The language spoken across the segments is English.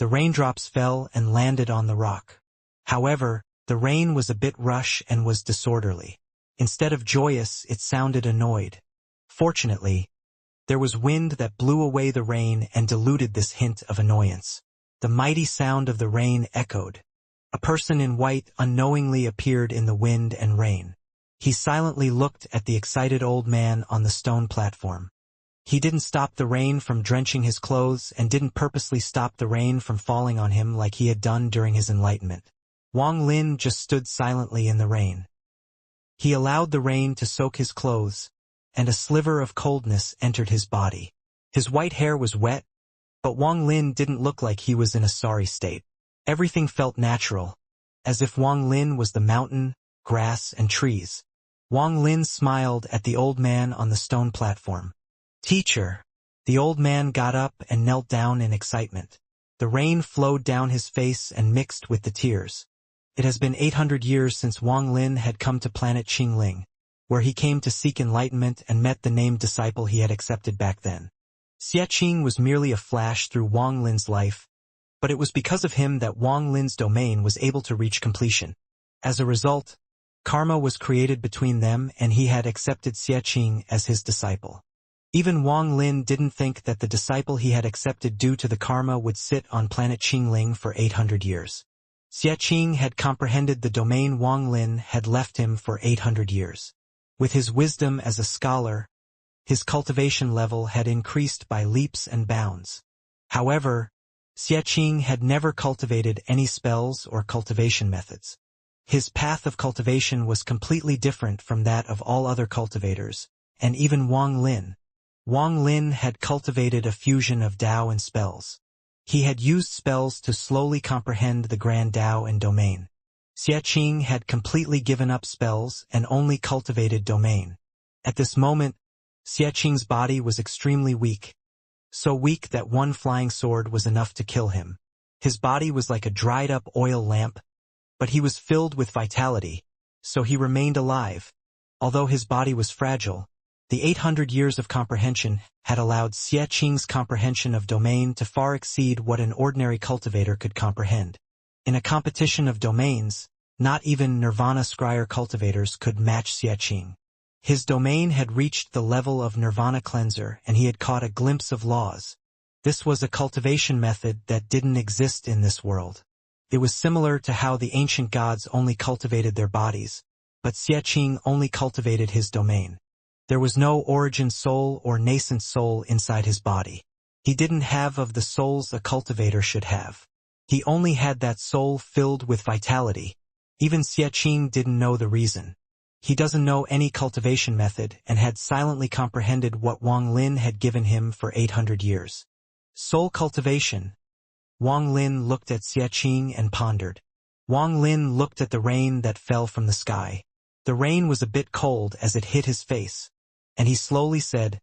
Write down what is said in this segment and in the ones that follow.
The raindrops fell and landed on the rock. However, the rain was a bit rush and was disorderly. Instead of joyous, it sounded annoyed. Fortunately, there was wind that blew away the rain and diluted this hint of annoyance. The mighty sound of the rain echoed. A person in white unknowingly appeared in the wind and rain. He silently looked at the excited old man on the stone platform. He didn't stop the rain from drenching his clothes and didn't purposely stop the rain from falling on him like he had done during his enlightenment. Wang Lin just stood silently in the rain. He allowed the rain to soak his clothes, and a sliver of coldness entered his body. His white hair was wet, but Wang Lin didn't look like he was in a sorry state. Everything felt natural, as if Wang Lin was the mountain, grass, and trees. Wang Lin smiled at the old man on the stone platform. "Teacher." The old man got up and knelt down in excitement. The rain flowed down his face and mixed with the tears. It has been 800 years since Wang Lin had come to planet Qingling, where he came to seek enlightenment and met the named disciple he had accepted back then. Xiaqing was merely a flash through Wang Lin's life, but it was because of him that Wang Lin's domain was able to reach completion. As a result, karma was created between them and he had accepted Xiaqing as his disciple. Even Wang Lin didn't think that the disciple he had accepted due to the karma would sit on planet Qingling for 800 years. Xiaqing had comprehended the domain Wang Lin had left him for 800 years. With his wisdom as a scholar, his cultivation level had increased by leaps and bounds. However, Xiaqing had never cultivated any spells or cultivation methods. His path of cultivation was completely different from that of all other cultivators, and even Wang Lin. Wang Lin had cultivated a fusion of Tao and spells. He had used spells to slowly comprehend the grand Tao and domain. Xiaqing had completely given up spells and only cultivated domain. At this moment, Xiaqing's body was extremely weak, so weak that one flying sword was enough to kill him. His body was like a dried-up oil lamp, but he was filled with vitality, so he remained alive. Although his body was fragile, the 800 years of comprehension had allowed Xiaqing's comprehension of domain to far exceed what an ordinary cultivator could comprehend. In a competition of domains, not even Nirvana Scryer cultivators could match Xiaqing. His domain had reached the level of Nirvana Cleanser and he had caught a glimpse of laws. This was a cultivation method that didn't exist in this world. It was similar to how the ancient gods only cultivated their bodies, but Xiaqing only cultivated his domain. There was no origin soul or nascent soul inside his body. He didn't have of the souls a cultivator should have. He only had that soul filled with vitality. Even Xiaqing didn't know the reason. He doesn't know any cultivation method and had silently comprehended what Wang Lin had given him for 800 years. Soul cultivation. Wang Lin looked at Xiaqing and pondered. Wang Lin looked at the rain that fell from the sky. The rain was a bit cold as it hit his face, and he slowly said,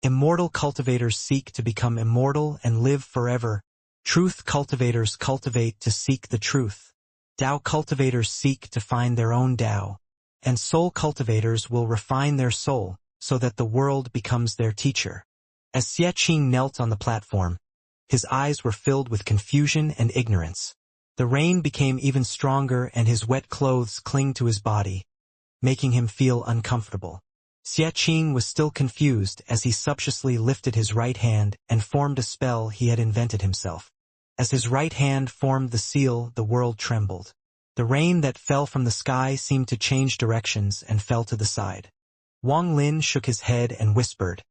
"Immortal cultivators seek to become immortal and live forever. Truth cultivators cultivate to seek the truth. Tao cultivators seek to find their own Tao. And soul cultivators will refine their soul so that the world becomes their teacher." As Xiaqing knelt on the platform, his eyes were filled with confusion and ignorance. The rain became even stronger and his wet clothes clung to his body, making him feel uncomfortable. Xiaqing was still confused as he sumptuously lifted his right hand and formed a spell he had invented himself. As his right hand formed the seal, the world trembled. The rain that fell from the sky seemed to change directions and fell to the side. Wang Lin shook his head and whispered,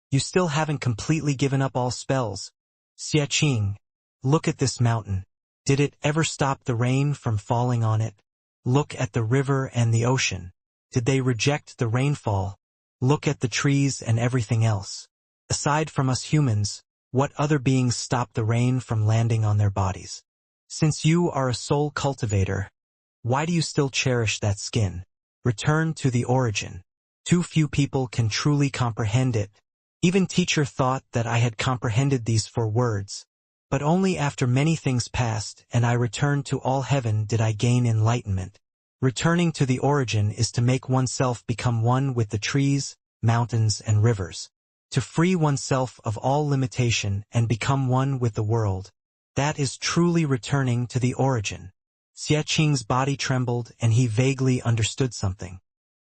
"You still haven't completely given up all spells. Xiaqing, look at this mountain. Did it ever stop the rain from falling on it? Look at the river and the ocean. Did they reject the rainfall? Look at the trees and everything else. Aside from us humans, what other beings stop the rain from landing on their bodies? Since you are a soul cultivator, why do you still cherish that skin? Return to the origin. Too few people can truly comprehend it. Even teacher thought that I had comprehended these 4 words. But only after many things passed and I returned to all heaven did I gain enlightenment. Returning to the origin is to make oneself become one with the trees, mountains, and rivers. To free oneself of all limitation and become one with the world. That is truly returning to the origin. Xiaqing's body trembled and he vaguely understood something.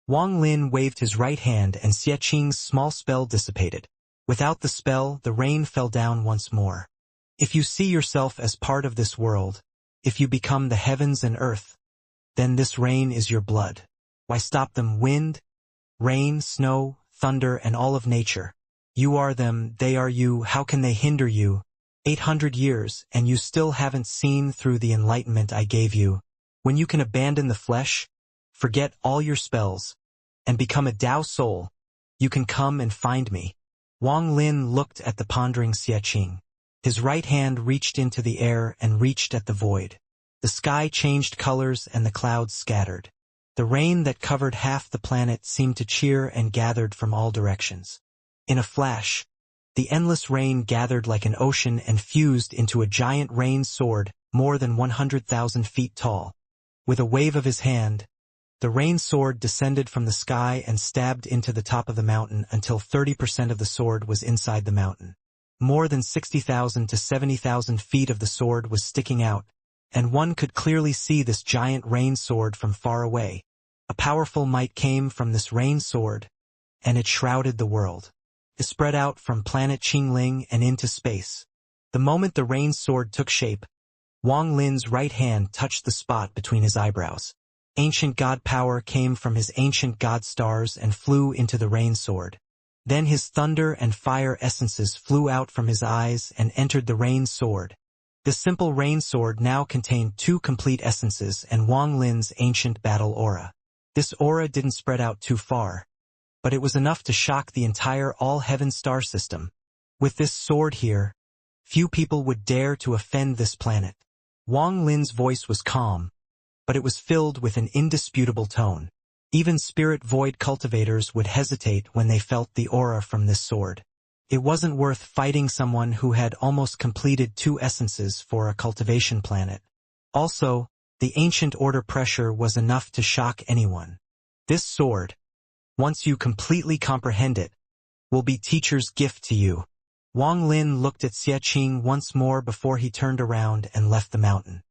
Wang Lin waved his right hand and Xiaqing's small spell dissipated. Without the spell, the rain fell down once more. If you see yourself as part of this world, if you become the heavens and earth, then this rain is your blood. Why stop them? Wind, rain, snow, thunder, and all of nature. You are them, they are you, how can they hinder you? 800 years, and you still haven't seen through the enlightenment I gave you. When you can abandon the flesh, forget all your spells, and become a Tao soul, you can come and find me. Wang Lin looked at the pondering Xiaqing. His right hand reached into the air and reached at the void. The sky changed colors and the clouds scattered. The rain that covered half the planet seemed to cheer and gathered from all directions. In a flash, the endless rain gathered like an ocean and fused into a giant rain sword more than 100,000 feet tall. With a wave of his hand, the rain sword descended from the sky and stabbed into the top of the mountain until 30% of the sword was inside the mountain. More than 60,000 to 70,000 feet of the sword was sticking out, and one could clearly see this giant rain sword from far away. A powerful might came from this rain sword, and it shrouded the world. It spread out from planet Qingling and into space. The moment the rain sword took shape, Wang Lin's right hand touched the spot between his eyebrows. Ancient god power came from his ancient god stars and flew into the rain sword. Then his thunder and fire essences flew out from his eyes and entered the rain sword. The simple rain sword now contained 2 complete essences and Wang Lin's ancient battle aura. This aura didn't spread out too far, but it was enough to shock the entire all-heaven star system. With this sword here, few people would dare to offend this planet. Wang Lin's voice was calm, but it was filled with an indisputable tone. Even spirit void cultivators would hesitate when they felt the aura from this sword. It wasn't worth fighting someone who had almost completed 2 essences for a cultivation planet. Also, the ancient order pressure was enough to shock anyone. This sword, once you completely comprehend it, will be teacher's gift to you. Wang Lin looked at Xiaqing once more before he turned around and left the mountain.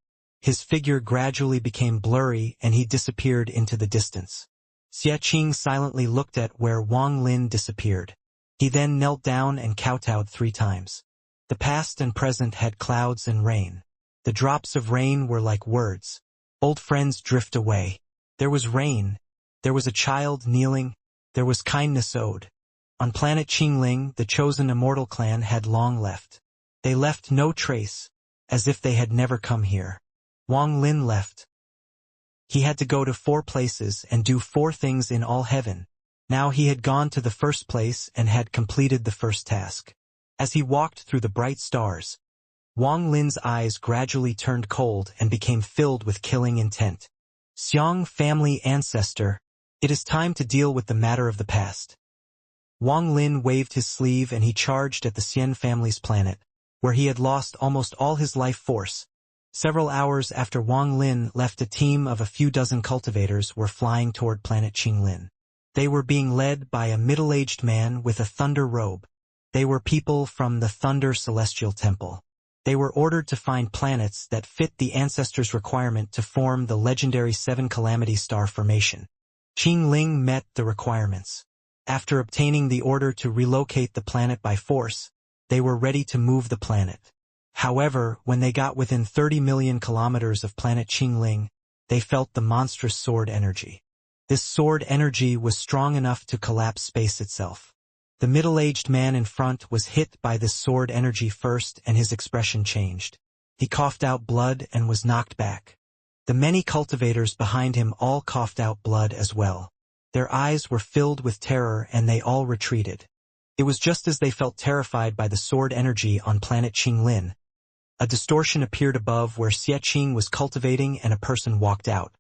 His figure gradually became blurry and he disappeared into the distance. Xiaqing silently looked at where Wang Lin disappeared. He then knelt down and kowtowed 3 times. The past and present had clouds and rain. The drops of rain were like words. Old friends drift away. There was rain. There was a child kneeling. There was kindness owed. On planet Qingling, the chosen Immortal clan had long left. They left no trace, as if they had never come here. Wang Lin left. He had to go to 4 places and do 4 things in all heaven. Now he had gone to the first place and had completed the first task. As he walked through the bright stars, Wang Lin's eyes gradually turned cold and became filled with killing intent. Xiang family ancestor, it is time to deal with the matter of the past. Wang Lin waved his sleeve and he charged at the Xian family's planet, where he had lost almost all his life force. Several hours after Wang Lin left, a team of a few dozen cultivators were flying toward planet Qinglin. They were being led by a middle-aged man with a thunder robe. They were people from the Thunder Celestial Temple. They were ordered to find planets that fit the ancestors' requirement to form the legendary 7 Calamity Star formation. Qingling met the requirements. After obtaining the order to relocate the planet by force, they were ready to move the planet. However, when they got within 30 million kilometers of planet Qingling, they felt the monstrous sword energy. This sword energy was strong enough to collapse space itself. The middle-aged man in front was hit by this sword energy first and his expression changed. He coughed out blood and was knocked back. The many cultivators behind him all coughed out blood as well. Their eyes were filled with terror and they all retreated. It was just as they felt terrified by the sword energy on planet Qinglin. A distortion appeared above where Xiaqing was cultivating and a person walked out.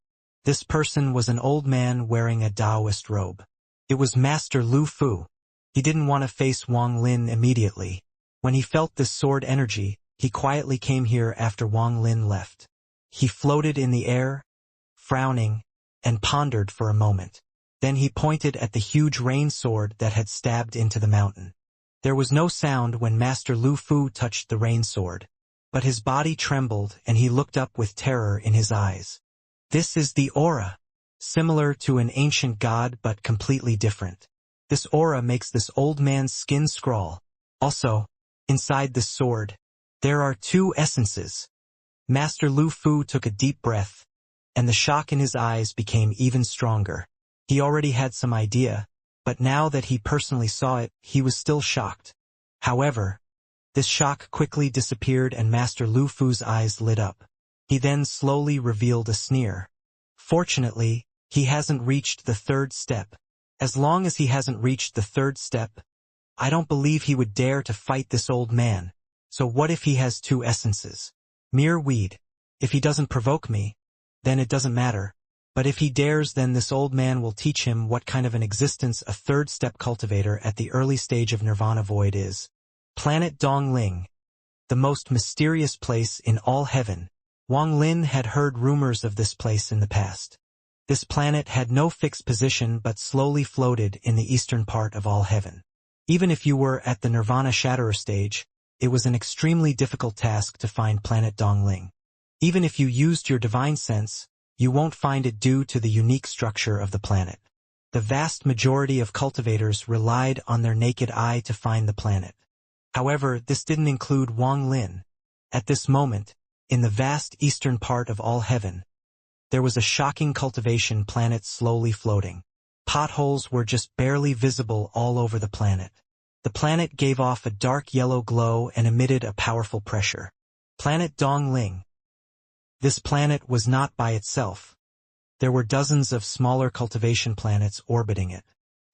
This person was an old man wearing a Taoist robe. It was Master Lu Fu. He didn't want to face Wang Lin immediately. When he felt this sword energy, he quietly came here after Wang Lin left. He floated in the air, frowning, and pondered for a moment. Then he pointed at the huge rain sword that had stabbed into the mountain. There was no sound when Master Lu Fu touched the rain sword. but his body trembled and he looked up with terror in his eyes. This is the aura, similar to an ancient god but completely different. This aura makes this old man's skin scrawl. Also, inside this sword, there are two essences. Master Lu Fu took a deep breath, and the shock in his eyes became even stronger. He already had some idea, but now that he personally saw it, he was still shocked. However, this shock quickly disappeared and Master Lu Fu's eyes lit up. He then slowly revealed a sneer. Fortunately, he hasn't reached the third step. As long as he hasn't reached the third step, I don't believe he would dare to fight this old man. So what if he has two essences? Mere weed. If he doesn't provoke me, then it doesn't matter. But if he dares, then this old man will teach him what kind of an existence a third-step cultivator at the early stage of Nirvana Void is. Planet Dongling, the most mysterious place in all heaven. Wang Lin had heard rumors of this place in the past. This planet had no fixed position but slowly floated in the eastern part of all heaven. Even if you were at the Nirvana Shatterer stage, it was an extremely difficult task to find planet Dongling. Even if you used your divine sense, you won't find it due to the unique structure of the planet. The vast majority of cultivators relied on their naked eye to find the planet. However, this didn't include Wang Lin. At this moment, in the vast eastern part of all heaven, there was a shocking cultivation planet slowly floating. Potholes were just barely visible all over the planet. The planet gave off a dark yellow glow and emitted a powerful pressure. Planet Dongling. This planet was not by itself. There were dozens of smaller cultivation planets orbiting it.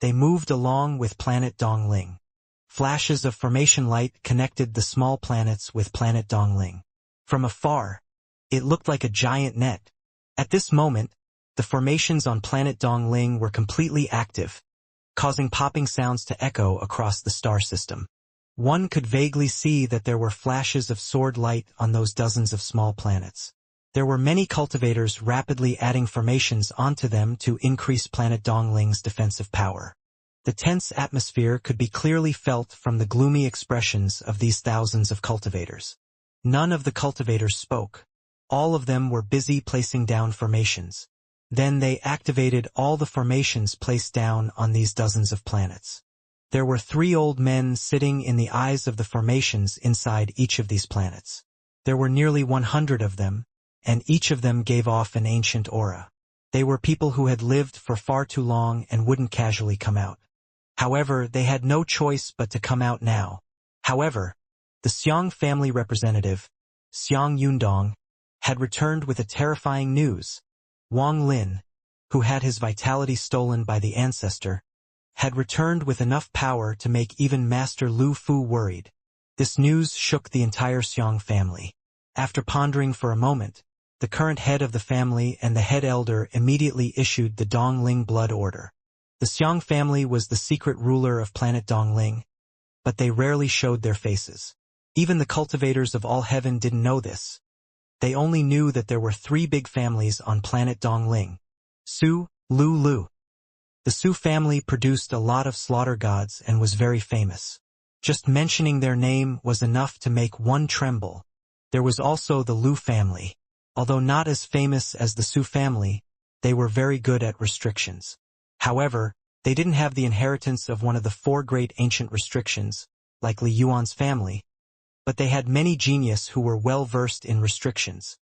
They moved along with planet Dongling. Flashes of formation light connected the small planets with planet Dongling. From afar, it looked like a giant net. At this moment, the formations on planet Dongling were completely active, causing popping sounds to echo across the star system. One could vaguely see that there were flashes of sword light on those dozens of small planets. There were many cultivators rapidly adding formations onto them to increase planet Dongling's defensive power. The tense atmosphere could be clearly felt from the gloomy expressions of these thousands of cultivators. None of the cultivators spoke. All of them were busy placing down formations. Then they activated all the formations placed down on these dozens of planets. There were 3 old men sitting in the eyes of the formations inside each of these planets. There were nearly 100 of them, and each of them gave off an ancient aura. They were people who had lived for far too long and wouldn't casually come out. However, they had no choice but to come out now. However, the Xiang family representative, Xiang Yundong, had returned with a terrifying news. Wang Lin, who had his vitality stolen by the ancestor, had returned with enough power to make even Master Lu Fu worried. This news shook the entire Xiang family. After pondering for a moment, the current head of the family and the head elder immediately issued the Dongling blood order. The Xiang family was the secret ruler of planet Dongling, but they rarely showed their faces. Even the cultivators of all heaven didn't know this. They only knew that there were 3 big families on planet Dongling: Su, Lu, Lu. The Su family produced a lot of slaughter gods and was very famous. Just mentioning their name was enough to make one tremble. There was also the Lu family. Although not as famous as the Su family, they were very good at restrictions. However, they didn't have the inheritance of one of the 4 great ancient restrictions, like Li Yuan's family, but they had many genius who were well versed in restrictions.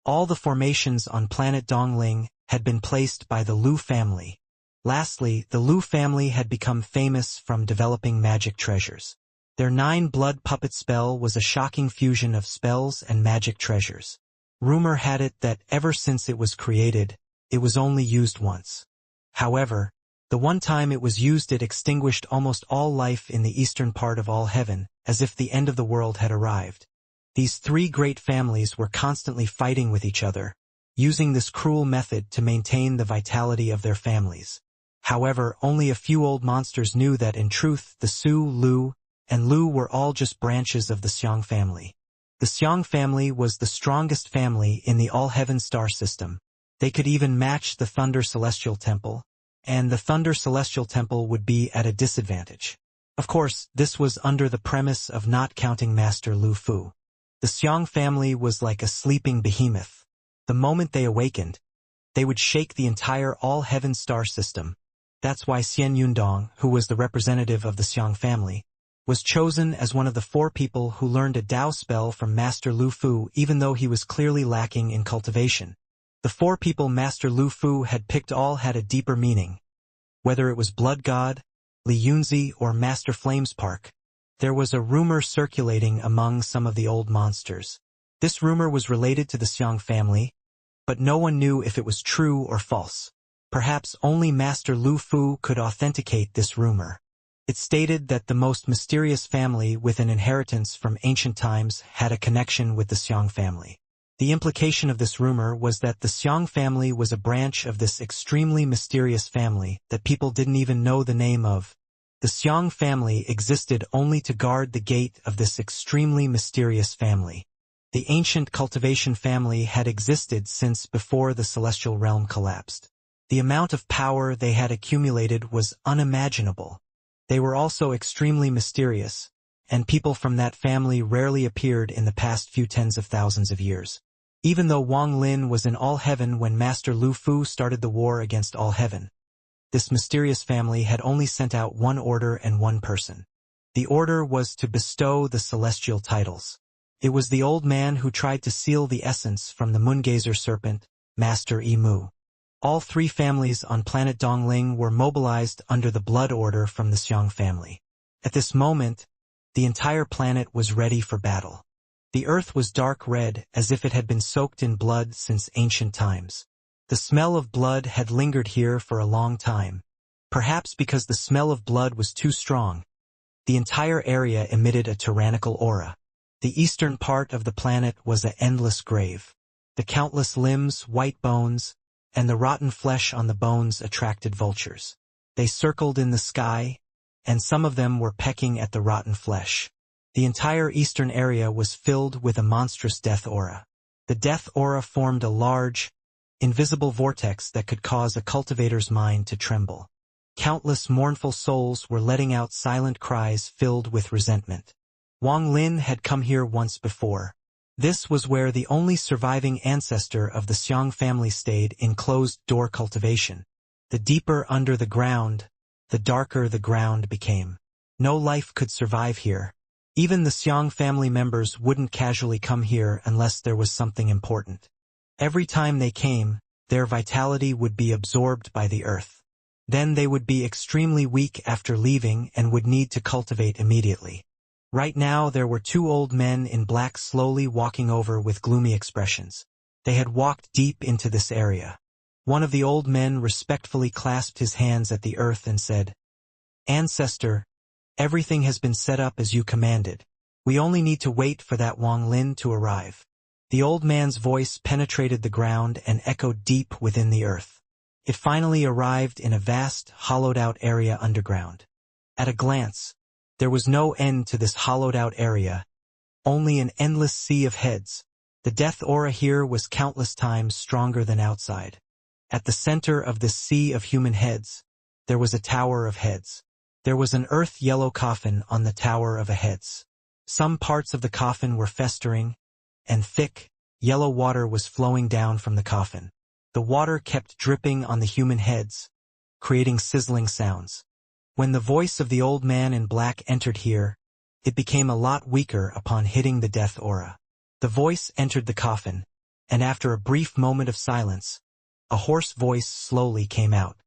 All the formations on planet Dongling had been placed by the Lu family. Lastly, the Lu family had become famous from developing magic treasures. Their 9-blood puppet spell was a shocking fusion of spells and magic treasures. Rumor had it that ever since it was created, it was only used once. However, the one time it was used, it extinguished almost all life in the eastern part of all heaven, as if the end of the world had arrived. These 3 great families were constantly fighting with each other, using this cruel method to maintain the vitality of their families. However, only a few old monsters knew that in truth the Su, Lu, and Lu were all just branches of the Xiang family. The Xiang family was the strongest family in the all-heaven star system. They could even match the Thunder Celestial Temple, and the Thunder Celestial Temple would be at a disadvantage. Of course, this was under the premise of not counting Master Lu Fu. The Xiang family was like a sleeping behemoth. The moment they awakened, they would shake the entire all-heaven star system. That's why Xian Yundong, who was the representative of the Xiang family, was chosen as one of the 4 people who learned a Dao spell from Master Lu Fu even though he was clearly lacking in cultivation. The 4 people Master Lu Fu had picked all had a deeper meaning. Whether it was Blood God, Li Yunzi, or Master Flamespark, there was a rumor circulating among some of the old monsters. This rumor was related to the Xiang family, but no one knew if it was true or false. Perhaps only Master Lu Fu could authenticate this rumor. It stated that the most mysterious family with an inheritance from ancient times had a connection with the Xiang family. The implication of this rumor was that the Xiang family was a branch of this extremely mysterious family that people didn't even know the name of. The Xiang family existed only to guard the gate of this extremely mysterious family. The ancient Cultivation family had existed since before the celestial realm collapsed. The amount of power they had accumulated was unimaginable. They were also extremely mysterious, and people from that family rarely appeared in the past few tens of thousands of years. Even though Wang Lin was in all heaven when Master Lu Fu started the war against all heaven, this mysterious family had only sent out one order and one person. The order was to bestow the celestial titles. It was the old man who tried to seal the essence from the moongazer serpent, Master Mu. All 3 families on planet Dongling were mobilized under the blood order from the Xiang family. At this moment, the entire planet was ready for battle. The earth was dark red as if it had been soaked in blood since ancient times. The smell of blood had lingered here for a long time. Perhaps because the smell of blood was too strong, the entire area emitted a tyrannical aura. The eastern part of the planet was an endless grave. The countless limbs, white bones, and the rotten flesh on the bones attracted vultures. They circled in the sky, and some of them were pecking at the rotten flesh. The entire eastern area was filled with a monstrous death aura. The death aura formed a large, invisible vortex that could cause a cultivator's mind to tremble. Countless mournful souls were letting out silent cries filled with resentment. Wang Lin had come here once before. This was where the only surviving ancestor of the Xiang family stayed in closed-door cultivation. The deeper under the ground, the darker the ground became. No life could survive here. Even the Xiang family members wouldn't casually come here unless there was something important. Every time they came, their vitality would be absorbed by the earth. Then they would be extremely weak after leaving and would need to cultivate immediately. Right now there were 2 old men in black slowly walking over with gloomy expressions. They had walked deep into this area. One of the old men respectfully clasped his hands at the earth and said, "Ancestor, everything has been set up as you commanded. We only need to wait for that Wang Lin to arrive." The old man's voice penetrated the ground and echoed deep within the earth. It finally arrived in a vast, hollowed-out area underground. At a glance, there was no end to this hollowed-out area, only an endless sea of heads. The death aura here was countless times stronger than outside. At the center of this sea of human heads, there was a tower of heads. There was an earth-yellow coffin on the tower of heads. Some parts of the coffin were festering, and thick, yellow water was flowing down from the coffin. The water kept dripping on the human heads, creating sizzling sounds. When the voice of the old man in black entered here, it became a lot weaker upon hitting the death aura. The voice entered the coffin, and after a brief moment of silence, a hoarse voice slowly came out.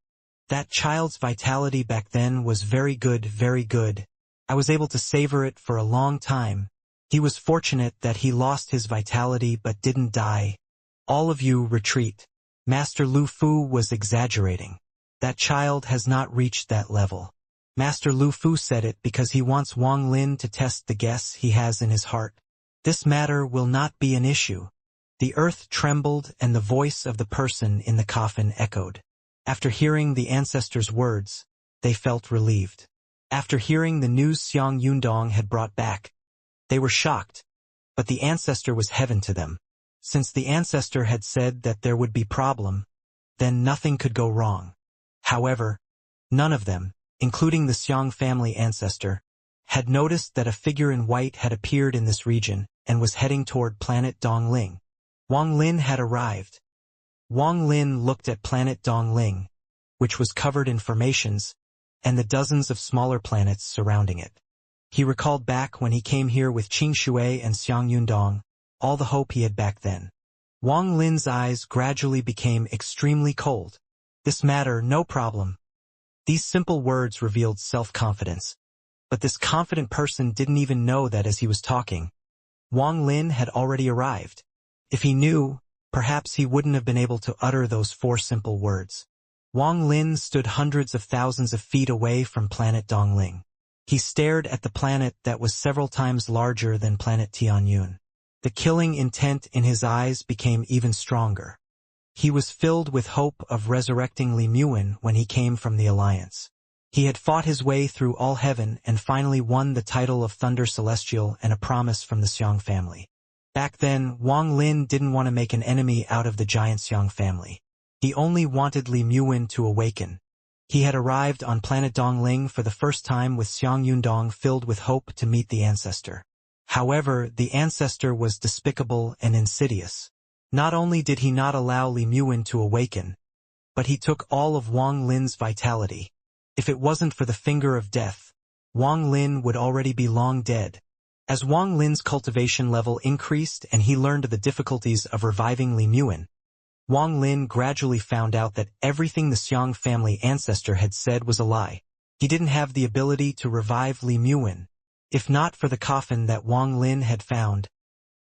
"That child's vitality back then was very good, very good. I was able to savor it for a long time. He was fortunate that he lost his vitality but didn't die. All of you retreat." Master Lu Fu was exaggerating. That child has not reached that level. Master Lu Fu said it because he wants Wang Lin to test the guess he has in his heart. This matter will not be an issue. The earth trembled and the voice of the person in the coffin echoed. After hearing the ancestors' words, they felt relieved. After hearing the news Xiang Yundong had brought back, they were shocked, but the ancestor was heaven to them. Since the ancestor had said that there would be problem, then nothing could go wrong. However, none of them, including the Xiang family ancestor, had noticed that a figure in white had appeared in this region and was heading toward planet Dongling. Wang Lin had arrived. Wang Lin looked at planet Dongling, which was covered in formations, and the dozens of smaller planets surrounding it. He recalled back when he came here with Qing Shui and Xiang Yundong, all the hope he had back then. Wang Lin's eyes gradually became extremely cold. This matter, no problem. These simple words revealed self-confidence. But this confident person didn't even know that as he was talking, Wang Lin had already arrived. If he knew, perhaps he wouldn't have been able to utter those 4 simple words. Wang Lin stood hundreds of thousands of feet away from planet Dongling. He stared at the planet that was several times larger than planet Tianyun. The killing intent in his eyes became even stronger. He was filled with hope of resurrecting Li Muin when he came from the Alliance. He had fought his way through all heaven and finally won the title of Thunder Celestial and a promise from the Xiang family. Back then, Wang Lin didn't want to make an enemy out of the giant Xiang family. He only wanted Li Muin to awaken. He had arrived on planet Dongling for the first time with Xiang Yundong filled with hope to meet the ancestor. However, the ancestor was despicable and insidious. Not only did he not allow Li Muin to awaken, but he took all of Wang Lin's vitality. If it wasn't for the finger of death, Wang Lin would already be long dead. As Wang Lin's cultivation level increased and he learned the difficulties of reviving Li Muin, Wang Lin gradually found out that everything the Xiang family ancestor had said was a lie. He didn't have the ability to revive Li Muin. If not for the coffin that Wang Lin had found,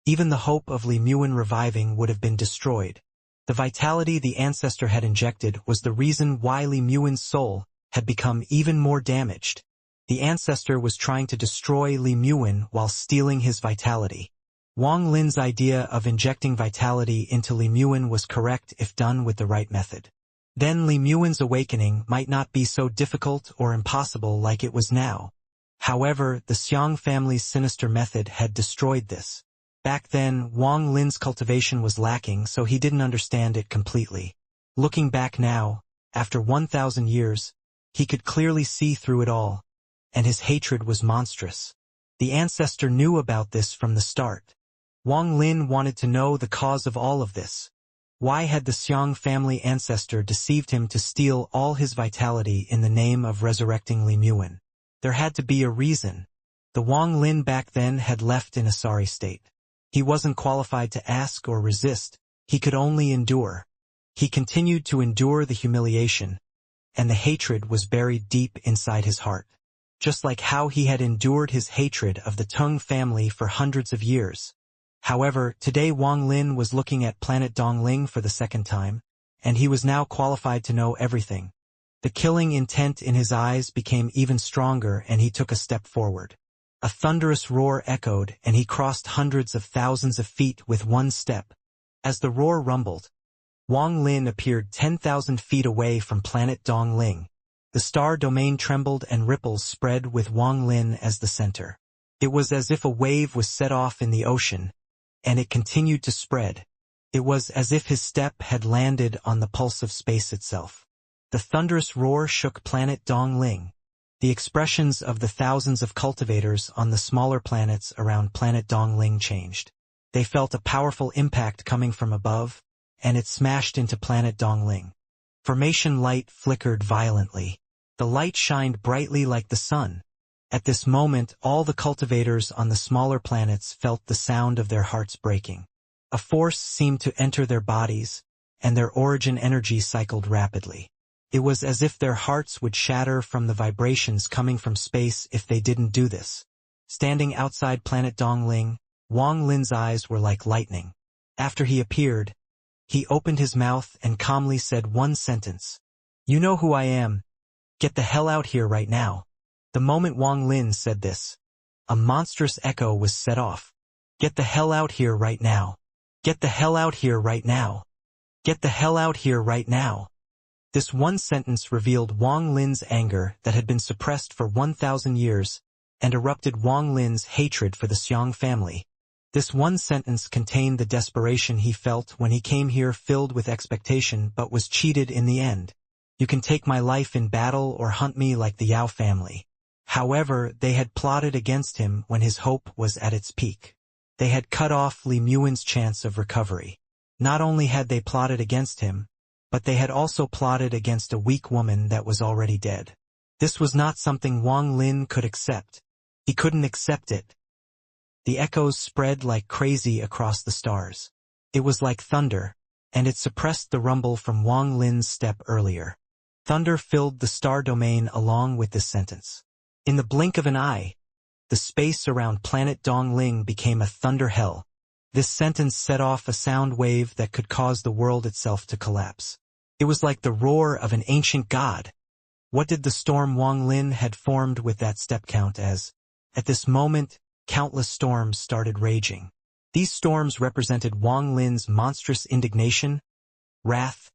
even the hope of Li Muin reviving would have been destroyed. The vitality the ancestor had injected was the reason why Li Muin's soul had become even more damaged. The ancestor was trying to destroy Li Muin while stealing his vitality. Wang Lin's idea of injecting vitality into Li Muin was correct if done with the right method. Then Li Muin's awakening might not be so difficult or impossible like it was now. However, the Xiang family's sinister method had destroyed this. Back then, Wang Lin's cultivation was lacking, so he didn't understand it completely. Looking back now, after 1,000 years, he could clearly see through it all, and his hatred was monstrous. The ancestor knew about this from the start. Wang Lin wanted to know the cause of all of this. Why had the Xiang family ancestor deceived him to steal all his vitality in the name of resurrecting Li Muin? There had to be a reason. The Wang Lin back then had left in a sorry state. He wasn't qualified to ask or resist, he could only endure. He continued to endure the humiliation, and the hatred was buried deep inside his heart. Just like how he had endured his hatred of the Tung family for hundreds of years. However, today Wang Lin was looking at planet Dongling for the second time, and he was now qualified to know everything. The killing intent in his eyes became even stronger and he took a step forward. A thunderous roar echoed and he crossed hundreds of thousands of feet with one step. As the roar rumbled, Wang Lin appeared 10,000 feet away from planet Dongling. The star domain trembled and ripples spread with Wang Lin as the center. It was as if a wave was set off in the ocean, and it continued to spread. It was as if his step had landed on the pulse of space itself. The thunderous roar shook planet Dongling. The expressions of the thousands of cultivators on the smaller planets around planet Dongling changed. They felt a powerful impact coming from above, and it smashed into planet Dongling. Formation light flickered violently. The light shined brightly like the sun. At this moment, all the cultivators on the smaller planets felt the sound of their hearts breaking. A force seemed to enter their bodies, and their origin energy cycled rapidly. It was as if their hearts would shatter from the vibrations coming from space if they didn't do this. Standing outside planet Dongling, Wang Lin's eyes were like lightning. After he appeared, he opened his mouth and calmly said one sentence. "You know who I am. Get the hell out here right now." The moment Wang Lin said this, a monstrous echo was set off. "Get the hell out here right now. Get the hell out here right now. Get the hell out here right now." This one sentence revealed Wang Lin's anger that had been suppressed for 1,000 years and erupted Wang Lin's hatred for the Xiang family. This one sentence contained the desperation he felt when he came here filled with expectation but was cheated in the end. "You can take my life in battle or hunt me like the Yao family." However, they had plotted against him when his hope was at its peak. They had cut off Li Muin's chance of recovery. Not only had they plotted against him, but they had also plotted against a weak woman that was already dead. This was not something Wang Lin could accept. He couldn't accept it. The echoes spread like crazy across the stars. It was like thunder, and it suppressed the rumble from Wang Lin's step earlier. Thunder filled the star domain along with this sentence. In the blink of an eye, the space around planet Dongling became a thunder hell. This sentence set off a sound wave that could cause the world itself to collapse. It was like the roar of an ancient god. What did the storm Wang Lin had formed with that step count as? At this moment, countless storms started raging. These storms represented Wang Lin's monstrous indignation, wrath,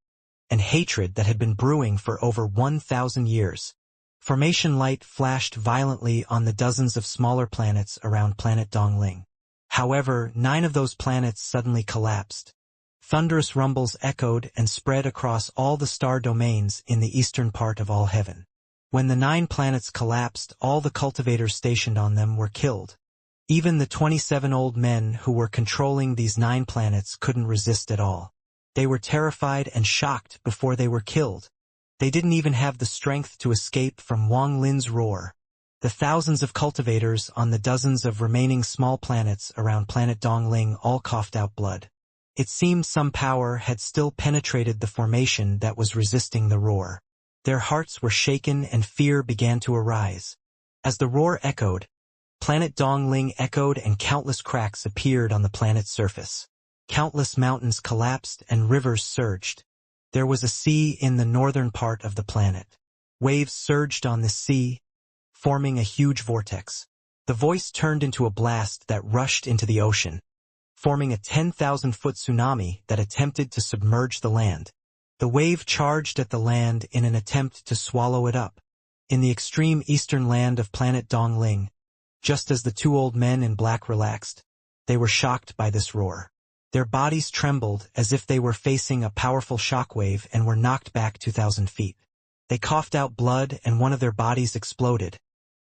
and hatred that had been brewing for over 1,000 years. Formation light flashed violently on the dozens of smaller planets around planet Dongling. However, 9 of those planets suddenly collapsed. Thunderous rumbles echoed and spread across all the star domains in the eastern part of all heaven. When the 9 planets collapsed, all the cultivators stationed on them were killed. Even the 27 old men who were controlling these 9 planets couldn't resist at all. They were terrified and shocked before they were killed. They didn't even have the strength to escape from Wang Lin's roar. The thousands of cultivators on the dozens of remaining small planets around planet Dongling all coughed out blood. It seemed some power had still penetrated the formation that was resisting the roar. Their hearts were shaken and fear began to arise. As the roar echoed, planet Dongling echoed and countless cracks appeared on the planet's surface. Countless mountains collapsed and rivers surged. There was a sea in the northern part of the planet. Waves surged on the sea, forming a huge vortex. The voice turned into a blast that rushed into the ocean, forming a 10,000-foot tsunami that attempted to submerge the land. The wave charged at the land in an attempt to swallow it up. In the extreme eastern land of planet Dongling, just as the 2 old men in black relaxed, they were shocked by this roar. Their bodies trembled as if they were facing a powerful shockwave and were knocked back 2,000 feet. They coughed out blood and one of their bodies exploded,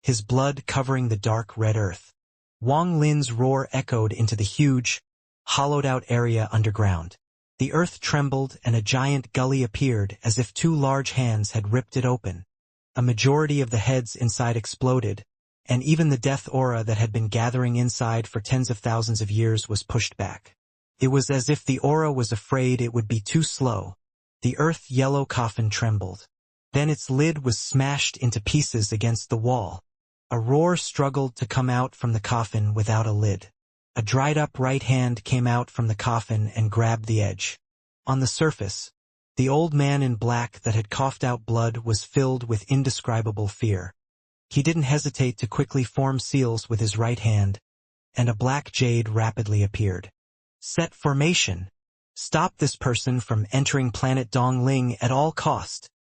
his blood covering the dark red earth. Wang Lin's roar echoed into the huge, hollowed-out area underground. The earth trembled and a giant gully appeared as if 2 large hands had ripped it open. A majority of the heads inside exploded, and even the death aura that had been gathering inside for tens of thousands of years was pushed back. It was as if the aura was afraid it would be too slow. The earth-yellow coffin trembled. Then its lid was smashed into pieces against the wall. A roar struggled to come out from the coffin without a lid. A dried-up right hand came out from the coffin and grabbed the edge. On the surface, the old man in black that had coughed out blood was filled with indescribable fear. He didn't hesitate to quickly form seals with his right hand, and a black jade rapidly appeared. Set formation. Stop this person from entering planet Dongling at all cost.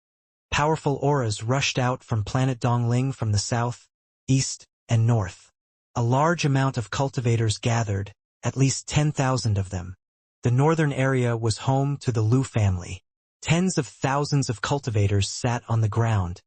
Powerful auras rushed out from planet Dongling from the south, east, and north. A large amount of cultivators gathered, at least 10,000 of them. The northern area was home to the Lu family. Tens of thousands of cultivators sat on the ground,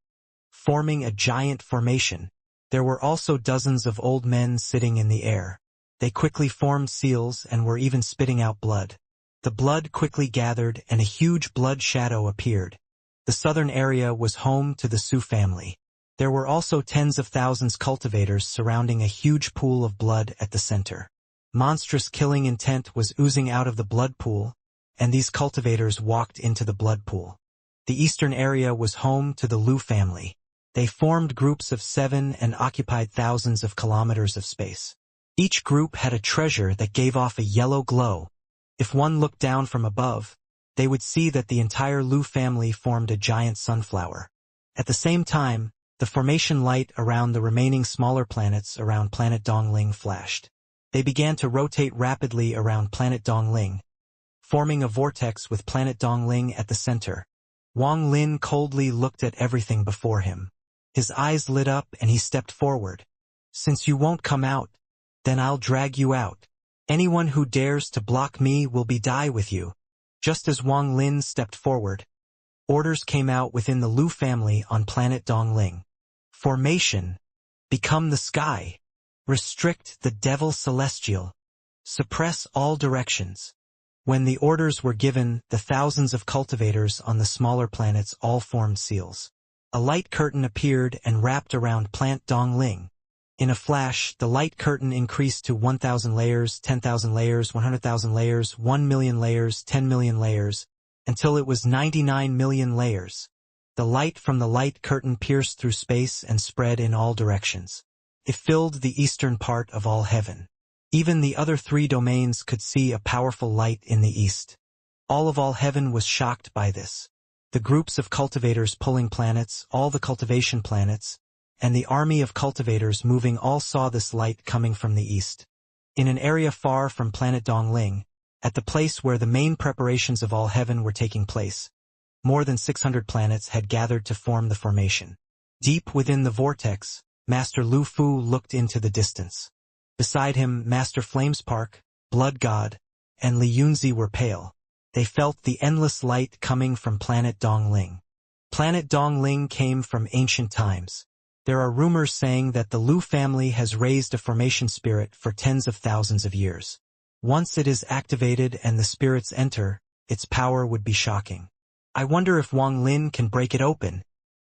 forming a giant formation. There were also dozens of old men sitting in the air. They quickly formed seals and were even spitting out blood. The blood quickly gathered and a huge blood shadow appeared. The southern area was home to the Su family. There were also tens of thousands cultivators surrounding a huge pool of blood at the center. Monstrous killing intent was oozing out of the blood pool, and these cultivators walked into the blood pool. The eastern area was home to the Lu family. They formed groups of 7 and occupied thousands of kilometers of space. Each group had a treasure that gave off a yellow glow. If one looked down from above, they would see that the entire Lu family formed a giant sunflower. At the same time, the formation light around the remaining smaller planets around planet Dongling flashed. They began to rotate rapidly around planet Dongling, forming a vortex with planet Dongling at the center. Wang Lin coldly looked at everything before him. His eyes lit up and he stepped forward. Since you won't come out, then I'll drag you out. Anyone who dares to block me will be die with you. Just as Wang Lin stepped forward, orders came out within the Lu family on planet Dongling. Formation. Become the sky. Restrict the devil celestial. Suppress all directions. When the orders were given, the thousands of cultivators on the smaller planets all formed seals. A light curtain appeared and wrapped around Plant Dongling. In a flash, the light curtain increased to 1,000 layers, 10,000 layers, 100,000 layers, 1 million layers, 10 million layers, until it was 99 million layers. The light from the light curtain pierced through space and spread in all directions. It filled the eastern part of all heaven. Even the other three domains could see a powerful light in the east. All heaven was shocked by this. The groups of cultivators pulling planets, all the cultivation planets, and the army of cultivators moving all saw this light coming from the east. In an area far from planet Dongling, at the place where the main preparations of all heaven were taking place, more than 600 planets had gathered to form the formation. Deep within the vortex, Master Lu Fu looked into the distance. Beside him, Master Flamespark, Blood God, and Li Yunzi were pale. They felt the endless light coming from planet Dongling. Planet Dongling came from ancient times. There are rumors saying that the Lu family has raised a formation spirit for tens of thousands of years. Once it is activated and the spirits enter, its power would be shocking. I wonder if Wang Lin can break it open.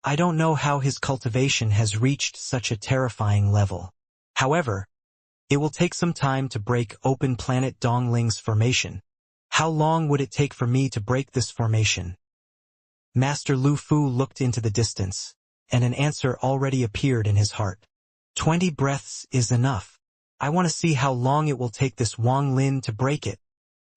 I don't know how his cultivation has reached such a terrifying level. However, it will take some time to break open planet Dongling's formation. How long would it take for me to break this formation? Master Lu Fu looked into the distance, and an answer already appeared in his heart. 20 breaths is enough. I want to see how long it will take this Wang Lin to break it.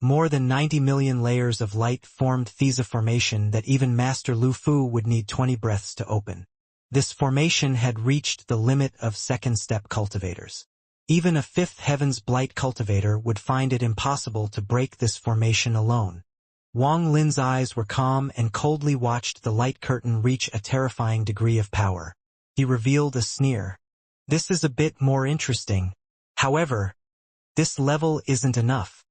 More than 90 million layers of light formed Thesa formation that even Master Lu Fu would need 20 breaths to open. This formation had reached the limit of second-step cultivators. Even a fifth heaven's blight cultivator would find it impossible to break this formation alone. Wang Lin's eyes were calm and coldly watched the light curtain reach a terrifying degree of power. He revealed a sneer. This is a bit more interesting. However, this level isn't enough.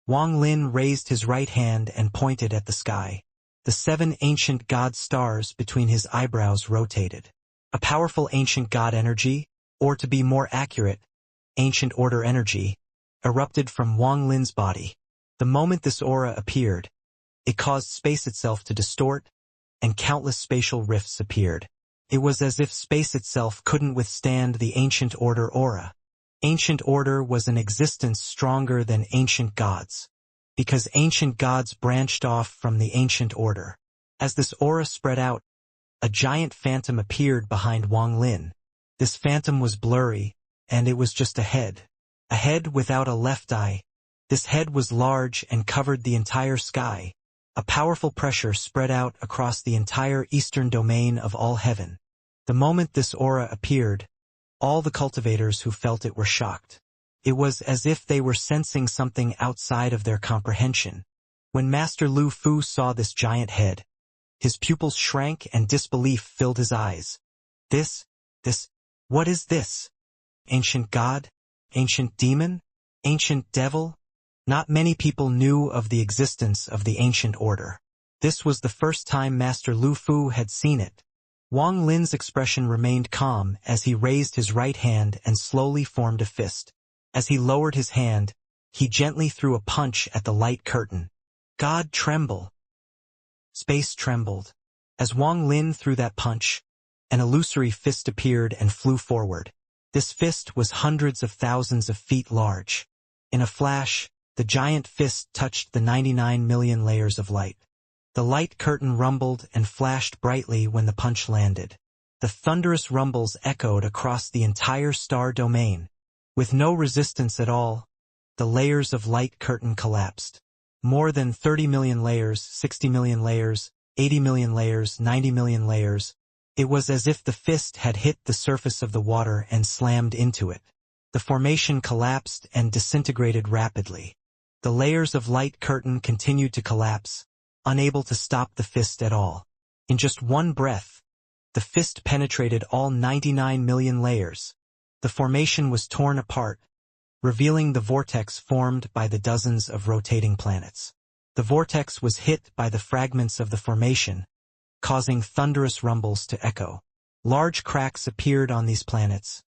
Wang Lin raised his right hand and pointed at the sky. The 7 ancient god stars between his eyebrows rotated. A powerful ancient god energy, or to be more accurate, ancient order energy, erupted from Wang Lin's body. The moment this aura appeared, it caused space itself to distort, and countless spatial rifts appeared. It was as if space itself couldn't withstand the ancient order aura. Ancient order was an existence stronger than ancient gods, because ancient gods branched off from the ancient order. As this aura spread out, a giant phantom appeared behind Wang Lin. This phantom was blurry, and it was just a head without a left eye. This head was large and covered the entire sky. A powerful pressure spread out across the entire eastern domain of all heaven. The moment this aura appeared, all the cultivators who felt it were shocked. It was as if they were sensing something outside of their comprehension. When Master Lu Fu saw this giant head, his pupils shrank and disbelief filled his eyes. What is this? Ancient god? Ancient demon? Ancient devil? Not many people knew of the existence of the ancient order. This was the first time Master Lu Fu had seen it. Wang Lin's expression remained calm as he raised his right hand and slowly formed a fist. As he lowered his hand, he gently threw a punch at the light curtain. God tremble. Space trembled. As Wang Lin threw that punch, an illusory fist appeared and flew forward. This fist was hundreds of thousands of feet large. In a flash, the giant fist touched the 99 million layers of light. The light curtain rumbled and flashed brightly when the punch landed. The thunderous rumbles echoed across the entire star domain. With no resistance at all, the layers of light curtain collapsed. More than 30 million layers, 60 million layers, 80 million layers, 90 million layers. It was as if the fist had hit the surface of the water and slammed into it. The formation collapsed and disintegrated rapidly. The layers of light curtain continued to collapse, unable to stop the fist at all. In just one breath, the fist penetrated all 99 million layers. The formation was torn apart, revealing the vortex formed by the dozens of rotating planets. The vortex was hit by the fragments of the formation, causing thunderous rumbles to echo. Large cracks appeared on these planets,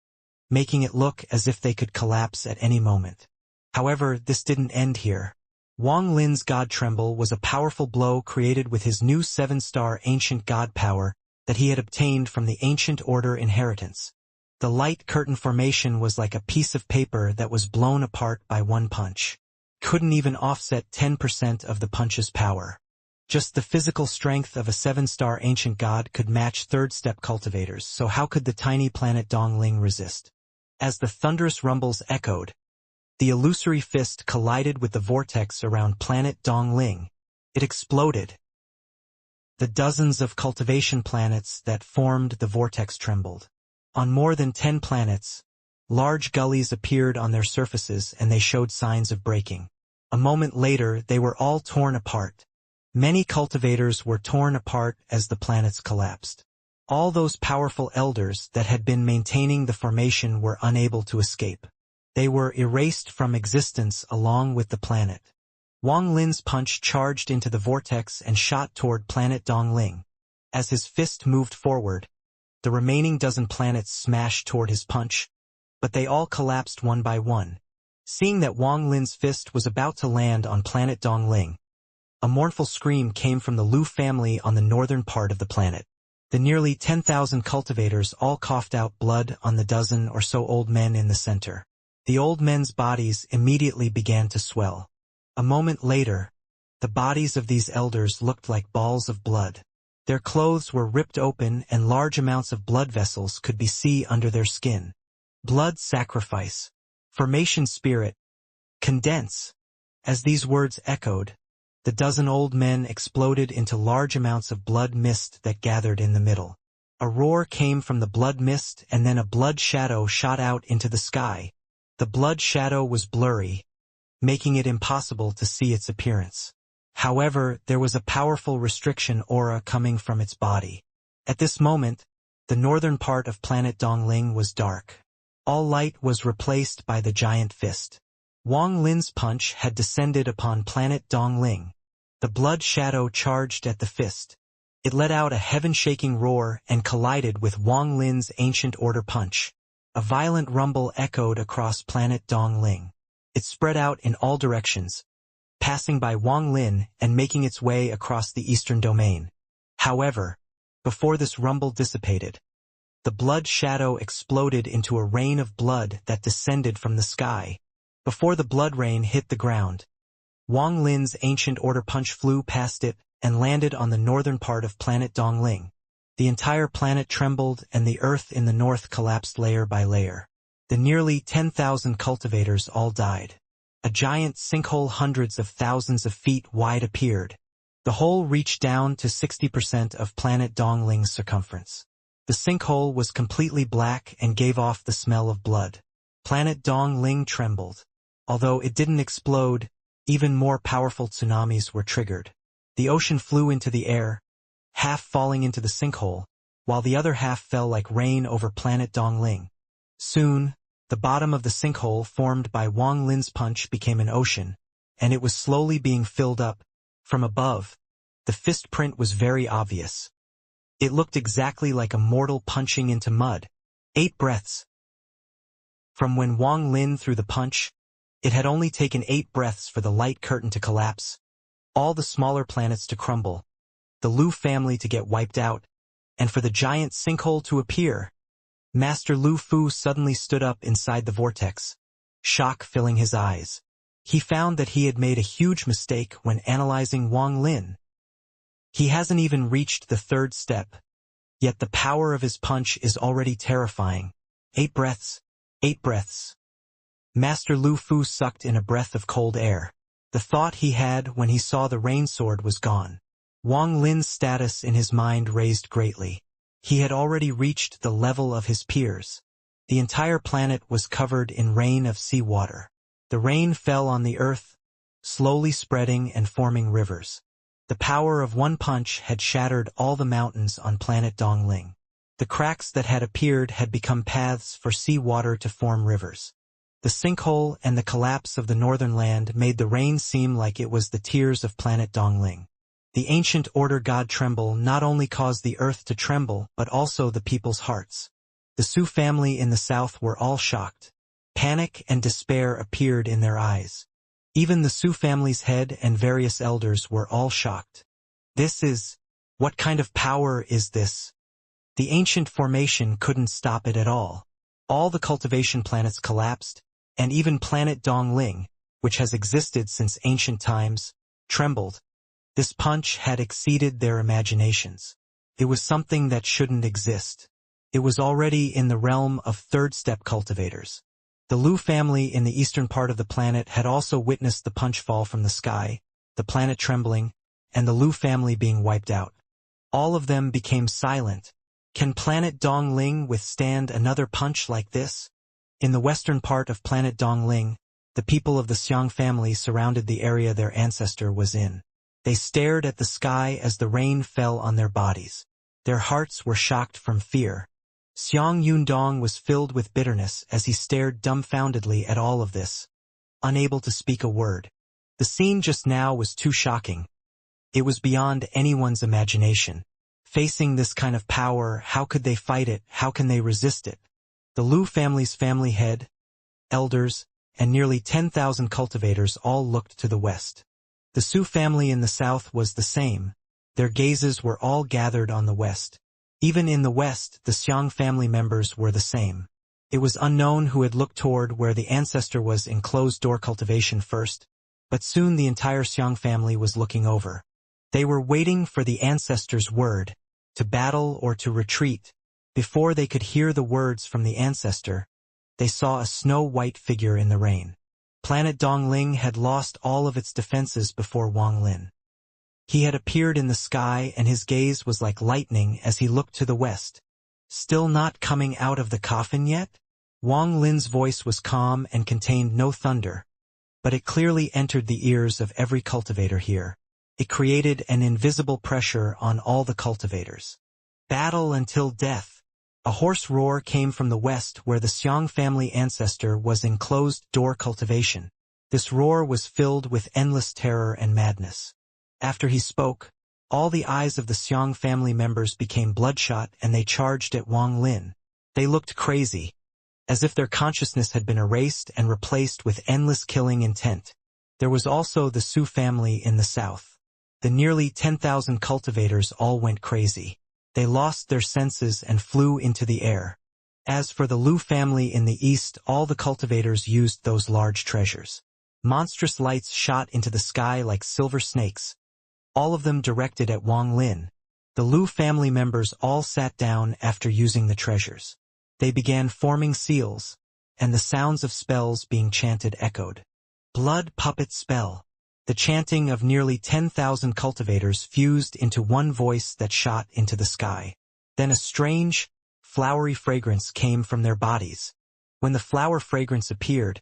making it look as if they could collapse at any moment. However, this didn't end here. Wang Lin's God Tremble was a powerful blow created with his new 7-star ancient god power that he had obtained from the Ancient Order inheritance. The light curtain formation was like a piece of paper that was blown apart by one punch. Couldn't even offset 10% of the punch's power. Just the physical strength of a 7-star ancient god could match third-step cultivators, so how could the tiny planet Dongling resist? As the thunderous rumbles echoed, the illusory fist collided with the vortex around planet Dongling. It exploded. The dozens of cultivation planets that formed the vortex trembled. On more than 10 planets, large gullies appeared on their surfaces and they showed signs of breaking. A moment later, they were all torn apart. Many cultivators were torn apart as the planets collapsed. All those powerful elders that had been maintaining the formation were unable to escape. They were erased from existence along with the planet. Wang Lin's punch charged into the vortex and shot toward planet Dongling. As his fist moved forward, the remaining dozen planets smashed toward his punch, but they all collapsed one by one. Seeing that Wang Lin's fist was about to land on planet Dongling, a mournful scream came from the Lu family on the northern part of the planet. The nearly 10,000 cultivators all coughed out blood on the dozen or so old men in the center. The old men's bodies immediately began to swell. A moment later, the bodies of these elders looked like balls of blood. Their clothes were ripped open and large amounts of blood vessels could be seen under their skin. Blood sacrifice. Formation spirit. Condense. As these words echoed, the dozen old men exploded into large amounts of blood mist that gathered in the middle. A roar came from the blood mist and then a blood shadow shot out into the sky. The blood shadow was blurry, making it impossible to see its appearance. However, there was a powerful restriction aura coming from its body. At this moment, the northern part of planet Dongling was dark. All light was replaced by the giant fist. Wang Lin's punch had descended upon planet Dongling. The blood shadow charged at the fist. It let out a heaven-shaking roar and collided with Wang Lin's ancient order punch. A violent rumble echoed across planet Dongling. It spread out in all directions, passing by Wang Lin and making its way across the eastern domain. However, before this rumble dissipated, the blood shadow exploded into a rain of blood that descended from the sky. Before the blood rain hit the ground, Wang Lin's ancient order punch flew past it and landed on the northern part of planet Dongling. The entire planet trembled and the earth in the north collapsed layer by layer. The nearly 10,000 cultivators all died. A giant sinkhole hundreds of thousands of feet wide appeared. The hole reached down to 60% of planet Dongling's circumference. The sinkhole was completely black and gave off the smell of blood. Planet Dongling trembled. Although it didn't explode, even more powerful tsunamis were triggered. The ocean flew into the air, half falling into the sinkhole, while the other half fell like rain over planet Dongling. Soon, the bottom of the sinkhole formed by Wang Lin's punch became an ocean, and it was slowly being filled up. From above, the fist print was very obvious. It looked exactly like a mortal punching into mud. 8 breaths. From when Wang Lin threw the punch, it had only taken 8 breaths for the light curtain to collapse, all the smaller planets to crumble, the Lu family to get wiped out, and for the giant sinkhole to appear. Master Lu Fu suddenly stood up inside the vortex, shock filling his eyes. He found that he had made a huge mistake when analyzing Wang Lin. He hasn't even reached the 3rd step, yet the power of his punch is already terrifying. 8 breaths, 8 breaths. Master Lu Fu sucked in a breath of cold air. The thought he had when he saw the rain sword was gone. Wang Lin's status in his mind raised greatly. He had already reached the level of his peers. The entire planet was covered in rain of seawater. The rain fell on the earth, slowly spreading and forming rivers. The power of one punch had shattered all the mountains on planet Dongling. The cracks that had appeared had become paths for seawater to form rivers. The sinkhole and the collapse of the northern land made the rain seem like it was the tears of planet Dongling. The ancient order god Tremble not only caused the earth to tremble but also the people's hearts. The Su family in the south were all shocked. Panic and despair appeared in their eyes. Even the Su family's head and various elders were all shocked. What kind of power is this? The ancient formation couldn't stop it at all. All the cultivation planets collapsed, and even planet Dongling, which has existed since ancient times, trembled. This punch had exceeded their imaginations. It was something that shouldn't exist. It was already in the realm of third-step cultivators. The Lu family in the eastern part of the planet had also witnessed the punch fall from the sky, the planet trembling, and the Lu family being wiped out. All of them became silent. Can planet Dongling withstand another punch like this? In the western part of planet Dongling, the people of the Xiang family surrounded the area their ancestor was in. They stared at the sky as the rain fell on their bodies. Their hearts were shocked from fear. Xiang Yundong was filled with bitterness as he stared dumbfoundedly at all of this, unable to speak a word. The scene just now was too shocking. It was beyond anyone's imagination. Facing this kind of power, how could they fight it? How can they resist it? The Lu family's family head, elders, and nearly 10,000 cultivators all looked to the west. The Su family in the south was the same. Their gazes were all gathered on the west. Even in the west, the Xiang family members were the same. It was unknown who had looked toward where the ancestor was in closed-door cultivation first, but soon the entire Xiang family was looking over. They were waiting for the ancestor's word, to battle or to retreat. Before they could hear the words from the ancestor, they saw a snow-white figure in the rain. Planet Dongling had lost all of its defenses before Wang Lin. He had appeared in the sky and his gaze was like lightning as he looked to the west. Still not coming out of the coffin yet? Wang Lin's voice was calm and contained no thunder, but it clearly entered the ears of every cultivator here. It created an invisible pressure on all the cultivators. Battle until death. A hoarse roar came from the west where the Xiang family ancestor was in closed-door cultivation. This roar was filled with endless terror and madness. After he spoke, all the eyes of the Xiang family members became bloodshot and they charged at Wang Lin. They looked crazy, as if their consciousness had been erased and replaced with endless killing intent. There was also the Su family in the south. The nearly 10,000 cultivators all went crazy. They lost their senses and flew into the air. As for the Lu family in the east, all the cultivators used those large treasures. Monstrous lights shot into the sky like silver snakes, all of them directed at Wang Lin. The Lu family members all sat down after using the treasures. They began forming seals, and the sounds of spells being chanted echoed. Blood puppet spell. The chanting of nearly 10,000 cultivators fused into one voice that shot into the sky. Then a strange, flowery fragrance came from their bodies. When the flower fragrance appeared,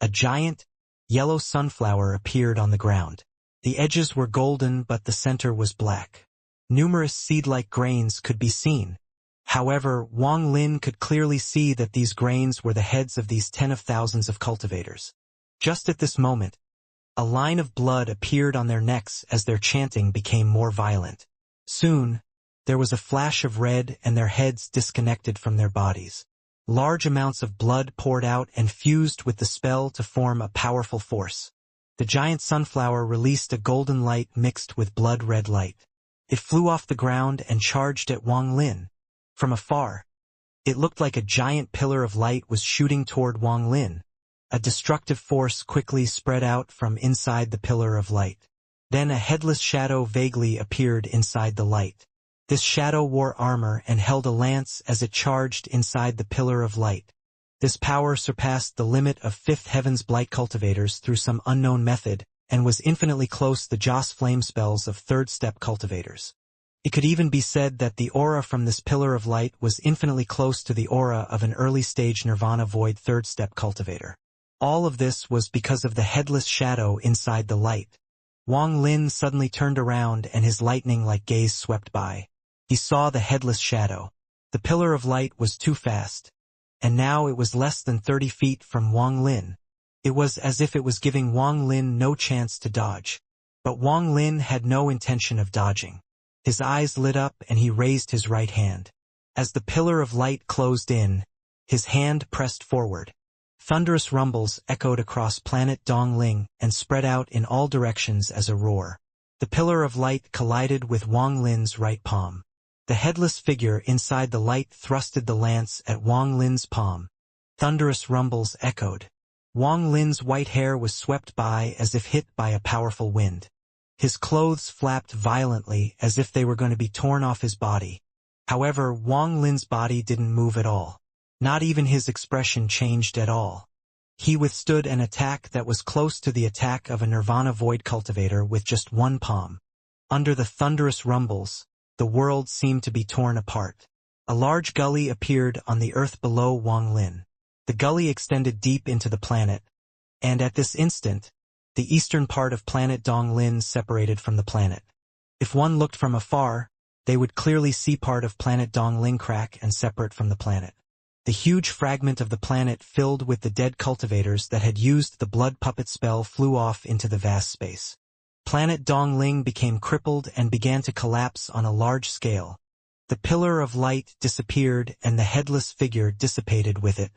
a giant, yellow sunflower appeared on the ground. The edges were golden but the center was black. Numerous seed-like grains could be seen. However, Wang Lin could clearly see that these grains were the heads of these 10 of thousands of cultivators. Just at this moment, a line of blood appeared on their necks as their chanting became more violent. Soon, there was a flash of red and their heads disconnected from their bodies. Large amounts of blood poured out and fused with the spell to form a powerful force. The giant sunflower released a golden light mixed with blood-red light. It flew off the ground and charged at Wang Lin. From afar, it looked like a giant pillar of light was shooting toward Wang Lin. A destructive force quickly spread out from inside the pillar of light. Then a headless shadow vaguely appeared inside the light. This shadow wore armor and held a lance as it charged inside the pillar of light. This power surpassed the limit of fifth heaven's blight cultivators through some unknown method, and was infinitely close to the Joss flame spells of third-step cultivators. It could even be said that the aura from this pillar of light was infinitely close to the aura of an early-stage nirvana void third-step cultivator. All of this was because of the headless shadow inside the light. Wang Lin suddenly turned around and his lightning-like gaze swept by. He saw the headless shadow. The pillar of light was too fast, and now it was less than 30 feet from Wang Lin. It was as if it was giving Wang Lin no chance to dodge. But Wang Lin had no intention of dodging. His eyes lit up and he raised his right hand. As the pillar of light closed in, his hand pressed forward. Thunderous rumbles echoed across planet Dongling and spread out in all directions as a roar. The pillar of light collided with Wang Lin's right palm. The headless figure inside the light thrusted the lance at Wang Lin's palm. Thunderous rumbles echoed. Wang Lin's white hair was swept by as if hit by a powerful wind. His clothes flapped violently as if they were going to be torn off his body. However, Wang Lin's body didn't move at all. Not even his expression changed at all. He withstood an attack that was close to the attack of a Nirvana Void cultivator with just one palm. Under the thunderous rumbles, the world seemed to be torn apart. A large gully appeared on the earth below Wang Lin. The gully extended deep into the planet, and at this instant, the eastern part of planet Donglin separated from the planet. If one looked from afar, they would clearly see part of planet Dongling crack and separate from the planet. The huge fragment of the planet filled with the dead cultivators that had used the blood puppet spell flew off into the vast space. Planet Dongling became crippled and began to collapse on a large scale. The pillar of light disappeared and the headless figure dissipated with it.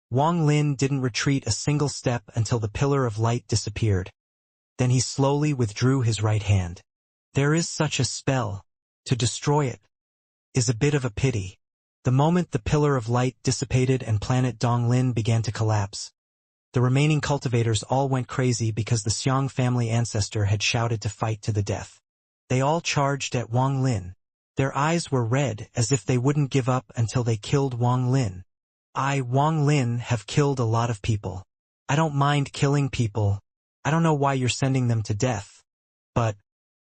Wang Lin didn't retreat a single step until the pillar of light disappeared. Then he slowly withdrew his right hand. There is such a spell. To destroy it is a bit of a pity. The moment the pillar of light dissipated and planet Donglin began to collapse, the remaining cultivators all went crazy because the Xiang family ancestor had shouted to fight to the death. They all charged at Wang Lin. Their eyes were red as if they wouldn't give up until they killed Wang Lin. I, Wang Lin, have killed a lot of people. I don't mind killing people. I don't know why you're sending them to death. But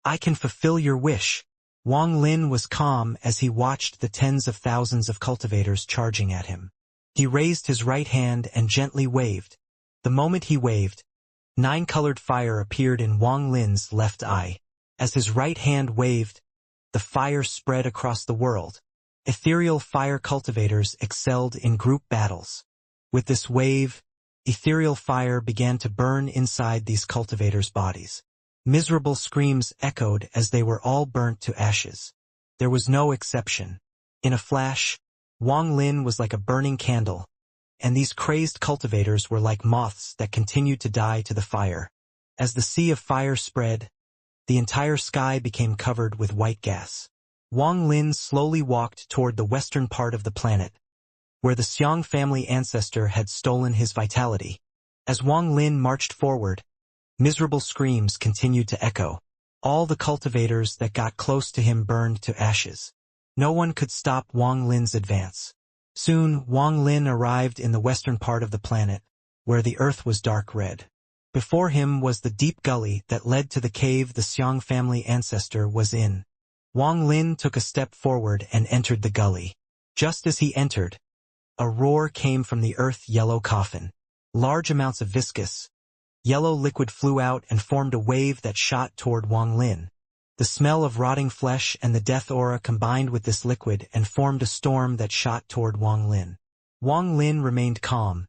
I can fulfill your wish. Wang Lin was calm as he watched the tens of thousands of cultivators charging at him. He raised his right hand and gently waved. The moment he waved, 9-colored fire appeared in Wang Lin's left eye. As his right hand waved, the fire spread across the world. Ethereal fire cultivators excelled in group battles. With this wave, ethereal fire began to burn inside these cultivators' bodies. Miserable screams echoed as they were all burnt to ashes. There was no exception. In a flash, Wang Lin was like a burning candle, and these crazed cultivators were like moths that continued to die to the fire. As the sea of fire spread, the entire sky became covered with white gas. Wang Lin slowly walked toward the western part of the planet, where the Xiang family ancestor had stolen his vitality. As Wang Lin marched forward, miserable screams continued to echo. All the cultivators that got close to him burned to ashes. No one could stop Wang Lin's advance. Soon, Wang Lin arrived in the western part of the planet, where the earth was dark red. Before him was the deep gully that led to the cave the Xiang family ancestor was in. Wang Lin took a step forward and entered the gully. Just as he entered, a roar came from the earth-yellow coffin. Large amounts of viscous, yellow liquid flew out and formed a wave that shot toward Wang Lin. The smell of rotting flesh and the death aura combined with this liquid and formed a storm that shot toward Wang Lin. Wang Lin remained calm,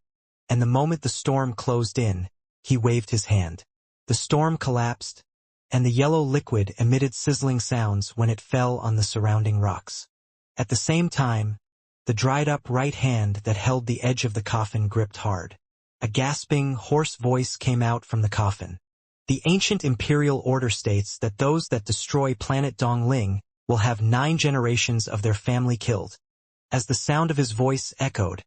and the moment the storm closed in, he waved his hand. The storm collapsed, and the yellow liquid emitted sizzling sounds when it fell on the surrounding rocks. At the same time, the dried-up right hand that held the edge of the coffin gripped hard. A gasping, hoarse voice came out from the coffin. The ancient imperial order states that those that destroy planet Dongling will have 9 generations of their family killed. As the sound of his voice echoed,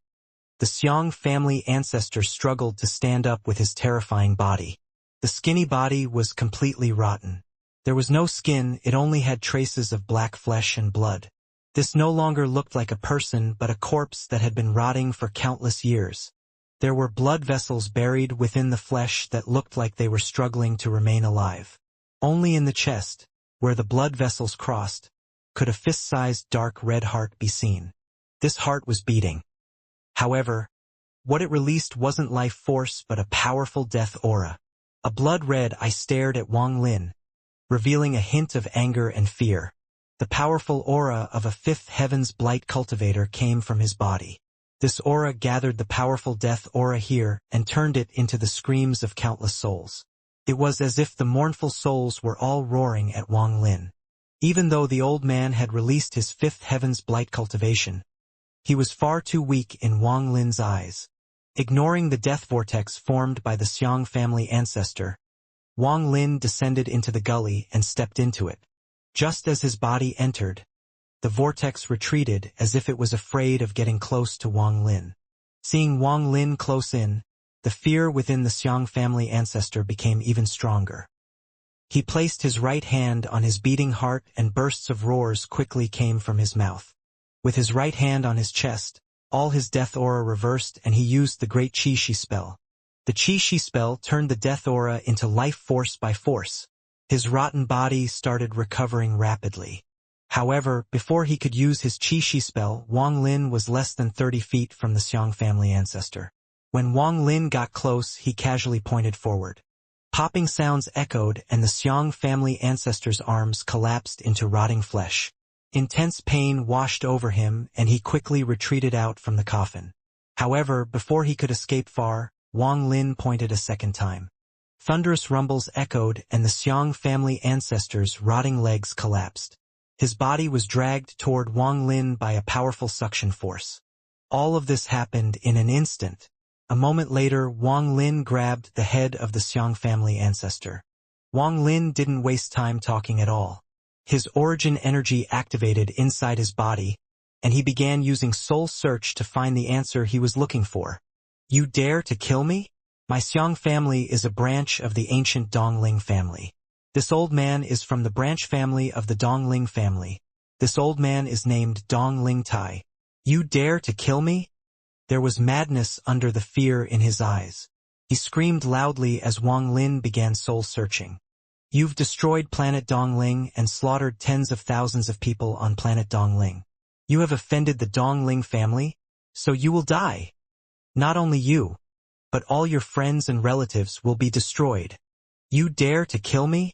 the Xiang family ancestor struggled to stand up with his terrifying body. The skinny body was completely rotten. There was no skin, it only had traces of black flesh and blood. This no longer looked like a person but a corpse that had been rotting for countless years. There were blood vessels buried within the flesh that looked like they were struggling to remain alive. Only in the chest, where the blood vessels crossed, could a fist-sized dark red heart be seen. This heart was beating. However, what it released wasn't life force but a powerful death aura. A blood red eye stared at Wang Lin, revealing a hint of anger and fear. The powerful aura of a fifth heaven's blight cultivator came from his body. This aura gathered the powerful death aura here and turned it into the screams of countless souls. It was as if the mournful souls were all roaring at Wang Lin. Even though the old man had released his fifth heaven's blight cultivation, he was far too weak in Wang Lin's eyes. Ignoring the death vortex formed by the Xiang family ancestor, Wang Lin descended into the gully and stepped into it. Just as his body entered, the vortex retreated as if it was afraid of getting close to Wang Lin. Seeing Wang Lin close in, the fear within the Xiang family ancestor became even stronger. He placed his right hand on his beating heart and bursts of roars quickly came from his mouth. With his right hand on his chest, all his death aura reversed and he used the great Qi Shi spell. The Qi Shi spell turned the death aura into life force by force. His rotten body started recovering rapidly. However, before he could use his Qi Shi spell, Wang Lin was less than 30 feet from the Xiang family ancestor. When Wang Lin got close, he casually pointed forward. Popping sounds echoed and the Xiang family ancestor's arms collapsed into rotting flesh. Intense pain washed over him and he quickly retreated out from the coffin. However, before he could escape far, Wang Lin pointed a second time. Thunderous rumbles echoed and the Xiang family ancestor's rotting legs collapsed. His body was dragged toward Wang Lin by a powerful suction force. All of this happened in an instant. A moment later, Wang Lin grabbed the head of the Xiang family ancestor. Wang Lin didn't waste time talking at all. His origin energy activated inside his body, and he began using soul search to find the answer he was looking for. You dare to kill me? My Xiang family is a branch of the ancient Dongling family. This old man is from the branch family of the Dongling family. This old man is named Dongling Tai. You dare to kill me? There was madness under the fear in his eyes. He screamed loudly as Wang Lin began soul-searching. You've destroyed planet Dongling and slaughtered tens of thousands of people on planet Dongling. You have offended the Dongling family, so you will die. Not only you, but all your friends and relatives will be destroyed. You dare to kill me?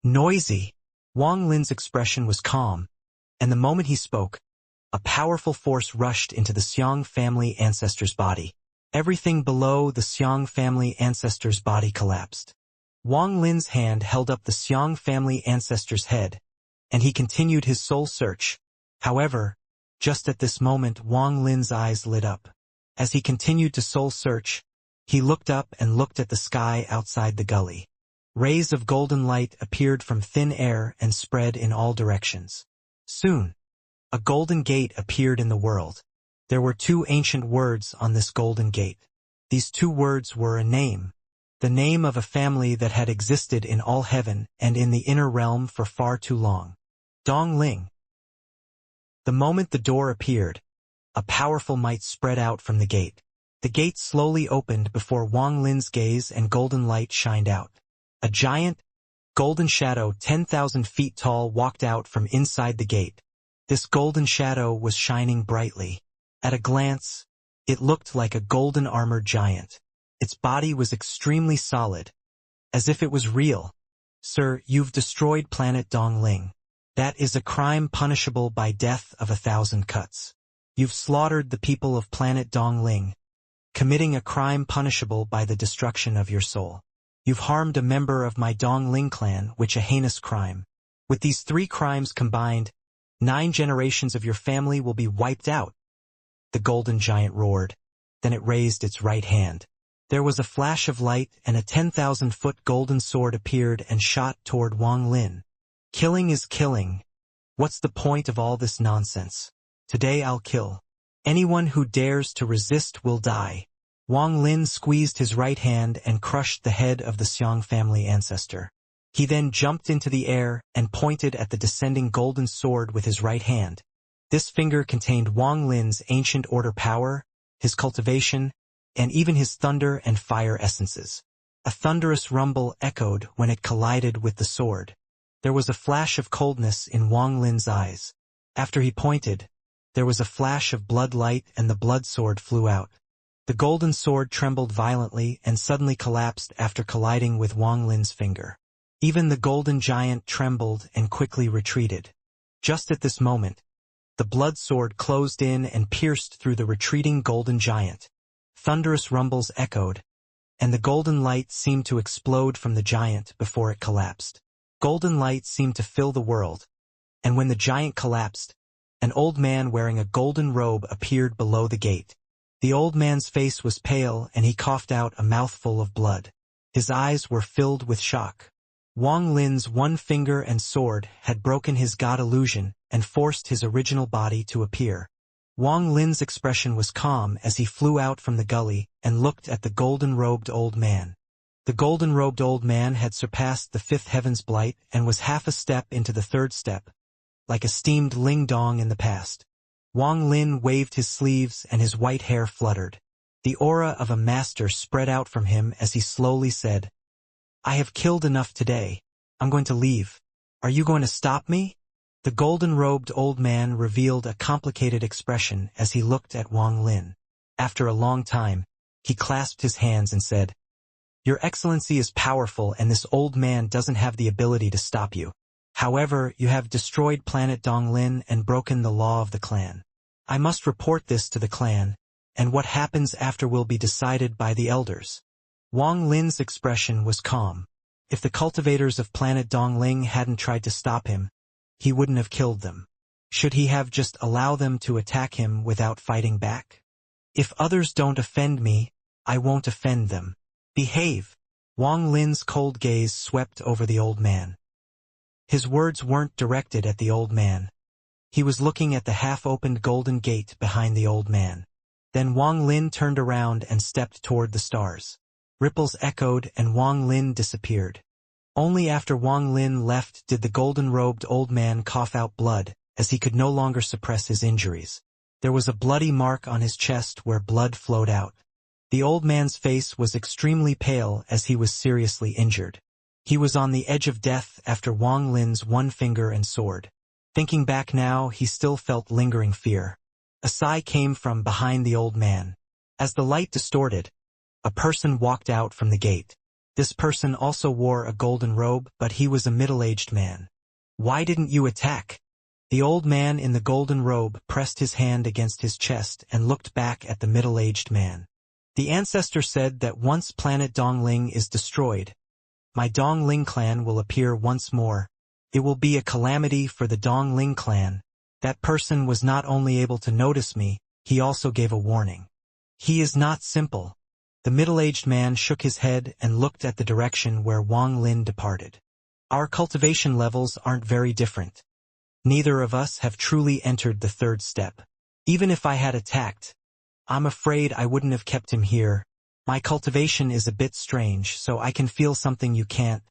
Noisy. Wang Lin's expression was calm, and the moment he spoke, a powerful force rushed into the Xiang family ancestor's body. Everything below the Xiang family ancestor's body collapsed. Wang Lin's hand held up the Xiang family ancestor's head, and he continued his soul search. However, just at this moment Wang Lin's eyes lit up. As he continued to soul search, he looked up and looked at the sky outside the gully. Rays of golden light appeared from thin air and spread in all directions. Soon, a golden gate appeared in the world. There were two ancient words on this golden gate. These two words were a name, the name of a family that had existed in all heaven and in the inner realm for far too long. Dongling. The moment the door appeared, a powerful might spread out from the gate. The gate slowly opened before Wang Lin's gaze and golden light shined out. A giant, golden shadow 10,000 feet tall walked out from inside the gate. This golden shadow was shining brightly. At a glance, it looked like a golden armored giant. Its body was extremely solid, as if it was real. Sir, you've destroyed planet Dongling. That is a crime punishable by death of 1,000 cuts. You've slaughtered the people of planet Dongling, committing a crime punishable by the destruction of your soul. You've harmed a member of my Dongling clan, which a heinous crime. With these 3 crimes combined, 9 generations of your family will be wiped out. The golden giant roared. Then it raised its right hand. There was a flash of light and a 10,000-foot golden sword appeared and shot toward Wang Lin. Killing is killing. What's the point of all this nonsense? Today I'll kill. Anyone who dares to resist will die. Wang Lin squeezed his right hand and crushed the head of the Xiang family ancestor. He then jumped into the air and pointed at the descending golden sword with his right hand. This finger contained Wang Lin's ancient order power, his cultivation, and even his thunder and fire essences. A thunderous rumble echoed when it collided with the sword. There was a flash of coldness in Wang Lin's eyes. After he pointed, there was a flash of blood light and the blood sword flew out. The golden sword trembled violently and suddenly collapsed after colliding with Wang Lin's finger. Even the golden giant trembled and quickly retreated. Just at this moment, the blood sword closed in and pierced through the retreating golden giant. Thunderous rumbles echoed, and the golden light seemed to explode from the giant before it collapsed. Golden light seemed to fill the world, and when the giant collapsed, an old man wearing a golden robe appeared below the gate. The old man's face was pale and he coughed out a mouthful of blood. His eyes were filled with shock. Wang Lin's one finger and sword had broken his god illusion and forced his original body to appear. Wang Lin's expression was calm as he flew out from the gully and looked at the golden-robed old man. The golden-robed old man had surpassed the fifth heaven's blight and was half a step into the third step, like a steamed ling-dong in the past. Wang Lin waved his sleeves and his white hair fluttered. The aura of a master spread out from him as he slowly said, "I have killed enough today. I'm going to leave. Are you going to stop me?" The golden-robed old man revealed a complicated expression as he looked at Wang Lin. After a long time, he clasped his hands and said, "Your Excellency is powerful and this old man doesn't have the ability to stop you. However, you have destroyed planet Donglin and broken the law of the clan. I must report this to the clan, and what happens after will be decided by the elders." Wang Lin's expression was calm. If the cultivators of planet Dongling hadn't tried to stop him, he wouldn't have killed them. Should he have just allowed them to attack him without fighting back? "If others don't offend me, I won't offend them. Behave." Wang Lin's cold gaze swept over the old man. His words weren't directed at the old man. He was looking at the half-opened golden gate behind the old man. Then Wang Lin turned around and stepped toward the stars. Ripples echoed and Wang Lin disappeared. Only after Wang Lin left did the golden-robed old man cough out blood, as he could no longer suppress his injuries. There was a bloody mark on his chest where blood flowed out. The old man's face was extremely pale as he was seriously injured. He was on the edge of death after Wang Lin's one finger and sword. Thinking back now, he still felt lingering fear. A sigh came from behind the old man. As the light distorted, a person walked out from the gate. This person also wore a golden robe, but he was a middle-aged man. "Why didn't you attack?" The old man in the golden robe pressed his hand against his chest and looked back at the middle-aged man. "The ancestor said that once planet Dongling is destroyed, my Dongling clan will appear once more. It will be a calamity for the Dongling clan." That person was not only able to notice me, he also gave a warning. "He is not simple." The middle-aged man shook his head and looked at the direction where Wang Lin departed. "Our cultivation levels aren't very different. Neither of us have truly entered the third step. Even if I had attacked, I'm afraid I wouldn't have kept him here. My cultivation is a bit strange, so I can feel something you can't."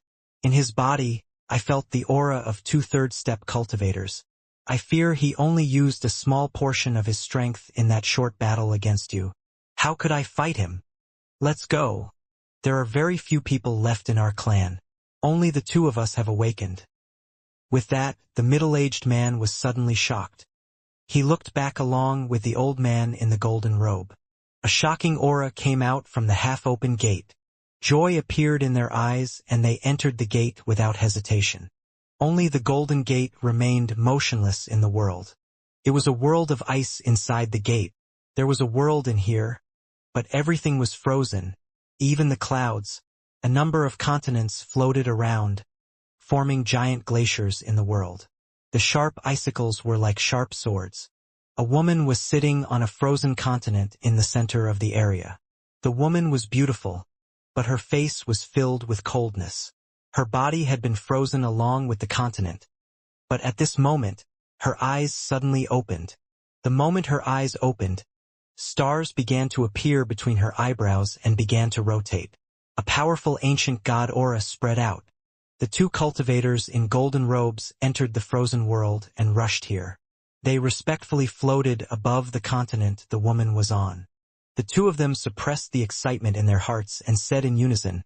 In his body, I felt the aura of two third-step cultivators. "I fear he only used a small portion of his strength in that short battle against you. How could I fight him? Let's go. There are very few people left in our clan. Only the two of us have awakened." With that, the middle-aged man was suddenly shocked. He looked back along with the old man in the golden robe. A shocking aura came out from the half-open gate. Joy appeared in their eyes and they entered the gate without hesitation. Only the golden gate remained motionless in the world. It was a world of ice inside the gate. There was a world in here, but everything was frozen, even the clouds. A number of continents floated around, forming giant glaciers in the world. The sharp icicles were like sharp swords. A woman was sitting on a frozen continent in the center of the area. The woman was beautiful, but her face was filled with coldness. Her body had been frozen along with the continent. But at this moment, her eyes suddenly opened. The moment her eyes opened, stars began to appear between her eyebrows and began to rotate. A powerful ancient god aura spread out. The two cultivators in golden robes entered the frozen world and rushed here. They respectfully floated above the continent the woman was on. The two of them suppressed the excitement in their hearts and said in unison,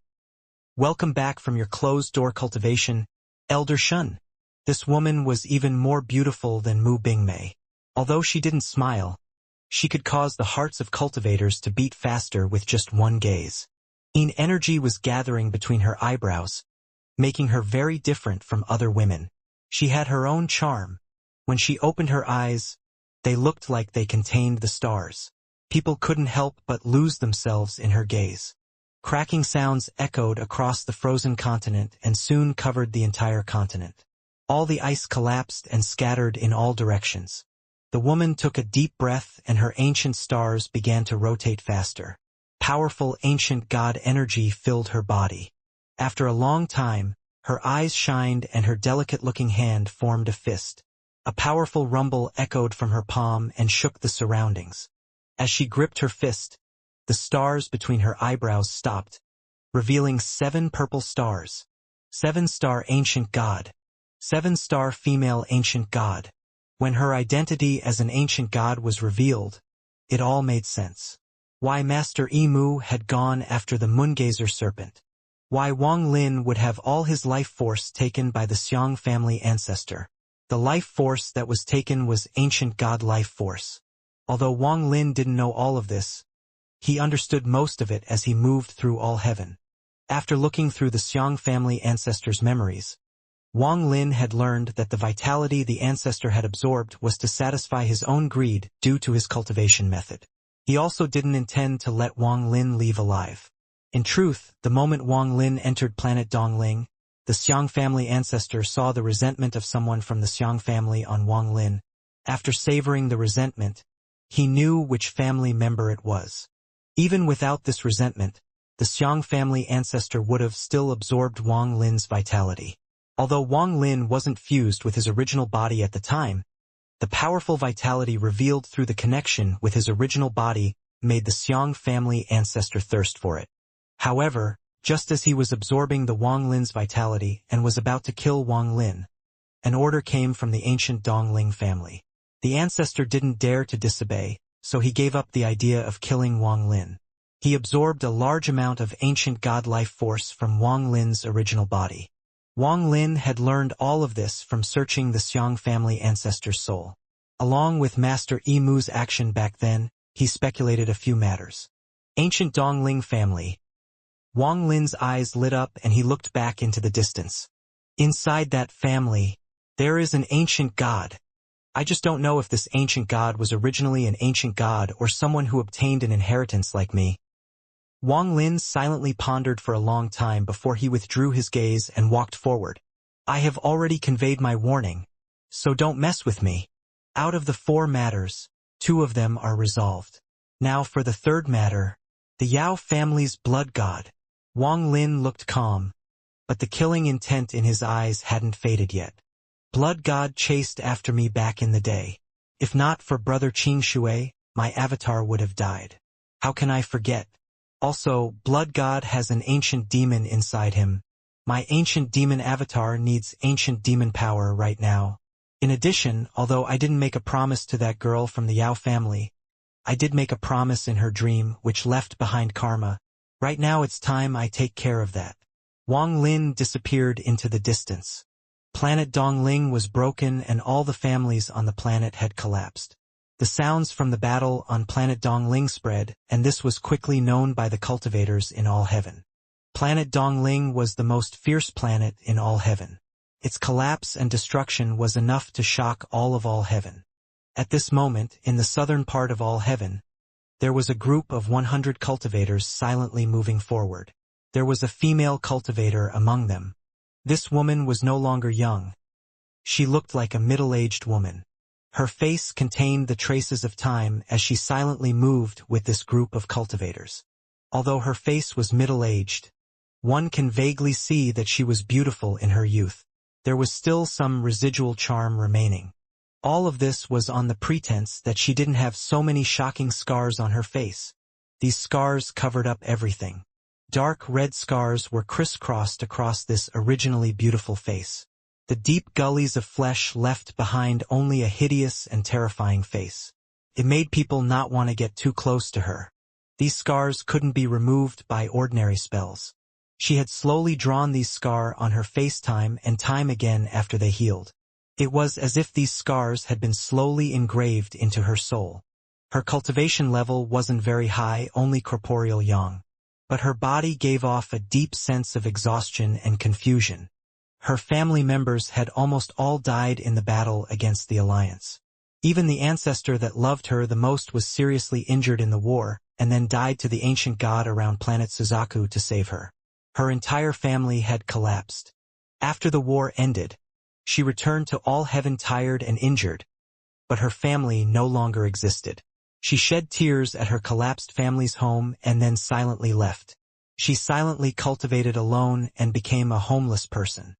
"Welcome back from your closed-door cultivation, Elder Shun." This woman was even more beautiful than Mu Bingmei. Although she didn't smile, she could cause the hearts of cultivators to beat faster with just one gaze. Energy was gathering between her eyebrows, making her very different from other women. She had her own charm. When she opened her eyes, they looked like they contained the stars. People couldn't help but lose themselves in her gaze. Cracking sounds echoed across the frozen continent and soon covered the entire continent. All the ice collapsed and scattered in all directions. The woman took a deep breath and her ancient stars began to rotate faster. Powerful ancient god energy filled her body. After a long time, her eyes shined and her delicate-looking hand formed a fist. A powerful rumble echoed from her palm and shook the surroundings. As she gripped her fist, the stars between her eyebrows stopped, revealing 7 purple stars. 7-star ancient god. 7-star female ancient god. When her identity as an ancient god was revealed, it all made sense. Why Master Emu had gone after the Moongazer serpent. Why Wang Lin would have all his life force taken by the Xiang family ancestor. The life force that was taken was ancient god life force. Although Wang Lin didn't know all of this, he understood most of it as he moved through all heaven. After looking through the Xiang family ancestor's memories, Wang Lin had learned that the vitality the ancestor had absorbed was to satisfy his own greed due to his cultivation method. He also didn't intend to let Wang Lin leave alive. In truth, the moment Wang Lin entered planet Dongling, the Xiang family ancestor saw the resentment of someone from the Xiang family on Wang Lin. After savoring the resentment, he knew which family member it was. Even without this resentment, the Xiang family ancestor would have still absorbed Wang Lin's vitality. Although Wang Lin wasn't fused with his original body at the time, the powerful vitality revealed through the connection with his original body made the Xiang family ancestor thirst for it. However, just as he was absorbing the Wang Lin's vitality and was about to kill Wang Lin, an order came from the ancient Dongling family. The ancestor didn't dare to disobey, so he gave up the idea of killing Wang Lin. He absorbed a large amount of ancient god life force from Wang Lin's original body. Wang Lin had learned all of this from searching the Xiang family ancestor's soul. Along with Master Emu's action back then, he speculated a few matters. Ancient Dongling family. Wang Lin's eyes lit up and he looked back into the distance. Inside that family, there is an ancient god. I just don't know if this ancient god was originally an ancient god or someone who obtained an inheritance like me. Wang Lin silently pondered for a long time before he withdrew his gaze and walked forward. I have already conveyed my warning, so don't mess with me. Out of the 4 matters, 2 of them are resolved. Now for the 3rd matter, the Yao family's blood god. Wang Lin looked calm, but the killing intent in his eyes hadn't faded yet. Blood god chased after me back in the day. If not for Brother Qing Shui, my avatar would have died. How can I forget? Also, Blood God has an ancient demon inside him. My ancient demon avatar needs ancient demon power right now. In addition, although I didn't make a promise to that girl from the Yao family, I did make a promise in her dream which left behind karma. Right now it's time I take care of that. Wang Lin disappeared into the distance. Planet Dongling was broken and all the families on the planet had collapsed. The sounds from the battle on planet Dongling spread, and this was quickly known by the cultivators in all heaven. Planet Dongling was the most fierce planet in all heaven. Its collapse and destruction was enough to shock all of all heaven. At this moment, in the southern part of all heaven, there was a group of 100 cultivators silently moving forward. There was a female cultivator among them. This woman was no longer young. She looked like a middle-aged woman. Her face contained the traces of time as she silently moved with this group of cultivators. Although her face was middle-aged, one can vaguely see that she was beautiful in her youth. There was still some residual charm remaining. All of this was on the pretense that she didn't have so many shocking scars on her face. These scars covered up everything. Dark red scars were crisscrossed across this originally beautiful face. The deep gullies of flesh left behind only a hideous and terrifying face. It made people not want to get too close to her. These scars couldn't be removed by ordinary spells. She had slowly drawn these scars on her face time and time again after they healed. It was as if these scars had been slowly engraved into her soul. Her cultivation level wasn't very high, only corporeal yang. But her body gave off a deep sense of exhaustion and confusion. Her family members had almost all died in the battle against the Alliance. Even the ancestor that loved her the most was seriously injured in the war, and then died to the ancient god around planet Suzaku to save her. Her entire family had collapsed. After the war ended, she returned to all heaven tired and injured, but her family no longer existed. She shed tears at her collapsed family's home and then silently left. She silently cultivated alone and became a homeless person.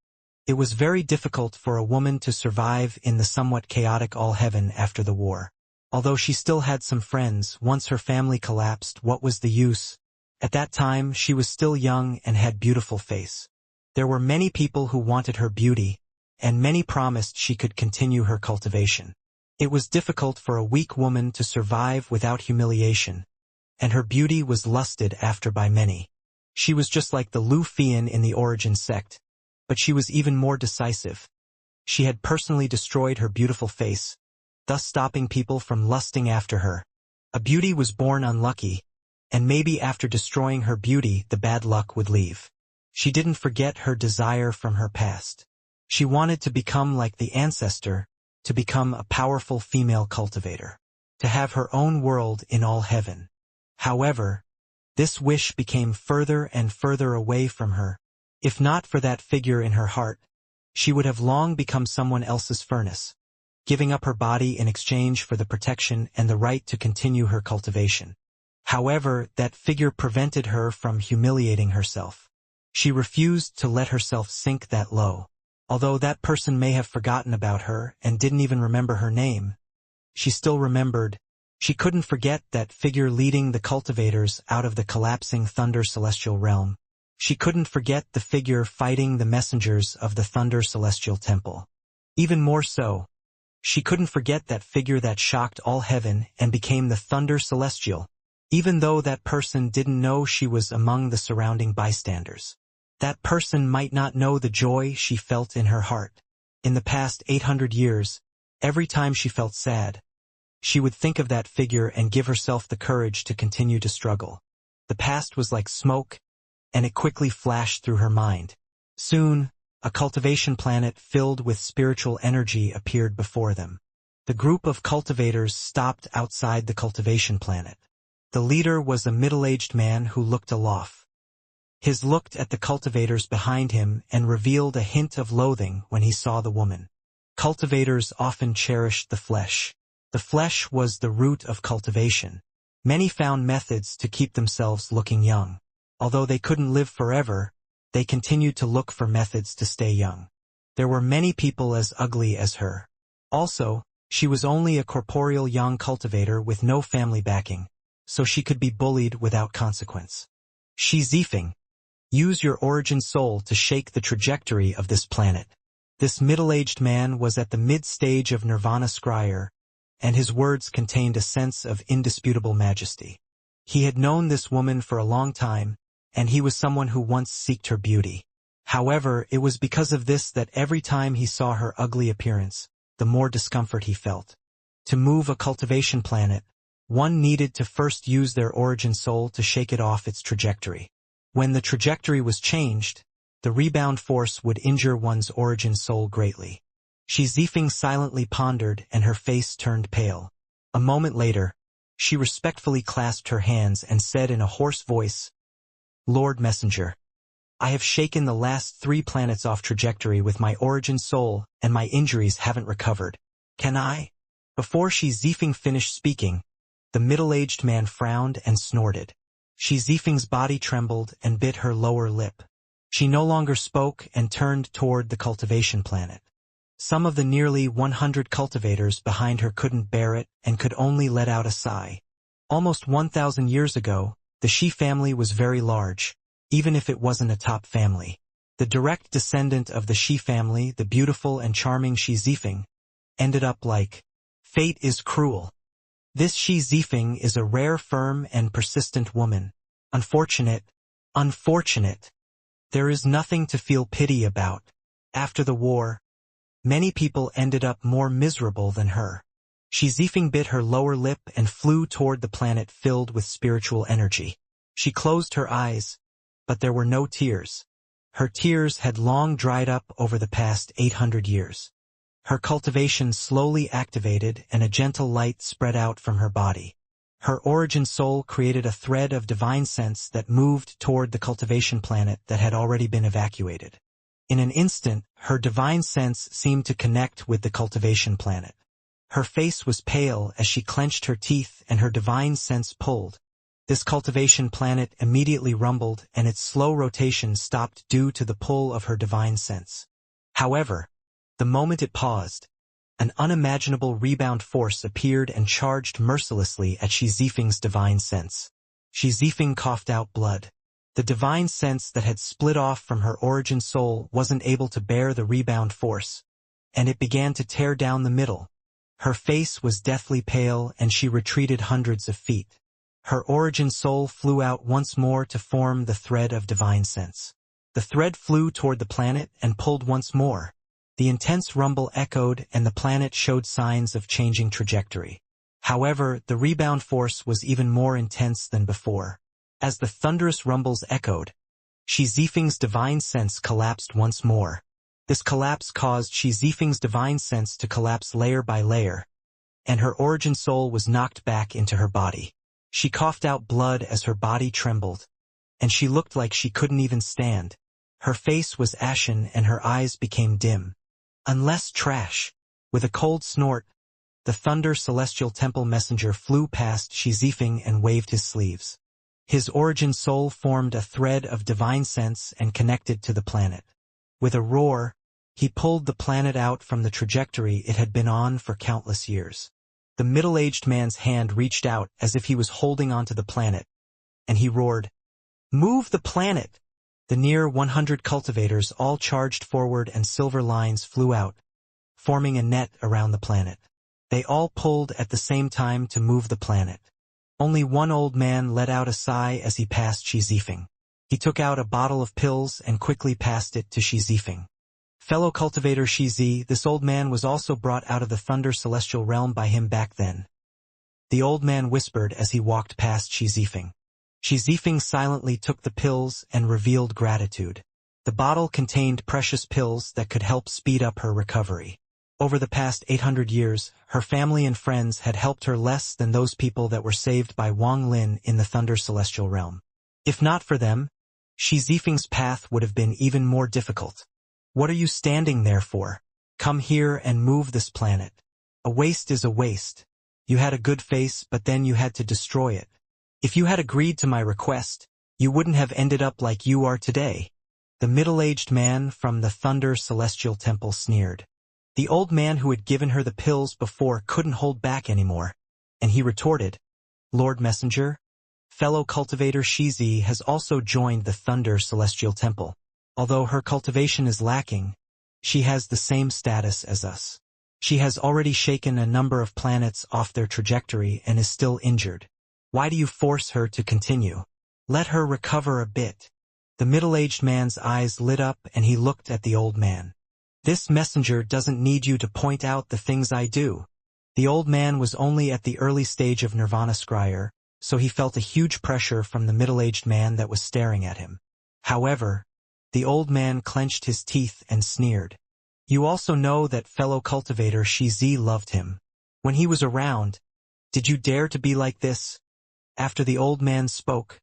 It was very difficult for a woman to survive in the somewhat chaotic all-heaven after the war. Although she still had some friends, once her family collapsed, what was the use? At that time, she was still young and had beautiful face. There were many people who wanted her beauty, and many promised she could continue her cultivation. It was difficult for a weak woman to survive without humiliation, and her beauty was lusted after by many. She was just like the Lu Fian in the Origin sect, but she was even more decisive. She had personally destroyed her beautiful face, thus stopping people from lusting after her. A beauty was born unlucky, and maybe after destroying her beauty the bad luck would leave. She didn't forget her desire from her past. She wanted to become like the ancestor, to become a powerful female cultivator, to have her own world in all heaven. However, this wish became further and further away from her. If not for that figure in her heart, she would have long become someone else's furnace, giving up her body in exchange for the protection and the right to continue her cultivation. However, that figure prevented her from humiliating herself. She refused to let herself sink that low. Although that person may have forgotten about her and didn't even remember her name, she still remembered. She couldn't forget that figure leading the cultivators out of the collapsing Thunder Celestial realm. She couldn't forget the figure fighting the messengers of the Thunder Celestial Temple. Even more so, she couldn't forget that figure that shocked all heaven and became the Thunder Celestial, even though that person didn't know she was among the surrounding bystanders. That person might not know the joy she felt in her heart. In the past 800 years, every time she felt sad, she would think of that figure and give herself the courage to continue to struggle. The past was like smoke, and it quickly flashed through her mind. Soon, a cultivation planet filled with spiritual energy appeared before them. The group of cultivators stopped outside the cultivation planet. The leader was a middle-aged man who looked aloft. His looked at the cultivators behind him and revealed a hint of loathing when he saw the woman. Cultivators often cherished the flesh. The flesh was the root of cultivation. Many found methods to keep themselves looking young. Although they couldn't live forever, they continued to look for methods to stay young. There were many people as ugly as her. Also, she was only a corporeal young cultivator with no family backing, so she could be bullied without consequence. Xi Zifeng, use your origin soul to shake the trajectory of this planet. This middle-aged man was at the mid-stage of Nirvana Scryer, and his words contained a sense of indisputable majesty. He had known this woman for a long time, and he was someone who once sought her beauty. However, it was because of this that every time he saw her ugly appearance, the more discomfort he felt. To move a cultivation planet, one needed to first use their origin soul to shake it off its trajectory. When the trajectory was changed, the rebound force would injure one's origin soul greatly. Xi Zifeng silently pondered and her face turned pale. A moment later, she respectfully clasped her hands and said in a hoarse voice, "Lord Messenger, I have shaken the last 3 planets off trajectory with my origin soul and my injuries haven't recovered. Can I?" Before Xi Zifeng finished speaking, the middle-aged man frowned and snorted. Xi Zifeng's body trembled and bit her lower lip. She no longer spoke and turned toward the cultivation planet. Some of the nearly 100 cultivators behind her couldn't bear it and could only let out a sigh. Almost 1,000 years ago, the Xi family was very large, even if it wasn't a top family. The direct descendant of the Xi family, the beautiful and charming Xi Zifeng, ended up like, fate is cruel. This Xi Zifeng is a rare, firm, and persistent woman. Unfortunate. There is nothing to feel pity about. After the war, many people ended up more miserable than her. Xi Zifeng bit her lower lip and flew toward the planet filled with spiritual energy. She closed her eyes, but there were no tears. Her tears had long dried up over the past 800 years. Her cultivation slowly activated and a gentle light spread out from her body. Her origin soul created a thread of divine sense that moved toward the cultivation planet that had already been evacuated. In an instant, her divine sense seemed to connect with the cultivation planet. Her face was pale as she clenched her teeth and her divine sense pulled. This cultivation planet immediately rumbled and its slow rotation stopped due to the pull of her divine sense. However, the moment it paused, an unimaginable rebound force appeared and charged mercilessly at Shi Zifeng's divine sense. Shi Zifeng coughed out blood. The divine sense that had split off from her origin soul wasn't able to bear the rebound force, and it began to tear down the middle. Her face was deathly pale and she retreated hundreds of feet. Her origin soul flew out once more to form the thread of divine sense. The thread flew toward the planet and pulled once more. The intense rumble echoed and the planet showed signs of changing trajectory. However, the rebound force was even more intense than before. As the thunderous rumbles echoed, Shi Zifeng's divine sense collapsed once more. This collapse caused Shi Zifeng's divine sense to collapse layer by layer, and her origin soul was knocked back into her body. She coughed out blood as her body trembled, and she looked like she couldn't even stand. Her face was ashen and her eyes became dim. Unless trash. With a cold snort, the Thunder Celestial Temple messenger flew past Shi Zifeng and waved his sleeves. His origin soul formed a thread of divine sense and connected to the planet. With a roar, he pulled the planet out from the trajectory it had been on for countless years. The middle-aged man's hand reached out as if he was holding onto the planet, and he roared, "Move the planet!" The near 100 cultivators all charged forward and silver lines flew out, forming a net around the planet. They all pulled at the same time to move the planet. Only one old man let out a sigh as he passed Shi Zifeng. He took out a bottle of pills and quickly passed it to Shi Zifeng. Fellow cultivator Shi Zi, this old man was also brought out of the Thunder Celestial Realm by him back then. The old man whispered as he walked past Shi Zifeng. Shi Zifeng silently took the pills and revealed gratitude. The bottle contained precious pills that could help speed up her recovery. Over the past 800 years, her family and friends had helped her less than those people that were saved by Wang Lin in the Thunder Celestial Realm. If not for them, Shi Zifeng's path would have been even more difficult. What are you standing there for? Come here and move this planet. A waste is a waste. You had a good face, but then you had to destroy it. If you had agreed to my request, you wouldn't have ended up like you are today. The middle-aged man from the Thunder Celestial Temple sneered. The old man who had given her the pills before couldn't hold back anymore, and he retorted, "Lord Messenger, fellow cultivator Shi Zi has also joined the Thunder Celestial Temple. Although her cultivation is lacking, she has the same status as us. She has already shaken a number of planets off their trajectory and is still injured. Why do you force her to continue? Let her recover a bit." The middle-aged man's eyes lit up and he looked at the old man. "This messenger doesn't need you to point out the things I do." The old man was only at the early stage of Nirvana Scryer, so he felt a huge pressure from the middle-aged man that was staring at him. However, the old man clenched his teeth and sneered. "You also know that fellow cultivator Shi Zi loved him. When he was around, did you dare to be like this?" After the old man spoke,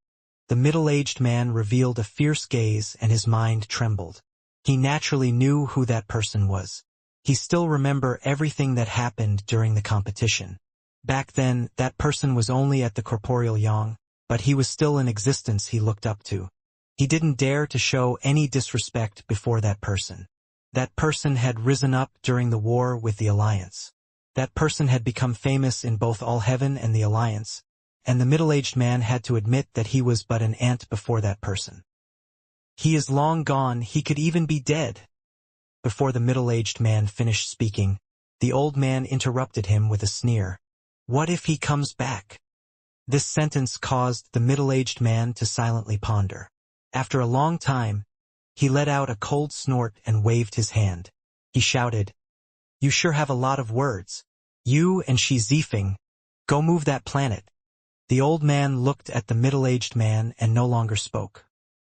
the middle-aged man revealed a fierce gaze and his mind trembled. He naturally knew who that person was. He still remembered everything that happened during the competition. Back then, that person was only at the corporeal yang, but he was still in existence he looked up to. He didn't dare to show any disrespect before that person. That person had risen up during the war with the Alliance. That person had become famous in both All Heaven and the Alliance, and the middle-aged man had to admit that he was but an ant before that person. "He is long gone, he could even be dead." Before the middle-aged man finished speaking, the old man interrupted him with a sneer. "What if he comes back?" This sentence caused the middle-aged man to silently ponder. After a long time, he let out a cold snort and waved his hand. He shouted, "You sure have a lot of words. You and Shi Zifeng, go move that planet." The old man looked at the middle-aged man and no longer spoke.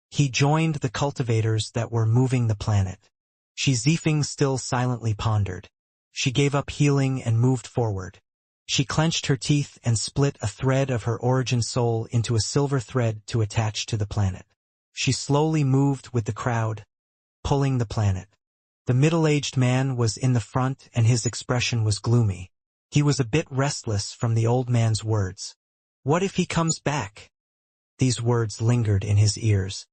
He joined the cultivators that were moving the planet. Shi Zifeng still silently pondered. She gave up healing and moved forward. She clenched her teeth and split a thread of her origin soul into a silver thread to attach to the planet. She slowly moved with the crowd, pulling the planet. The middle-aged man was in the front and his expression was gloomy. He was a bit restless from the old man's words. What if he comes back? These words lingered in his ears.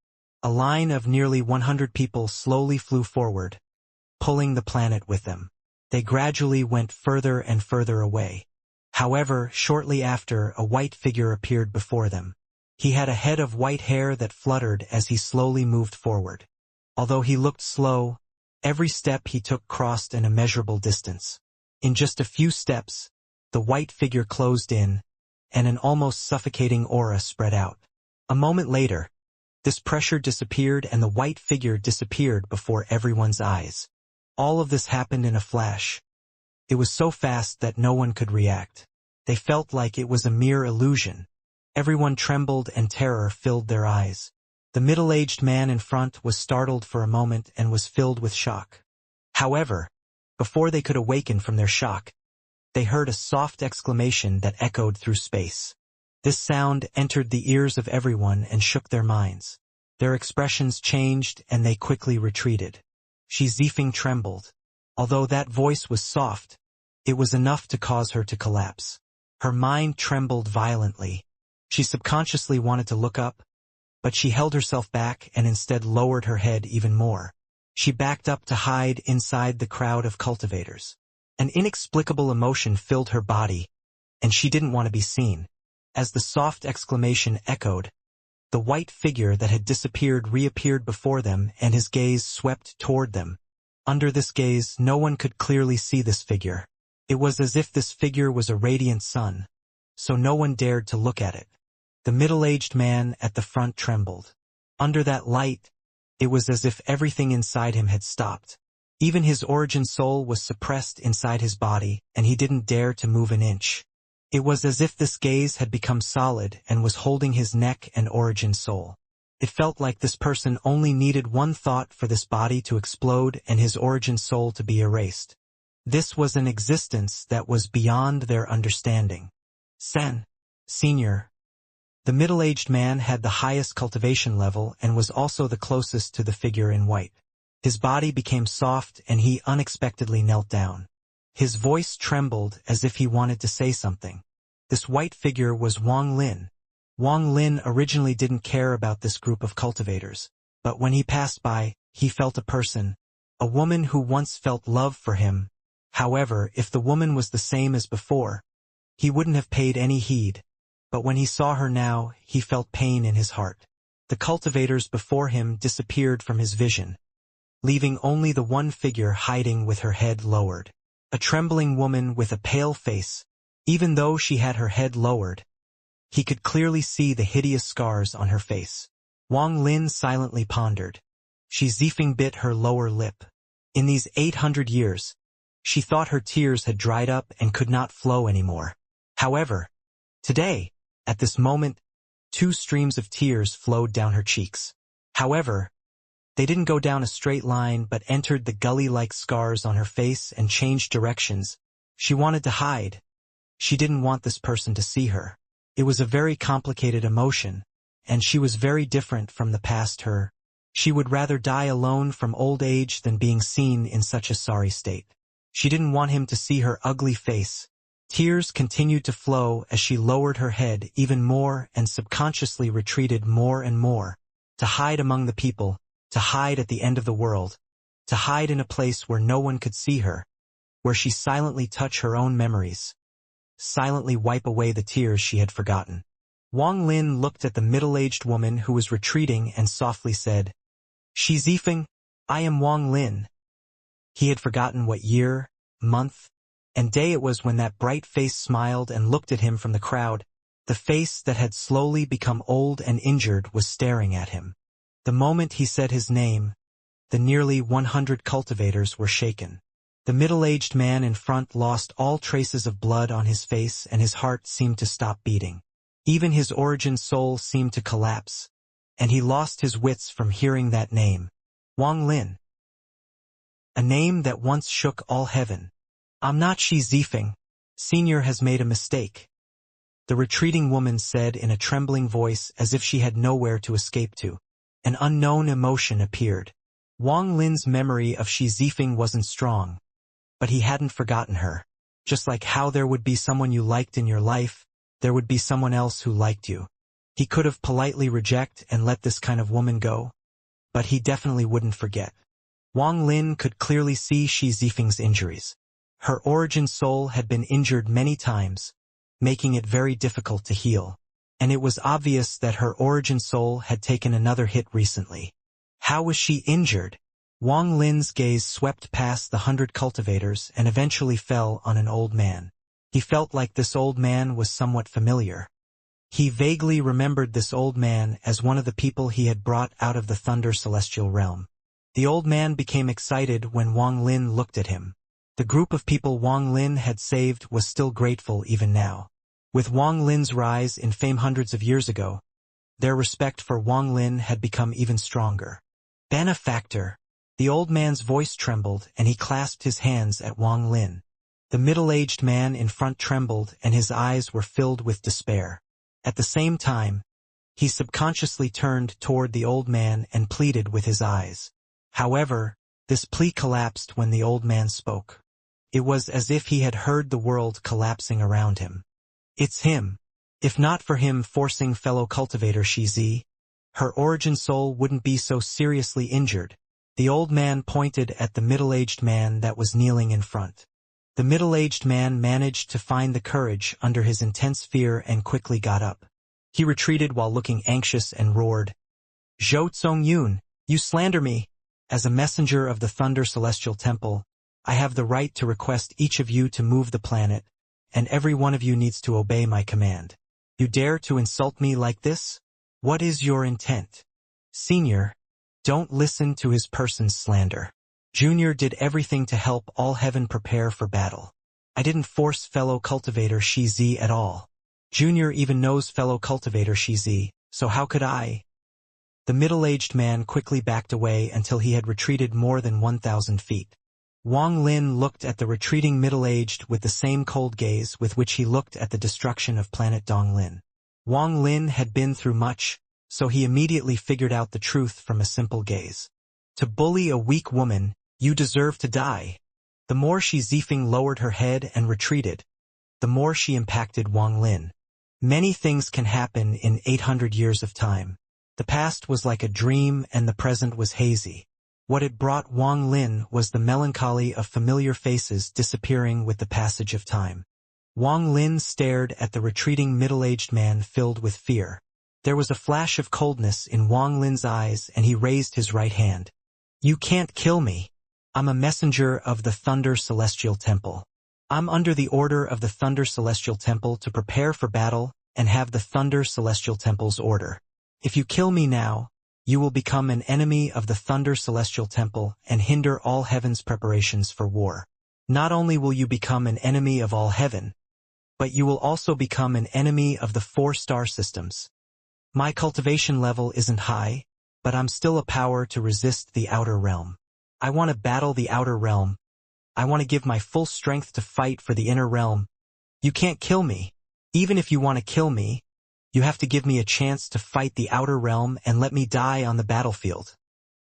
A line of nearly 100 people slowly flew forward, pulling the planet with them. They gradually went further and further away. However, shortly after, a white figure appeared before them. He had a head of white hair that fluttered as he slowly moved forward. Although he looked slow, every step he took crossed an immeasurable distance. In just a few steps, the white figure closed in, and an almost suffocating aura spread out. A moment later, this pressure disappeared and the white figure disappeared before everyone's eyes. All of this happened in a flash. It was so fast that no one could react. They felt like it was a mere illusion. Everyone trembled and terror filled their eyes. The middle-aged man in front was startled for a moment and was filled with shock. However, before they could awaken from their shock, they heard a soft exclamation that echoed through space. This sound entered the ears of everyone and shook their minds. Their expressions changed and they quickly retreated. Xianxia trembled. Although that voice was soft, it was enough to cause her to collapse. Her mind trembled violently. She subconsciously wanted to look up, but she held herself back and instead lowered her head even more. She backed up to hide inside the crowd of cultivators. An inexplicable emotion filled her body, and she didn't want to be seen. As the soft exclamation echoed, the white figure that had disappeared reappeared before them and his gaze swept toward them. Under this gaze, no one could clearly see this figure. It was as if this figure was a radiant sun, so no one dared to look at it. The middle-aged man at the front trembled. Under that light, it was as if everything inside him had stopped. Even his origin soul was suppressed inside his body, and he didn't dare to move an inch. It was as if this gaze had become solid and was holding his neck and origin soul. It felt like this person only needed one thought for this body to explode and his origin soul to be erased. This was an existence that was beyond their understanding. Senior. The middle-aged man had the highest cultivation level and was also the closest to the figure in white. His body became soft and he unexpectedly knelt down. His voice trembled as if he wanted to say something. This white figure was Wang Lin. Wang Lin originally didn't care about this group of cultivators, but when he passed by, he felt a person, a woman who once felt love for him. However, if the woman was the same as before, he wouldn't have paid any heed. But when he saw her now, he felt pain in his heart. The cultivators before him disappeared from his vision, leaving only the one figure hiding with her head lowered. A trembling woman with a pale face. Even though she had her head lowered, he could clearly see the hideous scars on her face. Wang Lin silently pondered. Xianxia bit her lower lip. In these 800 years, she thought her tears had dried up and could not flow anymore. However, today, at this moment, 2 streams of tears flowed down her cheeks. However, they didn't go down a straight line but entered the gully-like scars on her face and changed directions. She wanted to hide. She didn't want this person to see her. It was a very complicated emotion, and she was very different from the past her. She would rather die alone from old age than being seen in such a sorry state. She didn't want him to see her ugly face. Tears continued to flow as she lowered her head even more and subconsciously retreated more and more. To hide among the people, to hide at the end of the world, to hide in a place where no one could see her, where she silently touched her own memories, silently wipe away the tears she had forgotten. Wang Lin looked at the middle-aged woman who was retreating and softly said, "Xianxia, I am Wang Lin." He had forgotten what year, month, and day it was when that bright face smiled and looked at him from the crowd. The face that had slowly become old and injured was staring at him. The moment he said his name, the nearly 100 cultivators were shaken. The middle-aged man in front lost all traces of blood on his face and his heart seemed to stop beating. Even his origin soul seemed to collapse, and he lost his wits from hearing that name. Wang Lin. A name that once shook all heaven. "I'm not Xianxia. Senior has made a mistake," the retreating woman said in a trembling voice as if she had nowhere to escape to. An unknown emotion appeared. Wang Lin's memory of Xianxia wasn't strong, but he hadn't forgotten her. Just like how there would be someone you liked in your life, there would be someone else who liked you. He could have politely rejected and let this kind of woman go, but he definitely wouldn't forget. Wang Lin could clearly see Shi Zifeng's injuries. Her origin soul had been injured many times, making it very difficult to heal. And it was obvious that her origin soul had taken another hit recently. How was she injured? Wang Lin's gaze swept past the 100 cultivators and eventually fell on an old man. He felt like this old man was somewhat familiar. He vaguely remembered this old man as one of the people he had brought out of the Thunder Celestial Realm. The old man became excited when Wang Lin looked at him. The group of people Wang Lin had saved was still grateful even now. With Wang Lin's rise in fame hundreds of years ago, their respect for Wang Lin had become even stronger. Benefactor. The old man's voice trembled and he clasped his hands at Wang Lin. The middle-aged man in front trembled and his eyes were filled with despair. At the same time, he subconsciously turned toward the old man and pleaded with his eyes. However, this plea collapsed when the old man spoke. It was as if he had heard the world collapsing around him. It's him. If not for him forcing fellow cultivator Shizi, her origin soul wouldn't be so seriously injured. The old man pointed at the middle-aged man that was kneeling in front. The middle-aged man managed to find the courage under his intense fear and quickly got up. He retreated while looking anxious and roared, "Zhou Tsongyun, you slander me! As a messenger of the Thunder Celestial Temple, I have the right to request each of you to move the planet, and every one of you needs to obey my command. You dare to insult me like this? What is your intent? Senior, don't listen to his person's slander. Junior did everything to help all heaven prepare for battle. I didn't force fellow cultivator Shizi at all. Junior even knows fellow cultivator Shizi, so how could I?" The middle-aged man quickly backed away until he had retreated more than 1,000 feet. Wang Lin looked at the retreating middle-aged with the same cold gaze with which he looked at the destruction of planet Donglin. Wang Lin had been through much, so he immediately figured out the truth from a simple gaze. To bully a weak woman, you deserve to die. The more Shi Zifeng lowered her head and retreated, the more she impacted Wang Lin. Many things can happen in 800 years of time. The past was like a dream and the present was hazy. What it brought Wang Lin was the melancholy of familiar faces disappearing with the passage of time. Wang Lin stared at the retreating middle-aged man filled with fear. There was a flash of coldness in Wang Lin's eyes and he raised his right hand. "You can't kill me. I'm a messenger of the Thunder Celestial Temple. I'm under the order of the Thunder Celestial Temple to prepare for battle and have the Thunder Celestial Temple's order. If you kill me now, you will become an enemy of the Thunder Celestial Temple and hinder all heaven's preparations for war. Not only will you become an enemy of all heaven, but you will also become an enemy of the 4 star systems. My cultivation level isn't high, but I'm still a power to resist the outer realm. I want to battle the outer realm. I want to give my full strength to fight for the inner realm. You can't kill me. Even if you want to kill me, you have to give me a chance to fight the outer realm and let me die on the battlefield."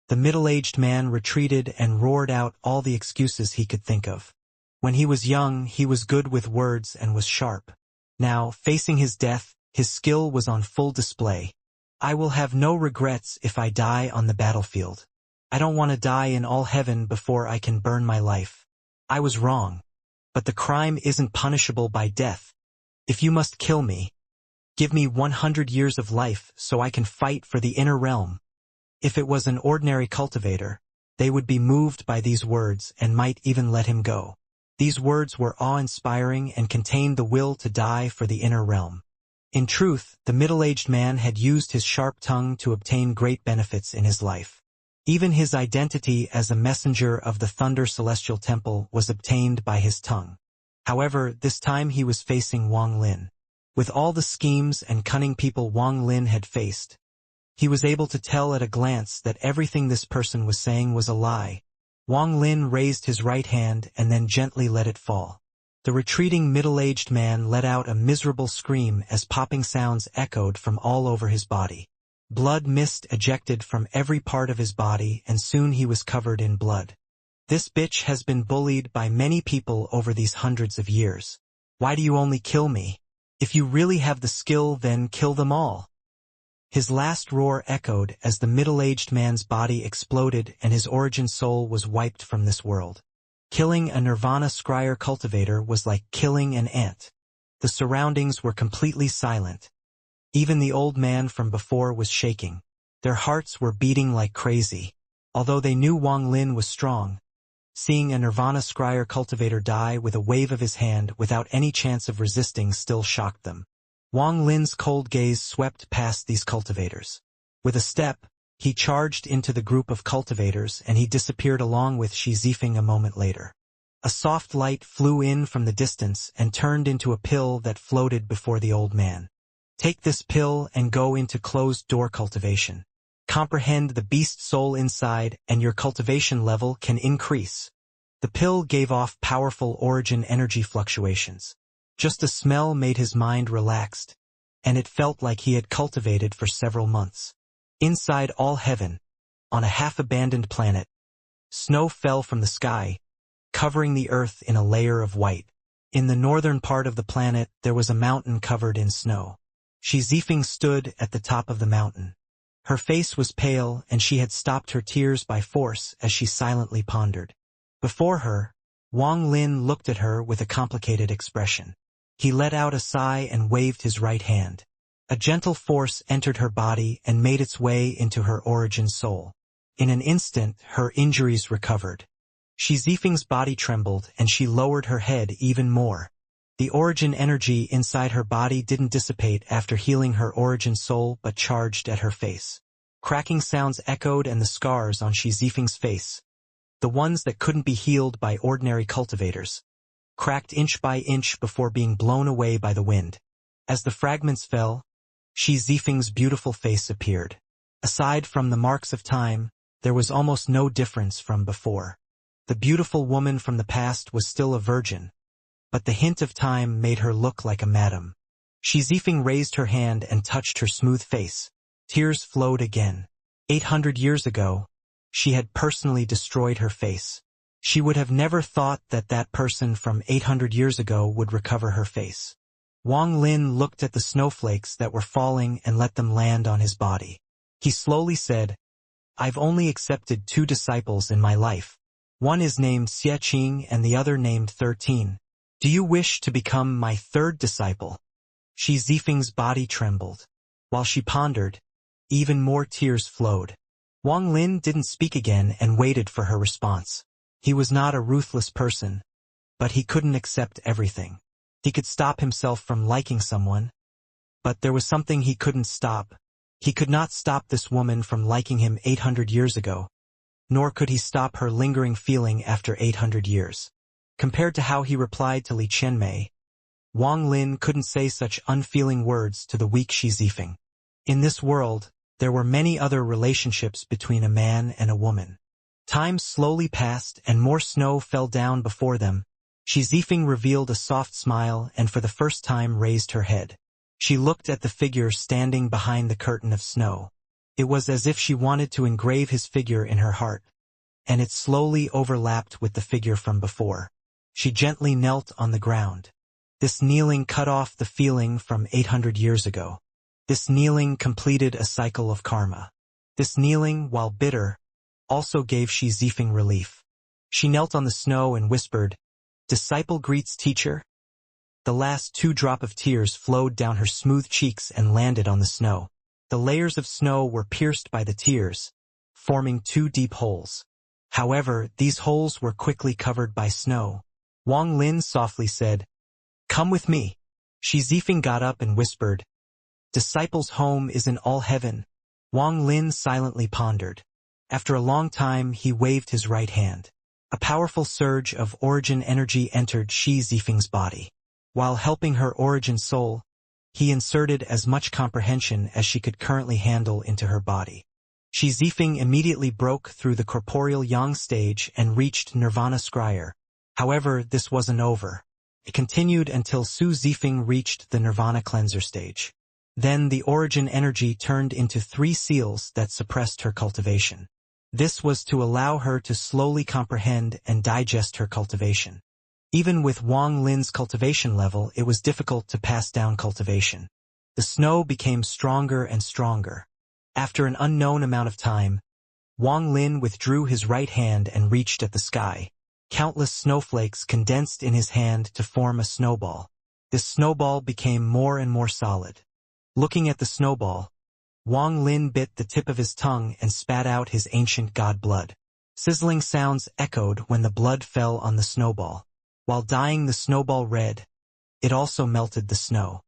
The middle-aged man retreated and roared out all the excuses he could think of. When he was young, he was good with words and was sharp. Now, facing his death, his skill was on full display. "I will have no regrets if I die on the battlefield. I don't want to die in all heaven before I can burn my life. I was wrong. But the crime isn't punishable by death. If you must kill me, give me 100 years of life so I can fight for the inner realm." If it was an ordinary cultivator, they would be moved by these words and might even let him go. These words were awe-inspiring and contained the will to die for the inner realm. In truth, the middle-aged man had used his sharp tongue to obtain great benefits in his life. Even his identity as a messenger of the Thunder Celestial Temple was obtained by his tongue. However, this time he was facing Wang Lin. With all the schemes and cunning people Wang Lin had faced, he was able to tell at a glance that everything this person was saying was a lie. Wang Lin raised his right hand and then gently let it fall. The retreating middle-aged man let out a miserable scream as popping sounds echoed from all over his body. Blood mist ejected from every part of his body and soon he was covered in blood. This bitch has been bullied by many people over these hundreds of years. Why do you only kill me? If you really have the skill, then kill them all." His last roar echoed as the middle-aged man's body exploded and his origin soul was wiped from this world. Killing a Nirvana scryer cultivator was like killing an ant. The surroundings were completely silent. Even the old man from before was shaking. Their hearts were beating like crazy. Although they knew Wang Lin was strong, seeing a Nirvana scryer cultivator die with a wave of his hand without any chance of resisting still shocked them. Wang Lin's cold gaze swept past these cultivators. With a step, he charged into the group of cultivators and he disappeared along with Shi Zifeng a moment later. A soft light flew in from the distance and turned into a pill that floated before the old man. "Take this pill and go into closed-door cultivation. Comprehend the beast soul inside and your cultivation level can increase." The pill gave off powerful origin energy fluctuations. Just the smell made his mind relaxed, and it felt like he had cultivated for several months. Inside all heaven, on a half-abandoned planet, snow fell from the sky, covering the earth in a layer of white. In the northern part of the planet there was a mountain covered in snow. Shi Zifeng stood at the top of the mountain. Her face was pale and she had stopped her tears by force as she silently pondered. Before her, Wang Lin looked at her with a complicated expression. He let out a sigh and waved his right hand. A gentle force entered her body and made its way into her origin soul. In an instant, her injuries recovered. Shi Zifeng's body trembled and she lowered her head even more. The origin energy inside her body didn't dissipate after healing her origin soul but charged at her face. Cracking sounds echoed and the scars on Shi Zifeng's face, the ones that couldn't be healed by ordinary cultivators, cracked inch by inch before being blown away by the wind. As the fragments fell, Shi Zifeng's beautiful face appeared. Aside from the marks of time, there was almost no difference from before. The beautiful woman from the past was still a virgin, but the hint of time made her look like a madam. Shi Zifeng raised her hand and touched her smooth face. Tears flowed again. 800 years ago, she had personally destroyed her face. She would have never thought that that person from 800 years ago would recover her face. Wang Lin looked at the snowflakes that were falling and let them land on his body. He slowly said, "I've only accepted 2 disciples in my life. One is named Xie and the other named 13. Do you wish to become my 3rd disciple?" Shi Zifeng's body trembled. While she pondered, even more tears flowed. Wang Lin didn't speak again and waited for her response. He was not a ruthless person, but he couldn't accept everything. He could stop himself from liking someone, but there was something he couldn't stop. He could not stop this woman from liking him 800 years ago, nor could he stop her lingering feeling after 800 years. Compared to how he replied to Li Qianmei, Wang Lin couldn't say such unfeeling words to the weak Shi Zifeng. In this world, there were many other relationships between a man and a woman. Time slowly passed and more snow fell down before them. Shi Zifeng revealed a soft smile and for the first time raised her head. She looked at the figure standing behind the curtain of snow. It was as if she wanted to engrave his figure in her heart, and it slowly overlapped with the figure from before. She gently knelt on the ground. This kneeling cut off the feeling from 800 years ago. This kneeling completed a cycle of karma. This kneeling, while bitter, also gave Shi Zifeng relief. She knelt on the snow and whispered, "Disciple greets teacher." The last 2 drops of tears flowed down her smooth cheeks and landed on the snow. The layers of snow were pierced by the tears, forming 2 deep holes. However, these holes were quickly covered by snow. Wang Lin softly said, "Come with me." Shi Zifeng got up and whispered, "Disciple's home is in all heaven." Wang Lin silently pondered. After a long time, he waved his right hand. A powerful surge of origin energy entered Shi Zifeng's body. While helping her origin soul, he inserted as much comprehension as she could currently handle into her body. Shi Zifeng immediately broke through the corporeal yang stage and reached Nirvana Scryer. However, this wasn't over. It continued until Su Zifeng reached the Nirvana Cleanser stage. Then the origin energy turned into 3 seals that suppressed her cultivation. This was to allow her to slowly comprehend and digest her cultivation. Even with Wang Lin's cultivation level, it was difficult to pass down cultivation. The snow became stronger and stronger. After an unknown amount of time, Wang Lin withdrew his right hand and reached at the sky. Countless snowflakes condensed in his hand to form a snowball. This snowball became more and more solid. Looking at the snowball, Wang Lin bit the tip of his tongue and spat out his ancient god blood. Sizzling sounds echoed when the blood fell on the snowball. While dyeing the snowball red, it also melted the snow.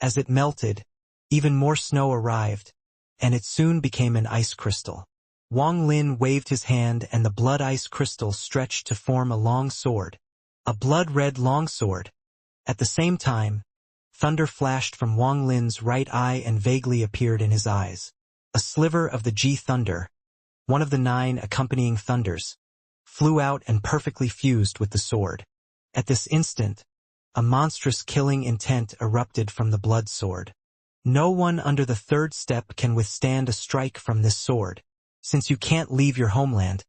As it melted, even more snow arrived, and it soon became an ice crystal. Wang Lin waved his hand and the blood ice crystal stretched to form a long sword. A blood-red longsword. At the same time, thunder flashed from Wang Lin's right eye and vaguely appeared in his eyes. A sliver of the G thunder, one of the 9 accompanying thunders, flew out and perfectly fused with the sword. At this instant, a monstrous killing intent erupted from the blood sword. No one under the 3rd step can withstand a strike from this sword. Since you can't leave your homeland,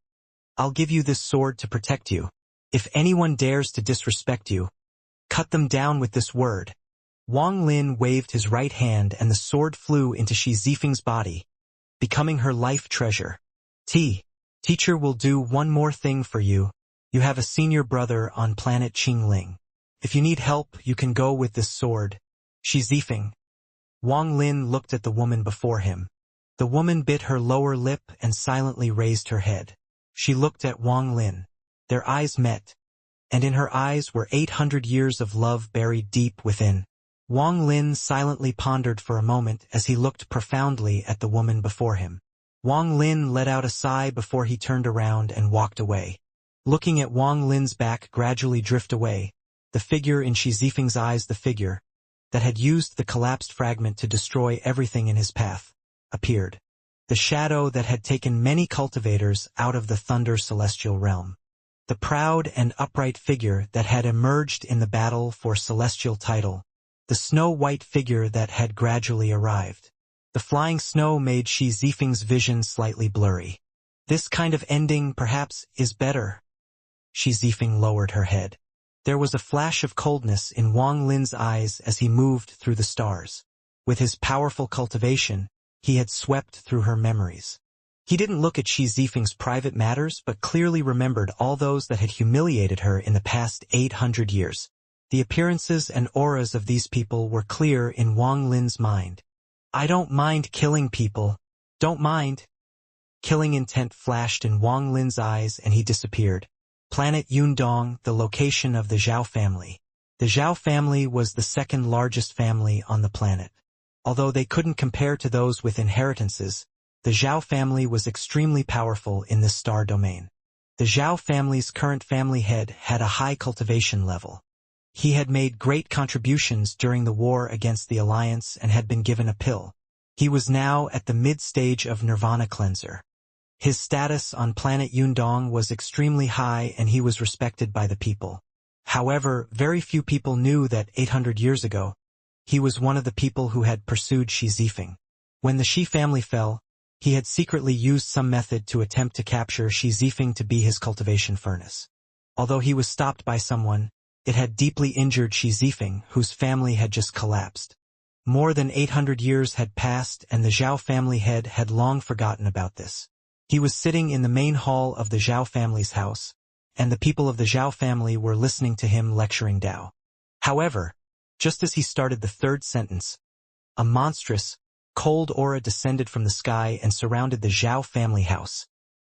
I'll give you this sword to protect you. If anyone dares to disrespect you, cut them down with this word. Wang Lin waved his right hand and the sword flew into Shi Zifeng's body, becoming her life treasure. Teacher will do one more thing for you. You have a senior brother on planet Qingling. If you need help, you can go with this sword. Shi Zifeng. Wang Lin looked at the woman before him. The woman bit her lower lip and silently raised her head. She looked at Wang Lin. Their eyes met, and in her eyes were 800 years of love buried deep within. Wang Lin silently pondered for a moment as he looked profoundly at the woman before him. Wang Lin let out a sigh before he turned around and walked away. Looking at Wang Lin's back gradually drift away, the figure in Shi Zifeng's eyes, the figure that had used the collapsed fragment to destroy everything in his path, appeared. The shadow that had taken many cultivators out of the Thunder Celestial realm. The proud and upright figure that had emerged in the battle for celestial title. The snow-white figure that had gradually arrived. The flying snow made Shi Zifeng's vision slightly blurry. This kind of ending, perhaps, is better. Shi Zifeng lowered her head. There was a flash of coldness in Wang Lin's eyes as he moved through the stars. With his powerful cultivation, he had swept through her memories. He didn't look at Shi Zifeng's private matters but clearly remembered all those that had humiliated her in the past 800 years. The appearances and auras of these people were clear in Wang Lin's mind. I don't mind killing people. Don't mind. Killing intent flashed in Wang Lin's eyes and he disappeared. Planet Yundong, the location of the Zhao family. The Zhao family was the 2nd largest family on the planet. Although they couldn't compare to those with inheritances, the Zhao family was extremely powerful in this star domain. The Zhao family's current family head had a high cultivation level. He had made great contributions during the war against the Alliance and had been given a pill. He was now at the mid-stage of Nirvana Cleanser. His status on planet Yundong was extremely high and he was respected by the people. However, very few people knew that 800 years ago, he was one of the people who had pursued Shi Zifeng. When the Shi family fell, he had secretly used some method to attempt to capture Shi Zifeng to be his cultivation furnace. Although he was stopped by someone, it had deeply injured Shi Zifeng, whose family had just collapsed. More than 800 years had passed and the Zhao family head had long forgotten about this. He was sitting in the main hall of the Zhao family's house, and the people of the Zhao family were listening to him lecturing Dao. However, just as he started the 3rd sentence, a monstrous, cold aura descended from the sky and surrounded the Zhao family house,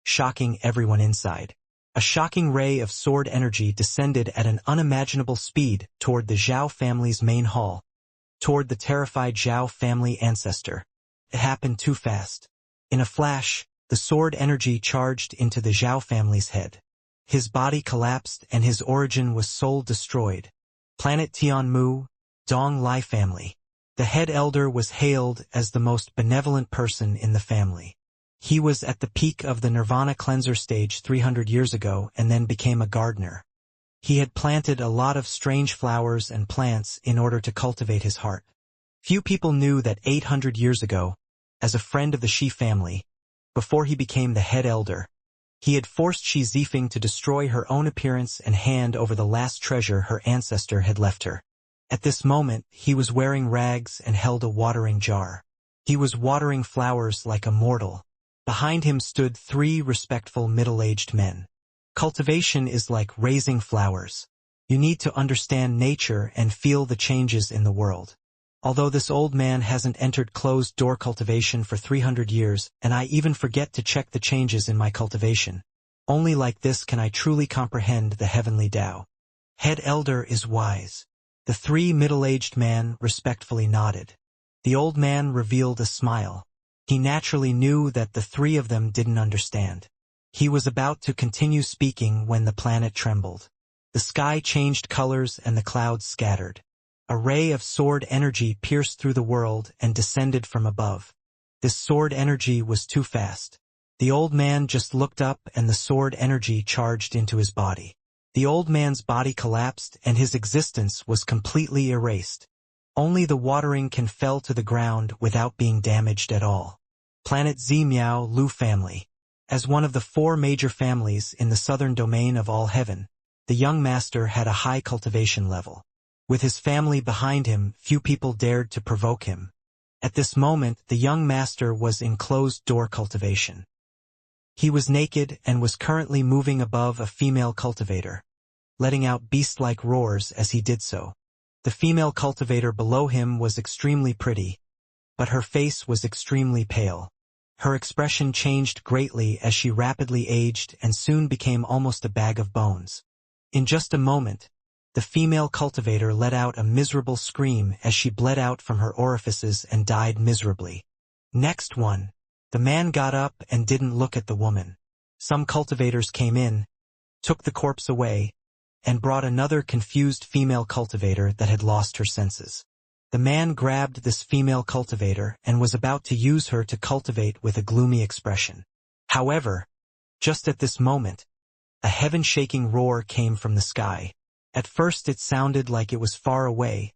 shocking everyone inside. A shocking ray of sword energy descended at an unimaginable speed toward the Zhao family's main hall, toward the terrified Zhao family ancestor. It happened too fast. In a flash, the sword energy charged into the Zhao family's head. His body collapsed and his origin was soul destroyed. Planet Tianmu, Dong Lai family. The head elder was hailed as the most benevolent person in the family. He was at the peak of the Nirvana Cleanser stage 300 years ago and then became a gardener. He had planted a lot of strange flowers and plants in order to cultivate his heart. Few people knew that 800 years ago, as a friend of the Shi family, before he became the head elder. He had forced Xianxia to destroy her own appearance and hand over the last treasure her ancestor had left her. At this moment, he was wearing rags and held a watering jar. He was watering flowers like a mortal. Behind him stood 3 respectful middle-aged men. Cultivation is like raising flowers. You need to understand nature and feel the changes in the world. Although this old man hasn't entered closed-door cultivation for 300 years, and I even forget to check the changes in my cultivation. Only like this can I truly comprehend the heavenly Tao. Head elder is wise. The 3 middle-aged men respectfully nodded. The old man revealed a smile. He naturally knew that the 3 of them didn't understand. He was about to continue speaking when the planet trembled. The sky changed colors and the clouds scattered. A ray of sword energy pierced through the world and descended from above. This sword energy was too fast. The old man just looked up and the sword energy charged into his body. The old man's body collapsed and his existence was completely erased. Only the watering can fell to the ground without being damaged at all. Planet Zimiao Lu family. As one of the 4 major families in the southern domain of all heaven, the young master had a high cultivation level. With his family behind him, few people dared to provoke him. At this moment, the young master was in closed-door cultivation. He was naked and was currently moving above a female cultivator, letting out beast-like roars as he did so. The female cultivator below him was extremely pretty, but her face was extremely pale. Her expression changed greatly as she rapidly aged and soon became almost a bag of bones. In just a moment, the female cultivator let out a miserable scream as she bled out from her orifices and died miserably. Next one. The man got up and didn't look at the woman. Some cultivators came in, took the corpse away, and brought another confused female cultivator that had lost her senses. The man grabbed this female cultivator and was about to use her to cultivate with a gloomy expression. However, just at this moment, a heaven-shaking roar came from the sky. At first it sounded like it was far away,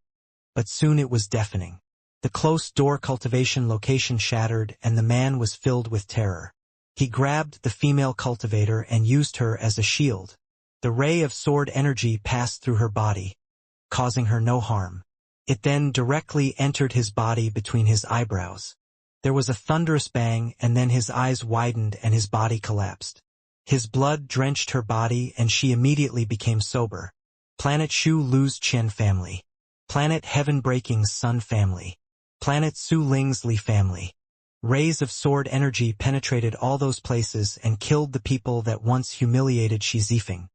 but soon it was deafening. The closed-door cultivation location shattered and the man was filled with terror. He grabbed the female cultivator and used her as a shield. The ray of sword energy passed through her body, causing her no harm. It then directly entered his body between his eyebrows. There was a thunderous bang and then his eyes widened and his body collapsed. His blood drenched her body and she immediately became sober. Planet Shu Lu's Qian family. Planet Heaven Breaking's Sun family. Planet Su Ling's Li family. Rays of sword energy penetrated all those places and killed the people that once humiliated Xianxia.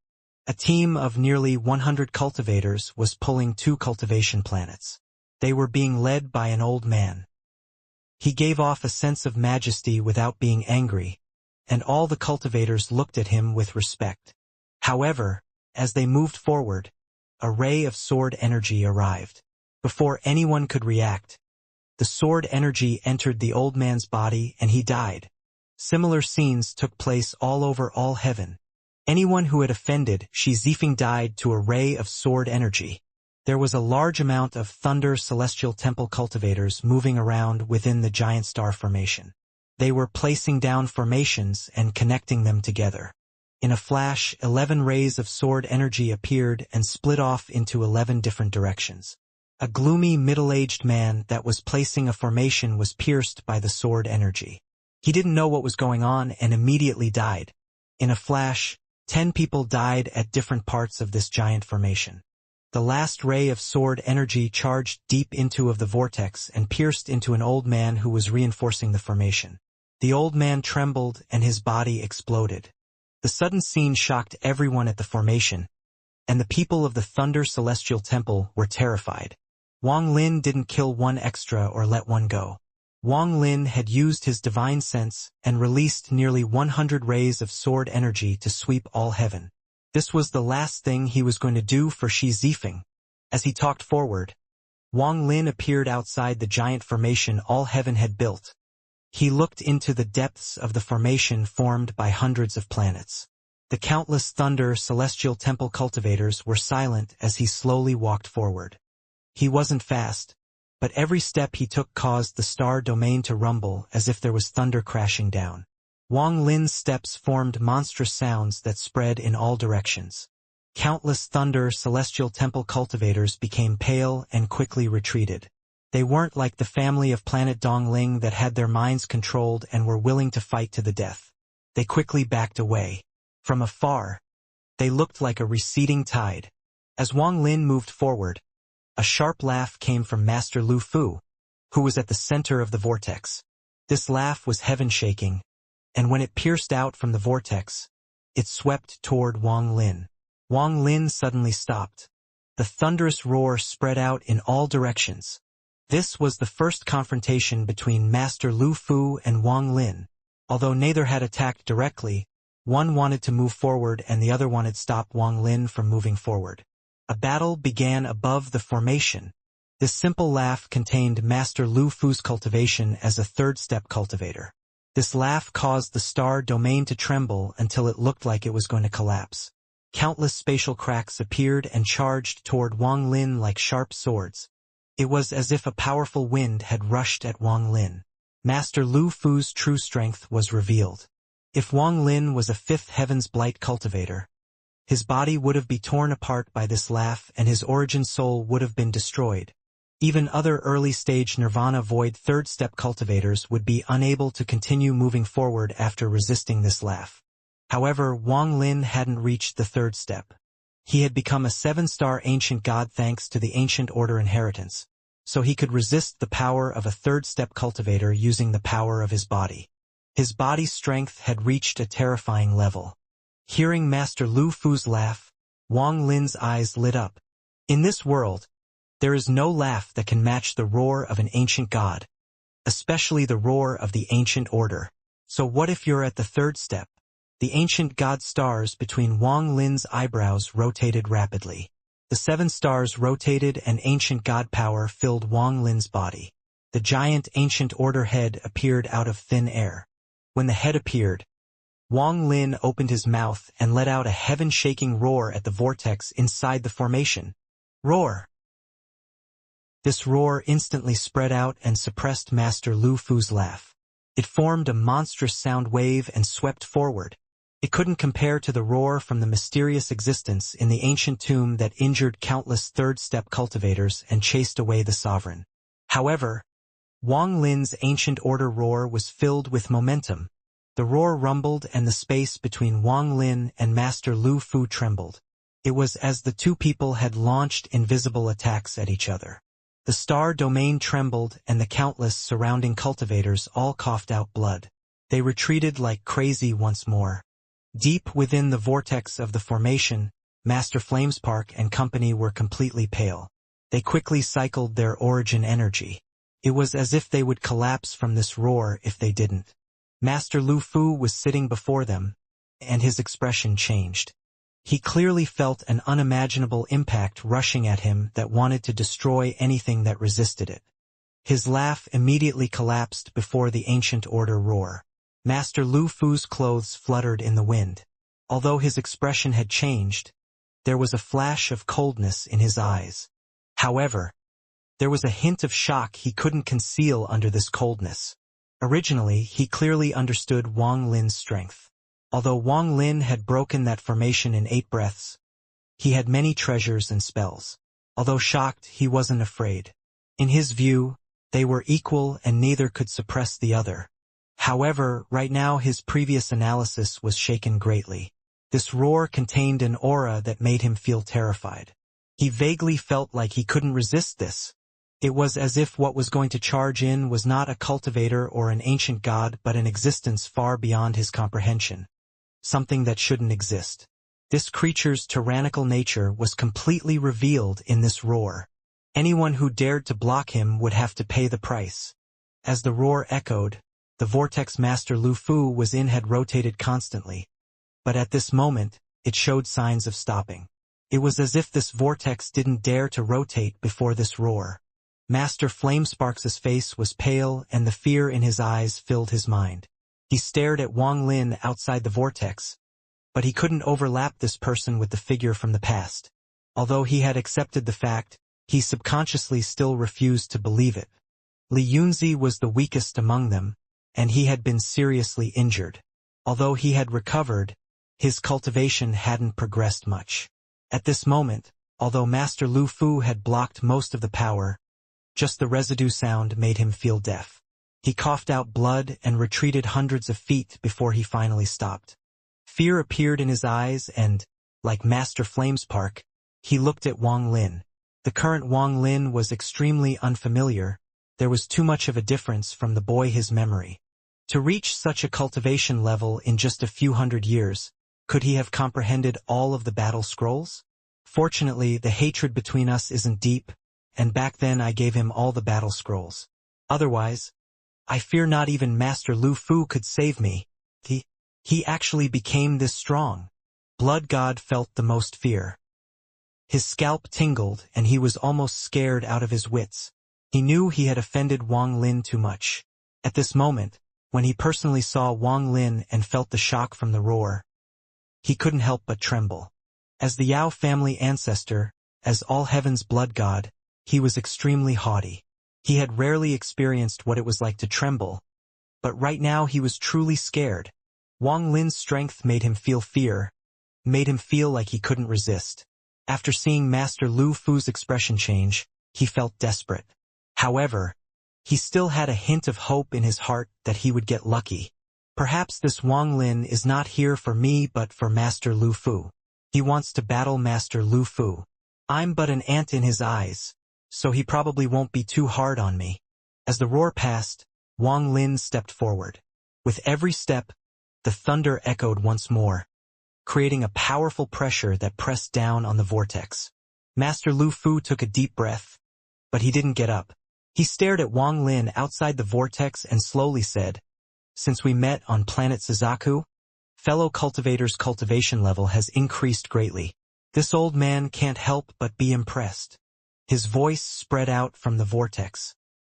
A team of nearly 100 cultivators was pulling 2 cultivation planets. They were being led by an old man. He gave off a sense of majesty without being angry, and all the cultivators looked at him with respect. However, as they moved forward, a ray of sword energy arrived. Before anyone could react, the sword energy entered the old man's body and he died. Similar scenes took place all over all heaven. Anyone who had offended Xianxia died to a ray of sword energy. There was a large amount of Thunder Celestial Temple cultivators moving around within the giant star formation. They were placing down formations and connecting them together. In a flash, 11 rays of sword energy appeared and split off into 11 different directions. A gloomy middle-aged man that was placing a formation was pierced by the sword energy. He didn't know what was going on and immediately died. In a flash, 10 people died at different parts of this giant formation. The last ray of sword energy charged deep into the vortex and pierced into an old man who was reinforcing the formation. The old man trembled and his body exploded. The sudden scene shocked everyone at the formation, and the people of the Thunder Celestial Temple were terrified. Wang Lin didn't kill one extra or let one go. Wang Lin had used his divine sense and released nearly 100 rays of sword energy to sweep all heaven. This was the last thing he was going to do for Xianxia. As he talked forward, Wang Lin appeared outside the giant formation all heaven had built. He looked into the depths of the formation formed by hundreds of planets. The countless Thunder Celestial Temple cultivators were silent as he slowly walked forward. He wasn't fast, but every step he took caused the star domain to rumble as if there was thunder crashing down. Wang Lin's steps formed monstrous sounds that spread in all directions. Countless Thunder Celestial Temple cultivators became pale and quickly retreated. They weren't like the family of planet Dongling that had their minds controlled and were willing to fight to the death. They quickly backed away. From afar, they looked like a receding tide. As Wang Lin moved forward, a sharp laugh came from Master Lu Fu, who was at the center of the vortex. This laugh was heaven-shaking, and when it pierced out from the vortex, it swept toward Wang Lin. Wang Lin suddenly stopped. The thunderous roar spread out in all directions. This was the first confrontation between Master Lu Fu and Wang Lin. Although neither had attacked directly, one wanted to move forward and the other wanted to stop Wang Lin from moving forward. A battle began above the formation. This simple laugh contained Master Lu Fu's cultivation as a third-step cultivator. This laugh caused the star domain to tremble until it looked like it was going to collapse. Countless spatial cracks appeared and charged toward Wang Lin like sharp swords. It was as if a powerful wind had rushed at Wang Lin. Master Lu Fu's true strength was revealed. If Wang Lin was a fifth heaven's blight cultivator, his body would have been torn apart by this laugh and his origin soul would have been destroyed. Even other early-stage Nirvana Void third-step cultivators would be unable to continue moving forward after resisting this laugh. However, Wang Lin hadn't reached the third step. He had become a 7-star ancient god thanks to the ancient order inheritance, so he could resist the power of a third-step cultivator using the power of his body. His body's strength had reached a terrifying level. Hearing Master Lu Fu's laugh, Wang Lin's eyes lit up. In this world, there is no laugh that can match the roar of an ancient god, especially the roar of the ancient order. So what if you're at the third step? The ancient god stars between Wang Lin's eyebrows rotated rapidly. The 7 stars rotated and ancient god power filled Wang Lin's body. The giant ancient order head appeared out of thin air. When the head appeared, Wang Lin opened his mouth and let out a heaven-shaking roar at the vortex inside the formation. Roar! This roar instantly spread out and suppressed Master Lu Fu's laugh. It formed a monstrous sound wave and swept forward. It couldn't compare to the roar from the mysterious existence in the ancient tomb that injured countless third-step cultivators and chased away the sovereign. However, Wang Lin's ancient order roar was filled with momentum. The roar rumbled and the space between Wang Lin and Master Lu Fu trembled. It was as the two people had launched invisible attacks at each other. The star domain trembled and the countless surrounding cultivators all coughed out blood. They retreated like crazy once more. Deep within the vortex of the formation, Master Flamespark and company were completely pale. They quickly cycled their origin energy. It was as if they would collapse from this roar if they didn't. Master Lu Fu was sitting before them, and his expression changed. He clearly felt an unimaginable impact rushing at him that wanted to destroy anything that resisted it. His laugh immediately collapsed before the ancient order roar. Master Lu Fu's clothes fluttered in the wind. Although his expression had changed, there was a flash of coldness in his eyes. However, there was a hint of shock he couldn't conceal under this coldness. Originally, he clearly understood Wang Lin's strength. Although Wang Lin had broken that formation in 8 breaths, he had many treasures and spells. Although shocked, he wasn't afraid. In his view, they were equal and neither could suppress the other. However, right now his previous analysis was shaken greatly. This roar contained an aura that made him feel terrified. He vaguely felt like he couldn't resist this. It was as if what was going to charge in was not a cultivator or an ancient god but an existence far beyond his comprehension. Something that shouldn't exist. This creature's tyrannical nature was completely revealed in this roar. Anyone who dared to block him would have to pay the price. As the roar echoed, the vortex Master Lu Fu was in had rotated constantly. But at this moment, it showed signs of stopping. It was as if this vortex didn't dare to rotate before this roar. Master Flamesparks' face was pale and the fear in his eyes filled his mind. He stared at Wang Lin outside the vortex, but he couldn't overlap this person with the figure from the past. Although he had accepted the fact, he subconsciously still refused to believe it. Li Yunzi was the weakest among them, and he had been seriously injured. Although he had recovered, his cultivation hadn't progressed much. At this moment, although Master Lu Fu had blocked most of the power, just the residue sound made him feel deaf. He coughed out blood and retreated hundreds of feet before he finally stopped. Fear appeared in his eyes and, like Master Flamespark, he looked at Wang Lin. The current Wang Lin was extremely unfamiliar. There was too much of a difference from the boy his memory. To reach such a cultivation level in just a few hundred years, could he have comprehended all of the battle scrolls? Fortunately, the hatred between us isn't deep, and back then I gave him all the battle scrolls. Otherwise, I fear not even Master Lu Fu could save me. He actually became this strong. Blood God felt the most fear. His scalp tingled and he was almost scared out of his wits. He knew he had offended Wang Lin too much. At this moment, when he personally saw Wang Lin and felt the shock from the roar, he couldn't help but tremble. As the Yao family ancestor, as all heaven's blood god, he was extremely haughty. He had rarely experienced what it was like to tremble, but right now he was truly scared. Wang Lin's strength made him feel fear, made him feel like he couldn't resist. After seeing Master Lu Fu's expression change, he felt desperate. However, he still had a hint of hope in his heart that he would get lucky. Perhaps this Wang Lin is not here for me but for Master Lu Fu. He wants to battle Master Lu Fu. I'm but an ant in his eyes, so he probably won't be too hard on me. As the roar passed, Wang Lin stepped forward. With every step, the thunder echoed once more, creating a powerful pressure that pressed down on the vortex. Master Lu Fu took a deep breath, but he didn't get up. He stared at Wang Lin outside the vortex and slowly said, "Since we met on planet Suzaku, fellow cultivator's cultivation level has increased greatly. This old man can't help but be impressed." His voice spread out from the vortex.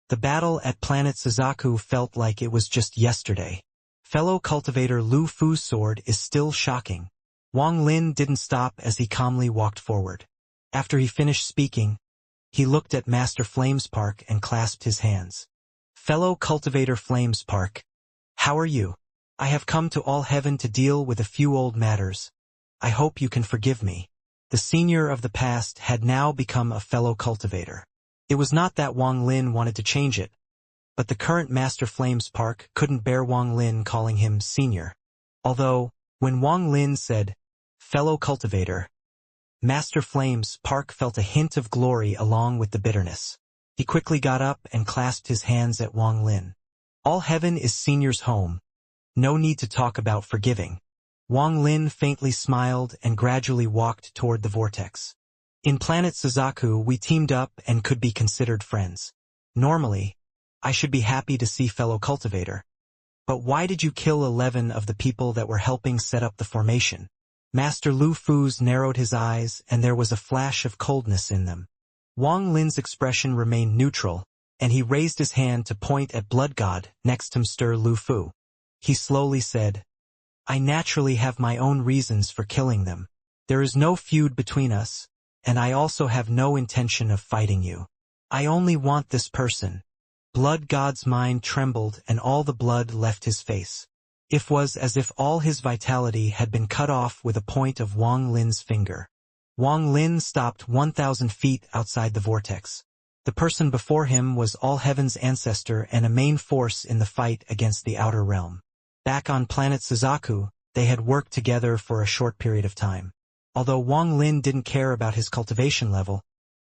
The battle at planet Suzaku felt like it was just yesterday. Fellow cultivator Lu Fu's sword is still shocking. Wang Lin didn't stop as he calmly walked forward. After he finished speaking, he looked at Master Flamespark and clasped his hands. "Fellow cultivator Flamespark, how are you? I have come to all heaven to deal with a few old matters. I hope you can forgive me." The senior of the past had now become a fellow cultivator. It was not that Wang Lin wanted to change it, but the current Master Flamespark couldn't bear Wang Lin calling him senior. Although, when Wang Lin said, "fellow cultivator," Master Flamespark felt a hint of glory along with the bitterness. He quickly got up and clasped his hands at Wang Lin. "All heaven is senior's home. No need to talk about forgiving." Wang Lin faintly smiled and gradually walked toward the vortex. "In planet Suzaku we teamed up and could be considered friends. Normally, I should be happy to see fellow cultivator. But why did you kill 11 of the people that were helping set up the formation?" Master Lu Fu's narrowed his eyes and there was a flash of coldness in them. Wang Lin's expression remained neutral, and he raised his hand to point at Blood God next to Mr. Lu Fu. He slowly said, "I naturally have my own reasons for killing them. There is no feud between us, and I also have no intention of fighting you. I only want this person." Blood God's mind trembled and all the blood left his face. It was as if all his vitality had been cut off with a point of Wang Lin's finger. Wang Lin stopped 1,000 feet outside the vortex. The person before him was all heaven's ancestor and a main force in the fight against the outer realm. Back on planet Suzaku, they had worked together for a short period of time. Although Wang Lin didn't care about his cultivation level,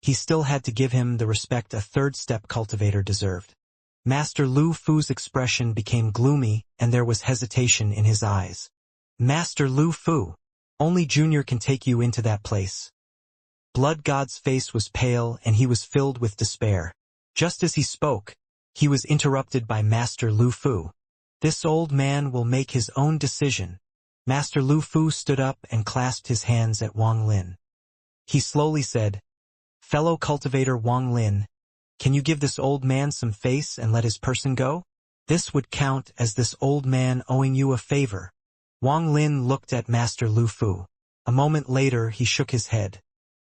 he still had to give him the respect a third-step cultivator deserved. Master Lu Fu's expression became gloomy and there was hesitation in his eyes. "Master Lu Fu, only Junior can take you into that place." Blood God's face was pale and he was filled with despair. Just as he spoke, he was interrupted by Master Lu Fu. "This old man will make his own decision." Master Lu Fu stood up and clasped his hands at Wang Lin. He slowly said, "Fellow cultivator Wang Lin, can you give this old man some face and let his person go? This would count as this old man owing you a favor." Wang Lin looked at Master Lu Fu. A moment later he shook his head.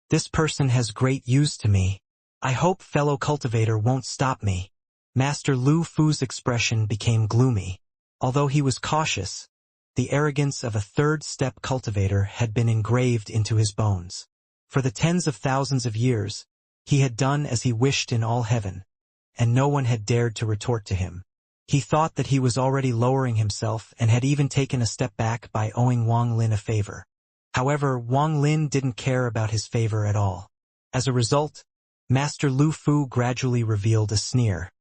"This person has great use to me. I hope fellow cultivator won't stop me." Master Lu Fu's expression became gloomy. Although he was cautious, The arrogance of a third-step cultivator had been engraved into his bones. For the tens of thousands of years, he had done as he wished in all heaven, and no one had dared to retort to him. He thought that he was already lowering himself and had even taken a step back by owing Wang Lin a favor. However, Wang Lin didn't care about his favor at all. As a result, Master Lu Fu gradually revealed a sneer.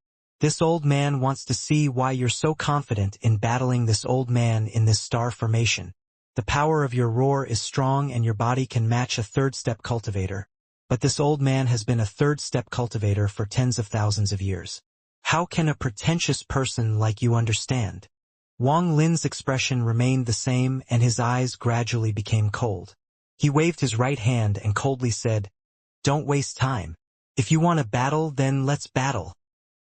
This old man wants to see why you're so confident in battling this old man in this star formation. The power of your roar is strong and your body can match a third-step cultivator. But this old man has been a third-step cultivator for tens of thousands of years. How can a pretentious person like you understand? Wang Lin's expression remained the same and his eyes gradually became cold. He waved his right hand and coldly said, "Don't waste time. If you want to battle, then let's battle."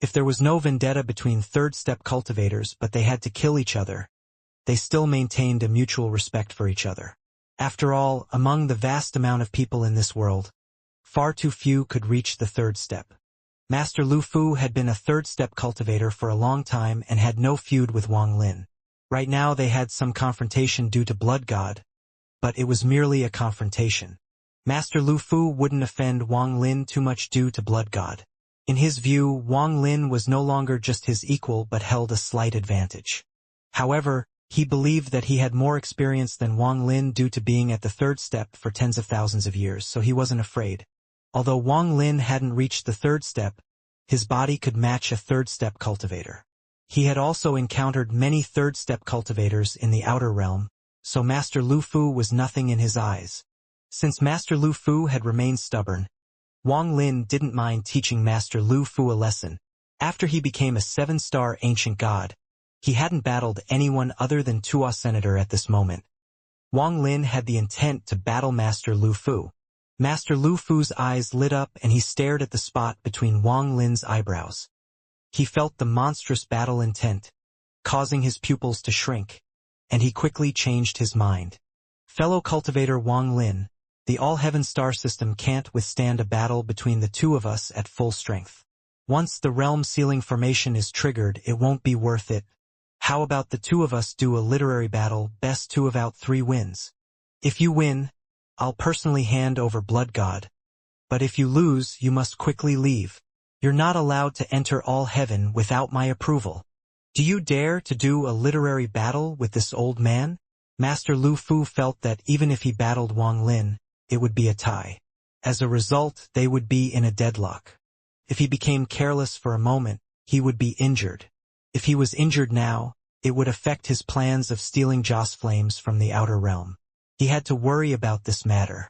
If there was no vendetta between third-step cultivators but they had to kill each other, they still maintained a mutual respect for each other. After all, among the vast amount of people in this world, far too few could reach the third step. Master Lu Fu had been a third-step cultivator for a long time and had no feud with Wang Lin. Right now they had some confrontation due to Blood God, but it was merely a confrontation. Master Lu Fu wouldn't offend Wang Lin too much due to Blood God. In his view, Wang Lin was no longer just his equal but held a slight advantage. However, he believed that he had more experience than Wang Lin due to being at the third step for tens of thousands of years, so he wasn't afraid. Although Wang Lin hadn't reached the third step, his body could match a third-step cultivator. He had also encountered many third-step cultivators in the outer realm, so Master Lu Fu was nothing in his eyes. Since Master Lu Fu had remained stubborn, Wang Lin didn't mind teaching Master Lu Fu a lesson. After he became a 7-star ancient god, he hadn't battled anyone other than Tuo Senator at this moment. Wang Lin had the intent to battle Master Lu Fu. Master Lu Fu's eyes lit up and he stared at the spot between Wang Lin's eyebrows. He felt the monstrous battle intent, causing his pupils to shrink, and he quickly changed his mind. Fellow cultivator Wang Lin, the all-heaven star system can't withstand a battle between the two of us at full strength. Once the realm sealing formation is triggered, it won't be worth it. How about the two of us do a literary battle, best 2 out 3 wins? If you win, I'll personally hand over Blood God. But if you lose, you must quickly leave. You're not allowed to enter all heaven without my approval. Do you dare to do a literary battle with this old man? Master Lu Fu felt that even if he battled Wang Lin, it would be a tie. As a result, they would be in a deadlock. If he became careless for a moment, he would be injured. If he was injured now, it would affect his plans of stealing Joss Flames from the outer realm. He had to worry about this matter.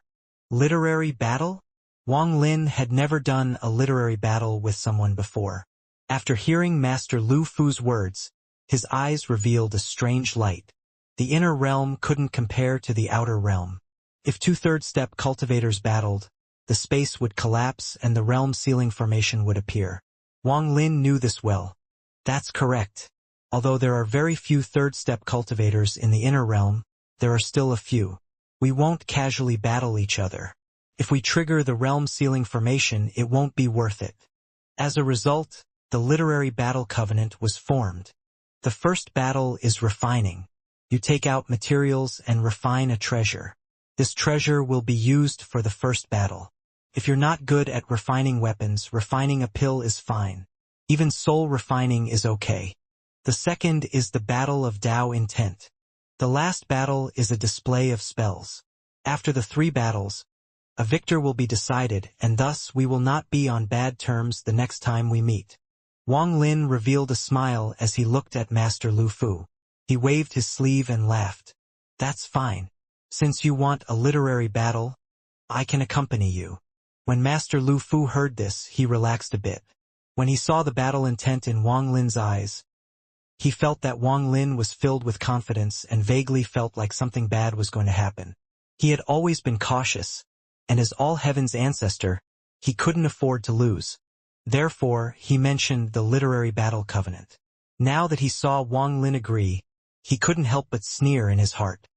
Literary battle? Wang Lin had never done a literary battle with someone before. After hearing Master Lu Fu's words, his eyes revealed a strange light. The inner realm couldn't compare to the outer realm. If 2 third-step cultivators battled, the space would collapse and the realm sealing formation would appear. Wang Lin knew this well. That's correct. Although there are very few third-step cultivators in the inner realm, there are still a few. We won't casually battle each other. If we trigger the realm sealing formation, it won't be worth it. As a result, the literary battle covenant was formed. The first battle is refining. You take out materials and refine a treasure. This treasure will be used for the first battle. If you're not good at refining weapons, refining a pill is fine. Even soul refining is okay. The second is the battle of Dao intent. The last battle is a display of spells. After the 3 battles, a victor will be decided, and thus we will not be on bad terms the next time we meet. Wang Lin revealed a smile as he looked at Master Lu Fu. He waved his sleeve and laughed. That's fine. Since you want a literary battle, I can accompany you. When Master Lu Fu heard this, he relaxed a bit. When he saw the battle intent in Wang Lin's eyes, he felt that Wang Lin was filled with confidence and vaguely felt like something bad was going to happen. He had always been cautious, and as all heaven's ancestor, he couldn't afford to lose. Therefore, he mentioned the literary battle covenant. Now that he saw Wang Lin agree, he couldn't help but sneer in his heart.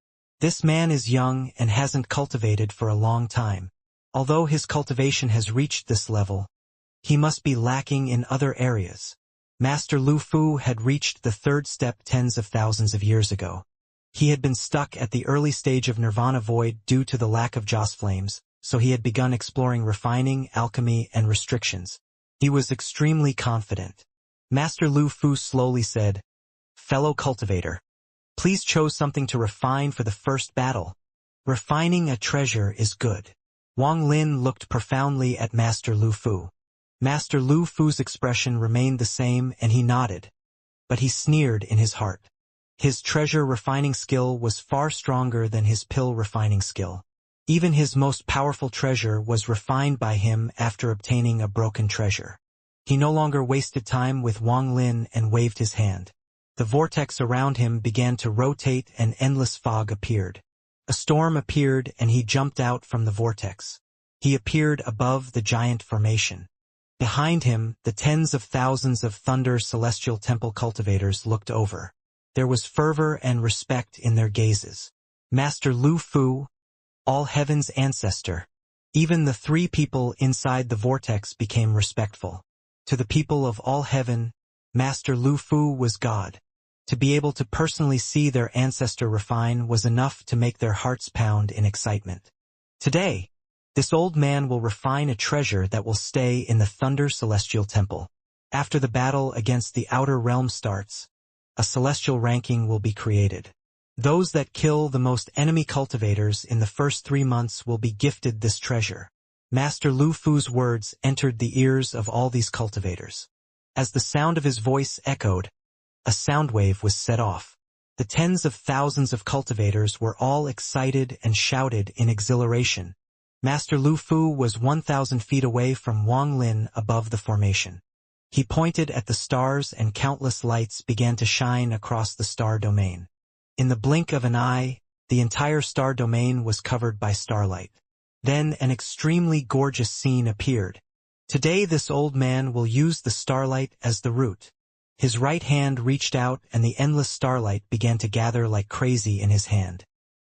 This man is young and hasn't cultivated for a long time. Although his cultivation has reached this level, he must be lacking in other areas. Master Lu Fu had reached the third step tens of thousands of years ago. He had been stuck at the early stage of nirvana void due to the lack of joss flames, so he had begun exploring refining, alchemy, and restrictions. He was extremely confident. Master Lu Fu slowly said, "Fellow cultivator, please choose something to refine for the first battle. Refining a treasure is good." Wang Lin looked profoundly at Master Lu Fu. Master Lu Fu's expression remained the same and he nodded, but he sneered in his heart. His treasure refining skill was far stronger than his pill refining skill. Even his most powerful treasure was refined by him after obtaining a broken treasure. He no longer wasted time with Wang Lin and waved his hand. The vortex around him began to rotate and endless fog appeared. A storm appeared and he jumped out from the vortex. He appeared above the giant formation. Behind him, the tens of thousands of Thunder Celestial Temple cultivators looked over. There was fervor and respect in their gazes. Master Lu Fu, all heaven's ancestor. Even the three people inside the vortex became respectful. To the people of all heaven, Master Lu Fu was God. To be able to personally see their ancestor refine was enough to make their hearts pound in excitement. Today, this old man will refine a treasure that will stay in the Thunder Celestial Temple. After the battle against the Outer Realm starts, a celestial ranking will be created. Those that kill the most enemy cultivators in the first 3 months will be gifted this treasure. Master Lu Fu's words entered the ears of all these cultivators. As the sound of his voice echoed, a sound wave was set off. The tens of thousands of cultivators were all excited and shouted in exhilaration. Master Lu Fu was 1,000 feet away from Wang Lin above the formation. He pointed at the stars and countless lights began to shine across the star domain. In the blink of an eye, the entire star domain was covered by starlight. Then an extremely gorgeous scene appeared. Today this old man will use the starlight as the root. His right hand reached out and the endless starlight began to gather like crazy in his hand.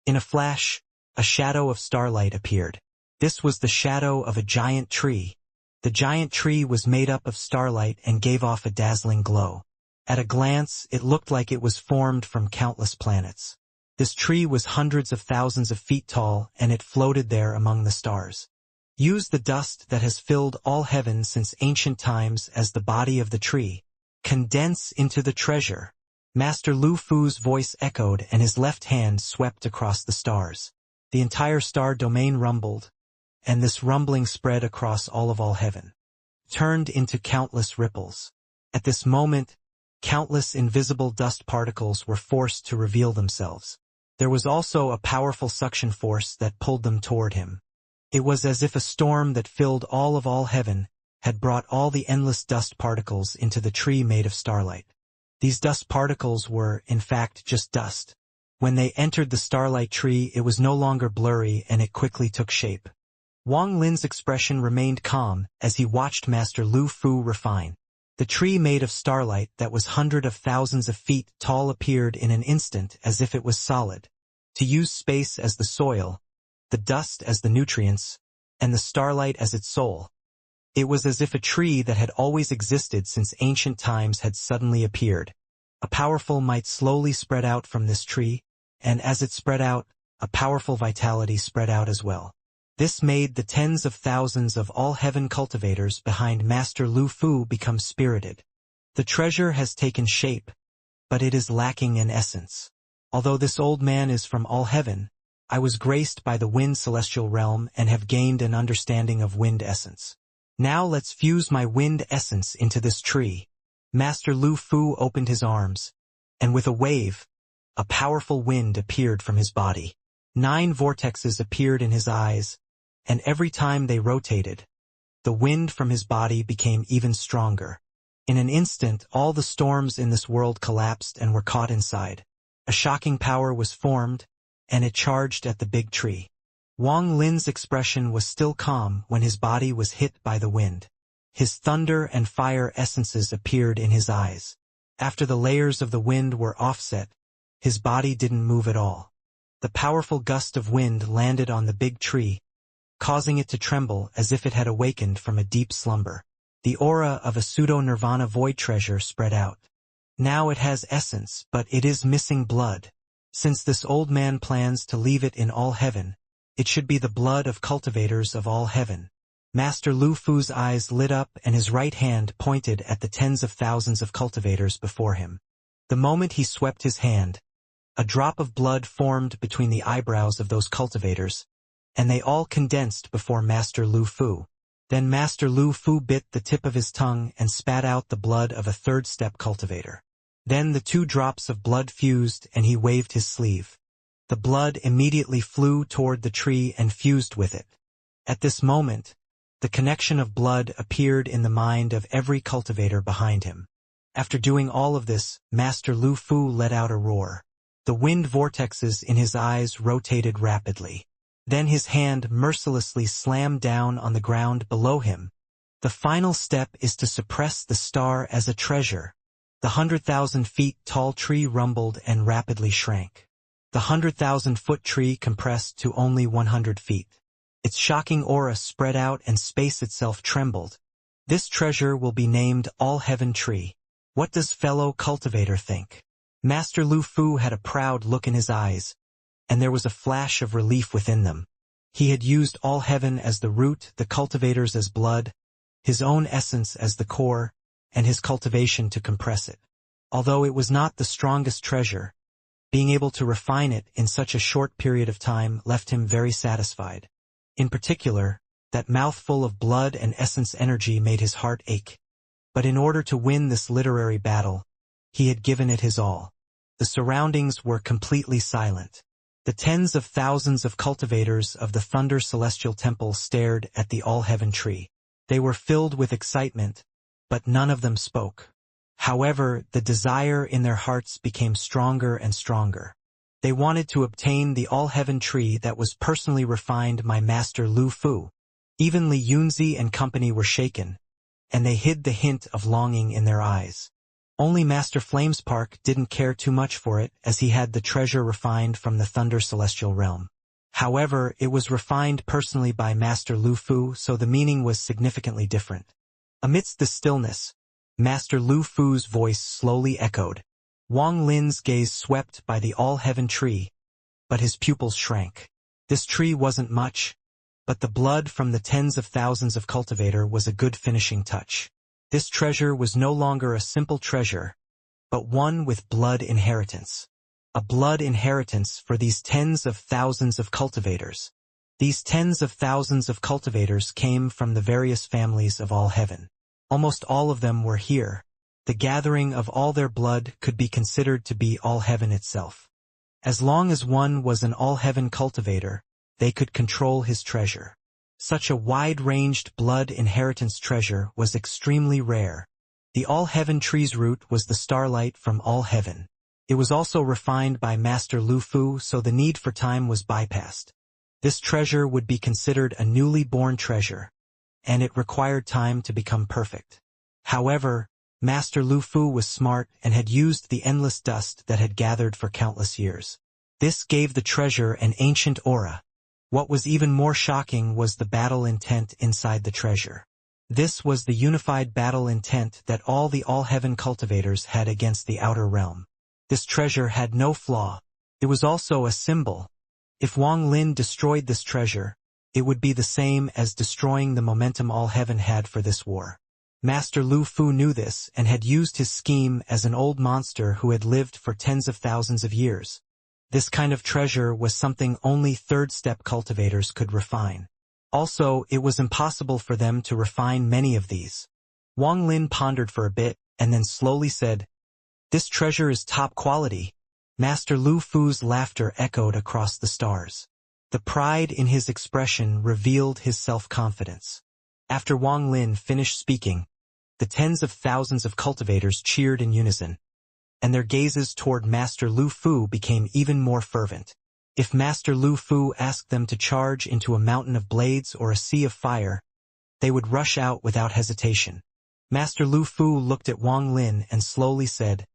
In a flash, a shadow of starlight appeared. This was the shadow of a giant tree. The giant tree was made up of starlight and gave off a dazzling glow. At a glance, it looked like it was formed from countless planets. This tree was hundreds of thousands of feet tall and it floated there among the stars. Use the dust that has filled all heaven since ancient times as the body of the tree. Condense into the treasure. Master Lu Fu's voice echoed and his left hand swept across the stars. The entire star domain rumbled, and this rumbling spread across all heaven. Turned into countless ripples. At this moment, countless invisible dust particles were forced to reveal themselves. There was also a powerful suction force that pulled them toward him. It was as if a storm that filled all heaven had brought all the endless dust particles into the tree made of starlight. These dust particles were, in fact, just dust. When they entered the starlight tree, it was no longer blurry and it quickly took shape. Wang Lin's expression remained calm as he watched Master Lu Fu refine. The tree made of starlight that was hundreds of thousands of feet tall appeared in an instant as if it was solid. To use space as the soil, the dust as the nutrients, and the starlight as its soul. It was as if a tree that had always existed since ancient times had suddenly appeared. A powerful might slowly spread out from this tree, and as it spread out, a powerful vitality spread out as well. This made the tens of thousands of all heaven cultivators behind Master Lu Fu become spirited. The treasure has taken shape, but it is lacking in essence. Although this old man is from all heaven, I was graced by the wind celestial realm and have gained an understanding of wind essence. Now let's fuse my wind essence into this tree. Master Lu Fu opened his arms, and with a wave, a powerful wind appeared from his body. 9 vortexes appeared in his eyes, and every time they rotated, the wind from his body became even stronger. In an instant, all the storms in this world collapsed and were caught inside. A shocking power was formed, and it charged at the big tree. Wang Lin's expression was still calm when his body was hit by the wind. His thunder and fire essences appeared in his eyes. After the layers of the wind were offset, his body didn't move at all. The powerful gust of wind landed on the big tree, causing it to tremble as if it had awakened from a deep slumber. The aura of a pseudo-nirvana void treasure spread out. Now it has essence, but it is missing blood. Since this old man plans to leave it in all heaven, it should be the blood of cultivators of all heaven. Master Lu Fu's eyes lit up and his right hand pointed at the tens of thousands of cultivators before him. The moment he swept his hand, a drop of blood formed between the eyebrows of those cultivators, and they all condensed before Master Lu Fu. Then Master Lu Fu bit the tip of his tongue and spat out the blood of a third-step cultivator. Then the two drops of blood fused and he waved his sleeve. The blood immediately flew toward the tree and fused with it. At this moment, the connection of blood appeared in the mind of every cultivator behind him. After doing all of this, Master Lu Fu let out a roar. The wind vortexes in his eyes rotated rapidly. Then his hand mercilessly slammed down on the ground below him. The final step is to suppress the star as a treasure. The 100,000 feet tall tree rumbled and rapidly shrank. The 100,000-foot tree compressed to only 100 feet. Its shocking aura spread out and space itself trembled. This treasure will be named All Heaven Tree. What does fellow cultivator think? Master Lu Fu had a proud look in his eyes, and there was a flash of relief within them. He had used all heaven as the root, the cultivators as blood, his own essence as the core, and his cultivation to compress it. Although it was not the strongest treasure, being able to refine it in such a short period of time left him very satisfied. In particular, that mouthful of blood and essence energy made his heart ache. But in order to win this literary battle, he had given it his all. The surroundings were completely silent. The tens of thousands of cultivators of the Thunder Celestial Temple stared at the All-Heaven Tree. They were filled with excitement, but none of them spoke. However, the desire in their hearts became stronger and stronger. They wanted to obtain the All-Heaven Tree that was personally refined by Master Lu Fu. Even Li Yunzi and company were shaken, and they hid the hint of longing in their eyes. Only Master Flamespark didn't care too much for it, as he had the treasure refined from the Thunder Celestial Realm. However, it was refined personally by Master Lu Fu, so the meaning was significantly different. Amidst the stillness, Master Lu Fu's voice slowly echoed. Wang Lin's gaze swept by the All-Heaven Tree, but his pupils shrank. This tree wasn't much, but the blood from the tens of thousands of cultivator was a good finishing touch. This treasure was no longer a simple treasure, but one with blood inheritance. A blood inheritance for these tens of thousands of cultivators. These tens of thousands of cultivators came from the various families of all heaven. Almost all of them were here. The gathering of all their blood could be considered to be all heaven itself. As long as one was an all-heaven cultivator, they could control his treasure. Such a wide-ranged blood inheritance treasure was extremely rare. The All-Heaven Tree's root was the starlight from all heaven. It was also refined by Master Lu Fu, so the need for time was bypassed. This treasure would be considered a newly born treasure, and it required time to become perfect. However, Master Lu Fu was smart and had used the endless dust that had gathered for countless years. This gave the treasure an ancient aura. What was even more shocking was the battle intent inside the treasure. This was the unified battle intent that all the All-Heaven cultivators had against the outer realm. This treasure had no flaw. It was also a symbol. If Wang Lin destroyed this treasure, it would be the same as destroying the momentum All-Heaven had for this war. Master Lu Fu knew this and had used his scheme as an old monster who had lived for tens of thousands of years. This kind of treasure was something only third-step cultivators could refine. Also, it was impossible for them to refine many of these. Wang Lin pondered for a bit, and then slowly said, "This treasure is top quality." Master Lu Fu's laughter echoed across the stars. The pride in his expression revealed his self-confidence. After Wang Lin finished speaking, the tens of thousands of cultivators cheered in unison, and their gazes toward Master Lu Fu became even more fervent. If Master Lu Fu asked them to charge into a mountain of blades or a sea of fire, they would rush out without hesitation. Master Lu Fu looked at Wang Lin and slowly said,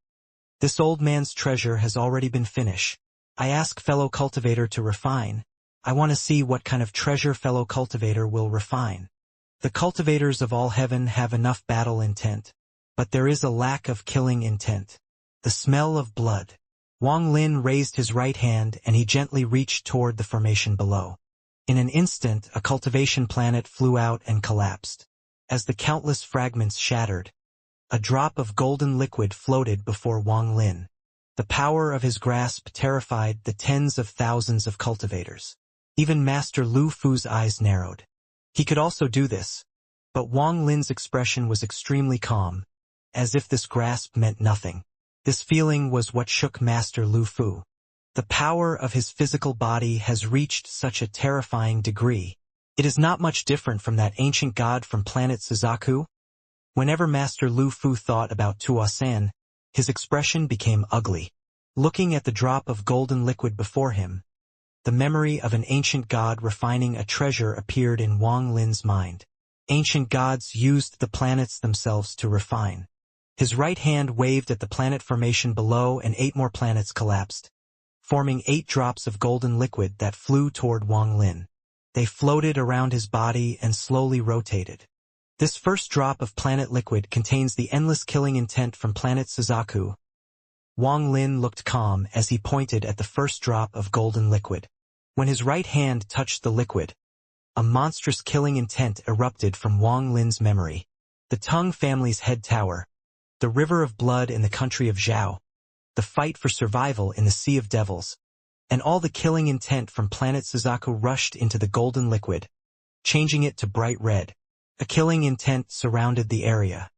"This old man's treasure has already been finished. I ask fellow cultivator to refine. I want to see what kind of treasure fellow cultivator will refine." The cultivators of all heaven have enough battle intent, but there is a lack of killing intent. The smell of blood. Wang Lin raised his right hand and he gently reached toward the formation below. In an instant, a cultivation planet flew out and collapsed. As the countless fragments shattered, a drop of golden liquid floated before Wang Lin. The power of his grasp terrified the tens of thousands of cultivators. Even Master Lu Fu's eyes narrowed. He could also do this, but Wang Lin's expression was extremely calm, as if this grasp meant nothing. This feeling was what shook Master Lu Fu. The power of his physical body has reached such a terrifying degree. It is not much different from that ancient god from planet Suzaku. Whenever Master Lu Fu thought about Tuosan, his expression became ugly. Looking at the drop of golden liquid before him, the memory of an ancient god refining a treasure appeared in Wang Lin's mind. Ancient gods used the planets themselves to refine. His right hand waved at the planet formation below and 8 more planets collapsed, forming 8 drops of golden liquid that flew toward Wang Lin. They floated around his body and slowly rotated. This first drop of planet liquid contains the endless killing intent from planet Suzaku. Wang Lin looked calm as he pointed at the first drop of golden liquid. When his right hand touched the liquid, a monstrous killing intent erupted from Wang Lin's memory. The Tang family's head tower, the river of blood in the country of Zhao, the fight for survival in the Sea of Devils, and all the killing intent from planet Suzaku rushed into the golden liquid, changing it to bright red. A killing intent surrounded the area.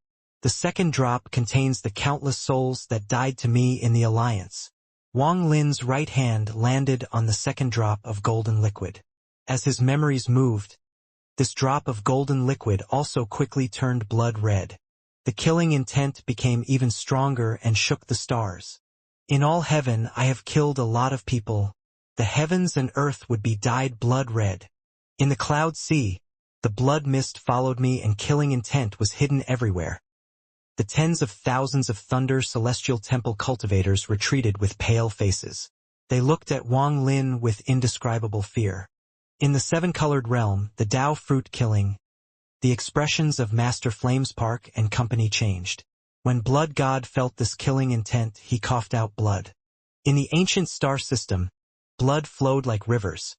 The second drop contains the countless souls that died to me in the Alliance. Wang Lin's right hand landed on the second drop of golden liquid. As his memories moved, this drop of golden liquid also quickly turned blood red. The killing intent became even stronger and shook the stars. In all heaven I have killed a lot of people. The heavens and earth would be dyed blood red. In the cloud sea, the blood mist followed me and killing intent was hidden everywhere. The tens of thousands of Thunder Celestial Temple cultivators retreated with pale faces. They looked at Wang Lin with indescribable fear. In the 7-colored realm, the Tao fruit killing, the expressions of Master Flamespark and company changed. When Blood God felt this killing intent, he coughed out blood. In the ancient star system, blood flowed like rivers.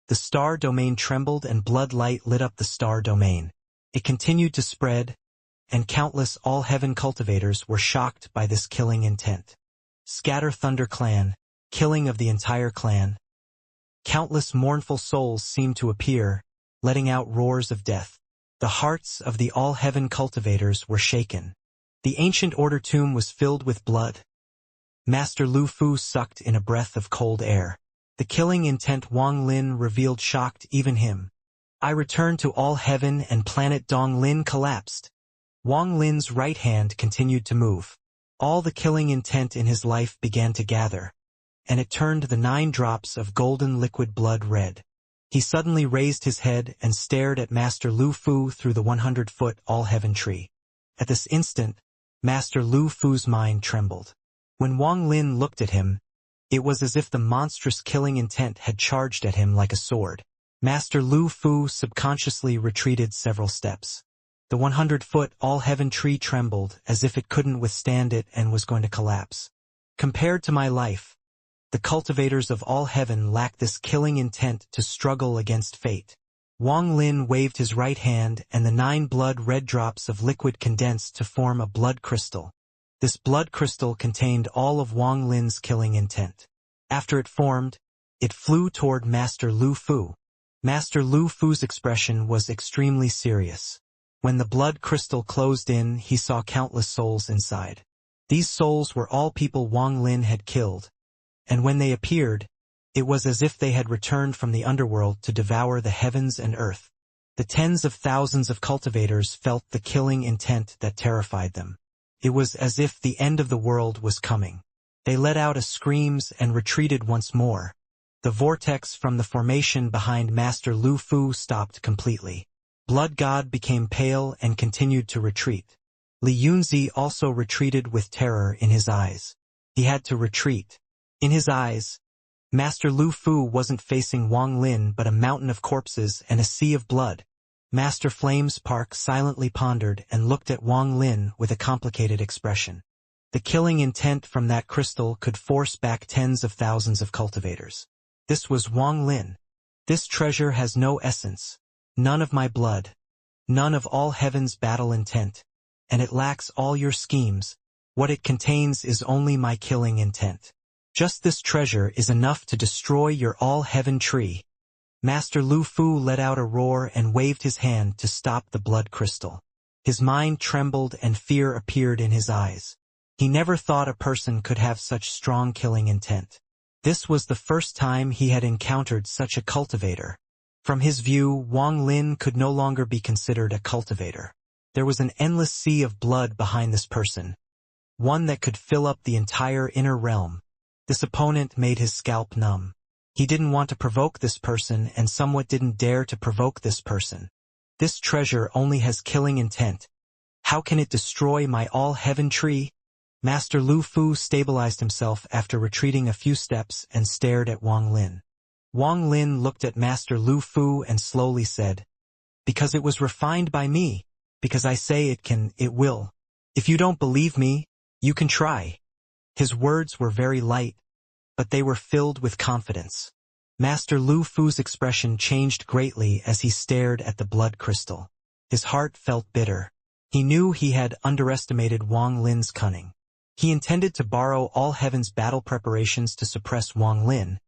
The star domain trembled and blood light lit up the star domain. It continued to spread, and countless all-heaven cultivators were shocked by this killing intent. Scatter Thunder Clan, killing of the entire clan. Countless mournful souls seemed to appear, letting out roars of death. The hearts of the all-heaven cultivators were shaken. The ancient order tomb was filled with blood. Master Lu Fu sucked in a breath of cold air. The killing intent Wang Lin revealed shocked even him. I returned to all heaven and planet Dong Lin collapsed. Wang Lin's right hand continued to move. All the killing intent in his life began to gather, and it turned the 9 drops of golden liquid blood red. He suddenly raised his head and stared at Master Lu Fu through the 100-foot all-heaven tree. At this instant, Master Lu Fu's mind trembled. When Wang Lin looked at him, it was as if the monstrous killing intent had charged at him like a sword. Master Lu Fu subconsciously retreated several steps. The 100-foot all-heaven tree trembled as if it couldn't withstand it and was going to collapse. Compared to my life, the cultivators of all heaven lack this killing intent to struggle against fate. Wang Lin waved his right hand and the 9 blood red drops of liquid condensed to form a blood crystal. This blood crystal contained all of Wang Lin's killing intent. After it formed, it flew toward Master Lu Fu. Master Lu Fu's expression was extremely serious. When the blood crystal closed in, he saw countless souls inside. These souls were all people Wang Lin had killed, and when they appeared, it was as if they had returned from the underworld to devour the heavens and earth. The tens of thousands of cultivators felt the killing intent that terrified them. It was as if the end of the world was coming. They let out a screams and retreated once more. The vortex from the formation behind Master Lu Fu stopped completely. Blood God became pale and continued to retreat. Li Yunzi also retreated with terror in his eyes. He had to retreat. In his eyes, Master Lu Fu wasn't facing Wang Lin but a mountain of corpses and a sea of blood. Master Flamespark silently pondered and looked at Wang Lin with a complicated expression. The killing intent from that crystal could force back tens of thousands of cultivators. This was Wang Lin. This treasure has no essence, none of my blood, none of all heaven's battle intent, and it lacks all your schemes. What it contains is only my killing intent. Just this treasure is enough to destroy your all-heaven tree. Master Lu Fu let out a roar and waved his hand to stop the blood crystal. His mind trembled and fear appeared in his eyes. He never thought a person could have such strong killing intent. This was the first time he had encountered such a cultivator. From his view, Wang Lin could no longer be considered a cultivator. There was an endless sea of blood behind this person, one that could fill up the entire inner realm. This opponent made his scalp numb. He didn't want to provoke this person and somewhat didn't dare to provoke this person. This treasure only has killing intent. How can it destroy my all-heaven tree? Master Lu Fu stabilized himself after retreating a few steps and stared at Wang Lin. Wang Lin looked at Master Lu Fu and slowly said, "Because it was refined by me. Because I say it can, it will. If you don't believe me, you can try." His words were very light, but they were filled with confidence. Master Lu Fu's expression changed greatly as he stared at the blood crystal. His heart felt bitter. He knew he had underestimated Wang Lin's cunning. He intended to borrow all heaven's battle preparations to suppress Wang Lin,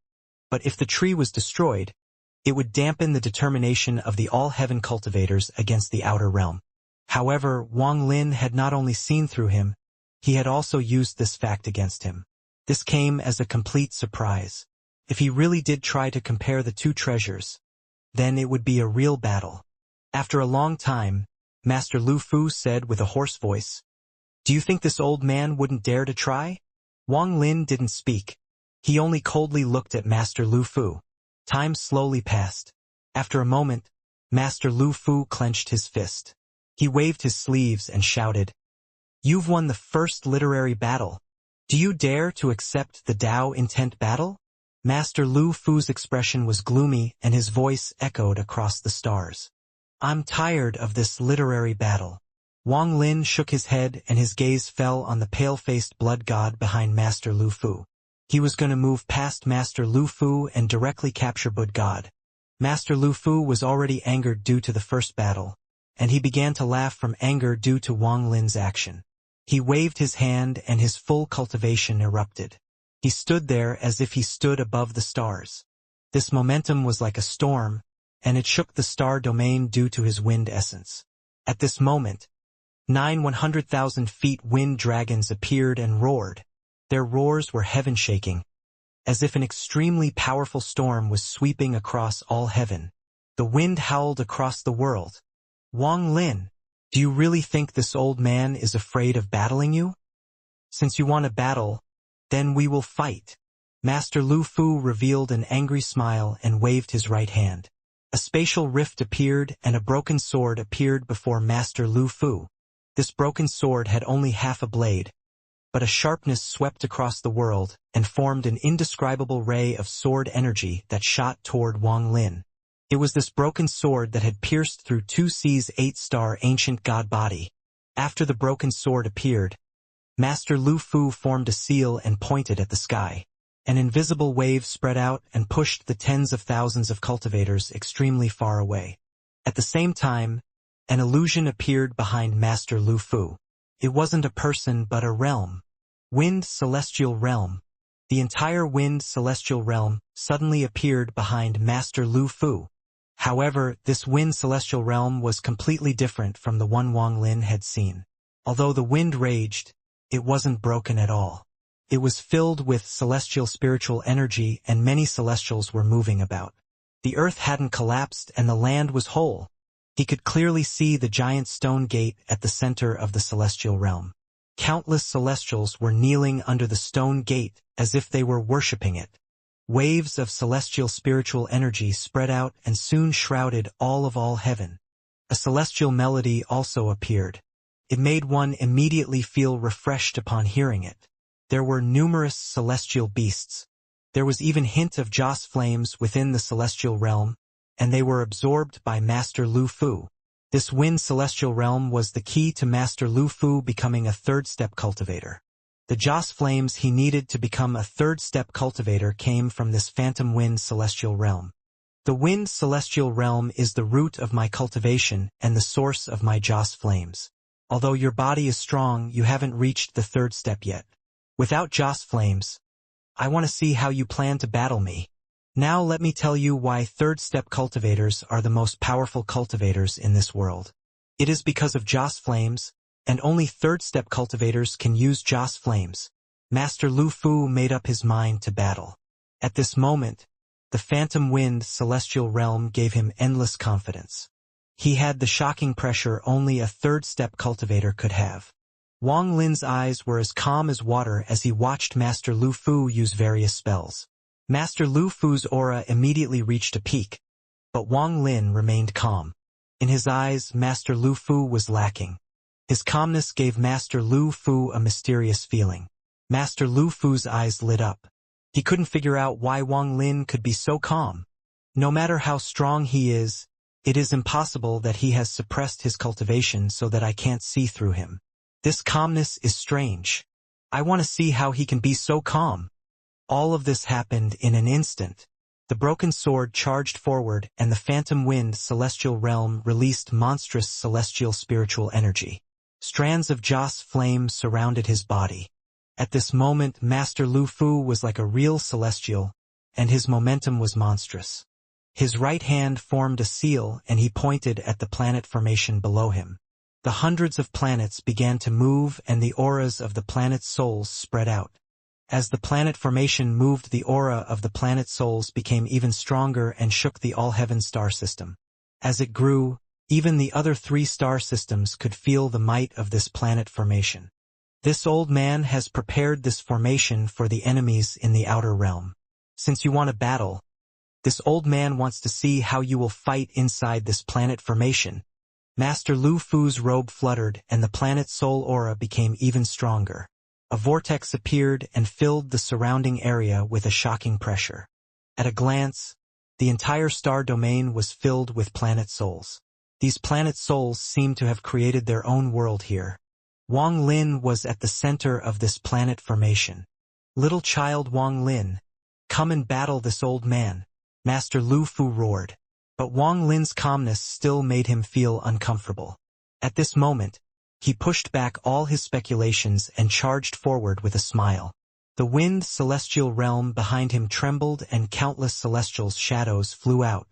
but if the tree was destroyed, it would dampen the determination of the all-heaven cultivators against the outer realm. However, Wang Lin had not only seen through him, he had also used this fact against him. This came as a complete surprise. If he really did try to compare the two treasures, then it would be a real battle. After a long time, Master Lu Fu said with a hoarse voice, "Do you think this old man wouldn't dare to try?" Wang Lin didn't speak. He only coldly looked at Master Lu Fu. Time slowly passed. After a moment, Master Lu Fu clenched his fist. He waved his sleeves and shouted, "You've won the first literary battle. Do you dare to accept the Tao intent battle?" Master Lu Fu's expression was gloomy and his voice echoed across the stars. "I'm tired of this literary battle." Wang Lin shook his head and his gaze fell on the pale-faced blood god behind Master Lu Fu. He was going to move past Master Lu Fu and directly capture Blood God. Master Lu Fu was already angered due to the first battle, and he began to laugh from anger due to Wang Lin's action. He waved his hand and his full cultivation erupted. He stood there as if he stood above the stars. This momentum was like a storm, and it shook the star domain due to his wind essence. At this moment, 100,000 feet wind dragons appeared and roared. Their roars were heaven-shaking, as if an extremely powerful storm was sweeping across all heaven. The wind howled across the world. "Wang Lin, do you really think this old man is afraid of battling you? Since you want a battle, then we will fight." Master Lu Fu revealed an angry smile and waved his right hand. A spatial rift appeared and a broken sword appeared before Master Lu Fu. This broken sword had only half a blade, but a sharpness swept across the world and formed an indescribable ray of sword energy that shot toward Wang Lin. It was this broken sword that had pierced through 2C's 8-star ancient god body. After the broken sword appeared, Master Lu Fu formed a seal and pointed at the sky. An invisible wave spread out and pushed the tens of thousands of cultivators extremely far away. At the same time, an illusion appeared behind Master Lu Fu. It wasn't a person but a realm. Wind Celestial Realm. The entire Wind Celestial Realm suddenly appeared behind Master Lu Fu. However, this Wind Celestial Realm was completely different from the one Wang Lin had seen. Although the wind raged, it wasn't broken at all. It was filled with celestial spiritual energy and many celestials were moving about. The earth hadn't collapsed and the land was whole. He could clearly see the giant stone gate at the center of the celestial realm. Countless celestials were kneeling under the stone gate as if they were worshipping it. Waves of celestial spiritual energy spread out and soon shrouded all heaven. A celestial melody also appeared. It made one immediately feel refreshed upon hearing it. There were numerous celestial beasts. There was even hint of joss flames within the celestial realm, and they were absorbed by Master Lu Fu. This Wind Celestial Realm was the key to Master Lu Fu becoming a third-step cultivator. The Joss flames he needed to become a third-step cultivator came from this phantom wind celestial realm. The wind celestial realm is the root of my cultivation and the source of my Joss flames. Although your body is strong, you haven't reached the third step yet. Without Joss flames, I want to see how you plan to battle me. Now let me tell you why third-step cultivators are the most powerful cultivators in this world. It is because of Joss flames, and only third-step cultivators can use Joss flames. Master Lu Fu made up his mind to battle. At this moment, the phantom wind celestial realm gave him endless confidence. He had the shocking pressure only a third-step cultivator could have. Wang Lin's eyes were as calm as water as he watched Master Lu Fu use various spells. Master Lu Fu's aura immediately reached a peak, but Wang Lin remained calm. In his eyes, Master Lu Fu was lacking. His calmness gave Master Lu Fu a mysterious feeling. Master Lu Fu's eyes lit up. He couldn't figure out why Wang Lin could be so calm. No matter how strong he is, it is impossible that he has suppressed his cultivation so that I can't see through him. This calmness is strange. I want to see how he can be so calm. All of this happened in an instant. The broken sword charged forward and the phantom wind celestial realm released monstrous celestial spiritual energy. Strands of Joss flame surrounded his body. At this moment, Master Lu Fu was like a real celestial, and his momentum was monstrous. His right hand formed a seal and he pointed at the planet formation below him. The hundreds of planets began to move and the auras of the planet's souls spread out. As the planet formation moved, the aura of the planet souls became even stronger and shook the all-heaven star system. As it grew, even the other 3 star systems could feel the might of this planet formation. This old man has prepared this formation for the enemies in the outer realm. Since you want a battle, this old man wants to see how you will fight inside this planet formation. Master Lu Fu's robe fluttered and the planet's soul aura became even stronger. A vortex appeared and filled the surrounding area with a shocking pressure. At a glance, the entire star domain was filled with planet souls. These planet souls seemed to have created their own world here. Wang Lin was at the center of this planet formation. Little child Wang Lin, come and battle this old man, Master Lu Fu roared. But Wang Lin's calmness still made him feel uncomfortable. At this moment, he pushed back all his speculations and charged forward with a smile. The wind celestial realm behind him trembled and countless celestial shadows flew out.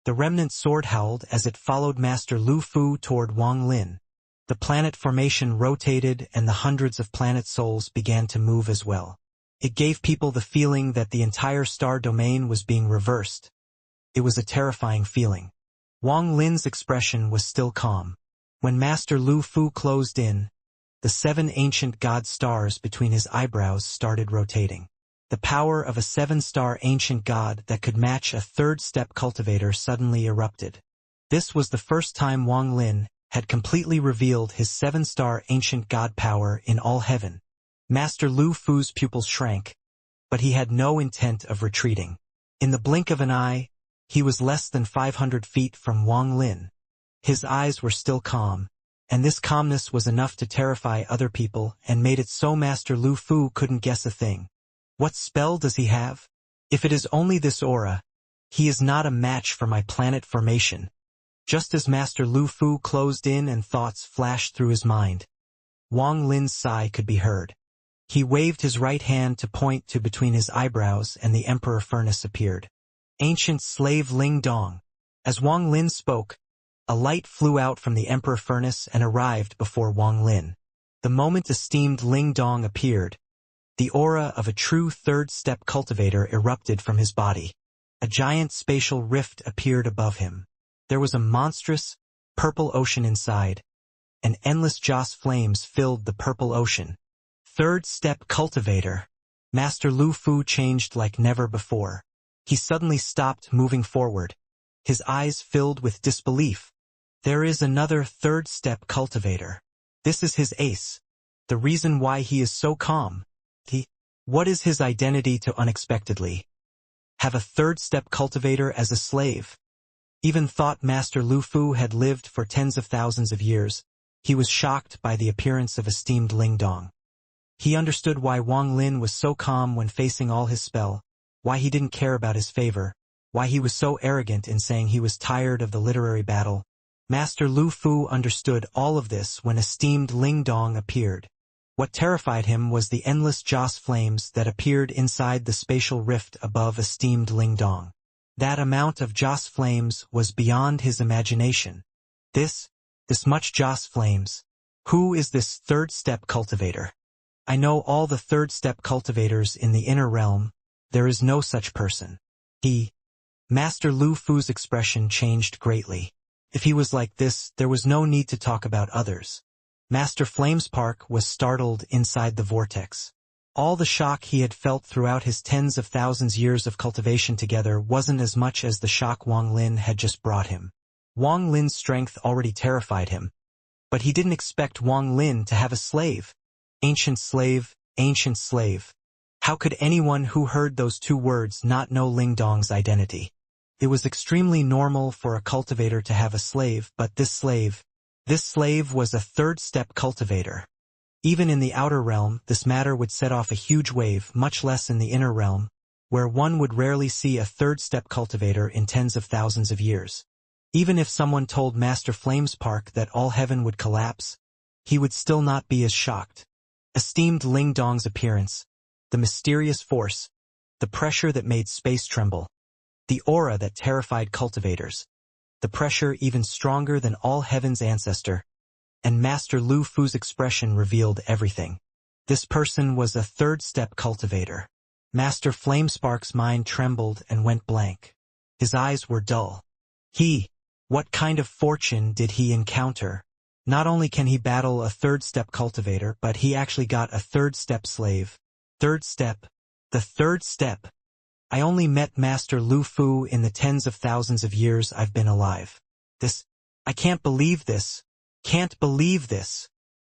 The remnant sword howled as it followed Master Lu Fu toward Wang Lin. The planet formation rotated and the hundreds of planet souls began to move as well. It gave people the feeling that the entire star domain was being reversed. It was a terrifying feeling. Wang Lin's expression was still calm. When Master Lu Fu closed in, the 7 ancient god stars between his eyebrows started rotating. The power of a 7-star ancient god that could match a third-step cultivator suddenly erupted. This was the first time Wang Lin had completely revealed his 7-star ancient god power in all heaven. Master Lu Fu's pupils shrank, but he had no intent of retreating. In the blink of an eye, he was less than 500 feet from Wang Lin. His eyes were still calm, and this calmness was enough to terrify other people and made it so Master Lu Fu couldn't guess a thing. What spell does he have? If it is only this aura, he is not a match for my planet formation. Just as Master Lu Fu closed in and thoughts flashed through his mind, Wang Lin's sigh could be heard. He waved his right hand to point to between his eyebrows and the Emperor Furnace appeared. Ancient slave Ling Dong. As Wang Lin spoke, a light flew out from the Emperor Furnace and arrived before Wang Lin. The moment esteemed Ling Dong appeared, the aura of a true third-step cultivator erupted from his body. A giant spatial rift appeared above him. There was a monstrous, purple ocean inside, and endless Joss flames filled the purple ocean. Third-step cultivator. Master Lu Fu changed like never before. He suddenly stopped moving forward, his eyes filled with disbelief. There is another third-step cultivator. This is his ace. The reason why he is so calm. What is his identity to unexpectedly have a third-step cultivator as a slave? Even thought Master Lu Fu had lived for tens of thousands of years, he was shocked by the appearance of esteemed Ling Dong. He understood why Wang Lin was so calm when facing all his spell, why he didn't care about his favor, why he was so arrogant in saying he was tired of the literary battle. Master Lu Fu understood all of this when esteemed Ling Dong appeared. What terrified him was the endless Joss flames that appeared inside the spatial rift above esteemed Ling Dong. That amount of Joss flames was beyond his imagination. This much Joss flames. Who is this third-step cultivator? I know all the third-step cultivators in the inner realm. There is no such person. Master Lu Fu's expression changed greatly. If he was like this, there was no need to talk about others. Master Flamespark was startled inside the vortex. All the shock he had felt throughout his tens of thousands years of cultivation together wasn't as much as the shock Wang Lin had just brought him. Wang Lin's strength already terrified him. But he didn't expect Wang Lin to have a slave. Ancient slave, ancient slave. How could anyone who heard those two words not know Ling Dong's identity? It was extremely normal for a cultivator to have a slave, but this slave was a third-step cultivator. Even in the outer realm, this matter would set off a huge wave, much less in the inner realm, where one would rarely see a third-step cultivator in tens of thousands of years. Even if someone told Master Flamespark that all heaven would collapse, he would still not be as shocked. Esteemed Ling Dong's appearance, the mysterious force, the pressure that made space tremble, the aura that terrified cultivators, the pressure even stronger than all heaven's ancestor, and Master Lu Fu's expression revealed everything. This person was a third-step cultivator. Master Flamespark's mind trembled and went blank. His eyes were dull. What kind of fortune did he encounter? Not only can he battle a third-step cultivator, but he actually got a third-step slave. Third step. The third step. I only met Master Lu Fu in the tens of thousands of years I've been alive. I can't believe this. Can't believe this.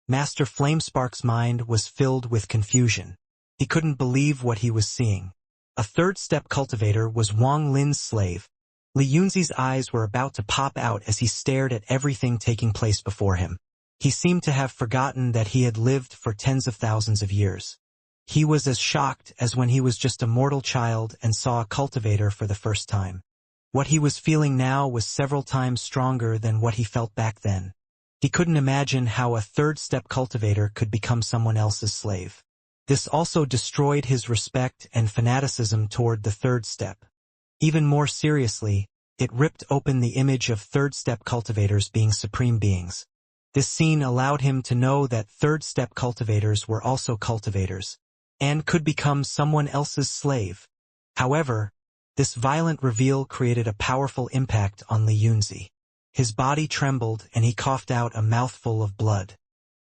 Master Flamespark's mind was filled with confusion. He couldn't believe what he was seeing. A third-step cultivator was Wang Lin's slave. Li Yunzi's eyes were about to pop out as he stared at everything taking place before him. He seemed to have forgotten that he had lived for tens of thousands of years. He was as shocked as when he was just a mortal child and saw a cultivator for the first time. What he was feeling now was several times stronger than what he felt back then. He couldn't imagine how a third-step cultivator could become someone else's slave. This also destroyed his respect and fanaticism toward the third step. Even more seriously, it ripped open the image of third-step cultivators being supreme beings. This scene allowed him to know that third-step cultivators were also cultivators, and could become someone else's slave. However, this violent reveal created a powerful impact on Li Yunzi. His body trembled and he coughed out a mouthful of blood.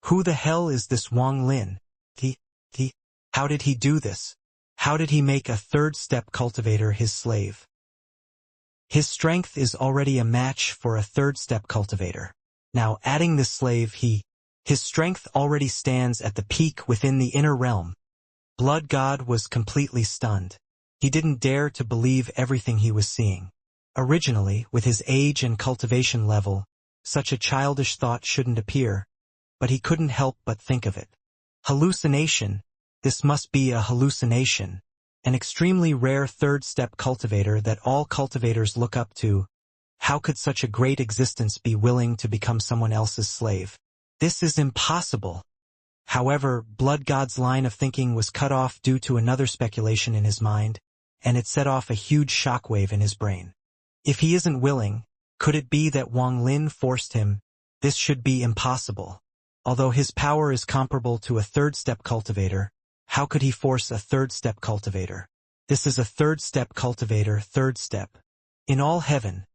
Who the hell is this Wang Lin? How did he do this? How did he make a third-step cultivator his slave? His strength is already a match for a third-step cultivator. Now adding this slave, his strength already stands at the peak within the inner realm. Blood God was completely stunned. He didn't dare to believe everything he was seeing. Originally, with his age and cultivation level, such a childish thought shouldn't appear, but he couldn't help but think of it. Hallucination. This must be a hallucination. An extremely rare third-step cultivator that all cultivators look up to. How could such a great existence be willing to become someone else's slave? This is impossible. However, Blood God's line of thinking was cut off due to another speculation in his mind, and it set off a huge shockwave in his brain. If he isn't willing, could it be that Wang Lin forced him? This should be impossible. Although his power is comparable to a third-step cultivator, how could he force a third-step cultivator? This is a third-step cultivator, third step. In all heaven,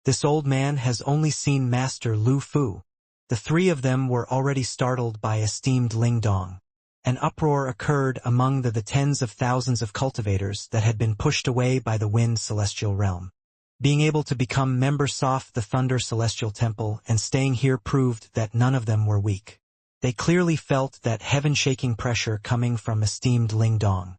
this old man has only seen Master Lu Fu. The three of them were already startled by esteemed Ling Dong. An uproar occurred among the tens of thousands of cultivators that had been pushed away by the wind celestial realm. Being able to become members of the Thunder Celestial Temple and staying here proved that none of them were weak. They clearly felt that heaven-shaking pressure coming from esteemed Ling Dong.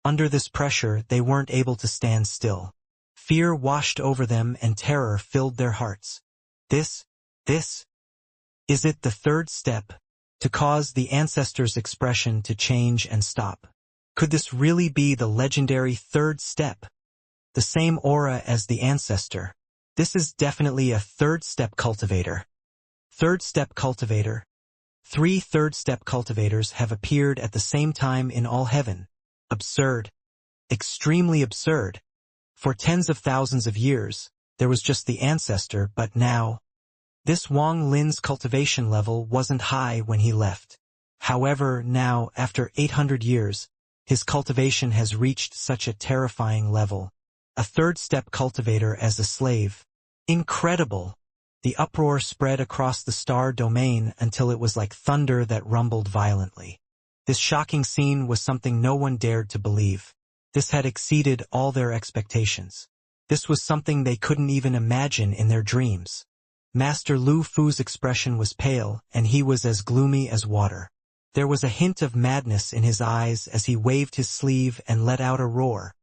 Under this pressure, they weren't able to stand still. Fear washed over them and terror filled their hearts. Is it the third step? to cause the ancestor's expression to change and stop. Could this really be the legendary third step? The same aura as the ancestor. This is definitely a third-step cultivator. Third-step cultivator. 3 third-step cultivators have appeared at the same time in all heaven. Absurd. Extremely absurd. For tens of thousands of years, there was just the ancestor, but now, this Wang Lin's cultivation level wasn't high when he left. However, now, after 800 years, his cultivation has reached such a terrifying level. A third-step cultivator as a slave. Incredible! The uproar spread across the star domain until it was like thunder that rumbled violently. This shocking scene was something no one dared to believe. This had exceeded all their expectations. This was something they couldn't even imagine in their dreams. Master Lu Fu's expression was pale, and he was as gloomy as water. There was a hint of madness in his eyes as he waved his sleeve and let out a roar.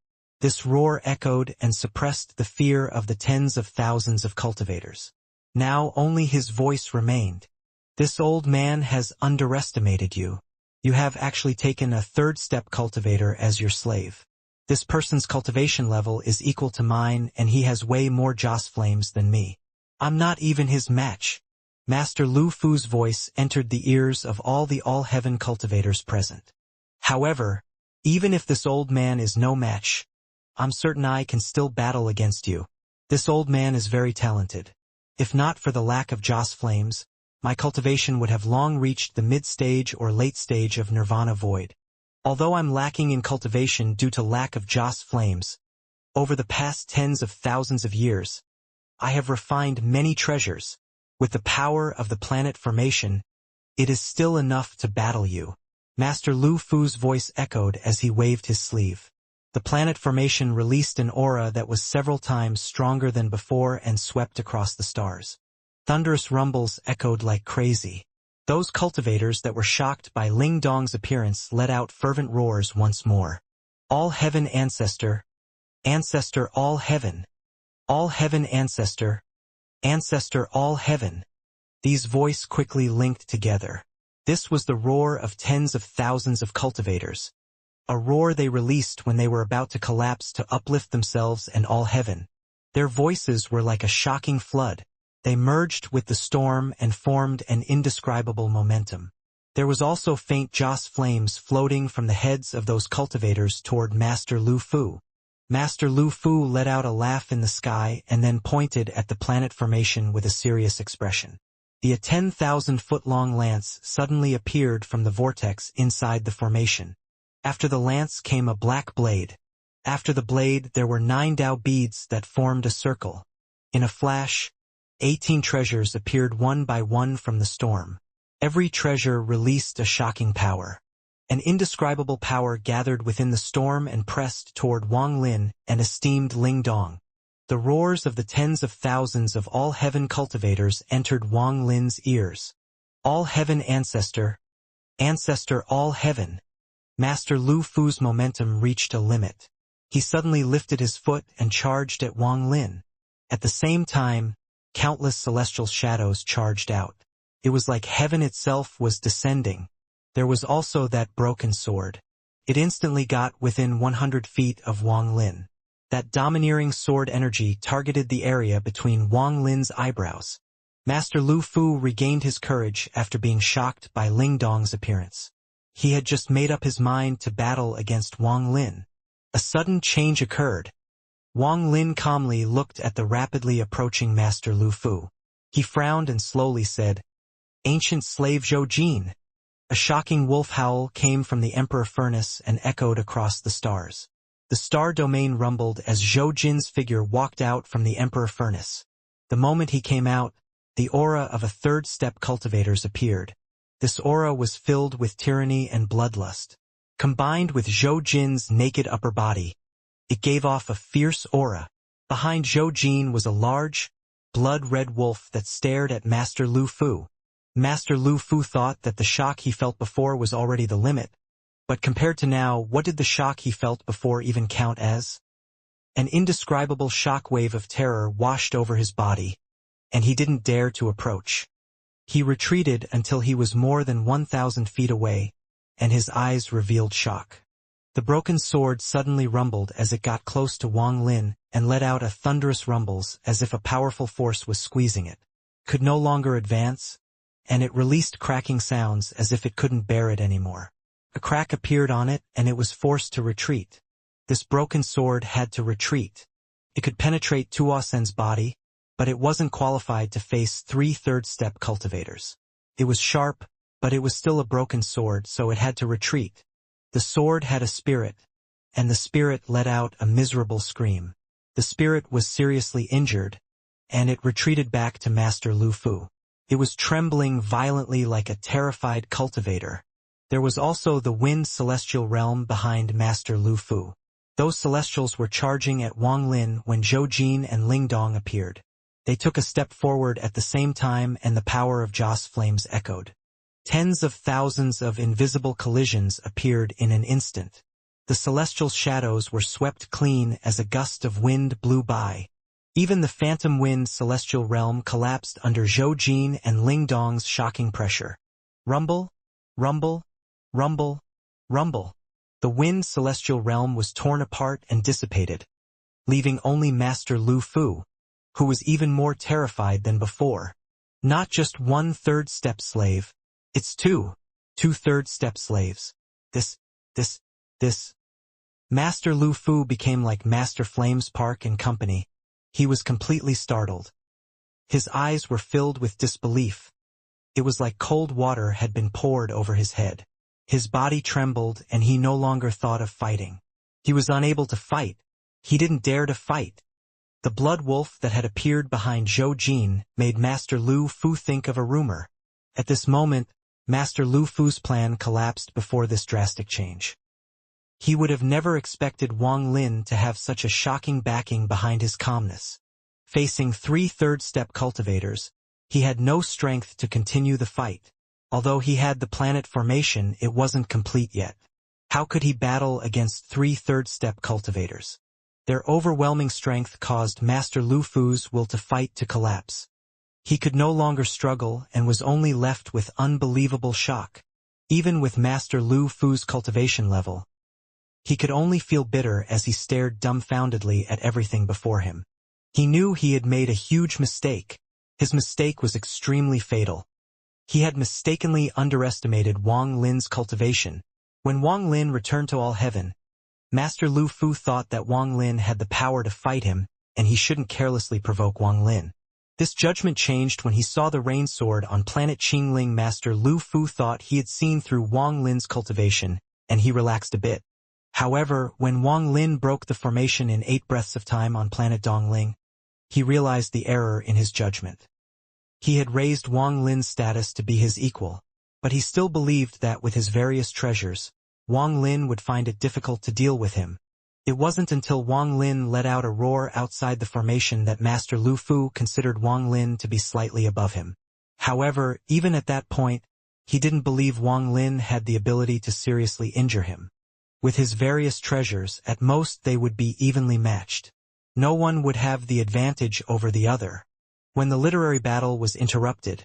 This roar echoed and suppressed the fear of the tens of thousands of cultivators. Now only his voice remained. This old man has underestimated you. You have actually taken a third-step cultivator as your slave. This person's cultivation level is equal to mine, and he has way more Joss flames than me. I'm not even his match. Master Lu Fu's voice entered the ears of all the all-heaven cultivators present. However, even if this old man is no match, I'm certain I can still battle against you. This old man is very talented. If not for the lack of Joss flames, my cultivation would have long reached the mid-stage or late stage of Nirvana Void. Although I'm lacking in cultivation due to lack of Joss flames, over the past tens of thousands of years, I have refined many treasures. With the power of the planet formation, it is still enough to battle you. Master Lu Fu's voice echoed as he waved his sleeve. The planet formation released an aura that was several times stronger than before and swept across the stars. Thunderous rumbles echoed like crazy. Those cultivators that were shocked by Ling Dong's appearance let out fervent roars once more. All heaven ancestor, ancestor all heaven ancestor, ancestor all heaven. These voices quickly linked together. This was the roar of tens of thousands of cultivators. A roar they released when they were about to collapse to uplift themselves and all heaven. Their voices were like a shocking flood. They merged with the storm and formed an indescribable momentum. There was also faint Joss flames floating from the heads of those cultivators toward Master Lu Fu. Master Lu Fu let out a laugh in the sky and then pointed at the planet formation with a serious expression. The 10,000-foot-long lance suddenly appeared from the vortex inside the formation. After the lance came a black blade. After the blade there were 9 Dao beads that formed a circle. In a flash, 18 treasures appeared one by one from the storm. Every treasure released a shocking power. An indescribable power gathered within the storm and pressed toward Wang Lin and esteemed Ling Dong. The roars of the tens of thousands of all-heaven cultivators entered Wang Lin's ears. All-heaven ancestor, ancestor all-heaven. Master Lu Fu's momentum reached a limit. He suddenly lifted his foot and charged at Wang Lin. At the same time, countless celestial shadows charged out. It was like heaven itself was descending. There was also that broken sword. It instantly got within 100 feet of Wang Lin. That domineering sword energy targeted the area between Wang Lin's eyebrows. Master Lu Fu regained his courage after being shocked by Ling Dong's appearance. He had just made up his mind to battle against Wang Lin. A sudden change occurred. Wang Lin calmly looked at the rapidly approaching Master Lu Fu. He frowned and slowly said, "Ancient slave Zhou Jin." A shocking wolf howl came from the Emperor Furnace and echoed across the stars. The star domain rumbled as Zhou Jin's figure walked out from the Emperor Furnace. The moment he came out, the aura of a third-step cultivators appeared. This aura was filled with tyranny and bloodlust. Combined with Zhou Jin's naked upper body, it gave off a fierce aura. Behind Zhou Jin was a large, blood-red wolf that stared at Master Lu Fu. Master Lu Fu thought that the shock he felt before was already the limit, but compared to now, what did the shock he felt before even count as? An indescribable shock wave of terror washed over his body, and he didn't dare to approach. He retreated until he was more than 1,000 feet away, and his eyes revealed shock. The broken sword suddenly rumbled as it got close to Wang Lin and let out a thunderous rumbles as if a powerful force was squeezing it. Could no longer advance, and it released cracking sounds as if it couldn't bear it anymore. A crack appeared on it and it was forced to retreat. This broken sword had to retreat. It could penetrate Tuosen's body, but it wasn't qualified to face 3 third-step cultivators. It was sharp, but it was still a broken sword, so it had to retreat. The sword had a spirit, and the spirit let out a miserable scream. The spirit was seriously injured, and it retreated back to Master Lu Fu. It was trembling violently like a terrified cultivator. There was also the wind celestial realm behind Master Lu Fu. Those celestials were charging at Wang Lin when Zhou Jin and Ling Dong appeared. They took a step forward at the same time and the power of Joss flames echoed. Tens of thousands of invisible collisions appeared in an instant. The celestial shadows were swept clean as a gust of wind blew by. Even the phantom wind celestial realm collapsed under Zhou Jin and Ling Dong's shocking pressure. Rumble, rumble, rumble, rumble. The wind celestial realm was torn apart and dissipated, leaving only Master Lu Fu, who was even more terrified than before. Not just 1 third-step slave, it's 2 third-step slaves. This. Master Lu Fu became like Master Flames Park and Company. He was completely startled. His eyes were filled with disbelief. It was like cold water had been poured over his head. His body trembled and he no longer thought of fighting. He was unable to fight. He didn't dare to fight. The blood wolf that had appeared behind Zhou Jin made Master Lu Fu think of a rumor. At this moment, Master Lu Fu's plan collapsed before this drastic change. He would have never expected Wang Lin to have such a shocking backing behind his calmness. Facing 3 third-step cultivators, he had no strength to continue the fight. Although he had the planet formation, it wasn't complete yet. How could he battle against 3 third-step cultivators? Their overwhelming strength caused Master Lu Fu's will to fight to collapse. He could no longer struggle and was only left with unbelievable shock. Even with Master Lu Fu's cultivation level, he could only feel bitter as he stared dumbfoundedly at everything before him. He knew he had made a huge mistake. His mistake was extremely fatal. He had mistakenly underestimated Wang Lin's cultivation. When Wang Lin returned to all heaven, Master Lu Fu thought that Wang Lin had the power to fight him, and he shouldn't carelessly provoke Wang Lin. This judgment changed when he saw the rain sword on planet Qingling. Master Lu Fu thought he had seen through Wang Lin's cultivation, and he relaxed a bit. However, when Wang Lin broke the formation in 8 breaths of time on planet Dongling, he realized the error in his judgment. He had raised Wang Lin's status to be his equal, but he still believed that with his various treasures, Wang Lin would find it difficult to deal with him. It wasn't until Wang Lin let out a roar outside the formation that Master Lu Fu considered Wang Lin to be slightly above him. However, even at that point, he didn't believe Wang Lin had the ability to seriously injure him. With his various treasures, at most they would be evenly matched. No one would have the advantage over the other. When the literary battle was interrupted,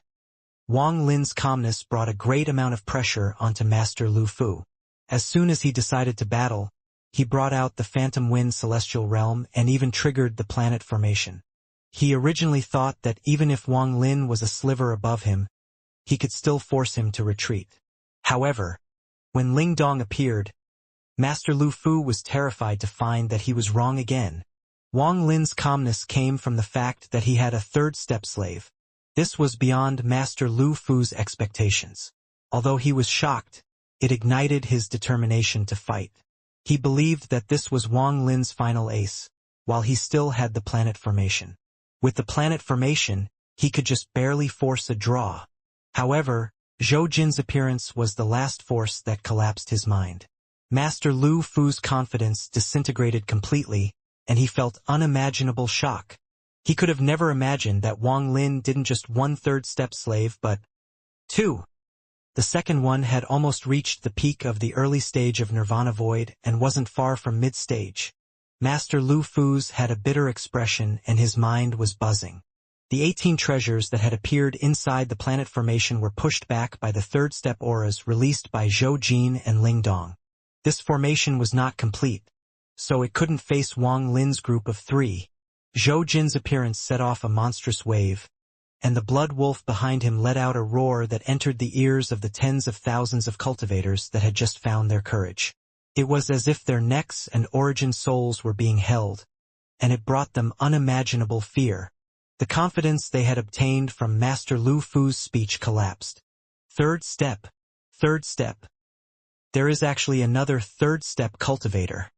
Wang Lin's calmness brought a great amount of pressure onto Master Lu Fu. As soon as he decided to battle, he brought out the Phantom Wind Celestial Realm and even triggered the planet formation. He originally thought that even if Wang Lin was a sliver above him, he could still force him to retreat. However, when Ling Dong appeared, Master Lu Fu was terrified to find that he was wrong again. Wang Lin's calmness came from the fact that he had a third-step slave. This was beyond Master Lu Fu's expectations. Although he was shocked, it ignited his determination to fight. He believed that this was Wang Lin's final ace, while he still had the planet formation. With the planet formation, he could just barely force a draw. However, Zhou Jin's appearance was the last force that collapsed his mind. Master Lu Fu's confidence disintegrated completely, and he felt unimaginable shock. He could have never imagined that Wang Lin didn't just 1 third-step slave but 2. The second one had almost reached the peak of the early stage of Nirvana Void and wasn't far from mid-stage. Master Lu Fu's had a bitter expression and his mind was buzzing. The 18 treasures that had appeared inside the planet formation were pushed back by the third step auras released by Zhou Jin and Ling Dong. This formation was not complete, so it couldn't face Wang Lin's group of 3. Zhou Jin's appearance set off a monstrous wave, and the blood wolf behind him let out a roar that entered the ears of the tens of thousands of cultivators that had just found their courage. It was as if their necks and origin souls were being held, and it brought them unimaginable fear. The confidence they had obtained from Master Lu Fu's speech collapsed. Third step. Third step. There is actually another third step cultivator.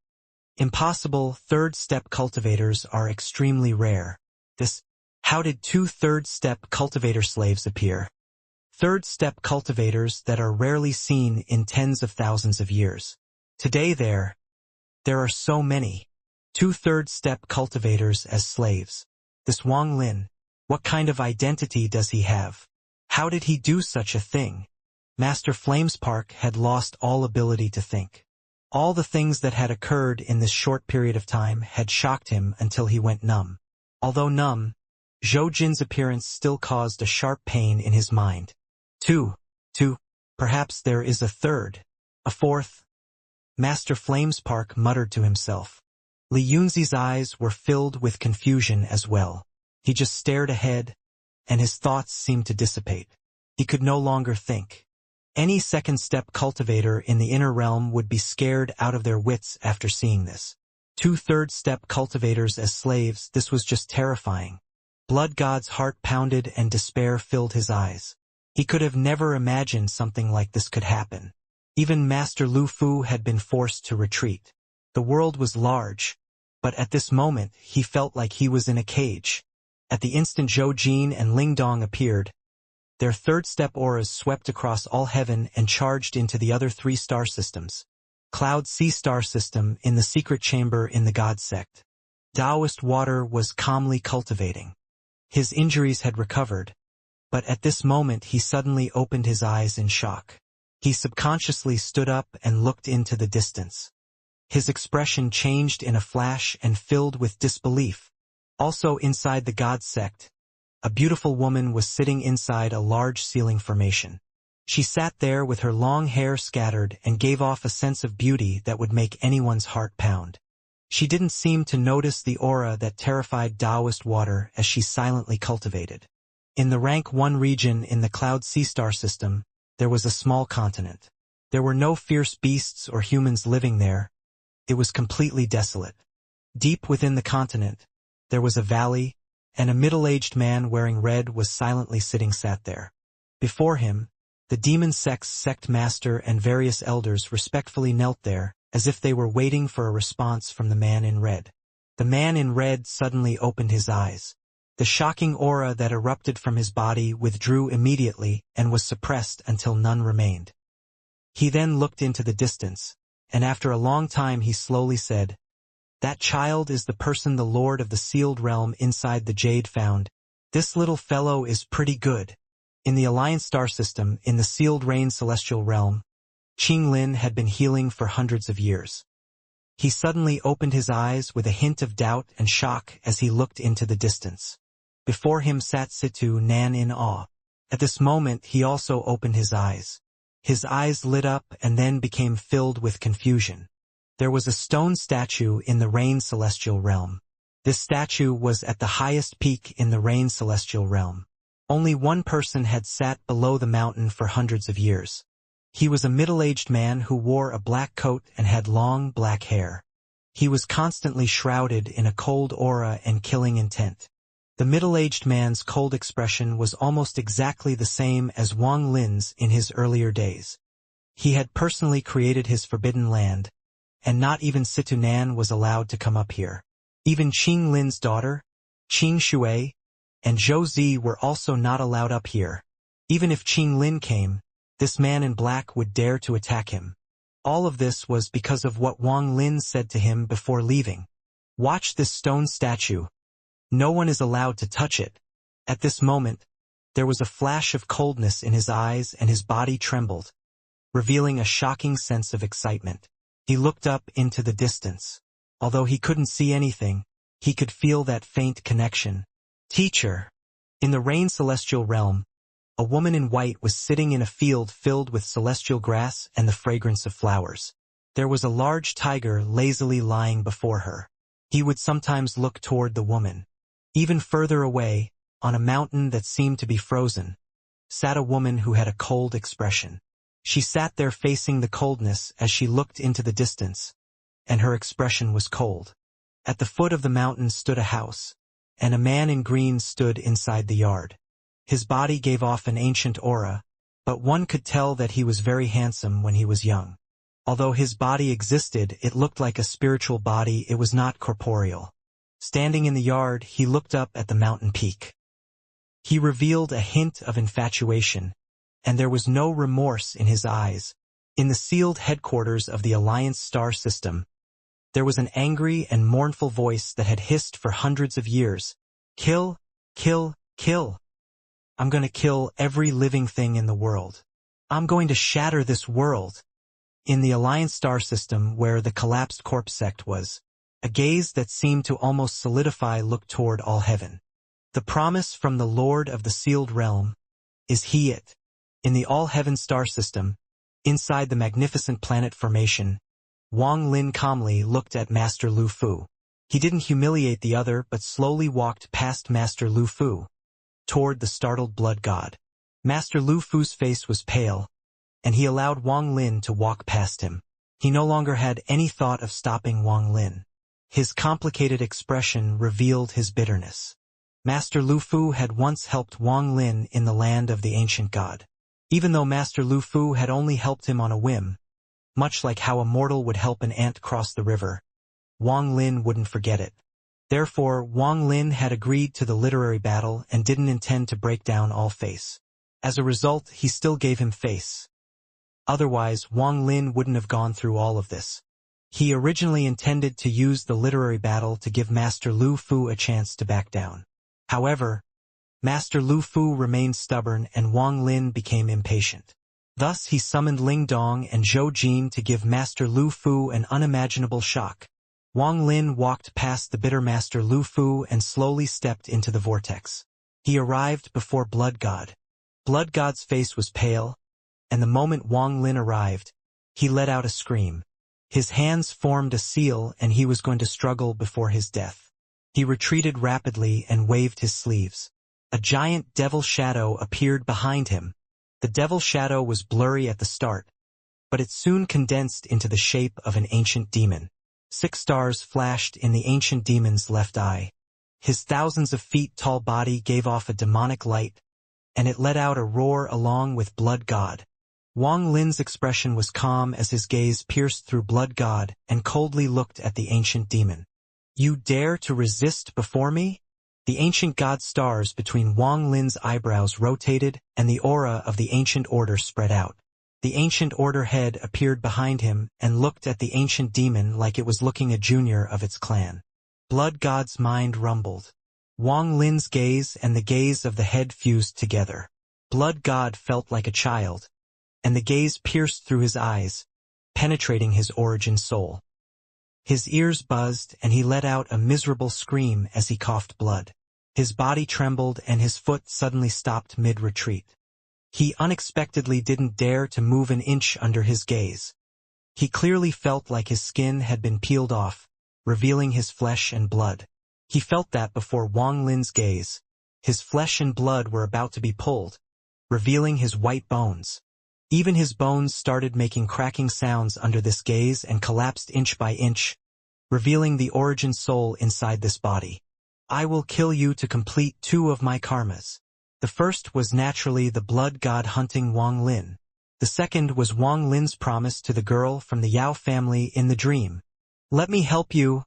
Impossible third step cultivators are extremely rare. How did 2 third step cultivator slaves appear? Third step cultivators that are rarely seen in tens of thousands of years. Today there are so many. 2 third step cultivators as slaves. This Wang Lin, what kind of identity does he have? How did he do such a thing? Master Flamespark had lost all ability to think. All the things that had occurred in this short period of time had shocked him until he went numb. Although numb, Zhou Jin's appearance still caused a sharp pain in his mind. Two. Perhaps there is a third. A fourth. Master Flamespark muttered to himself. Li Yunzi's eyes were filled with confusion as well. He just stared ahead, and his thoughts seemed to dissipate. He could no longer think. Any second-step cultivator in the inner realm would be scared out of their wits after seeing this. 2 third-step cultivators as slaves, this was just terrifying. Blood God's heart pounded and despair filled his eyes. He could have never imagined something like this could happen. Even Master Lu Fu had been forced to retreat. The world was large, but at this moment he felt like he was in a cage. At the instant Zhou Jin and Ling Dong appeared, their third-step auras swept across all heaven and charged into the other 3 star systems. Cloud C star system in the secret chamber in the God sect. Taoist water was calmly cultivating. His injuries had recovered, but at this moment he suddenly opened his eyes in shock. He subconsciously stood up and looked into the distance. His expression changed in a flash and filled with disbelief. Also inside the God sect, a beautiful woman was sitting inside a large ceiling formation. She sat there with her long hair scattered and gave off a sense of beauty that would make anyone's heart pound. She didn't seem to notice the aura that terrified Taoist water as she silently cultivated. In the rank 1 region in the Cloud C star system, there was a small continent. There were no fierce beasts or humans living there. It was completely desolate. Deep within the continent, there was a valley, and a middle-aged man wearing red was silently sat there. Before him, the demon sect's sect master and various elders respectfully knelt there, as if they were waiting for a response from the man in red. The man in red suddenly opened his eyes. The shocking aura that erupted from his body withdrew immediately and was suppressed until none remained. He then looked into the distance, and after a long time he slowly said, "That child is the person the Lord of the Sealed Realm inside the Jade found. This little fellow is pretty good." In the Alliance star system, in the Sealed Rain celestial realm, Qing Lin had been healing for hundreds of years. He suddenly opened his eyes with a hint of doubt and shock as he looked into the distance. Before him sat Situ Nan in awe. At this moment he also opened his eyes. His eyes lit up and then became filled with confusion. There was a stone statue in the Rain celestial realm. This statue was at the highest peak in the Rain celestial realm. Only one person had sat below the mountain for hundreds of years. He was a middle-aged man who wore a black coat and had long black hair. He was constantly shrouded in a cold aura and killing intent. The middle-aged man's cold expression was almost exactly the same as Wang Lin's in his earlier days. He had personally created his forbidden land, and not even Situ Nan was allowed to come up here. Even Qing Lin's daughter, Qing Shui, and Zhou Zi were also not allowed up here. Even if Qing Lin came, this man in black would dare to attack him. All of this was because of what Wang Lin said to him before leaving. "Watch this stone statue. No one is allowed to touch it." At this moment, there was a flash of coldness in his eyes and his body trembled, revealing a shocking sense of excitement. He looked up into the distance. Although he couldn't see anything, he could feel that faint connection. "Teacher." In the Rain Celestial Realm, a woman in white was sitting in a field filled with celestial grass and the fragrance of flowers. There was a large tiger lazily lying before her. He would sometimes look toward the woman. Even further away, on a mountain that seemed to be frozen, sat a woman who had a cold expression. She sat there facing the coldness as she looked into the distance, and her expression was cold. At the foot of the mountain stood a house, and a man in green stood inside the yard. His body gave off an ancient aura, but one could tell that he was very handsome when he was young. Although his body existed, it looked like a spiritual body, it was not corporeal. Standing in the yard, he looked up at the mountain peak. He revealed a hint of infatuation, and there was no remorse in his eyes. In the sealed headquarters of the Alliance star system, there was an angry and mournful voice that had hissed for hundreds of years. Kill, kill, kill. I'm going to kill every living thing in the world. I'm going to shatter this world. In the Alliance star system where the collapsed corpse sect was, a gaze that seemed to almost solidify looked toward all heaven. The promise from the Lord of the Sealed Realm, is he it? In the all-heaven star system, inside the magnificent planet formation, Wang Lin calmly looked at Master Lu Fu. He didn't humiliate the other but slowly walked past Master Lu Fu, toward the startled blood god. Master Lu Fu's face was pale, and he allowed Wang Lin to walk past him. He no longer had any thought of stopping Wang Lin. His complicated expression revealed his bitterness. Master Lu Fu had once helped Wang Lin in the land of the ancient god. Even though Master Lu Fu had only helped him on a whim, much like how a mortal would help an ant cross the river, Wang Lin wouldn't forget it. Therefore, Wang Lin had agreed to the literary battle and didn't intend to break down all face. As a result, he still gave him face. Otherwise, Wang Lin wouldn't have gone through all of this. He originally intended to use the literary battle to give Master Lu Fu a chance to back down. However, Master Lu Fu remained stubborn and Wang Lin became impatient. Thus he summoned Ling Dong and Zhou Jin to give Master Lu Fu an unimaginable shock. Wang Lin walked past the bitter Master Lu Fu and slowly stepped into the vortex. He arrived before Blood God. Blood God's face was pale, and the moment Wang Lin arrived, he let out a scream. His hands formed a seal and he was going to struggle before his death. He retreated rapidly and waved his sleeves. A giant devil shadow appeared behind him. The devil shadow was blurry at the start, but it soon condensed into the shape of an ancient demon. 6 stars flashed in the ancient demon's left eye. His thousands of feet tall body gave off a demonic light, and it let out a roar along with Blood God. Wang Lin's expression was calm as his gaze pierced through Blood God and coldly looked at the ancient demon. You dare to resist before me? The ancient god stars between Wang Lin's eyebrows rotated and the aura of the ancient order spread out. The ancient order head appeared behind him and looked at the ancient demon like it was looking a junior of its clan. Blood God's mind rumbled. Wang Lin's gaze and the gaze of the head fused together. Blood God felt like a child, and the gaze pierced through his eyes, penetrating his origin soul. His ears buzzed and he let out a miserable scream as he coughed blood. His body trembled and his foot suddenly stopped mid-retreat. He unexpectedly didn't dare to move an inch under his gaze. He clearly felt like his skin had been peeled off, revealing his flesh and blood. He felt that before Wang Lin's gaze. His flesh and blood were about to be pulled, revealing his white bones. Even his bones started making cracking sounds under this gaze and collapsed inch by inch, revealing the origin soul inside this body. I will kill you to complete 2 of my karmas. The first was naturally the blood god hunting Wang Lin. The second was Wang Lin's promise to the girl from the Yao family in the dream. Let me help you.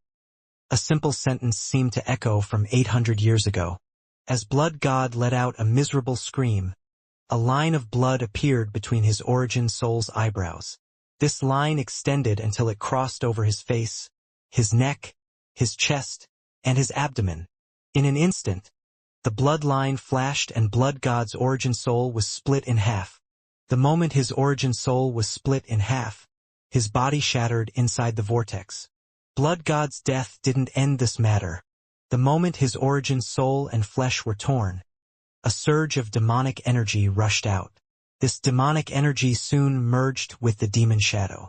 A simple sentence seemed to echo from 800 years ago. As blood god let out a miserable scream, a line of blood appeared between his origin soul's eyebrows. This line extended until it crossed over his face, his neck, his chest, and his abdomen. In an instant, the bloodline flashed and Blood God's origin soul was split in half. The moment his origin soul was split in half, his body shattered inside the vortex. Blood God's death didn't end this matter. The moment his origin soul and flesh were torn, a surge of demonic energy rushed out. This demonic energy soon merged with the demon shadow.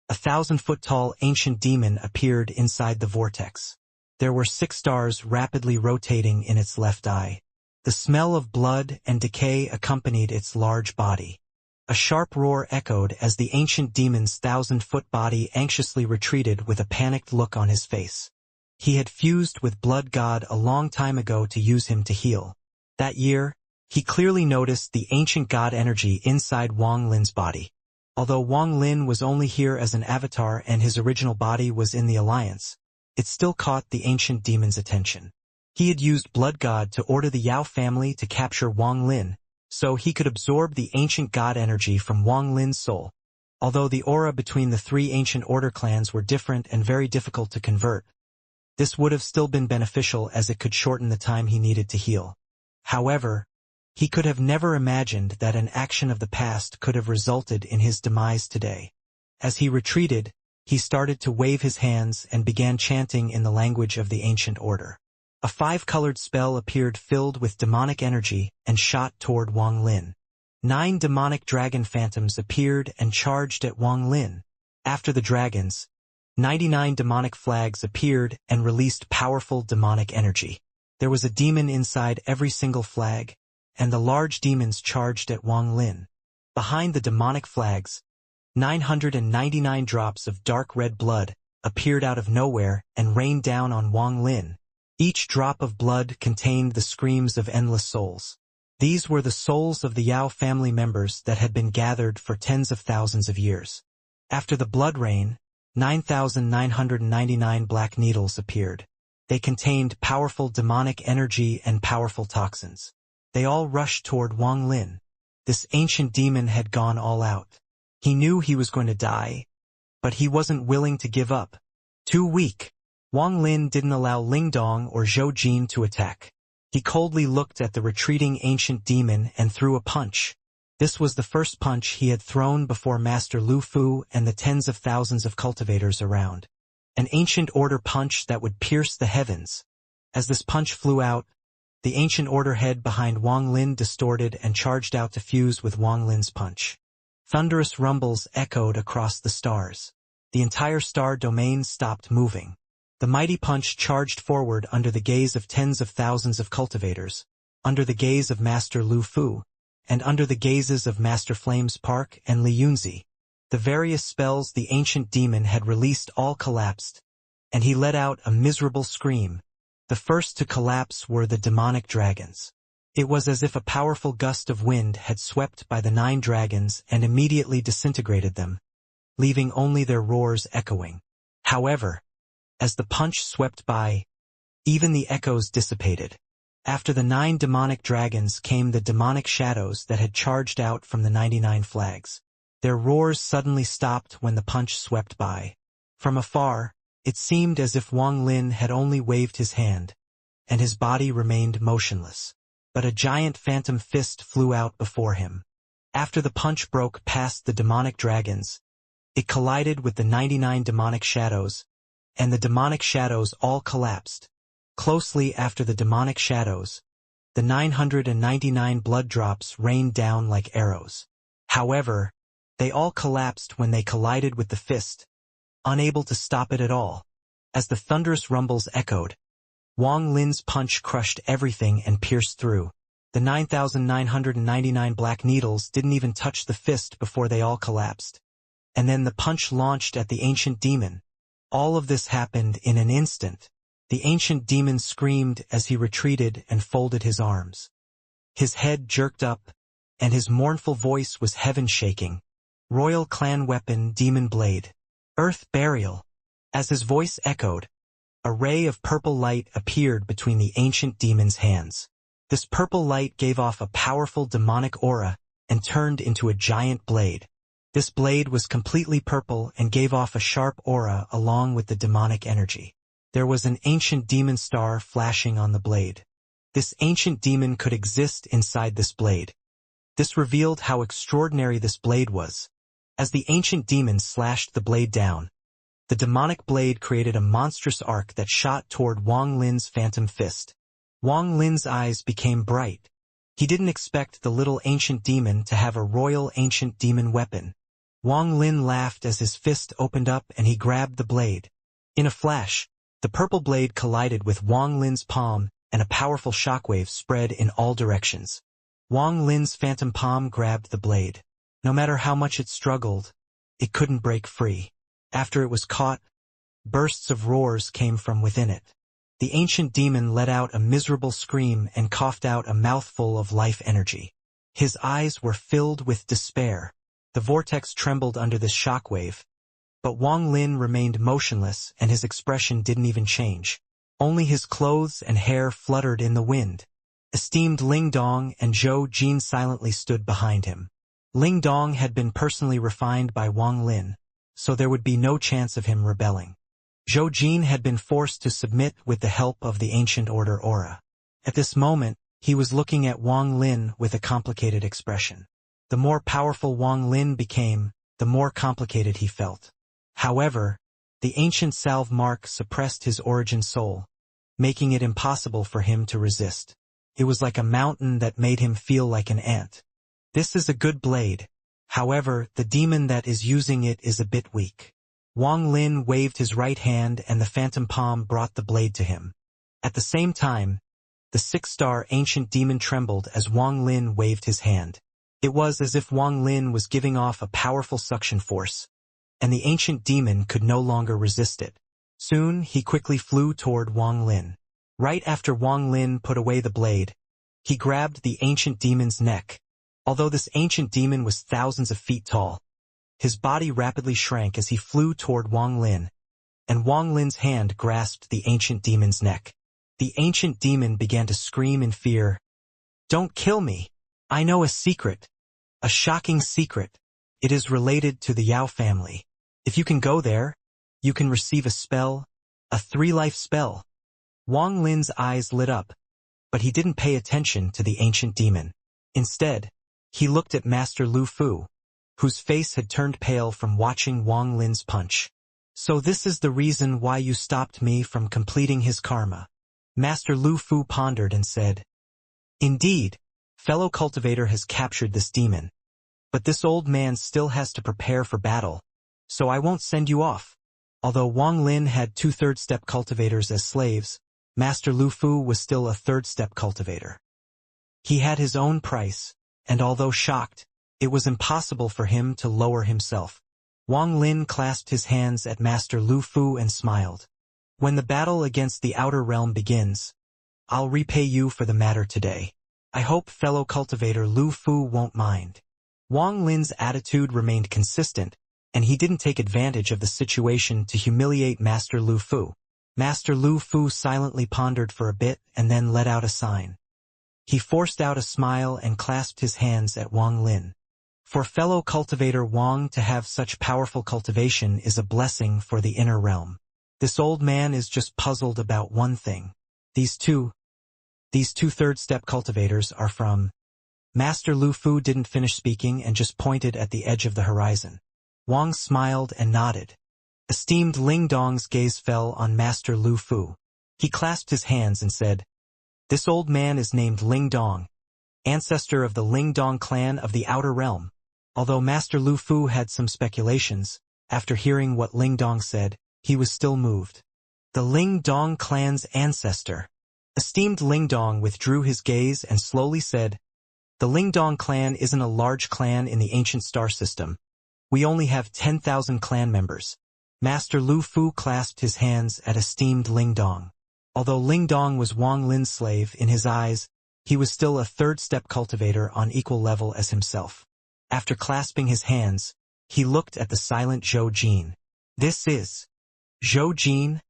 A 1,000-foot-tall ancient demon appeared inside the vortex. There were 6 stars rapidly rotating in its left eye. The smell of blood and decay accompanied its large body. A sharp roar echoed as the ancient demon's 1,000-foot body anxiously retreated with a panicked look on his face. He had fused with Blood God a long time ago to use him to heal. That year, he clearly noticed the ancient god energy inside Wang Lin's body. Although Wang Lin was only here as an avatar and his original body was in the Alliance, it still caught the ancient demon's attention. He had used Blood God to order the Yao family to capture Wang Lin, so he could absorb the ancient god energy from Wang Lin's soul. Although the aura between the 3 ancient order clans were different and very difficult to convert, this would have still been beneficial as it could shorten the time he needed to heal. However, he could have never imagined that an action of the past could have resulted in his demise today. As he retreated, he started to wave his hands and began chanting in the language of the ancient order. A 5-colored spell appeared filled with demonic energy and shot toward Wang Lin. 9 demonic dragon phantoms appeared and charged at Wang Lin. After the dragons, 99 demonic flags appeared and released powerful demonic energy. There was a demon inside every single flag, and the large demons charged at Wang Lin. Behind the demonic flags, 999 drops of dark red blood appeared out of nowhere and rained down on Wang Lin. Each drop of blood contained the screams of endless souls. These were the souls of the Yao family members that had been gathered for tens of thousands of years. After the blood rain, 9,999 black needles appeared. They contained powerful demonic energy and powerful toxins. They all rushed toward Wang Lin. This ancient demon had gone all out. He knew he was going to die, but he wasn't willing to give up. Too weak. Wang Lin didn't allow Ling Dong or Zhou Jin to attack. He coldly looked at the retreating ancient demon and threw a punch. This was the first punch he had thrown before Master Lu Fu and the tens of thousands of cultivators around. An ancient order punch that would pierce the heavens. As this punch flew out, the ancient order head behind Wang Lin distorted and charged out to fuse with Wang Lin's punch. Thunderous rumbles echoed across the stars. The entire star domain stopped moving. The mighty punch charged forward under the gaze of tens of thousands of cultivators, under the gaze of Master Lu Fu, and under the gazes of Master Flames Park and Li Yunzi. The various spells the ancient demon had released all collapsed, and he let out a miserable scream. The first to collapse were the demonic dragons. It was as if a powerful gust of wind had swept by the 9 dragons and immediately disintegrated them, leaving only their roars echoing. However, as the punch swept by, even the echoes dissipated. After the 9 demonic dragons came the demonic shadows that had charged out from the 99 flags. Their roars suddenly stopped when the punch swept by. From afar, it seemed as if Wang Lin had only waved his hand, and his body remained motionless. But a giant phantom fist flew out before him. After the punch broke past the demonic dragons, it collided with the 99 demonic shadows, and the demonic shadows all collapsed. Closely after the demonic shadows, the 999 blood drops rained down like arrows. However, they all collapsed when they collided with the fist, unable to stop it at all. As the thunderous rumbles echoed, Wang Lin's punch crushed everything and pierced through. The 9,999 black needles didn't even touch the fist before they all collapsed. And then the punch launched at the ancient demon. All of this happened in an instant. The ancient demon screamed as he retreated and folded his arms. His head jerked up, and his mournful voice was heaven-shaking. Royal clan weapon, demon blade. Earth burial. As his voice echoed, a ray of purple light appeared between the ancient demon's hands. This purple light gave off a powerful demonic aura and turned into a giant blade. This blade was completely purple and gave off a sharp aura along with the demonic energy. There was an ancient demon star flashing on the blade. This ancient demon could exist inside this blade. This revealed how extraordinary this blade was. As the ancient demon slashed the blade down, the demonic blade created a monstrous arc that shot toward Wang Lin's phantom fist. Wang Lin's eyes became bright. He didn't expect the little ancient demon to have a royal ancient demon weapon. Wang Lin laughed as his fist opened up and he grabbed the blade. In a flash, the purple blade collided with Wang Lin's palm and a powerful shockwave spread in all directions. Wang Lin's phantom palm grabbed the blade. No matter how much it struggled, it couldn't break free. After it was caught, bursts of roars came from within it. The ancient demon let out a miserable scream and coughed out a mouthful of life energy. His eyes were filled with despair. The vortex trembled under this shockwave, but Wang Lin remained motionless and his expression didn't even change. Only his clothes and hair fluttered in the wind. Esteemed Ling Dong and Zhou Jin silently stood behind him. Ling Dong had been personally refined by Wang Lin, so there would be no chance of him rebelling. Zhou Jin had been forced to submit with the help of the ancient order aura. At this moment, he was looking at Wang Lin with a complicated expression. The more powerful Wang Lin became, the more complicated he felt. However, the ancient salve mark suppressed his origin soul, making it impossible for him to resist. It was like a mountain that made him feel like an ant. This is a good blade. However, the demon that is using it is a bit weak. Wang Lin waved his right hand and the phantom palm brought the blade to him. At the same time, the six-star ancient demon trembled as Wang Lin waved his hand. It was as if Wang Lin was giving off a powerful suction force, and the ancient demon could no longer resist it. Soon, he quickly flew toward Wang Lin. Right after Wang Lin put away the blade, he grabbed the ancient demon's neck. Although this ancient demon was thousands of feet tall, his body rapidly shrank as he flew toward Wang Lin, and Wang Lin's hand grasped the ancient demon's neck. The ancient demon began to scream in fear. "Don't kill me! I know a secret. A shocking secret. It is related to the Yao family. If you can go there, you can receive a spell, a 3-life spell." Wang Lin's eyes lit up, but he didn't pay attention to the ancient demon. Instead, he looked at Master Lu Fu, whose face had turned pale from watching Wang Lin's punch. "So this is the reason why you stopped me from completing his karma." Master Lu Fu pondered and said, "Indeed, fellow cultivator has captured this demon. But this old man still has to prepare for battle, so I won't send you off." Although Wang Lin had 2 third-step cultivators as slaves, Master Lu Fu was still a third-step cultivator. He had his own price, and although shocked, it was impossible for him to lower himself. Wang Lin clasped his hands at Master Lu Fu and smiled. "When the battle against the outer realm begins, I'll repay you for the matter today. I hope fellow cultivator Lu Fu won't mind." Wang Lin's attitude remained consistent, and he didn't take advantage of the situation to humiliate Master Lu Fu. Master Lu Fu silently pondered for a bit and then let out a sign. He forced out a smile and clasped his hands at Wang Lin. For fellow cultivator Wang to have such powerful cultivation is a blessing for the inner realm. This old man is just puzzled about one thing. These two third-step cultivators are from... Master Lu Fu didn't finish speaking and just pointed at the edge of the horizon. Wang smiled and nodded. Esteemed Ling Dong's gaze fell on Master Lu Fu. He clasped his hands and said, "This old man is named Ling Dong, ancestor of the Ling Dong clan of the Outer Realm." Although Master Lu Fu had some speculations, after hearing what Ling Dong said, he was still moved. The Ling Dong clan's ancestor. Esteemed Ling Dong withdrew his gaze and slowly said, "The Ling Dong clan isn't a large clan in the ancient star system. We only have 10,000 clan members." Master Lu Fu clasped his hands at esteemed Ling Dong. Although Ling Dong was Wang Lin's slave, in his eyes, he was still a third-step cultivator on equal level as himself. After clasping his hands, he looked at the silent Zhou Jin. "This is Zhou Jin,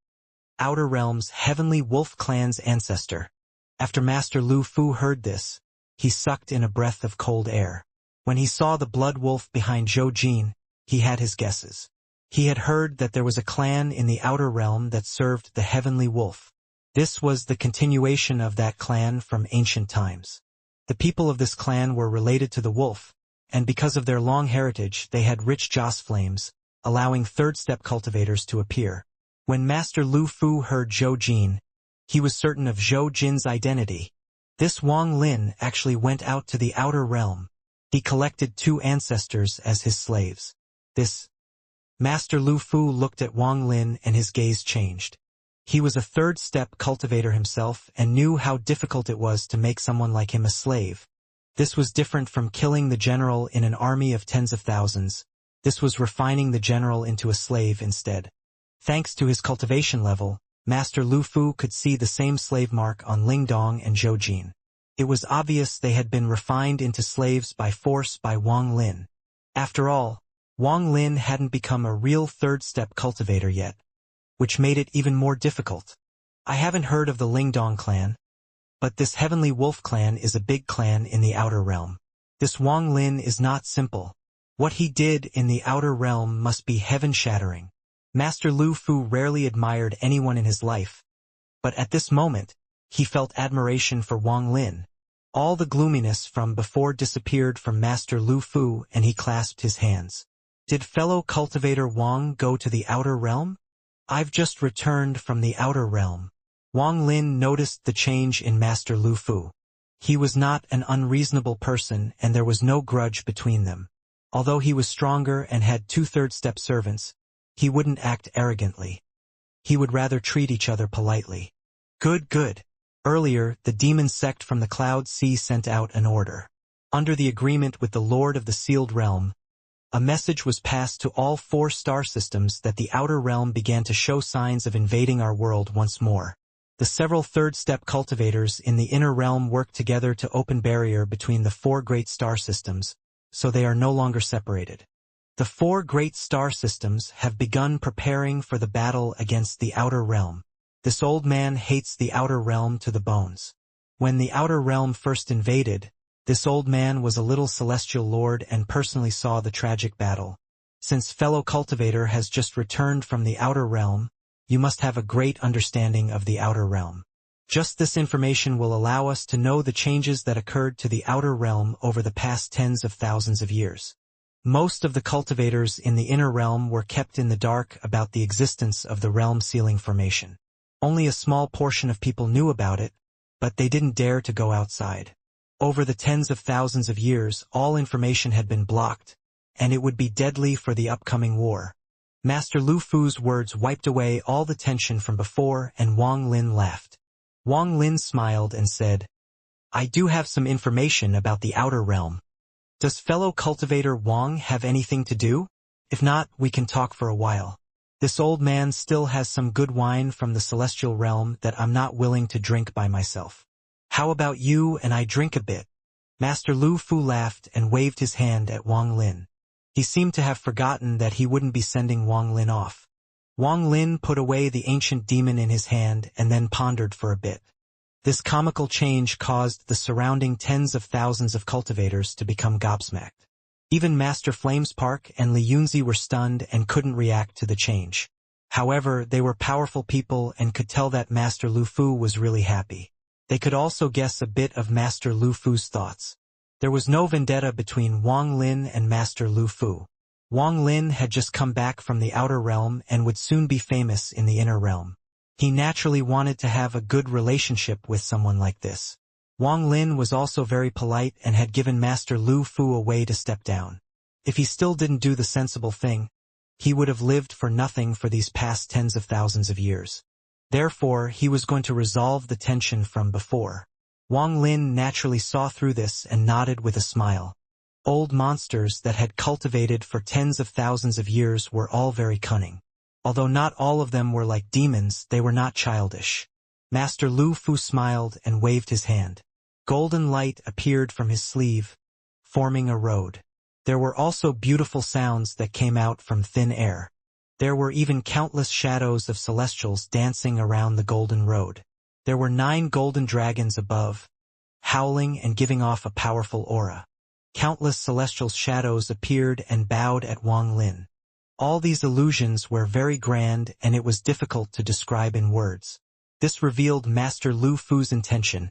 Outer Realm's Heavenly Wolf clan's ancestor." After Master Lu Fu heard this, he sucked in a breath of cold air. When he saw the blood wolf behind Zhou Jin, he had his guesses. He had heard that there was a clan in the Outer Realm that served the Heavenly Wolf. This was the continuation of that clan from ancient times. The people of this clan were related to the wolf, and because of their long heritage they had rich joss flames, allowing third-step cultivators to appear. When Master Lu Fu heard Zhou Jin, he was certain of Zhou Jin's identity. This Wang Lin actually went out to the outer realm. He collected 2 ancestors as his slaves. This Master Lu Fu looked at Wang Lin and his gaze changed. He was a third-step cultivator himself and knew how difficult it was to make someone like him a slave. This was different from killing the general in an army of tens of thousands. This was refining the general into a slave instead. Thanks to his cultivation level, Master Lu Fu could see the same slave mark on Ling Dong and Zhou Jin. It was obvious they had been refined into slaves by force by Wang Lin. After all, Wang Lin hadn't become a real third-step cultivator yet, which made it even more difficult. I haven't heard of the Ling Dong clan, but this Heavenly Wolf clan is a big clan in the outer realm. This Wang Lin is not simple. What he did in the outer realm must be heaven-shattering. Master Lu Fu rarely admired anyone in his life, but at this moment, he felt admiration for Wang Lin. All the gloominess from before disappeared from Master Lu Fu and he clasped his hands. Did fellow cultivator Wang go to the outer realm? I've just returned from the outer realm. Wang Lin noticed the change in Master Lu Fu. He was not an unreasonable person and there was no grudge between them. Although he was stronger and had 2 third-step servants, he wouldn't act arrogantly. He would rather treat each other politely. Good. Earlier, the demon sect from the Cloud Sea sent out an order. Under the agreement with the Lord of the Sealed Realm, a message was passed to all 4 star systems that the outer realm began to show signs of invading our world once more. The several third-step cultivators in the inner realm worked together to open barrier between the 4 great star systems, so they are no longer separated. The 4 great star systems have begun preparing for the battle against the outer realm. This old man hates the outer realm to the bones. When the outer realm first invaded, this old man was a little celestial lord and personally saw the tragic battle. Since fellow cultivator has just returned from the outer realm, you must have a great understanding of the outer realm. Just this information will allow us to know the changes that occurred to the outer realm over the past tens of thousands of years. Most of the cultivators in the inner realm were kept in the dark about the existence of the realm sealing formation. Only a small portion of people knew about it, but they didn't dare to go outside. Over the tens of thousands of years, all information had been blocked, and it would be deadly for the upcoming war. Master Lu Fu's words wiped away all the tension from before, and Wang Lin laughed. Wang Lin smiled and said, I do have some information about the outer realm. Does fellow cultivator Wang have anything to do? If not, we can talk for a while. This old man still has some good wine from the celestial realm that I'm not willing to drink by myself. How about you and I drink a bit? Master Lu Fu laughed and waved his hand at Wang Lin. He seemed to have forgotten that he wouldn't be sending Wang Lin off. Wang Lin put away the ancient demon in his hand and then pondered for a bit. This comical change caused the surrounding tens of thousands of cultivators to become gobsmacked. Even Master Flamespark and Li Yunzi were stunned and couldn't react to the change. However, they were powerful people and could tell that Master Lu Fu was really happy. They could also guess a bit of Master Lu Fu's thoughts. There was no vendetta between Wang Lin and Master Lu Fu. Wang Lin had just come back from the outer realm and would soon be famous in the inner realm. He naturally wanted to have a good relationship with someone like this. Wang Lin was also very polite and had given Master Lu Fu a way to step down. If he still didn't do the sensible thing, he would have lived for nothing for these past tens of thousands of years. Therefore, he was going to resolve the tension from before. Wang Lin naturally saw through this and nodded with a smile. Old monsters that had cultivated for tens of thousands of years were all very cunning. Although not all of them were like demons, they were not childish. Master Lu Fu smiled and waved his hand. Golden light appeared from his sleeve, forming a road. There were also beautiful sounds that came out from thin air. There were even countless shadows of celestials dancing around the golden road. There were 9 golden dragons above, howling and giving off a powerful aura. Countless celestial shadows appeared and bowed at Wang Lin. All these illusions were very grand and it was difficult to describe in words. This revealed Master Lu Fu's intention,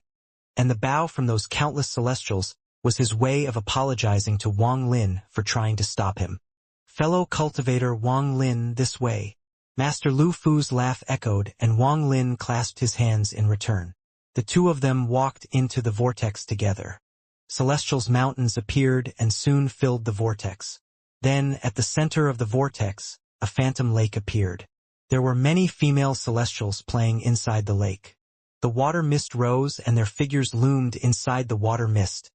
and the bow from those countless celestials was his way of apologizing to Wang Lin for trying to stop him. Fellow cultivator Wang Lin, this way. Master Lu Fu's laugh echoed and Wang Lin clasped his hands in return. The two of them walked into the vortex together. Celestial's mountains appeared and soon filled the vortex. Then, at the center of the vortex, a phantom lake appeared. There were many female celestials playing inside the lake. The water mist rose and their figures loomed inside the water mist,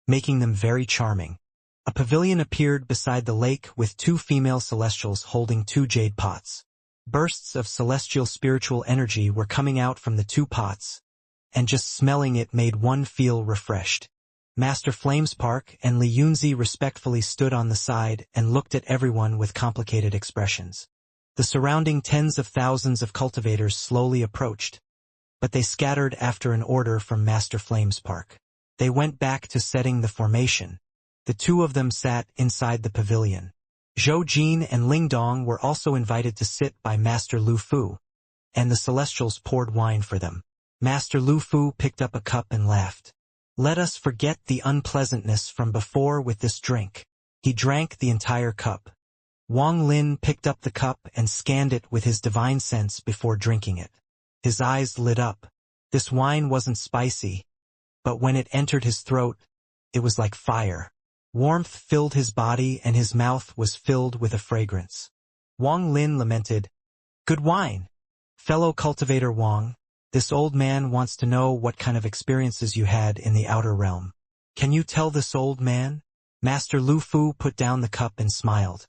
making them very charming. A pavilion appeared beside the lake with two female celestials holding two jade pots. Bursts of celestial spiritual energy were coming out from the two pots, and just smelling it made one feel refreshed. Master Flamespark and Li Yunzi respectfully stood on the side and looked at everyone with complicated expressions. The surrounding tens of thousands of cultivators slowly approached, but they scattered after an order from Master Flamespark. They went back to setting the formation. The two of them sat inside the pavilion. Zhou Jin and Ling Dong were also invited to sit by Master Lu Fu, and the Celestials poured wine for them. Master Lu Fu picked up a cup and laughed. "Let us forget the unpleasantness from before with this drink." He drank the entire cup. Wang Lin picked up the cup and scanned it with his divine sense before drinking it. His eyes lit up. This wine wasn't spicy, but when it entered his throat, it was like fire. Warmth filled his body and his mouth was filled with a fragrance. Wang Lin lamented, "Good wine. Fellow cultivator Wang, this old man wants to know what kind of experiences you had in the outer realm. Can you tell this old man?" Master Lu Fu put down the cup and smiled.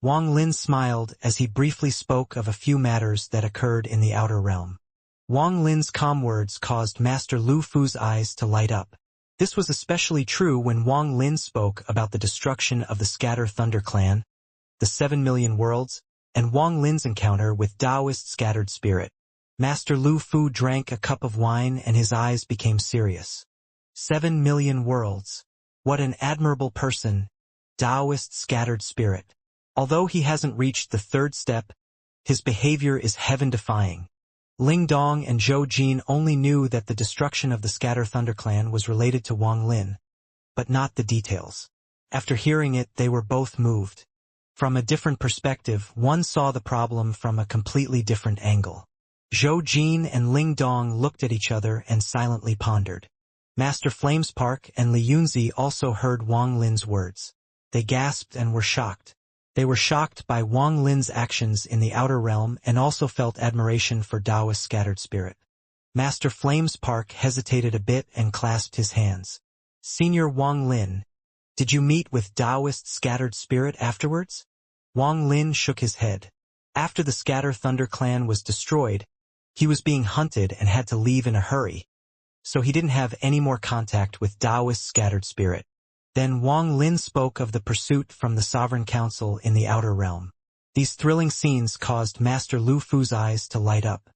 Wang Lin smiled as he briefly spoke of a few matters that occurred in the outer realm. Wang Lin's calm words caused Master Lu Fu's eyes to light up. This was especially true when Wang Lin spoke about the destruction of the Scatter Thunder Clan, the 7 million worlds, and Wang Lin's encounter with Taoist Scattered Spirit. Master Lu Fu drank a cup of wine and his eyes became serious. 7 million worlds. What an admirable person, Taoist Scattered Spirit. Although he hasn't reached the third step, his behavior is heaven-defying. Ling Dong and Zhou Jin only knew that the destruction of the Scatter Thunder Clan was related to Wang Lin, but not the details. After hearing it, they were both moved. From a different perspective, one saw the problem from a completely different angle. Zhou Jin and Ling Dong looked at each other and silently pondered. Master Flamespark and Li Yunzi also heard Wang Lin's words. They gasped and were shocked. They were shocked by Wang Lin's actions in the outer realm and also felt admiration for Taoist Scattered Spirit. Master Flamespark hesitated a bit and clasped his hands. "Senior Wang Lin, did you meet with Taoist Scattered Spirit afterwards?" Wang Lin shook his head. After the Scatter Thunder Clan was destroyed, he was being hunted and had to leave in a hurry, so he didn't have any more contact with Taoist Scattered Spirit. Then Wang Lin spoke of the pursuit from the Sovereign Council in the outer realm. These thrilling scenes caused Master Lu Fu's eyes to light up.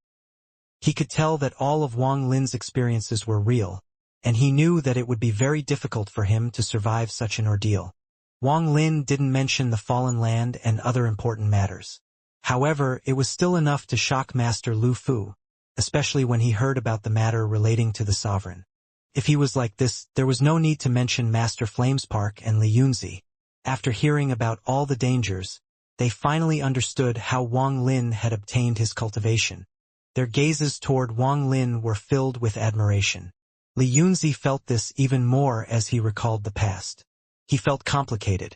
He could tell that all of Wang Lin's experiences were real, and he knew that it would be very difficult for him to survive such an ordeal. Wang Lin didn't mention the Fallen Land and other important matters. However, it was still enough to shock Master Lu Fu, especially when he heard about the matter relating to the Sovereign. If he was like this, there was no need to mention Master Flamespark and Li Yunzi. After hearing about all the dangers, they finally understood how Wang Lin had obtained his cultivation. Their gazes toward Wang Lin were filled with admiration. Li Yunzi felt this even more as he recalled the past. He felt complicated.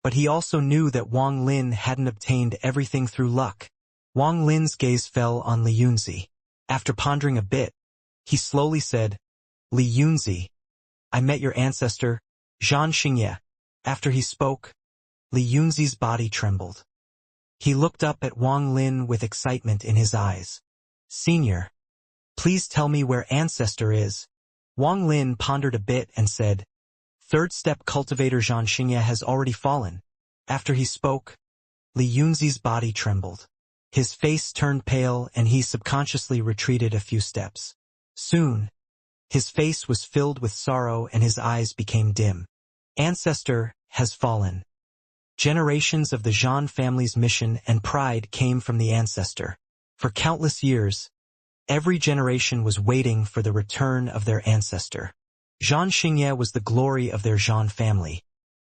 But he also knew that Wang Lin hadn't obtained everything through luck. Wang Lin's gaze fell on Li Yunzi. After pondering a bit, he slowly said, "Li Yunzi, I met your ancestor, Xianxia." After he spoke, Li Yunzi's body trembled. He looked up at Wang Lin with excitement in his eyes. "Senior, please tell me where ancestor is." Wang Lin pondered a bit and said, "Third step cultivator Xianxia has already fallen." After he spoke, Li Yunzi's body trembled. His face turned pale and he subconsciously retreated a few steps. Soon, his face was filled with sorrow and his eyes became dim. Ancestor has fallen. Generations of the Zhan family's mission and pride came from the ancestor. For countless years, every generation was waiting for the return of their ancestor. Xianxia was the glory of their Zhan family.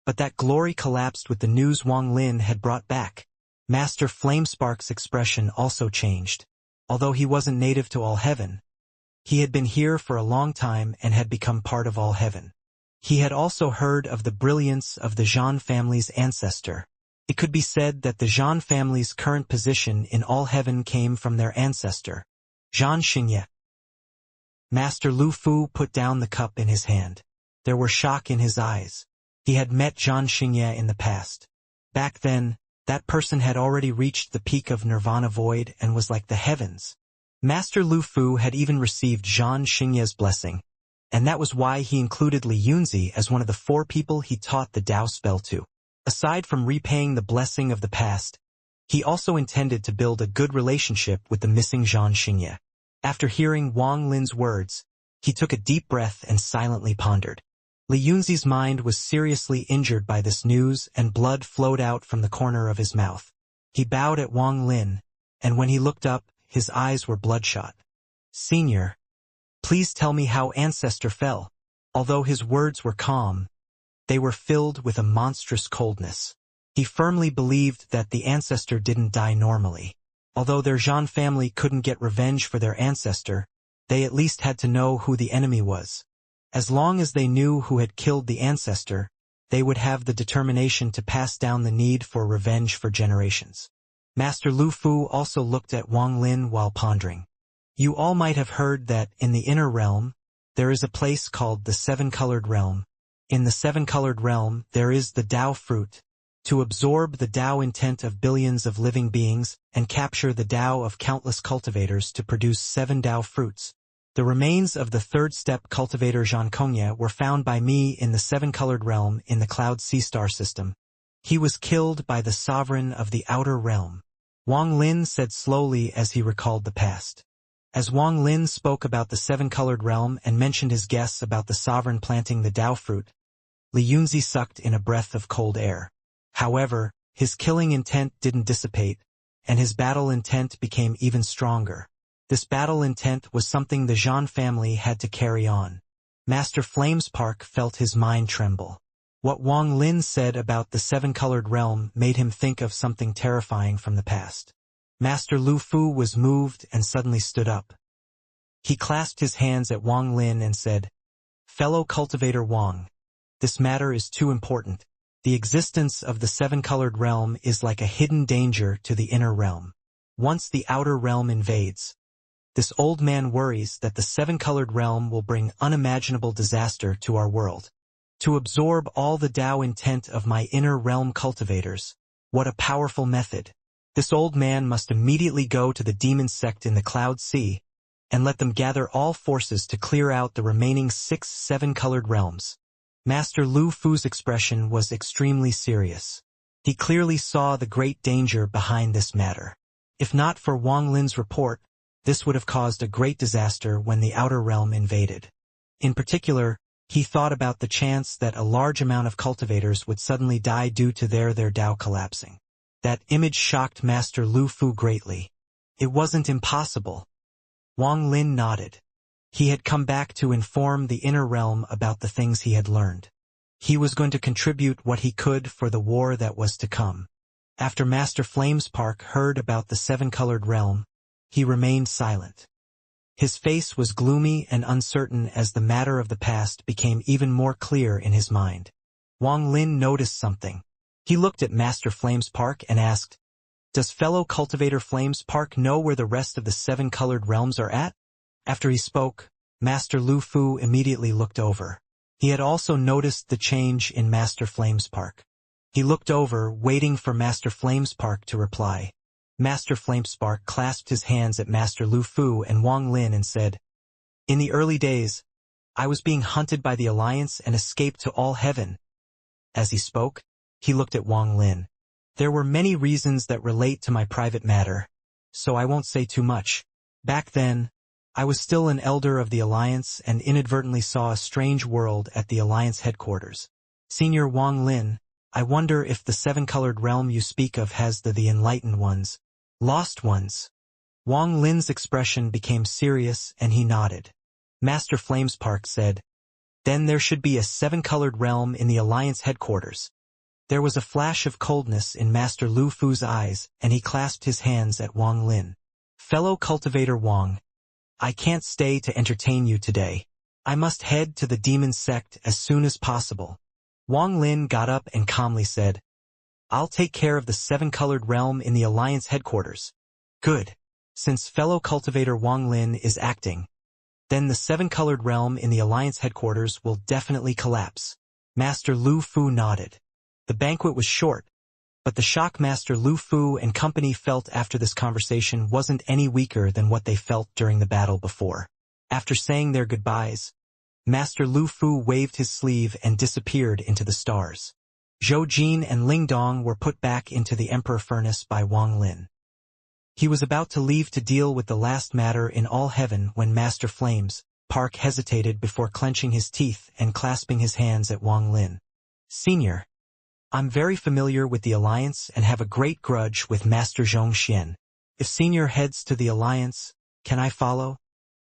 But that glory collapsed with the news Wang Lin had brought back. Master Flamespark's expression also changed. Although he wasn't native to all heaven, He had been here for a long time and had become part of all heaven. He had also heard of the brilliance of the Zhan family's ancestor. It could be said that the Zhan family's current position in all heaven came from their ancestor, Xianxia. Master Lu Fu put down the cup in his hand. There were shock in his eyes. He had met Xianxia in the past. Back then, that person had already reached the peak of nirvana void and was like the heavens. Master Lu Fu had even received Xianxia's blessing, and that was why he included Li Yunzi as one of the 4 people he taught the Dao spell to. Aside from repaying the blessing of the past, he also intended to build a good relationship with the missing Xianxia. After hearing Wang Lin's words, he took a deep breath and silently pondered. Li Yunzi's mind was seriously injured by this news and blood flowed out from the corner of his mouth. He bowed at Wang Lin, and when he looked up, his eyes were bloodshot. "Senior, please tell me how Ancestor fell." Although his words were calm, they were filled with a monstrous coldness. He firmly believed that the ancestor didn't die normally. Although their Zhan family couldn't get revenge for their ancestor, they at least had to know who the enemy was. As long as they knew who had killed the ancestor, they would have the determination to pass down the need for revenge for generations. Master Lu Fu also looked at Wang Lin while pondering. You all might have heard that in the inner realm, there is a place called the Seven-Colored Realm. In the Seven-Colored Realm, there is the Dao fruit, to absorb the Dao intent of billions of living beings and capture the Dao of countless cultivators to produce 7 Dao fruits. The remains of the 3rd step cultivator Xianxia were found by me in the Seven-Colored Realm in the Cloud Sea Star system. He was killed by the sovereign of the Outer Realm. Wang Lin said slowly as he recalled the past. As Wang Lin spoke about the Seven-Colored Realm and mentioned his guess about the sovereign planting the Dao fruit, Li Yunzi sucked in a breath of cold air. However, his killing intent didn't dissipate, and his battle intent became even stronger. This battle intent was something the Zhan family had to carry on. Master Flamespark felt his mind tremble. What Wang Lin said about the Seven-Colored Realm made him think of something terrifying from the past. Master Lu Fu was moved and suddenly stood up. He clasped his hands at Wang Lin and said, "Fellow cultivator Wang, this matter is too important. The existence of the Seven-Colored Realm is like a hidden danger to the inner realm. Once the outer realm invades, this old man worries that the Seven-Colored Realm will bring unimaginable disaster to our world. To absorb all the Dao intent of my inner realm cultivators, what a powerful method. This old man must immediately go to the demon sect in the Cloud Sea, and let them gather all forces to clear out the remaining 6 Seven-Colored Realms." Master Lu Fu's expression was extremely serious. He clearly saw the great danger behind this matter. If not for Wang Lin's report, this would have caused a great disaster when the outer realm invaded. In particular, he thought about the chance that a large amount of cultivators would suddenly die due to their Dao collapsing. That image shocked Master Lu Fu greatly. It wasn't impossible. Wang Lin nodded. He had come back to inform the inner realm about the things he had learned. He was going to contribute what he could for the war that was to come. After Master Flamespark heard about the Seven-Colored Realm, he remained silent. His face was gloomy and uncertain as the matter of the past became even more clear in his mind. Wang Lin noticed something. He looked at Master Flamespark and asked, "Does fellow cultivator Flamespark know where the rest of the Seven-Colored Realms are at?" After he spoke, Master Lu Fu immediately looked over. He had also noticed the change in Master Flamespark. He looked over, waiting for Master Flamespark to reply. Master Flamespark clasped his hands at Master Lu Fu and Wang Lin and said, "In the early days, I was being hunted by the Alliance and escaped to all heaven." As he spoke, he looked at Wang Lin. "There were many reasons that relate to my private matter, so I won't say too much. Back then, I was still an elder of the Alliance and inadvertently saw a strange world at the Alliance headquarters. Senior Wang Lin, I wonder if the Seven-Colored Realm you speak of has the enlightened ones, lost ones." Wang Lin's expression became serious and he nodded. Master Flamespark said, "Then there should be a Seven-Colored Realm in the Alliance headquarters." There was a flash of coldness in Master Lu Fu's eyes and he clasped his hands at Wang Lin. "Fellow cultivator Wang, I can't stay to entertain you today. I must head to the demon sect as soon as possible. Wang Lin got up and calmly said, I'll take care of the seven-colored realm in the Alliance headquarters. Good. Since fellow cultivator Wang Lin is acting, then the seven-colored realm in the Alliance headquarters will definitely collapse. Master Lu Fu nodded. The banquet was short, but the shock Master Lu Fu and company felt after this conversation wasn't any weaker than what they felt during the battle before. After saying their goodbyes, Master Lu Fu waved his sleeve and disappeared into the stars. Zhou Jin and Ling Dong were put back into the Emperor Furnace by Wang Lin. He was about to leave to deal with the last matter in all heaven when Master Flames Park hesitated before clenching his teeth and clasping his hands at Wang Lin. Senior, I'm very familiar with the Alliance and have a great grudge with Master Xianxia. If Senior heads to the Alliance, can I follow?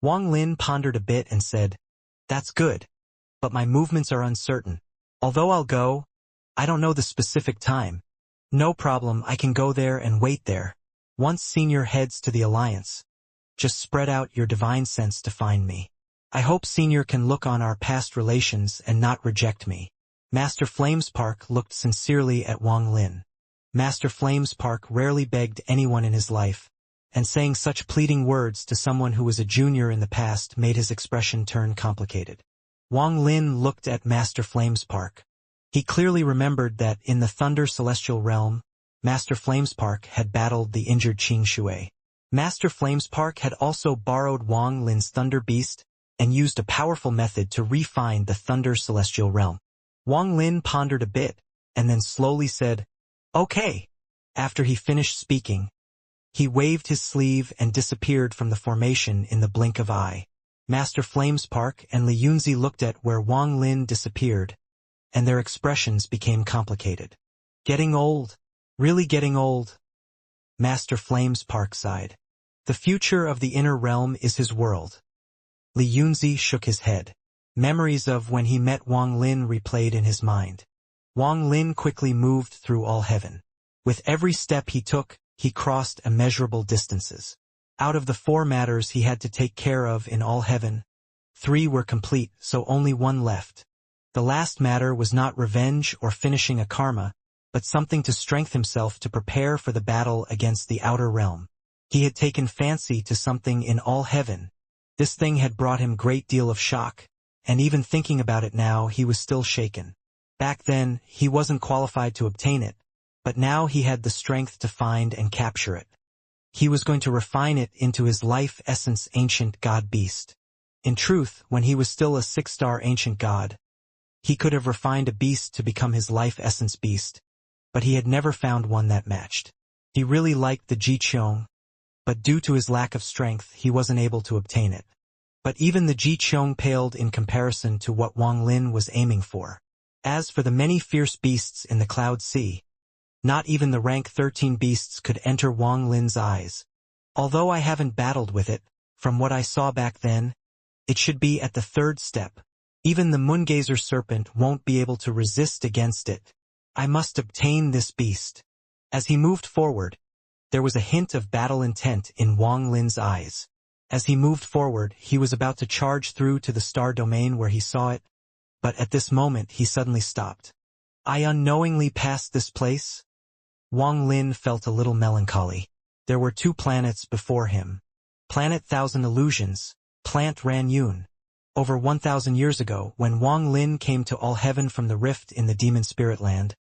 Wang Lin pondered a bit and said, That's good, but my movements are uncertain. Although I'll go, I don't know the specific time. No problem, I can go there and wait there. Once Senior heads to the Alliance, just spread out your divine sense to find me. I hope Senior can look on our past relations and not reject me. Master Flamespark looked sincerely at Wang Lin. Master Flamespark rarely begged anyone in his life, and saying such pleading words to someone who was a junior in the past made his expression turn complicated. Wang Lin looked at Master Flamespark. He clearly remembered that in the Thunder Celestial Realm, Master Flamespark had battled the injured Qing Shui. Master Flamespark had also borrowed Wang Lin's Thunder Beast and used a powerful method to refine the Thunder Celestial Realm. Wang Lin pondered a bit, and then slowly said, Okay. After he finished speaking, he waved his sleeve and disappeared from the formation in the blink of eye. Master Flamespark and Li Yunzi looked at where Wang Lin disappeared, and their expressions became complicated. Getting old. Really getting old. Master Flamespark sighed. The future of the inner realm is his world. Li Yunzi shook his head. Memories of when he met Wang Lin replayed in his mind. Wang Lin quickly moved through all heaven. With every step he took, he crossed immeasurable distances. Out of the 4 matters he had to take care of in all heaven, 3 were complete, so only 1 left. The last matter was not revenge or finishing a karma, but something to strengthen himself to prepare for the battle against the outer realm. He had taken fancy to something in all heaven. This thing had brought him great deal of shock, and even thinking about it now he was still shaken. Back then, he wasn't qualified to obtain it, but now he had the strength to find and capture it. He was going to refine it into his life essence ancient god beast. In truth, when he was still a 6-star ancient god, he could have refined a beast to become his life essence beast, but he had never found one that matched. He really liked the Jiqiong, but due to his lack of strength he wasn't able to obtain it. But even the Jiqiong paled in comparison to what Wang Lin was aiming for. As for the many fierce beasts in the Cloud Sea, not even the rank 13 beasts could enter Wang Lin's eyes. Although I haven't battled with it, from what I saw back then, it should be at the 3rd step. Even the Moongazer serpent won't be able to resist against it. I must obtain this beast. As he moved forward, there was a hint of battle intent in Wang Lin's eyes. As he moved forward, he was about to charge through to the star domain where he saw it, but at this moment he suddenly stopped. I unknowingly passed this place? Wang Lin felt a little melancholy. There were 2 planets before him. Planet Thousand Illusions, Plant Ran Yun. Over 1,000 years ago, when Wang Lin came to All Heaven from the rift in the Demon Spirit Land,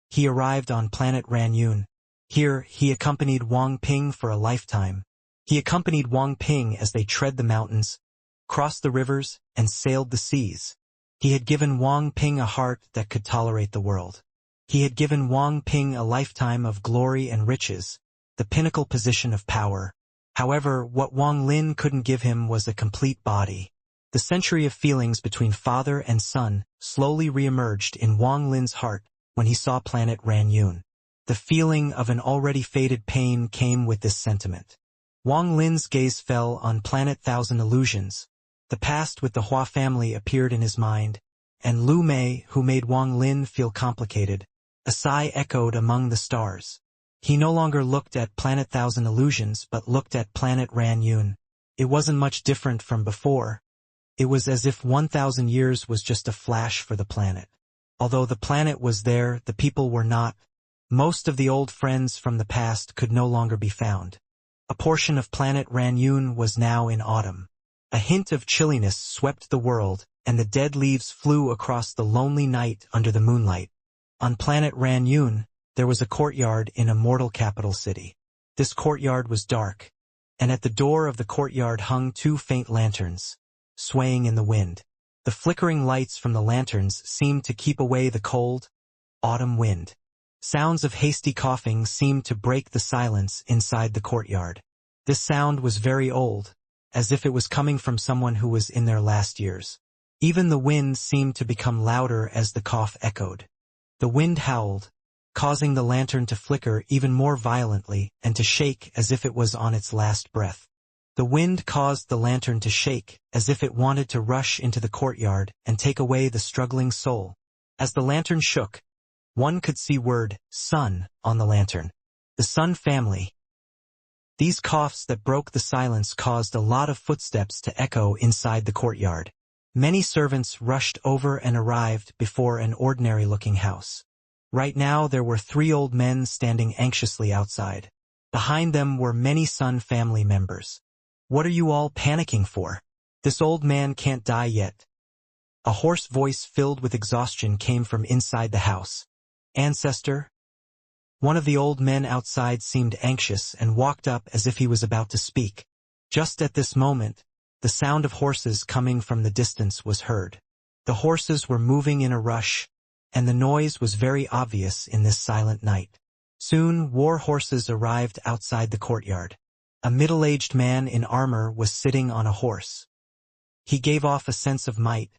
he arrived on planet Ran Yun. Here, he accompanied Wang Ping for a lifetime. He accompanied Wang Ping as they tread the mountains, crossed the rivers, and sailed the seas. He had given Wang Ping a heart that could tolerate the world. He had given Wang Ping a lifetime of glory and riches, the pinnacle position of power. However, what Wang Lin couldn't give him was a complete body. The century of feelings between father and son slowly re-emerged in Wang Lin's heart when he saw planet Ran Yun. The feeling of an already faded pain came with this sentiment. Wang Lin's gaze fell on planet Thousand Illusions. The past with the Hua family appeared in his mind, and Lu Mei, who made Wang Lin feel complicated. A sigh echoed among the stars. He no longer looked at planet Thousand Illusions but looked at planet Ran Yun. It wasn't much different from before. It was as if 1,000 years was just a flash for the planet. Although the planet was there, the people were not. Most of the old friends from the past could no longer be found. A portion of planet Ranyun was now in autumn. A hint of chilliness swept the world, and the dead leaves flew across the lonely night under the moonlight. On planet Ranyun, there was a courtyard in Immortal capital city. This courtyard was dark, and at the door of the courtyard hung 2 faint lanterns, swaying in the wind. The flickering lights from the lanterns seemed to keep away the cold, autumn wind. Sounds of hasty coughing seemed to break the silence inside the courtyard. This sound was very old, as if it was coming from someone who was in their last years. Even the wind seemed to become louder as the cough echoed. The wind howled, causing the lantern to flicker even more violently and to shake as if it was on its last breath. The wind caused the lantern to shake, as if it wanted to rush into the courtyard and take away the struggling soul. As the lantern shook, one could see word, Sun, on the lantern. The Sun family. These coughs that broke the silence caused a lot of footsteps to echo inside the courtyard. Many servants rushed over and arrived before an ordinary-looking house. Right now there were 3 old men standing anxiously outside. Behind them were many Sun family members. What are you all panicking for? This old man can't die yet. A hoarse voice filled with exhaustion came from inside the house. Ancestor? One of the old men outside seemed anxious and walked up as if he was about to speak. Just at this moment, the sound of horses coming from the distance was heard. The horses were moving in a rush, and the noise was very obvious in this silent night. Soon, war horses arrived outside the courtyard. A middle-aged man in armor was sitting on a horse. He gave off a sense of might,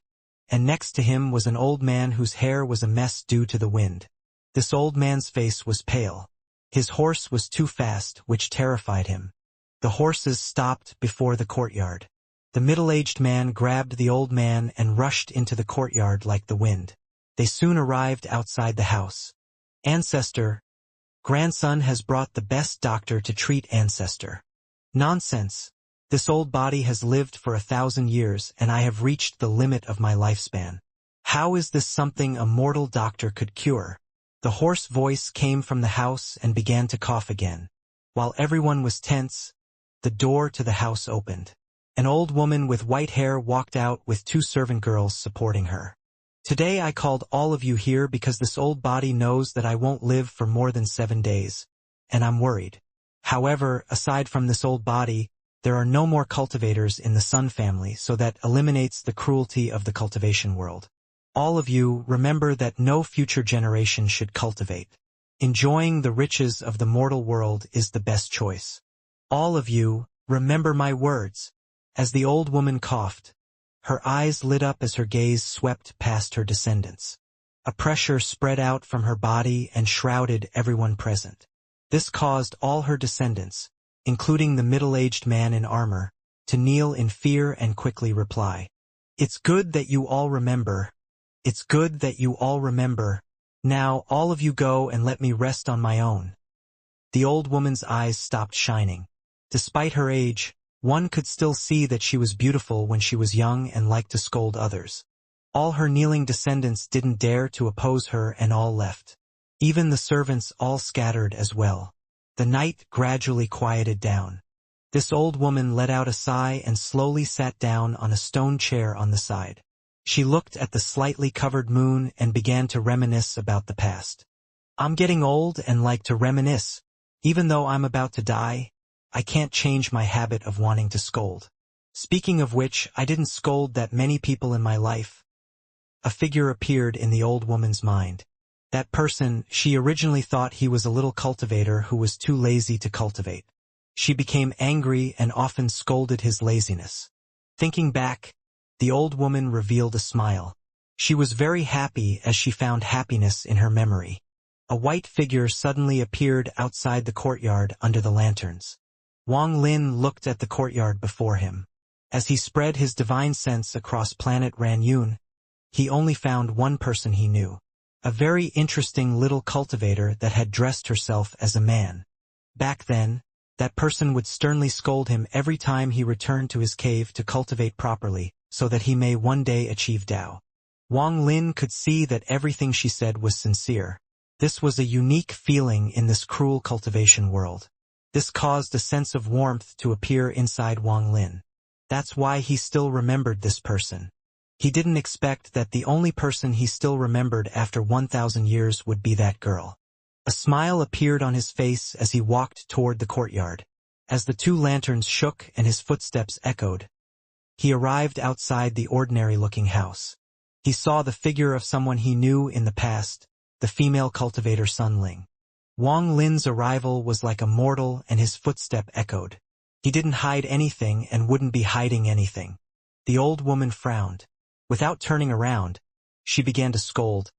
and next to him was an old man whose hair was a mess due to the wind. This old man's face was pale. His horse was too fast, which terrified him. The horses stopped before the courtyard. The middle-aged man grabbed the old man and rushed into the courtyard like the wind. They soon arrived outside the house. Ancestor, grandson has brought the best doctor to treat ancestor. Nonsense. This old body has lived for 1,000 years and I have reached the limit of my lifespan. How is this something a mortal doctor could cure? The hoarse voice came from the house and began to cough again. While everyone was tense, the door to the house opened. An old woman with white hair walked out with 2 servant girls supporting her. Today I called all of you here because this old body knows that I won't live for more than 7 days, and I'm worried. However, aside from this old body, there are no more cultivators in the Sun family, so that eliminates the cruelty of the cultivation world. All of you, remember that no future generation should cultivate. Enjoying the riches of the mortal world is the best choice. All of you, remember my words. As the old woman coughed, her eyes lit up as her gaze swept past her descendants. A pressure spread out from her body and shrouded everyone present. This caused all her descendants, including the middle-aged man in armor, to kneel in fear and quickly reply. It's good that you all remember. It's good that you all remember. Now all of you go and let me rest on my own. The old woman's eyes stopped shining. Despite her age, one could still see that she was beautiful when she was young and liked to scold others. All her kneeling descendants didn't dare to oppose her and all left. Even the servants all scattered as well. The night gradually quieted down. This old woman let out a sigh and slowly sat down on a stone chair on the side. She looked at the slightly covered moon and began to reminisce about the past. I'm getting old and like to reminisce. Even though I'm about to die, I can't change my habit of wanting to scold. Speaking of which, I didn't scold that many people in my life. A figure appeared in the old woman's mind. That person, she originally thought he was a little cultivator who was too lazy to cultivate. She became angry and often scolded his laziness. Thinking back, the old woman revealed a smile. She was very happy as she found happiness in her memory. A white figure suddenly appeared outside the courtyard under the lanterns. Wang Lin looked at the courtyard before him. As he spread his divine sense across planet Ranyun, he only found one person he knew. A very interesting little cultivator that had dressed herself as a man. Back then, that person would sternly scold him every time he returned to his cave to cultivate properly, so that he may one day achieve Tao. Wang Lin could see that everything she said was sincere. This was a unique feeling in this cruel cultivation world. This caused a sense of warmth to appear inside Wang Lin. That's why he still remembered this person. He didn't expect that the only person he still remembered after 1,000 years would be that girl. A smile appeared on his face as he walked toward the courtyard. As the two lanterns shook and his footsteps echoed, he arrived outside the ordinary-looking house. He saw the figure of someone he knew in the past, the female cultivator Sun Ling. Wang Lin's arrival was like a mortal and his footstep echoed. He didn't hide anything and wouldn't be hiding anything. The old woman frowned. Without turning around, she began to scold.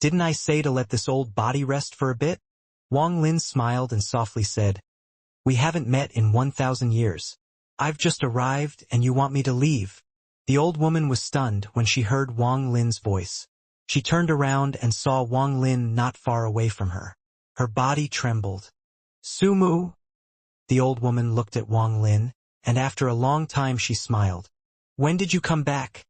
"Didn't I say to let this old body rest for a bit?" Wang Lin smiled and softly said, "We haven't met in 1,000 years. I've just arrived and you want me to leave." The old woman was stunned when she heard Wang Lin's voice. She turned around and saw Wang Lin not far away from her. Her body trembled. "Sumu?" The old woman looked at Wang Lin, and after a long time she smiled. "When did you come back?"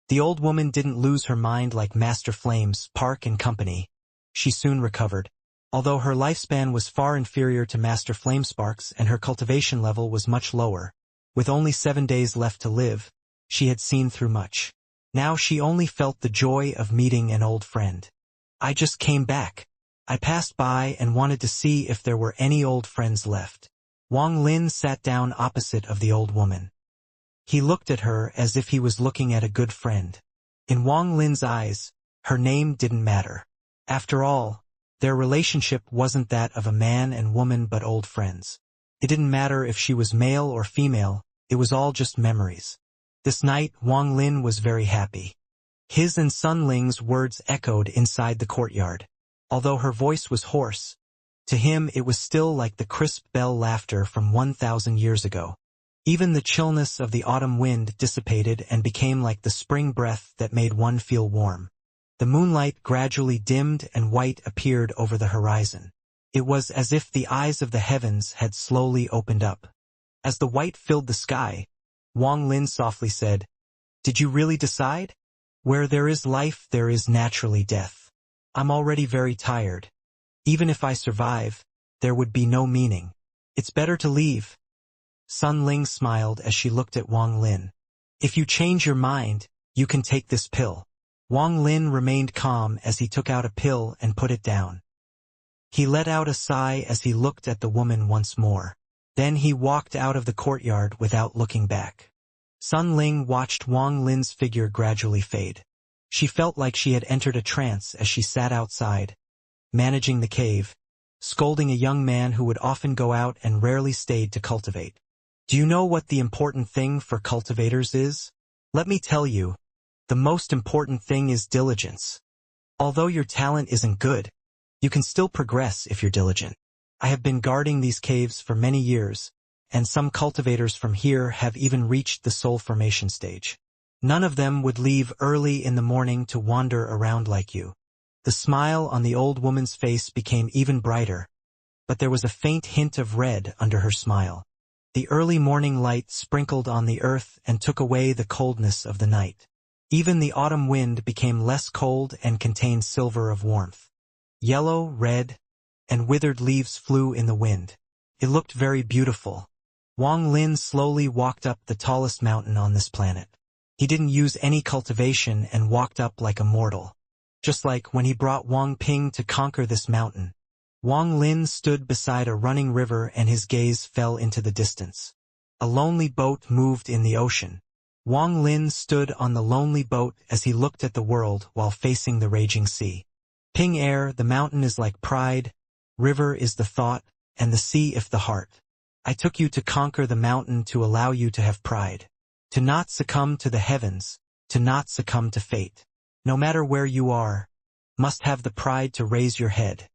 The old woman didn't lose her mind like Master Flame's Park and Company. She soon recovered. Although her lifespan was far inferior to Master Flamespark's and her cultivation level was much lower, with only 7 days left to live, she had seen through much. Now she only felt the joy of meeting an old friend. "I just came back. I passed by and wanted to see if there were any old friends left." Wang Lin sat down opposite of the old woman. He looked at her as if he was looking at a good friend. In Wang Lin's eyes, her name didn't matter. After all, their relationship wasn't that of a man and woman but old friends. It didn't matter if she was male or female, it was all just memories. This night, Wang Lin was very happy. His and Sun Ling's words echoed inside the courtyard. Although her voice was hoarse, to him it was still like the crisp bell laughter from 1,000 years ago. Even the chillness of the autumn wind dissipated and became like the spring breath that made one feel warm. The moonlight gradually dimmed and white appeared over the horizon. It was as if the eyes of the heavens had slowly opened up. As the white filled the sky, Wang Lin softly said, "Did you really decide? Where there is life, there is naturally death. I'm already very tired. Even if I survive, there would be no meaning. It's better to leave." Sun Ling smiled as she looked at Wang Lin. "If you change your mind, you can take this pill." Wang Lin remained calm as he took out a pill and put it down. He let out a sigh as he looked at the woman once more. Then he walked out of the courtyard without looking back. Sun Ling watched Wang Lin's figure gradually fade. She felt like she had entered a trance as she sat outside, managing the cave, scolding a young man who would often go out and rarely stayed to cultivate. Do you know what the important thing for cultivators is? Let me tell you, the most important thing is diligence. Although your talent isn't good, you can still progress if you're diligent. I have been guarding these caves for many years, and some cultivators from here have even reached the soul formation stage. None of them would leave early in the morning to wander around like you. The smile on the old woman's face became even brighter, but there was a faint hint of red under her smile. The early morning light sprinkled on the earth and took away the coldness of the night. Even the autumn wind became less cold and contained silver of warmth. Yellow, red, and withered leaves flew in the wind. It looked very beautiful. Wang Lin slowly walked up the tallest mountain on this planet. He didn't use any cultivation and walked up like a mortal. Just like when he brought Wang Ping to conquer this mountain. Wang Lin stood beside a running river and his gaze fell into the distance. A lonely boat moved in the ocean. Wang Lin stood on the lonely boat as he looked at the world while facing the raging sea. Ping air, the mountain is like pride, river is the thought, and the sea if the heart. I took you to conquer the mountain to allow you to have pride. To not succumb to the heavens, to not succumb to fate. No matter where you are, must have the pride to raise your head.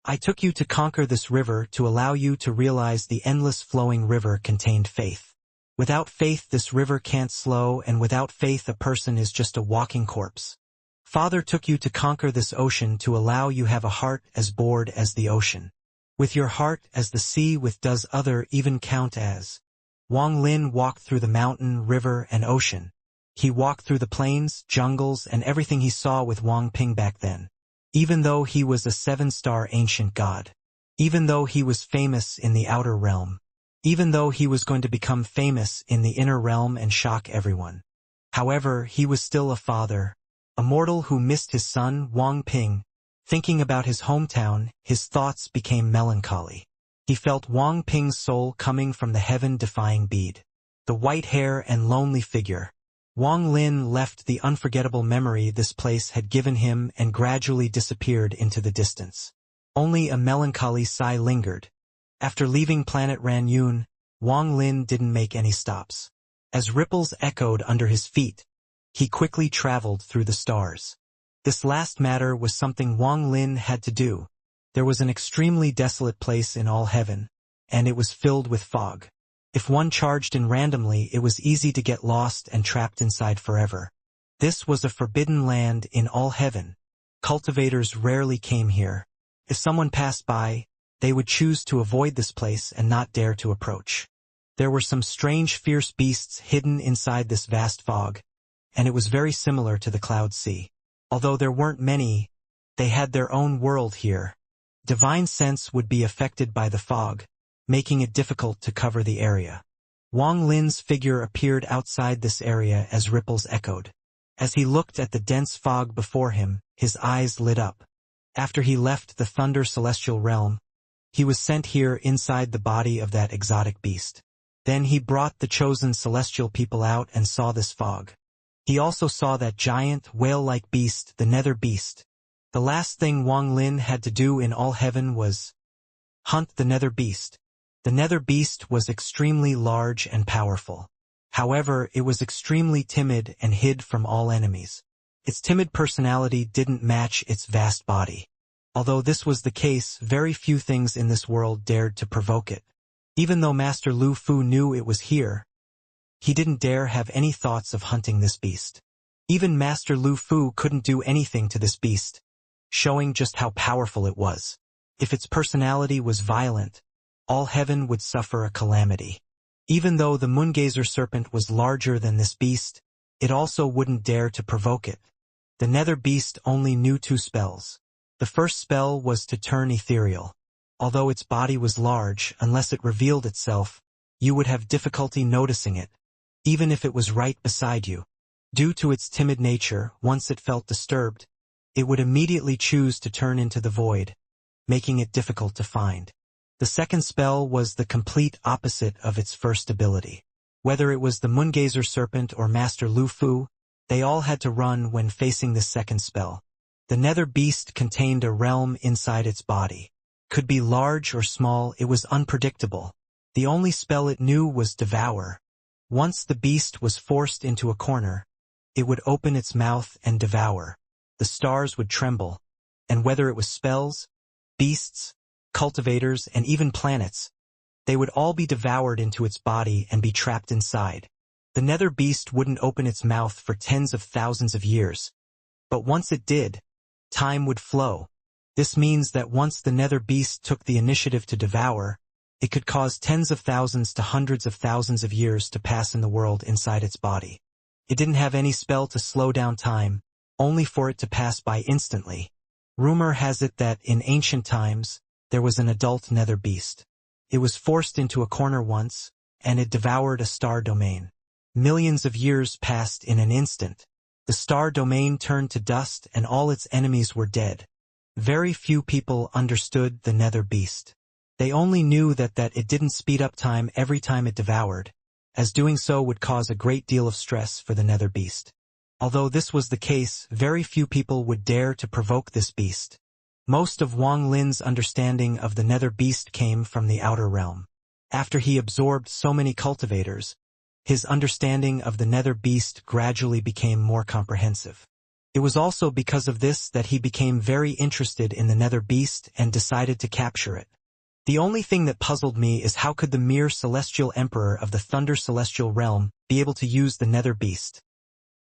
I took you to conquer this river to allow you to realize the endless flowing river contained faith. Without faith this river can't slow, and without faith a person is just a walking corpse. Father took you to conquer this ocean to allow you have a heart as bored as the ocean. With your heart as the sea with does other even count as. Wang Lin walked through the mountain, river, and ocean. He walked through the plains, jungles, and everything he saw with Wang Ping back then. Even though he was a 7-star ancient god. Even though he was famous in the outer realm. Even though he was going to become famous in the inner realm and shock everyone. However, he was still a father, a mortal who missed his son, Wang Ping. Thinking about his hometown, his thoughts became melancholy. He felt Wang Ping's soul coming from the heaven-defying bead. The white hair and lonely figure. Wang Lin left the unforgettable memory this place had given him and gradually disappeared into the distance. Only a melancholy sigh lingered. After leaving planet Ranyun, Wang Lin didn't make any stops. As ripples echoed under his feet, he quickly traveled through the stars. This last matter was something Wang Lin had to do. There was an extremely desolate place in all heaven, and it was filled with fog. If one charged in randomly, it was easy to get lost and trapped inside forever. This was a forbidden land in all heaven. Cultivators rarely came here. If someone passed by, they would choose to avoid this place and not dare to approach. There were some strange fierce beasts hidden inside this vast fog, and it was very similar to the Cloud Sea. Although there weren't many, they had their own world here. Divine sense would be affected by the fog, making it difficult to cover the area. Wang Lin's figure appeared outside this area as ripples echoed. As he looked at the dense fog before him, his eyes lit up. After he left the Thunder Celestial Realm, he was sent here inside the body of that exotic beast. Then he brought the chosen celestial people out and saw this fog. He also saw that giant, whale-like beast, the Nether Beast. The last thing Wang Lin had to do in all heaven was hunt the Nether Beast. The Nether Beast was extremely large and powerful. However, it was extremely timid and hid from all enemies. Its timid personality didn't match its vast body. Although this was the case, very few things in this world dared to provoke it. Even though Master Lu Fu knew it was here, he didn't dare have any thoughts of hunting this beast. Even Master Lu Fu couldn't do anything to this beast, showing just how powerful it was. If its personality was violent, all heaven would suffer a calamity. Even though the Moongazer serpent was larger than this beast, it also wouldn't dare to provoke it. The Nether Beast only knew 2 spells. The first spell was to turn ethereal. Although its body was large, unless it revealed itself, you would have difficulty noticing it, even if it was right beside you. Due to its timid nature, once it felt disturbed, it would immediately choose to turn into the void, making it difficult to find. The second spell was the complete opposite of its first ability. Whether it was the Moongazer serpent or Master Lu Fu, they all had to run when facing this second spell. The Nether Beast contained a realm inside its body. Could be large or small, it was unpredictable. The only spell it knew was Devour. Once the beast was forced into a corner, it would open its mouth and devour. The stars would tremble, and whether it was spells, beasts, cultivators, and even planets, they would all be devoured into its body and be trapped inside. The Nether Beast wouldn't open its mouth for tens of thousands of years. But once it did, time would flow. This means that once the Nether Beast took the initiative to devour, it could cause tens of thousands to hundreds of thousands of years to pass in the world inside its body. It didn't have any spell to slow down time, only for it to pass by instantly. Rumor has it that in ancient times, there was an adult Nether Beast. It was forced into a corner once, and it devoured a star domain. Millions of years passed in an instant. The star domain turned to dust and all its enemies were dead. Very few people understood the Nether Beast. They only knew that it didn't speed up time every time it devoured, as doing so would cause a great deal of stress for the Nether Beast. Although this was the case, very few people would dare to provoke this beast. Most of Wang Lin's understanding of the Nether Beast came from the outer realm. After he absorbed so many cultivators, his understanding of the Nether Beast gradually became more comprehensive. It was also because of this that he became very interested in the Nether Beast and decided to capture it. The only thing that puzzled me is how could the mere celestial emperor of the Thunder Celestial Realm be able to use the Nether Beast?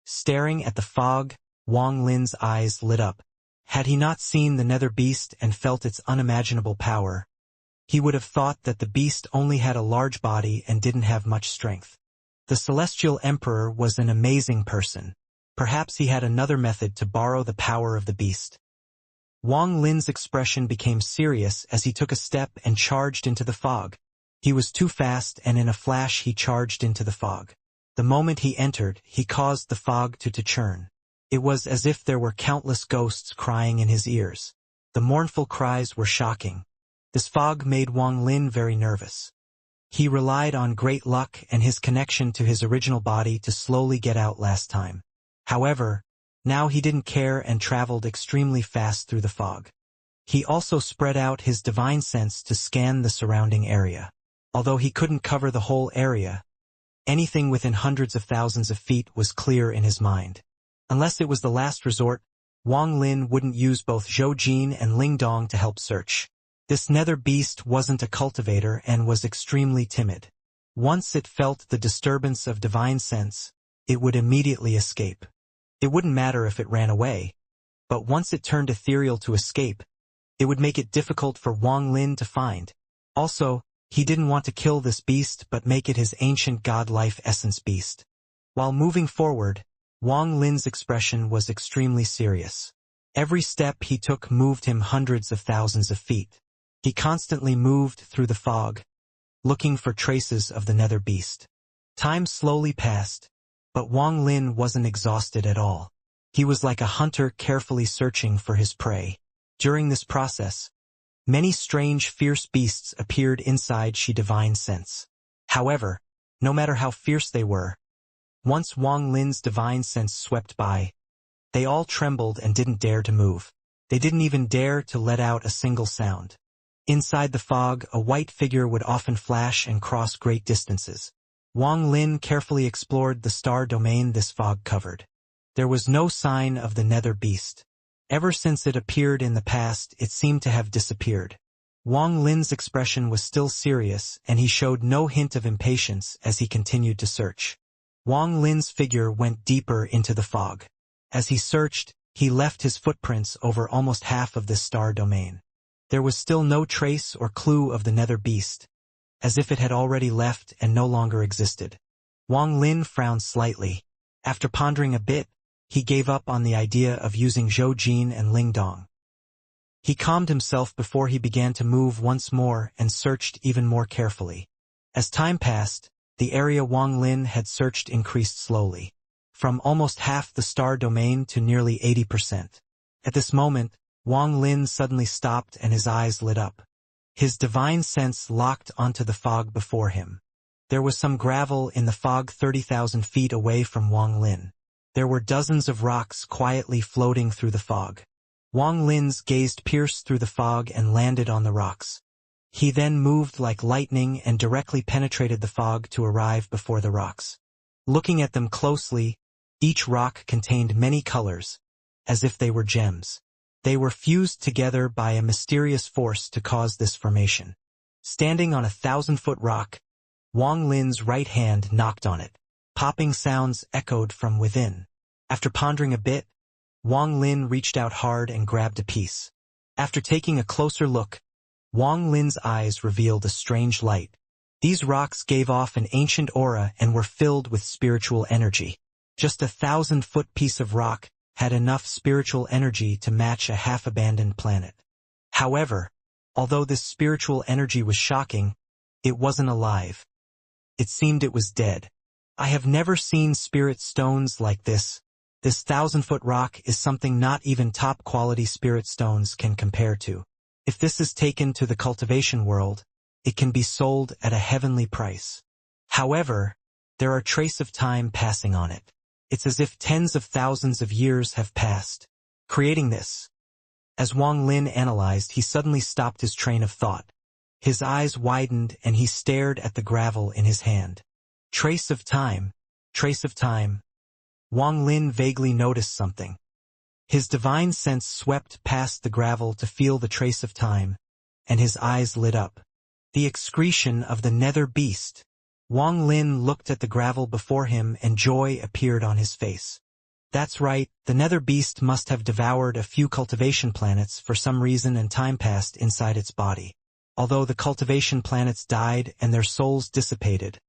Staring at the fog, Wang Lin's eyes lit up. Had he not seen the Nether Beast and felt its unimaginable power, he would have thought that the beast only had a large body and didn't have much strength. The Celestial Emperor was an amazing person. Perhaps he had another method to borrow the power of the beast. Wang Lin's expression became serious as he took a step and charged into the fog. He was too fast, and in a flash he charged into the fog. The moment he entered, he caused the fog to churn. It was as if there were countless ghosts crying in his ears. The mournful cries were shocking. This fog made Wang Lin very nervous. He relied on great luck and his connection to his original body to slowly get out last time. However, now he didn't care and traveled extremely fast through the fog. He also spread out his divine sense to scan the surrounding area. Although he couldn't cover the whole area, anything within hundreds of thousands of feet was clear in his mind. Unless it was the last resort, Wang Lin wouldn't use both Zhou Jin and Ling Dong to help search. This nether beast wasn't a cultivator and was extremely timid. Once it felt the disturbance of divine sense, it would immediately escape. It wouldn't matter if it ran away, but once it turned ethereal to escape, it would make it difficult for Wang Lin to find. Also, he didn't want to kill this beast but make it his ancient god-life essence beast. While moving forward, Wang Lin's expression was extremely serious. Every step he took moved him hundreds of thousands of feet. He constantly moved through the fog, looking for traces of the nether beast. Time slowly passed, but Wang Lin wasn't exhausted at all. He was like a hunter carefully searching for his prey. During this process, many strange, fierce beasts appeared inside Shi Divine Sense. However, no matter how fierce they were, once Wang Lin's divine sense swept by, they all trembled and didn't dare to move. They didn't even dare to let out a single sound. Inside the fog, a white figure would often flash and cross great distances. Wang Lin carefully explored the star domain this fog covered. There was no sign of the nether beast. Ever since it appeared in the past, it seemed to have disappeared. Wang Lin's expression was still serious, and he showed no hint of impatience as he continued to search. Wang Lin's figure went deeper into the fog. As he searched, he left his footprints over almost half of this star domain. There was still no trace or clue of the nether beast, as if it had already left and no longer existed. Wang Lin frowned slightly. After pondering a bit, he gave up on the idea of using Zhou Jin and Ling Dong. He calmed himself before he began to move once more and searched even more carefully. As time passed, the area Wang Lin had searched increased slowly, from almost half the star domain to nearly 80%. At this moment, Wang Lin suddenly stopped and his eyes lit up. His divine sense locked onto the fog before him. There was some gravel in the fog 30,000 feet away from Wang Lin. There were dozens of rocks quietly floating through the fog. Wang Lin's gaze pierced through the fog and landed on the rocks. He then moved like lightning and directly penetrated the fog to arrive before the rocks. Looking at them closely, each rock contained many colors, as if they were gems. They were fused together by a mysterious force to cause this formation. Standing on a 1,000-foot rock, Wang Lin's right hand knocked on it. Popping sounds echoed from within. After pondering a bit, Wang Lin reached out hard and grabbed a piece. After taking a closer look, Wang Lin's eyes revealed a strange light. These rocks gave off an ancient aura and were filled with spiritual energy. Just a 1,000-foot piece of rock had enough spiritual energy to match a half-abandoned planet. However, although this spiritual energy was shocking, it wasn't alive. It seemed it was dead. I have never seen spirit stones like this. This 1,000-foot rock is something not even top-quality spirit stones can compare to. If this is taken to the cultivation world, it can be sold at a heavenly price. However, there are traces of time passing on it. It's as if tens of thousands of years have passed, creating this. As Wang Lin analyzed, he suddenly stopped his train of thought. His eyes widened and he stared at the gravel in his hand. Trace of time, trace of time. Wang Lin vaguely noticed something. His divine sense swept past the gravel to feel the trace of time, and his eyes lit up. The excretion of the nether beast. Wang Lin looked at the gravel before him and joy appeared on his face. That's right, the nether beast must have devoured a few cultivation planets for some reason and time passed inside its body. Although the cultivation planets died and their souls dissipated,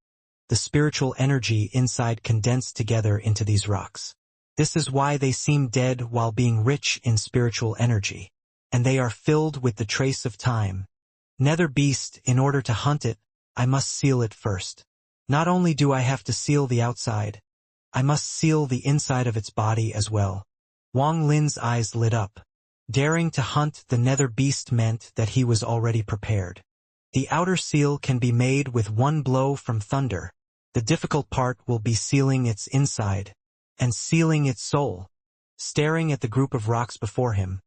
the spiritual energy inside condensed together into these rocks. This is why they seem dead while being rich in spiritual energy. And they are filled with the trace of time. Nether beast, in order to hunt it, I must seal it first. Not only do I have to seal the outside, I must seal the inside of its body as well. Wang Lin's eyes lit up. Daring to hunt the nether beast meant that he was already prepared. The outer seal can be made with one blow from thunder. The difficult part will be sealing its inside, and sealing its soul. Staring at the group of rocks before him,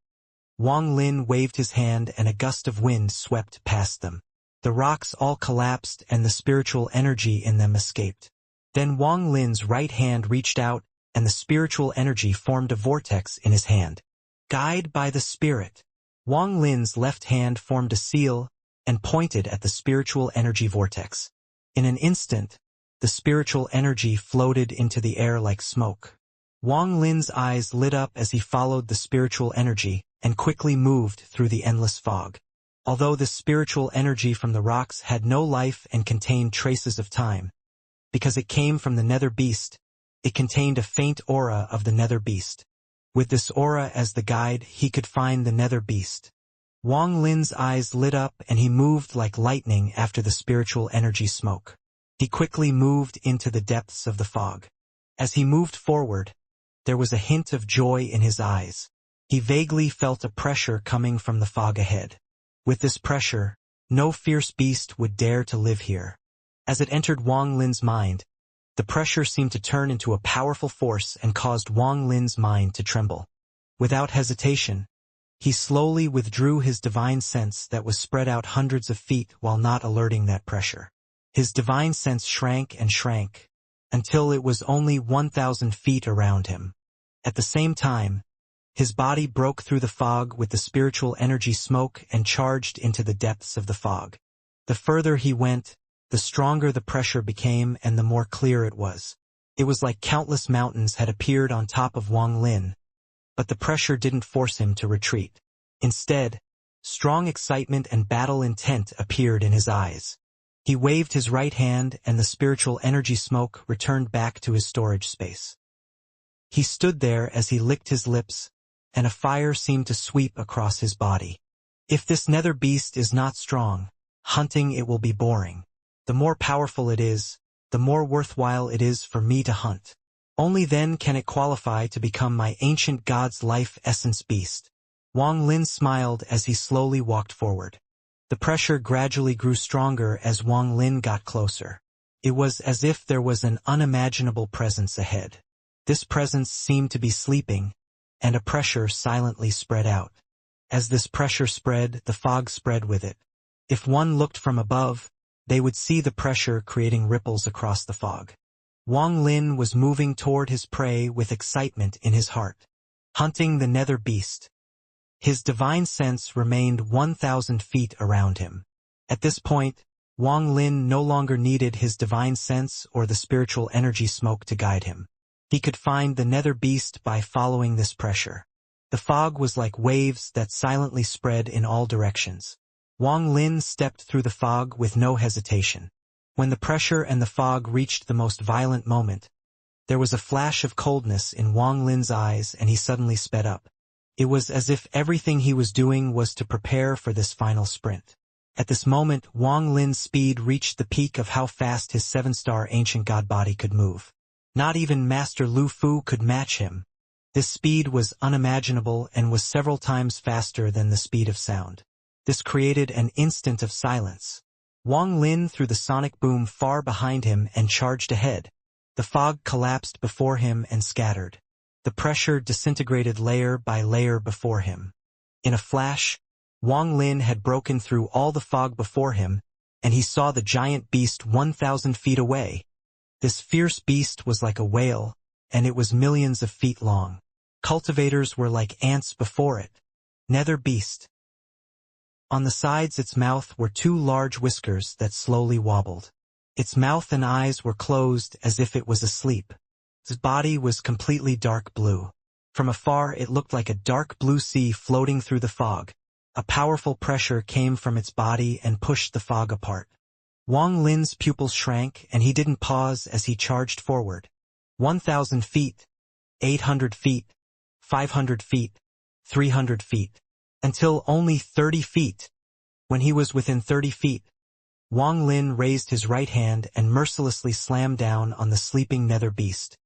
Wang Lin waved his hand and a gust of wind swept past them. The rocks all collapsed and the spiritual energy in them escaped. Then Wang Lin's right hand reached out and the spiritual energy formed a vortex in his hand. Guided by the spirit, Wang Lin's left hand formed a seal and pointed at the spiritual energy vortex. In an instant, the spiritual energy floated into the air like smoke. Wang Lin's eyes lit up as he followed the spiritual energy and quickly moved through the endless fog. Although the spiritual energy from the rocks had no life and contained traces of time, because it came from the nether beast, it contained a faint aura of the nether beast. With this aura as the guide, he could find the nether beast. Wang Lin's eyes lit up and he moved like lightning after the spiritual energy smoke. He quickly moved into the depths of the fog. As he moved forward, there was a hint of joy in his eyes. He vaguely felt a pressure coming from the fog ahead. With this pressure, no fierce beast would dare to live here. As it entered Wang Lin's mind, the pressure seemed to turn into a powerful force and caused Wang Lin's mind to tremble. Without hesitation, he slowly withdrew his divine sense that was spread out hundreds of feet while not alerting that pressure. His divine sense shrank and shrank, until it was only 1,000 feet around him. At the same time, his body broke through the fog with the spiritual energy smoke and charged into the depths of the fog. The further he went, the stronger the pressure became and the more clear it was. It was like countless mountains had appeared on top of Wang Lin, but the pressure didn't force him to retreat. Instead, strong excitement and battle intent appeared in his eyes. He waved his right hand and the spiritual energy smoke returned back to his storage space. He stood there as he licked his lips, and a fire seemed to sweep across his body. If this nether beast is not strong, hunting it will be boring. The more powerful it is, the more worthwhile it is for me to hunt. Only then can it qualify to become my ancient god's life essence beast. Wang Lin smiled as he slowly walked forward. The pressure gradually grew stronger as Wang Lin got closer. It was as if there was an unimaginable presence ahead. This presence seemed to be sleeping, and a pressure silently spread out. As this pressure spread, the fog spread with it. If one looked from above, they would see the pressure creating ripples across the fog. Wang Lin was moving toward his prey with excitement in his heart. Hunting the nether beast. His divine sense remained 1,000 feet around him. At this point, Wang Lin no longer needed his divine sense or the spiritual energy smoke to guide him. He could find the nether beast by following this pressure. The fog was like waves that silently spread in all directions. Wang Lin stepped through the fog with no hesitation. When the pressure and the fog reached the most violent moment, there was a flash of coldness in Wang Lin's eyes and he suddenly sped up. It was as if everything he was doing was to prepare for this final sprint. At this moment, Wang Lin's speed reached the peak of how fast his 7-star ancient god body could move. Not even Master Lu Fu could match him. This speed was unimaginable and was several times faster than the speed of sound. This created an instant of silence. Wang Lin threw the sonic boom far behind him and charged ahead. The fog collapsed before him and scattered. The pressure disintegrated layer by layer before him. In a flash, Wang Lin had broken through all the fog before him, and he saw the giant beast 1,000 feet away. This fierce beast was like a whale, and it was millions of feet long. Cultivators were like ants before it. Nether beast. On the sides its mouth were 2 large whiskers that slowly wobbled. Its mouth and eyes were closed as if it was asleep. Its body was completely dark blue. From afar it looked like a dark blue sea floating through the fog. A powerful pressure came from its body and pushed the fog apart. Wang Lin's pupils shrank, and he didn't pause as he charged forward. 1,000 feet, 800 feet, 500 feet, 300 feet, until only 30 feet. When he was within 30 feet, Wang Lin raised his right hand and mercilessly slammed down on the sleeping nether beast.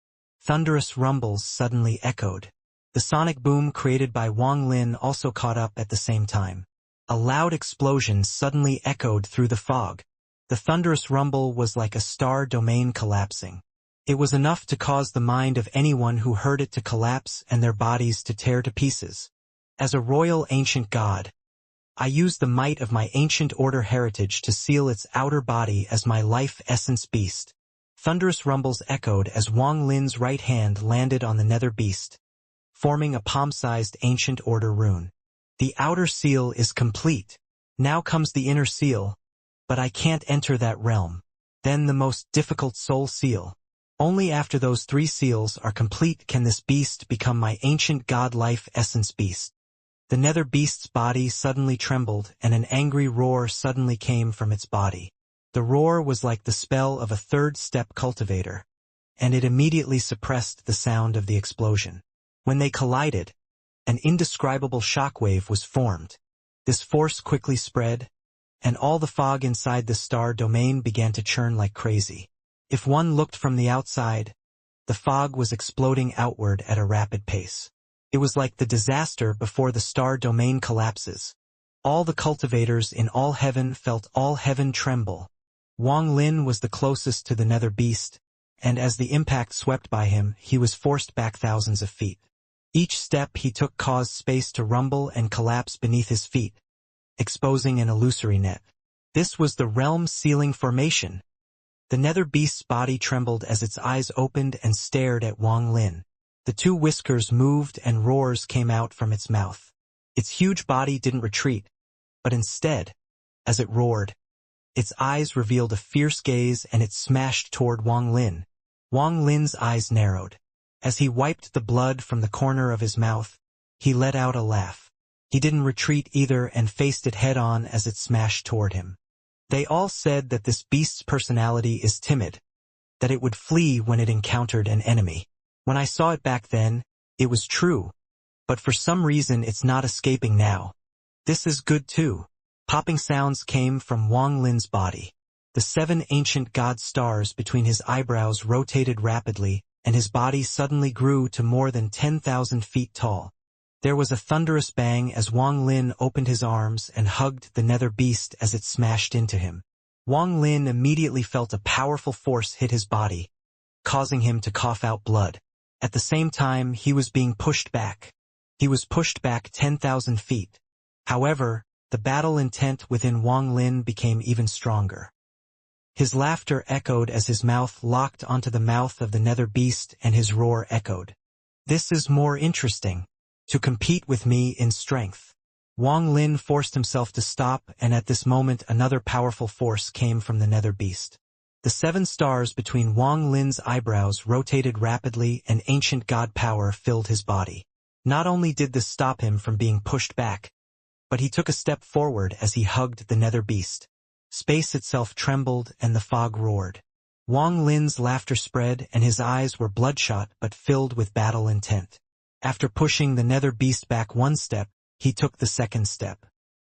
Thunderous rumbles suddenly echoed. The sonic boom created by Wang Lin also caught up at the same time. A loud explosion suddenly echoed through the fog. The thunderous rumble was like a star domain collapsing. It was enough to cause the mind of anyone who heard it to collapse and their bodies to tear to pieces. As a royal ancient god, I used the might of my ancient order heritage to seal its outer body as my life essence beast. Thunderous rumbles echoed as Wang Lin's right hand landed on the nether beast, forming a palm-sized ancient order rune. The outer seal is complete. Now comes the inner seal, but I can't enter that realm. Then the most difficult soul seal. Only after those 3 seals are complete can this beast become my ancient god life essence beast. The nether beast's body suddenly trembled, and an angry roar suddenly came from its body. The roar was like the spell of a third-step cultivator, and it immediately suppressed the sound of the explosion. When they collided, an indescribable shockwave was formed. This force quickly spread, and all the fog inside the star domain began to churn like crazy. If one looked from the outside, the fog was exploding outward at a rapid pace. It was like the disaster before the star domain collapses. All the cultivators in all heaven felt all heaven tremble. Wang Lin was the closest to the nether beast, and as the impact swept by him, he was forced back thousands of feet. Each step he took caused space to rumble and collapse beneath his feet, exposing an illusory net. This was the realm-sealing formation. The nether beast's body trembled as its eyes opened and stared at Wang Lin. The 2 whiskers moved and roars came out from its mouth. Its huge body didn't retreat, but instead, as it roared, its eyes revealed a fierce gaze and it smashed toward Wang Lin. Wang Lin's eyes narrowed. As he wiped the blood from the corner of his mouth, he let out a laugh. He didn't retreat either and faced it head-on as it smashed toward him. They all said that this beast's personality is timid, that it would flee when it encountered an enemy. When I saw it back then, it was true, but for some reason it's not escaping now. This is good too. Popping sounds came from Wang Lin's body. The 7 ancient god stars between his eyebrows rotated rapidly, and his body suddenly grew to more than 10,000 feet tall. There was a thunderous bang as Wang Lin opened his arms and hugged the nether beast as it smashed into him. Wang Lin immediately felt a powerful force hit his body, causing him to cough out blood. At the same time, he was being pushed back. He was pushed back 10,000 feet. However, the battle intent within Wang Lin became even stronger. His laughter echoed as his mouth locked onto the mouth of the nether beast and his roar echoed. This is more interesting. To compete with me in strength. Wang Lin forced himself to stop, and at this moment another powerful force came from the nether beast. The 7 stars between Wang Lin's eyebrows rotated rapidly and ancient god power filled his body. Not only did this stop him from being pushed back, but he took a step forward as he hugged the nether beast. Space itself trembled and the fog roared. Wang Lin's laughter spread and his eyes were bloodshot but filled with battle intent. After pushing the nether beast back 1 step, he took the 2nd step.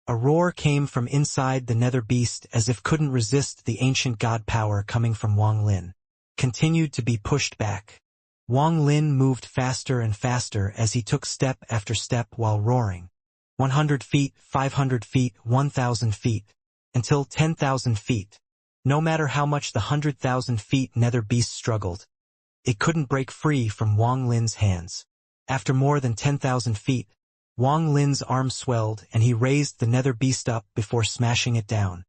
A roar came from inside the nether beast as if couldn't resist the ancient god power coming from Wang Lin. Continued to be pushed back. Wang Lin moved faster and faster as he took step after step while roaring. 100 feet, 500 feet, 1,000 feet, until 10,000 feet. No matter how much the 100,000 feet nether beast struggled, it couldn't break free from Wang Lin's hands. After more than 10,000 feet, Wang Lin's arm swelled and he raised the nether beast up before smashing it down.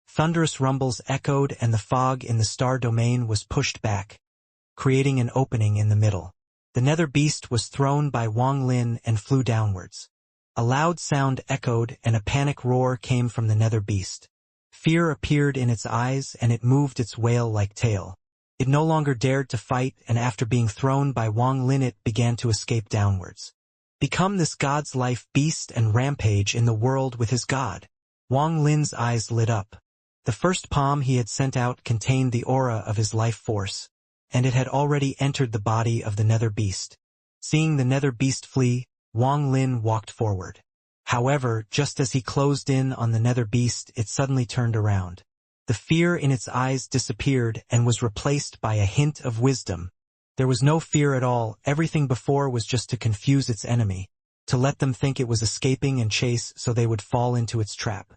Thunderous rumbles echoed and the fog in the star domain was pushed back, creating an opening in the middle. The nether beast was thrown by Wang Lin and flew downwards. A loud sound echoed and a panic roar came from the nether beast. Fear appeared in its eyes and it moved its whale-like tail. It no longer dared to fight, and after being thrown by Wang Lin it began to escape downwards. Become this god's life beast and rampage in the world with his god. Wang Lin's eyes lit up. The first palm he had sent out contained the aura of his life force, and it had already entered the body of the nether beast. Seeing the nether beast flee, Wang Lin walked forward. However, just as he closed in on the nether beast, it suddenly turned around. The fear in its eyes disappeared and was replaced by a hint of wisdom. There was no fear at all. Everything before was just to confuse its enemy, to let them think it was escaping and chase so they would fall into its trap.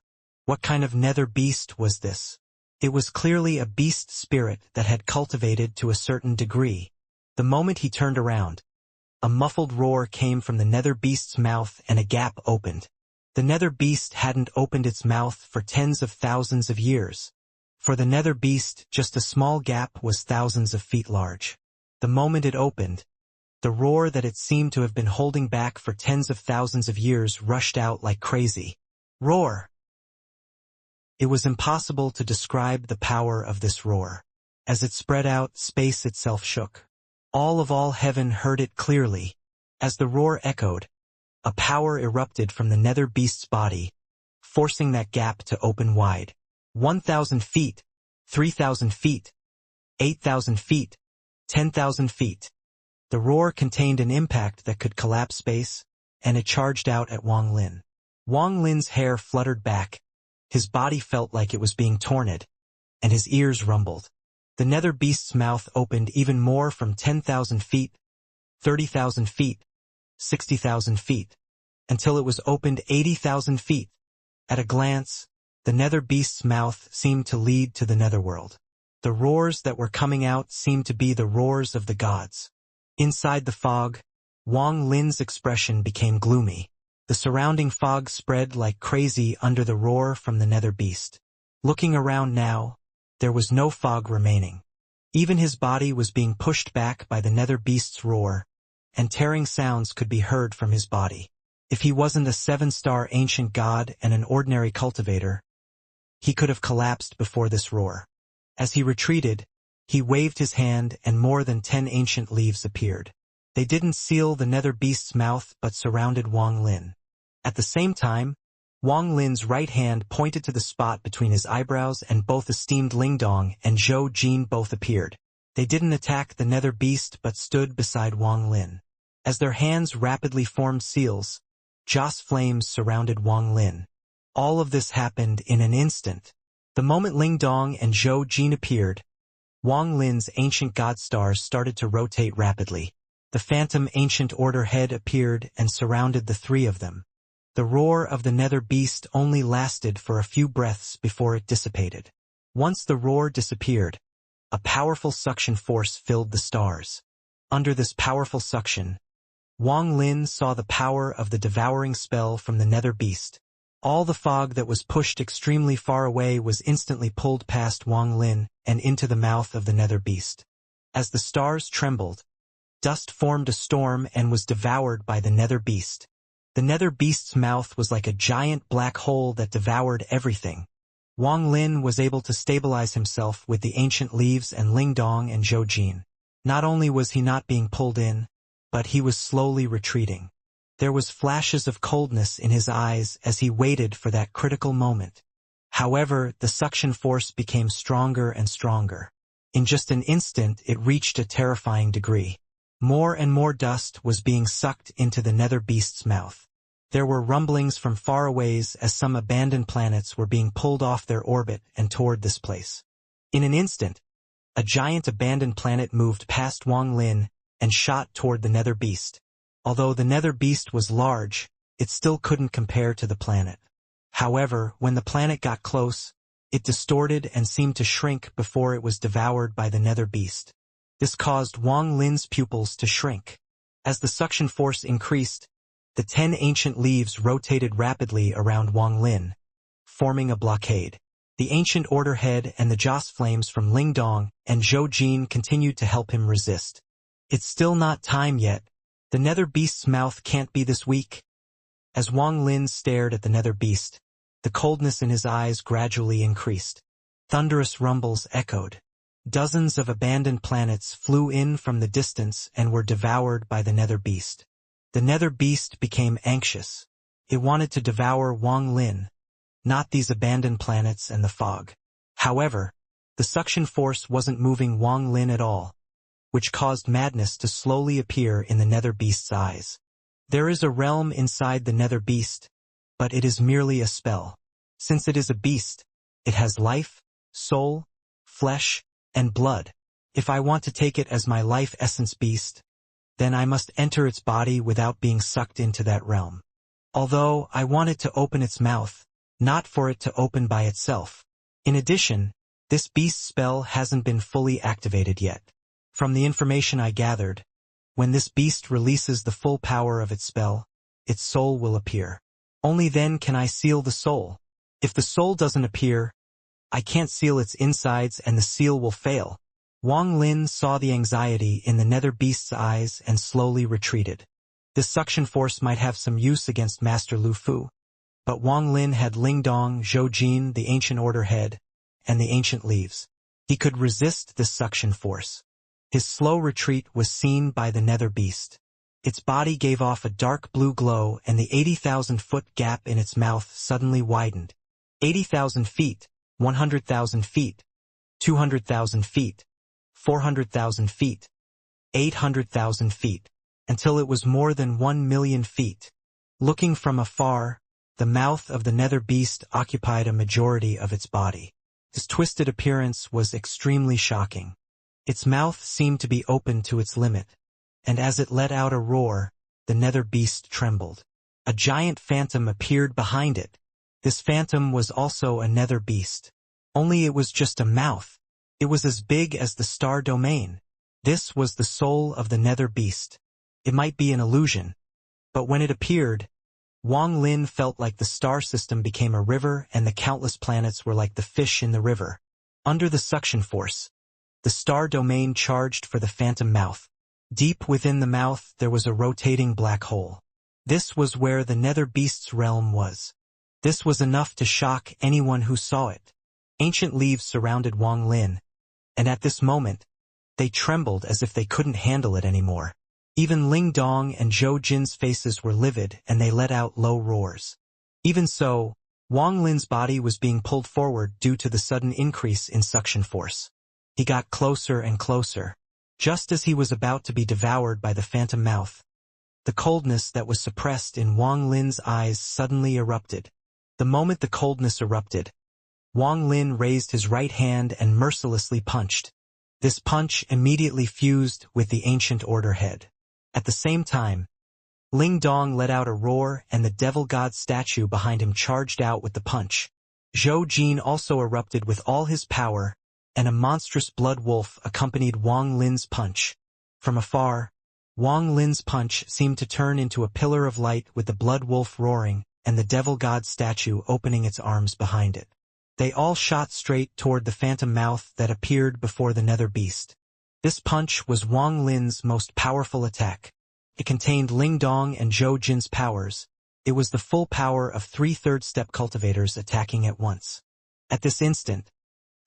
What kind of nether beast was this? It was clearly a beast spirit that had cultivated to a certain degree. The moment he turned around, a muffled roar came from the nether beast's mouth and a gap opened. The nether beast hadn't opened its mouth for tens of thousands of years. For the nether beast, just a small gap was thousands of feet large. The moment it opened, the roar that it seemed to have been holding back for tens of thousands of years rushed out like crazy. Roar! It was impossible to describe the power of this roar. As it spread out, space itself shook. All heaven heard it clearly. As the roar echoed, a power erupted from the nether beast's body, forcing that gap to open wide. 1,000 feet, 3,000 feet, 8,000 feet, 10,000 feet. The roar contained an impact that could collapse space, and it charged out at Wang Lin. Wang Lin's hair fluttered back, his body felt like it was being torn, and his ears rumbled. The nether beast's mouth opened even more from 10,000 feet, 30,000 feet, 60,000 feet, until it was opened 80,000 feet. At a glance, the nether beast's mouth seemed to lead to the netherworld. The roars that were coming out seemed to be the roars of the gods. Inside the fog, Wang Lin's expression became gloomy. The surrounding fog spread like crazy under the roar from the nether beast. Looking around now, there was no fog remaining. Even his body was being pushed back by the nether beast's roar, and tearing sounds could be heard from his body. If he wasn't a 7-star ancient god and an ordinary cultivator, he could have collapsed before this roar. As he retreated, he waved his hand and more than 10 ancient leaves appeared. They didn't seal the nether beast's mouth but surrounded Wang Lin. At the same time, Wang Lin's right hand pointed to the spot between his eyebrows and both esteemed Lingdong and Zhou Jin both appeared. They didn't attack the nether beast but stood beside Wang Lin. As their hands rapidly formed seals, Joss flames surrounded Wang Lin. All of this happened in an instant. The moment Lingdong and Zhou Jin appeared, Wang Lin's ancient god stars started to rotate rapidly. The phantom ancient order head appeared and surrounded the three of them. The roar of the nether beast only lasted for a few breaths before it dissipated. Once the roar disappeared, a powerful suction force filled the stars. Under this powerful suction, Wang Lin saw the power of the devouring spell from the nether beast. All the fog that was pushed extremely far away was instantly pulled past Wang Lin and into the mouth of the nether beast. As the stars trembled, dust formed a storm and was devoured by the nether beast. The nether beast's mouth was like a giant black hole that devoured everything. Wang Lin was able to stabilize himself with the ancient leaves and Lingdong and Zhou Jin. Not only was he not being pulled in, but he was slowly retreating. There was flashes of coldness in his eyes as he waited for that critical moment. However, the suction force became stronger and stronger. In just an instant, it reached a terrifying degree. More and more dust was being sucked into the nether beast's mouth. There were rumblings from far aways as some abandoned planets were being pulled off their orbit and toward this place. In an instant, a giant abandoned planet moved past Wang Lin and shot toward the nether beast. Although the nether beast was large, it still couldn't compare to the planet. However, when the planet got close, it distorted and seemed to shrink before it was devoured by the nether beast. This caused Wang Lin's pupils to shrink. As the suction force increased, the 10 ancient leaves rotated rapidly around Wang Lin, forming a blockade. The ancient order head and the Joss flames from Lingdong and Zhou Jin continued to help him resist. It's still not time yet. The nether beast's mouth can't be this weak. As Wang Lin stared at the nether beast, the coldness in his eyes gradually increased. Thunderous rumbles echoed. Dozens of abandoned planets flew in from the distance and were devoured by the nether beast. The nether beast became anxious. It wanted to devour Wang Lin, not these abandoned planets and the fog. However, the suction force wasn't moving Wang Lin at all, which caused madness to slowly appear in the nether beast's eyes. There is a realm inside the nether beast, but it is merely a spell. Since it is a beast, it has life, soul, flesh, and blood. If I want to take it as my life essence beast, then I must enter its body without being sucked into that realm. Although I want it to open its mouth, not for it to open by itself. In addition, this beast spell hasn't been fully activated yet. From the information I gathered, when this beast releases the full power of its spell, its soul will appear. Only then can I seal the soul. If the soul doesn't appear, I can't seal its insides and the seal will fail. Wang Lin saw the anxiety in the nether beast's eyes and slowly retreated. This suction force might have some use against Master Lu Fu, but Wang Lin had Ling Dong, Zhou Jin, the ancient order head, and the ancient leaves. He could resist this suction force. His slow retreat was seen by the nether beast. Its body gave off a dark blue glow and the 80,000-foot gap in its mouth suddenly widened. 80,000 feet, 100,000 feet, 200,000 feet, 400,000 feet, 800,000 feet, until it was more than 1,000,000 feet. Looking from afar, the mouth of the nether beast occupied a majority of its body. Its twisted appearance was extremely shocking. Its mouth seemed to be open to its limit, and as it let out a roar, the nether beast trembled. A giant phantom appeared behind it. This phantom was also a nether beast. Only it was just a mouth. It was as big as the star domain. This was the soul of the nether beast. It might be an illusion, but when it appeared, Wang Lin felt like the star system became a river and the countless planets were like the fish in the river. Under the suction force, the star domain charged for the phantom mouth. Deep within the mouth there was a rotating black hole. This was where the nether beast's realm was. This was enough to shock anyone who saw it. Ancient leaves surrounded Wang Lin, and at this moment, they trembled as if they couldn't handle it anymore. Even Ling Dong and Zhou Jin's faces were livid and they let out low roars. Even so, Wang Lin's body was being pulled forward due to the sudden increase in suction force. He got closer and closer. Just as he was about to be devoured by the phantom mouth, the coldness that was suppressed in Wang Lin's eyes suddenly erupted. The moment the coldness erupted, Wang Lin raised his right hand and mercilessly punched. This punch immediately fused with the ancient order head. At the same time, Ling Dong let out a roar and the devil god statue behind him charged out with the punch. Zhou Jin also erupted with all his power, and a monstrous blood wolf accompanied Wang Lin's punch. From afar, Wang Lin's punch seemed to turn into a pillar of light with the blood wolf roaring and the devil god statue opening its arms behind it. They all shot straight toward the phantom mouth that appeared before the nether beast. This punch was Wang Lin's most powerful attack. It contained Ling Dong and Zhou Jin's powers. It was the full power of 3 third-step cultivators attacking at once. At this instant,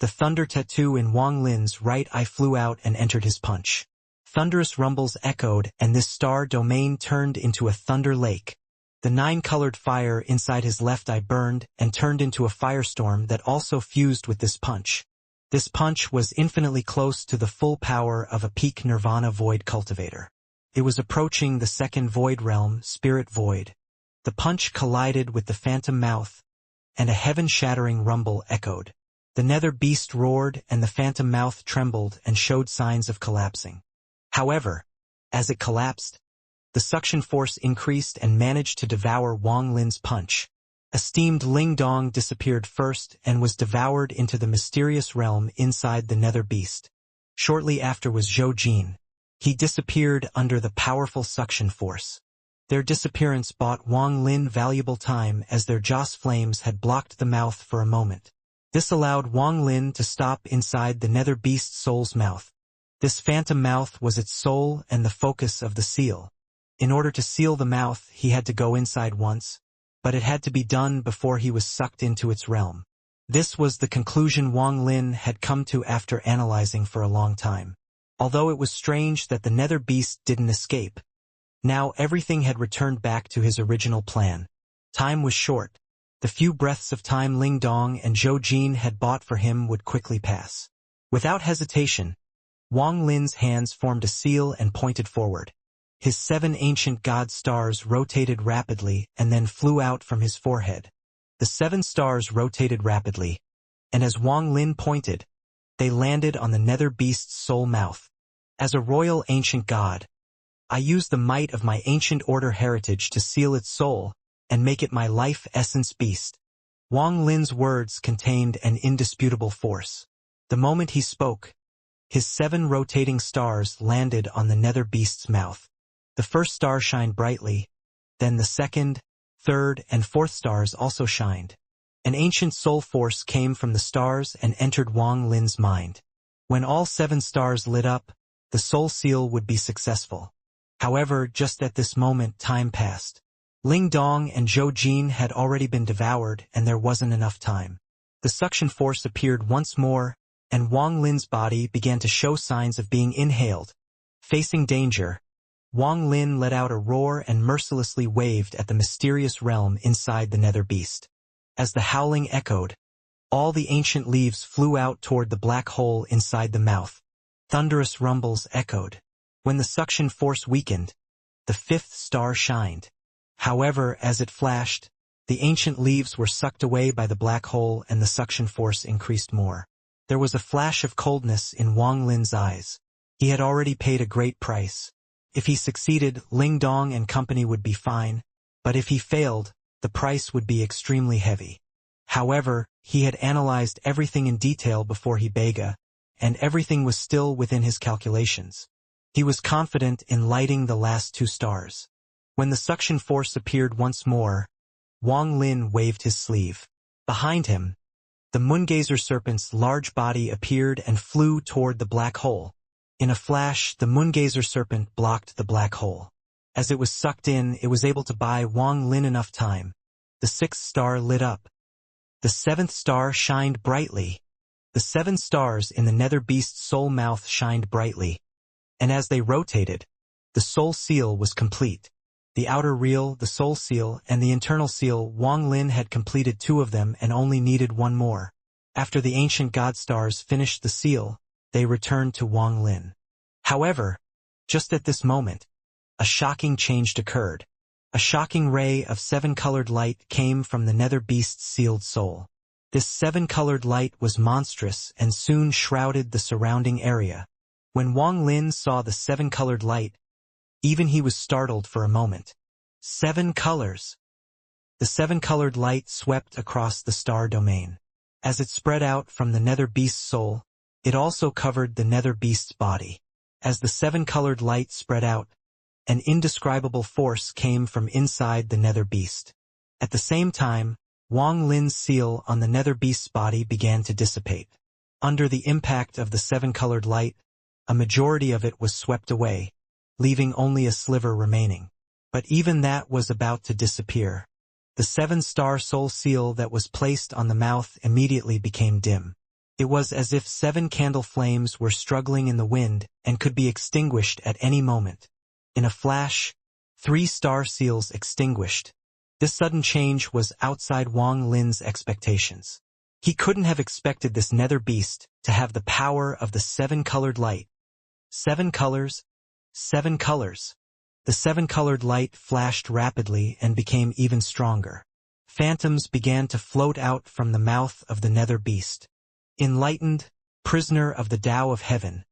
the thunder tattoo in Wang Lin's right eye flew out and entered his punch. Thunderous rumbles echoed and this star domain turned into a thunder lake. The 9-colored fire inside his left eye burned and turned into a firestorm that also fused with this punch. This punch was infinitely close to the full power of a peak nirvana void cultivator. It was approaching the second void realm, spirit void. The punch collided with the phantom mouth, and a heaven-shattering rumble echoed. The nether beast roared and the phantom mouth trembled and showed signs of collapsing. However, as it collapsed, the suction force increased and managed to devour Wang Lin's punch. Esteemed Ling Dong disappeared first and was devoured into the mysterious realm inside the nether beast. Shortly after was Zhou Jin. He disappeared under the powerful suction force. Their disappearance bought Wang Lin valuable time as their Joss flames had blocked the mouth for a moment. This allowed Wang Lin to stop inside the nether beast's soul's mouth. This phantom mouth was its soul and the focus of the seal. In order to seal the mouth, he had to go inside once, but it had to be done before he was sucked into its realm. This was the conclusion Wang Lin had come to after analyzing for a long time. Although it was strange that the nether beast didn't escape, Now everything had returned back to his original plan. Time was short. The few breaths of time Ling Dong and Zhou Jin had bought for him would quickly pass. Without hesitation, Wang Lin's hands formed a seal and pointed forward. His 7 ancient god stars rotated rapidly and then flew out from his forehead. The 7 stars rotated rapidly, and as Wang Lin pointed, they landed on the nether beast's soul mouth. As a royal ancient god, I use the might of my ancient order heritage to seal its soul and make it my life essence beast. Wang Lin's words contained an indisputable force. The moment he spoke, his 7 rotating stars landed on the nether beast's mouth. The first star shined brightly, then the second, third, and fourth stars also shined. An ancient soul force came from the stars and entered Wang Lin's mind. When all 7 stars lit up, the soul seal would be successful. However, just at this moment time passed. Ling Dong and Zhou Jin had already been devoured and there wasn't enough time. The suction force appeared once more, and Wang Lin's body began to show signs of being inhaled. Facing danger, Wang Lin let out a roar and mercilessly waved at the mysterious realm inside the nether beast. As the howling echoed, all the ancient leaves flew out toward the black hole inside the mouth. Thunderous rumbles echoed. When the suction force weakened, the 5th star shined. However, as it flashed, the ancient leaves were sucked away by the black hole and the suction force increased more. There was a flash of coldness in Wang Lin's eyes. He had already paid a great price. If he succeeded, Ling Dong and company would be fine, but if he failed, the price would be extremely heavy. However, he had analyzed everything in detail before he bega, and everything was still within his calculations. He was confident in lighting the last 2 stars. When the suction force appeared once more, Wang Lin waved his sleeve. Behind him, the Moongazer serpent's large body appeared and flew toward the black hole. In a flash, the Moongazer serpent blocked the black hole. As it was sucked in, it was able to buy Wang Lin enough time. The 6th star lit up. The 7th star shined brightly. The 7 stars in the nether beast's soul mouth shined brightly. And as they rotated, the soul seal was complete. The outer reel, the soul seal, and the internal seal, Wang Lin had completed 2 of them and only needed 1 more. After the ancient god stars finished the seal, they returned to Wang Lin. However, just at this moment, a shocking change occurred. A shocking ray of 7-colored light came from the nether beast's sealed soul. This 7-colored light was monstrous and soon shrouded the surrounding area. When Wang Lin saw the 7-colored light, even he was startled for a moment. 7 colors! The 7-colored light swept across the star domain. As it spread out from the nether beast's soul, it also covered the nether beast's body. As the 7-colored light spread out, an indescribable force came from inside the nether beast. At the same time, Wang Lin's seal on the nether beast's body began to dissipate. Under the impact of the 7-colored light, a majority of it was swept away, leaving only a sliver remaining. But even that was about to disappear. The 7-star soul seal that was placed on the mouth immediately became dim. It was as if 7 candle flames were struggling in the wind and could be extinguished at any moment. In a flash, 3 star seals extinguished. This sudden change was outside Wang Lin's expectations. He couldn't have expected this nether beast to have the power of the 7-colored light. 7 colors, 7 colors. The 7-colored light flashed rapidly and became even stronger. Phantoms began to float out from the mouth of the nether beast. Enlightened, prisoner of the Tao of Heaven,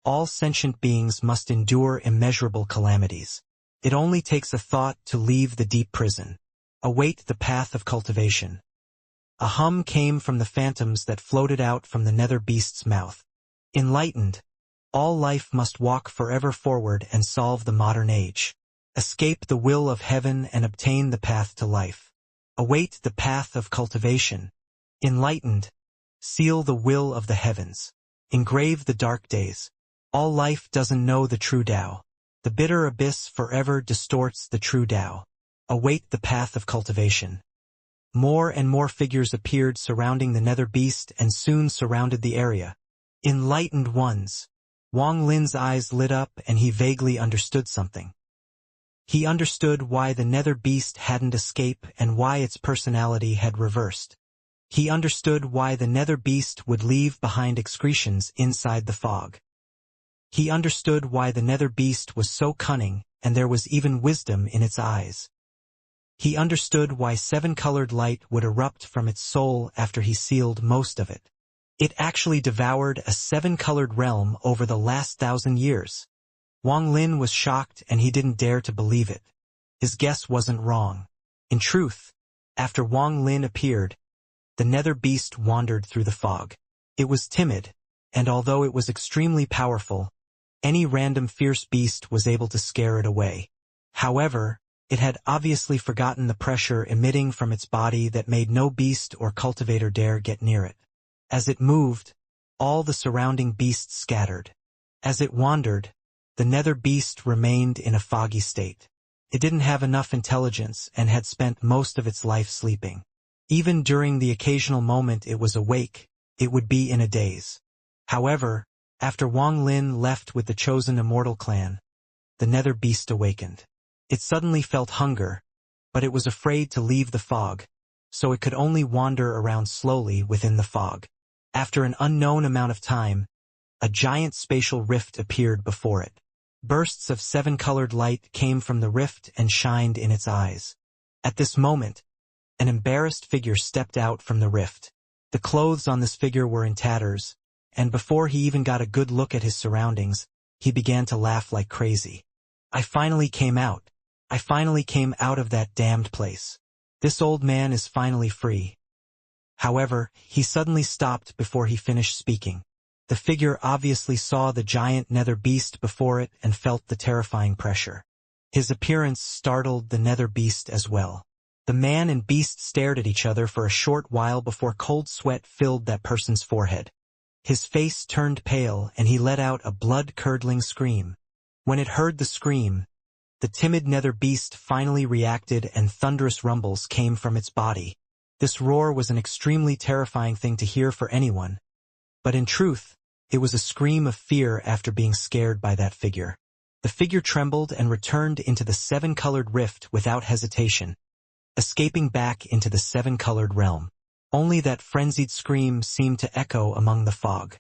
all sentient beings must endure immeasurable calamities. It only takes a thought to leave the deep prison. Await the path of cultivation. A hum came from the phantoms that floated out from the nether beast's mouth. Enlightened, all life must walk forever forward and solve the modern age. Escape the will of heaven and obtain the path to life. Await the path of cultivation. Enlightened, seal the will of the heavens. Engrave the dark days. All life doesn't know the true Tao. The bitter abyss forever distorts the true Tao. Await the path of cultivation. More and more figures appeared surrounding the nether beast and soon surrounded the area. Enlightened ones. Wang Lin's eyes lit up and he vaguely understood something. He understood why the nether beast hadn't escaped and why its personality had reversed. He understood why the nether beast would leave behind excretions inside the fog. He understood why the nether beast was so cunning, and there was even wisdom in its eyes. He understood why seven-colored light would erupt from its soul after he sealed most of it. It actually devoured a seven-colored realm over the last 1,000 years. Wang Lin was shocked and he didn't dare to believe it. His guess wasn't wrong. In truth, after Wang Lin appeared, the nether beast wandered through the fog. It was timid, and although it was extremely powerful, any random fierce beast was able to scare it away. However, it had obviously forgotten the pressure emitting from its body that made no beast or cultivator dare get near it. As it moved, all the surrounding beasts scattered. As it wandered, the nether beast remained in a foggy state. It didn't have enough intelligence and had spent most of its life sleeping. Even during the occasional moment it was awake, it would be in a daze. However, after Wang Lin left with the chosen Immortal clan, the nether beast awakened. It suddenly felt hunger, but it was afraid to leave the fog, so it could only wander around slowly within the fog. After an unknown amount of time, a giant spatial rift appeared before it. Bursts of seven-colored light came from the rift and shined in its eyes. At this moment, an embarrassed figure stepped out from the rift. The clothes on this figure were in tatters, and before he even got a good look at his surroundings, he began to laugh like crazy. I finally came out. I finally came out of that damned place. This old man is finally free. However, he suddenly stopped before he finished speaking. The figure obviously saw the giant nether beast before it and felt the terrifying pressure. His appearance startled the nether beast as well. The man and beast stared at each other for a short while before cold sweat filled that person's forehead. His face turned pale and he let out a blood-curdling scream. When it heard the scream, the timid nether beast finally reacted and thunderous rumbles came from its body. This roar was an extremely terrifying thing to hear for anyone, but in truth, it was a scream of fear after being scared by that figure. The figure trembled and returned into the seven-colored rift without hesitation, escaping back into the seven-colored realm. Only that frenzied scream seemed to echo among the fog.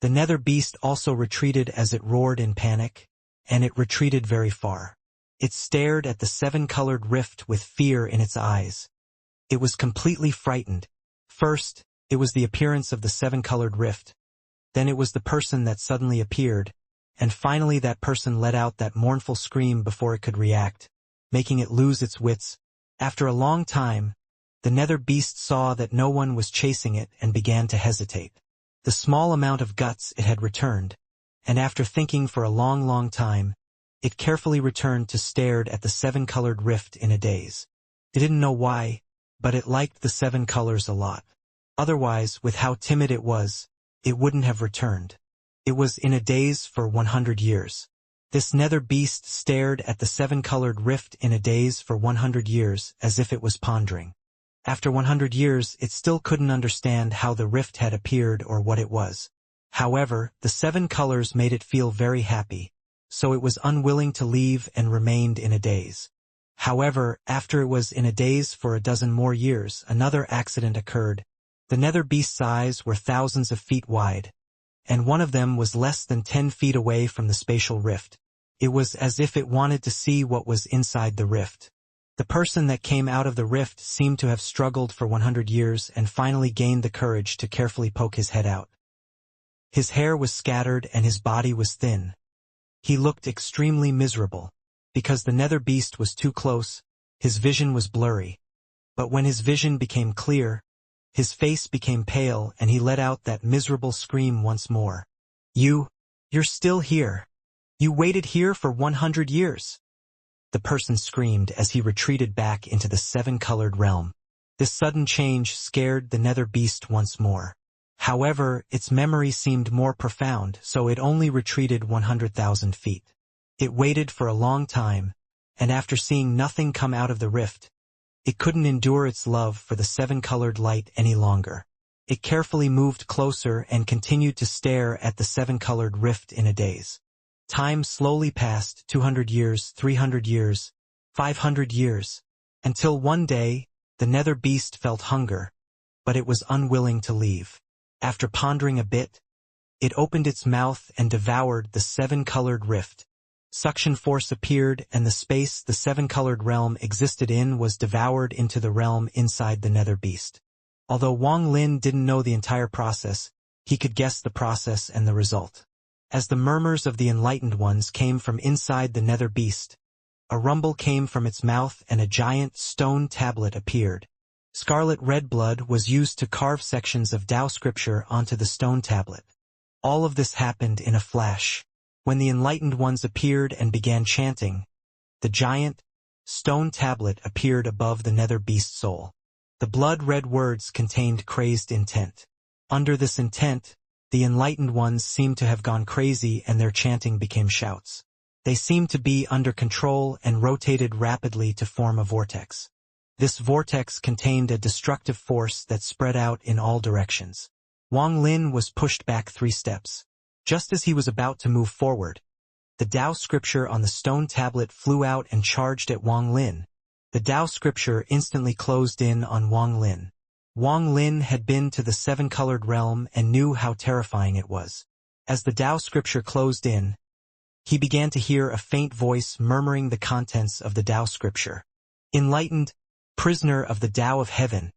The nether beast also retreated as it roared in panic, and it retreated very far. It stared at the seven-colored rift with fear in its eyes. It was completely frightened. First, it was the appearance of the seven-colored rift. Then it was the person that suddenly appeared, and finally that person let out that mournful scream before it could react, making it lose its wits. After a long time, the nether beast saw that no one was chasing it and began to hesitate. The small amount of guts it had returned, and after thinking for a long time, it carefully returned to stared at the seven-colored rift in a daze. It didn't know why, but it liked the seven colors a lot. Otherwise, with how timid it was, it wouldn't have returned. It was in a daze for 100 years. This nether beast stared at the seven-colored rift in a daze for 100 years as if it was pondering. After 100 years, it still couldn't understand how the rift had appeared or what it was. However, the seven colors made it feel very happy, so it was unwilling to leave and remained in a daze. However, after it was in a daze for a dozen more years, another accident occurred. The nether beast's eyes were thousands of feet wide, and one of them was less than 10 feet away from the spatial rift. It was as if it wanted to see what was inside the rift. The person that came out of the rift seemed to have struggled for 100 years and finally gained the courage to carefully poke his head out. His hair was scattered and his body was thin. He looked extremely miserable. Because the nether beast was too close, his vision was blurry. But when his vision became clear, his face became pale and he let out that miserable scream once more. You're still here. You waited here for 100 years. The person screamed as he retreated back into the seven-colored realm. This sudden change scared the nether beast once more. However, its memory seemed more profound, so it only retreated 100,000 feet. It waited for a long time, and after seeing nothing come out of the rift, it couldn't endure its love for the seven-colored light any longer. It carefully moved closer and continued to stare at the seven-colored rift in a daze. Time slowly passed, 200 years, 300 years, 500 years. Until one day, the nether beast felt hunger, but it was unwilling to leave. After pondering a bit, it opened its mouth and devoured the seven-colored rift. Suction force appeared, and the space the seven-colored realm existed in was devoured into the realm inside the nether beast. Although Wang Lin didn't know the entire process, he could guess the process and the result. As the murmurs of the enlightened ones came from inside the nether beast, a rumble came from its mouth and a giant stone tablet appeared. Scarlet red blood was used to carve sections of Tao scripture onto the stone tablet. All of this happened in a flash. When the enlightened ones appeared and began chanting, the giant stone tablet appeared above the nether beast's soul. The blood-red words contained crazed intent. Under this intent, the enlightened ones seemed to have gone crazy and their chanting became shouts. They seemed to be under control and rotated rapidly to form a vortex. This vortex contained a destructive force that spread out in all directions. Wang Lin was pushed back 3 steps. Just as he was about to move forward, the Tao scripture on the stone tablet flew out and charged at Wang Lin. The Tao scripture instantly closed in on Wang Lin. Wang Lin had been to the seven-colored realm and knew how terrifying it was. As the Tao scripture closed in, he began to hear a faint voice murmuring the contents of the Tao scripture. Enlightened, prisoner of the Tao of heaven.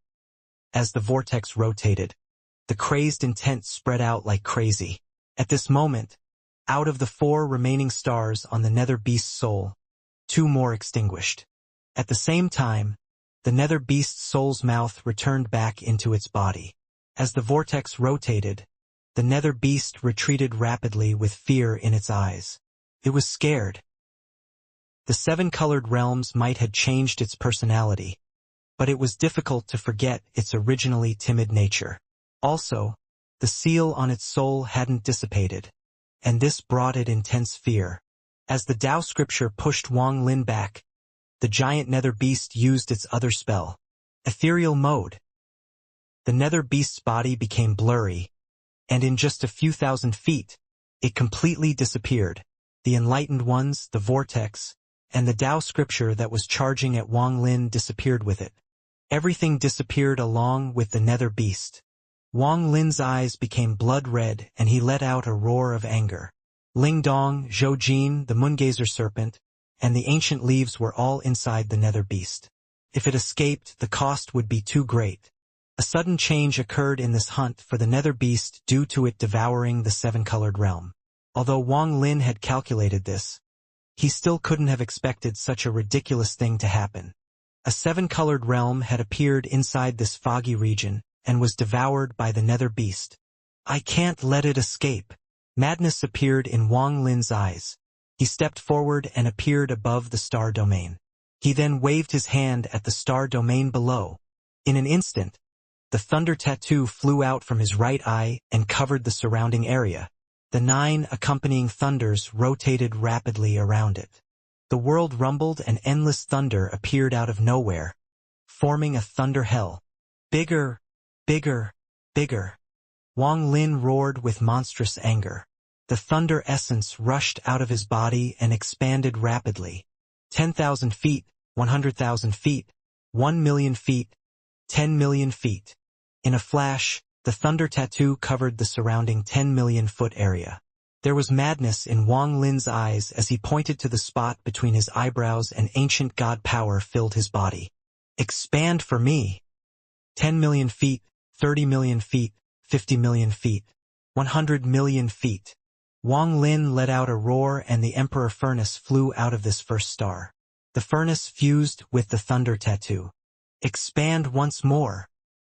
As the vortex rotated, the crazed intent spread out like crazy. At this moment, out of the 4 remaining stars on the nether beast's soul, 2 more extinguished. At the same time, the nether beast's soul's mouth returned back into its body. As the vortex rotated, the nether beast retreated rapidly with fear in its eyes. It was scared. The 7-colored realms might have changed its personality, but it was difficult to forget its originally timid nature. Also, the seal on its soul hadn't dissipated, and this brought it intense fear. As the Tao scripture pushed Wang Lin back, the giant nether beast used its other spell, ethereal mode. The nether beast's body became blurry, and in just a few thousand feet, it completely disappeared. The enlightened ones, the vortex, and the Tao scripture that was charging at Wang Lin disappeared with it. Everything disappeared along with the nether beast. Wang Lin's eyes became blood-red and he let out a roar of anger. Ling Dong, Zhou Jin, the moongazer serpent, and the ancient leaves were all inside the nether beast. If it escaped, the cost would be too great. A sudden change occurred in this hunt for the nether beast due to it devouring the 7-colored realm. Although Wang Lin had calculated this, he still couldn't have expected such a ridiculous thing to happen. A 7-colored realm had appeared inside this foggy region and was devoured by the nether beast. I can't let it escape. Madness appeared in Wang Lin's eyes. He stepped forward and appeared above the star domain. He then waved his hand at the star domain below. In an instant, the thunder tattoo flew out from his right eye and covered the surrounding area. The 9 accompanying thunders rotated rapidly around it. The world rumbled and endless thunder appeared out of nowhere, forming a thunder hell. Bigger, bigger, bigger. Wang Lin roared with monstrous anger. The thunder essence rushed out of his body and expanded rapidly. 10,000 feet, 100,000 feet, 1,000,000 feet, 10,000,000 feet. In a flash, the thunder tattoo covered the surrounding 10,000,000-foot area. There was madness in Wang Lin's eyes as he pointed to the spot between his eyebrows and ancient god power filled his body. Expand for me. 10,000,000 feet, 30,000,000 feet, 50,000,000 feet, 100,000,000 feet. Wang Lin let out a roar and the Emperor Furnace flew out of this first star. The furnace fused with the thunder tattoo. Expand once more.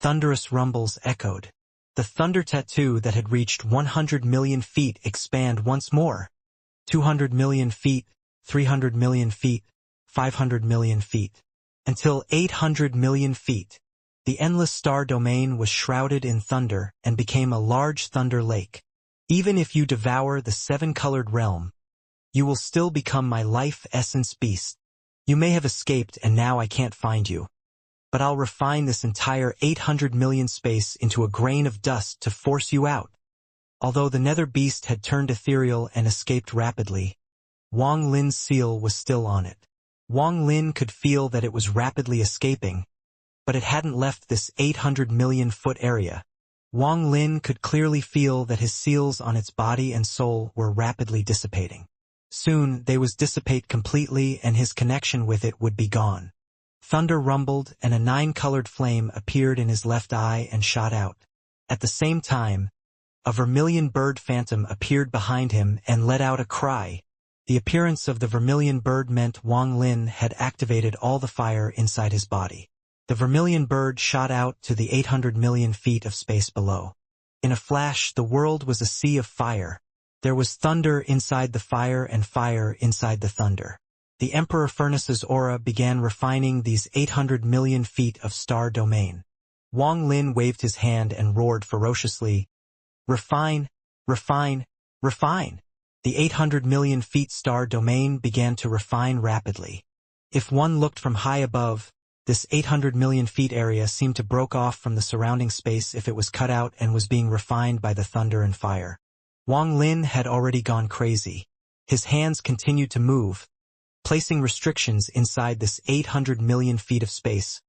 Thunderous rumbles echoed. The thunder tattoo that had reached 100,000,000 feet expand once more. 200,000,000 feet, 300,000,000 feet, 500,000,000 feet. Until 800,000,000 feet. The endless star domain was shrouded in thunder and became a large thunder lake. Even if you devour the 7-colored realm, you will still become my life essence beast. You may have escaped and now I can't find you. But I'll refine this entire 800 million space into a grain of dust to force you out. Although the nether beast had turned ethereal and escaped rapidly, Wang Lin's seal was still on it. Wang Lin could feel that it was rapidly escaping, but it hadn't left this 800 million foot area. Wang Lin could clearly feel that his seals on its body and soul were rapidly dissipating. Soon they would dissipate completely and his connection with it would be gone. Thunder rumbled and a 9-colored flame appeared in his left eye and shot out. At the same time, a vermilion bird phantom appeared behind him and let out a cry. The appearance of the vermilion bird meant Wang Lin had activated all the fire inside his body. The vermilion bird shot out to the 800 million feet of space below. In a flash, the world was a sea of fire. There was thunder inside the fire and fire inside the thunder. The Emperor Furnace's aura began refining these 800 million feet of star domain. Wang Lin waved his hand and roared ferociously, "Refine, refine, refine!" The 800 million feet star domain began to refine rapidly. If one looked from high above, this 800 million feet area seemed to broke off from the surrounding space if it was cut out and was being refined by the thunder and fire. Wang Lin had already gone crazy. His hands continued to move, placing restrictions inside this 800 million feet of space,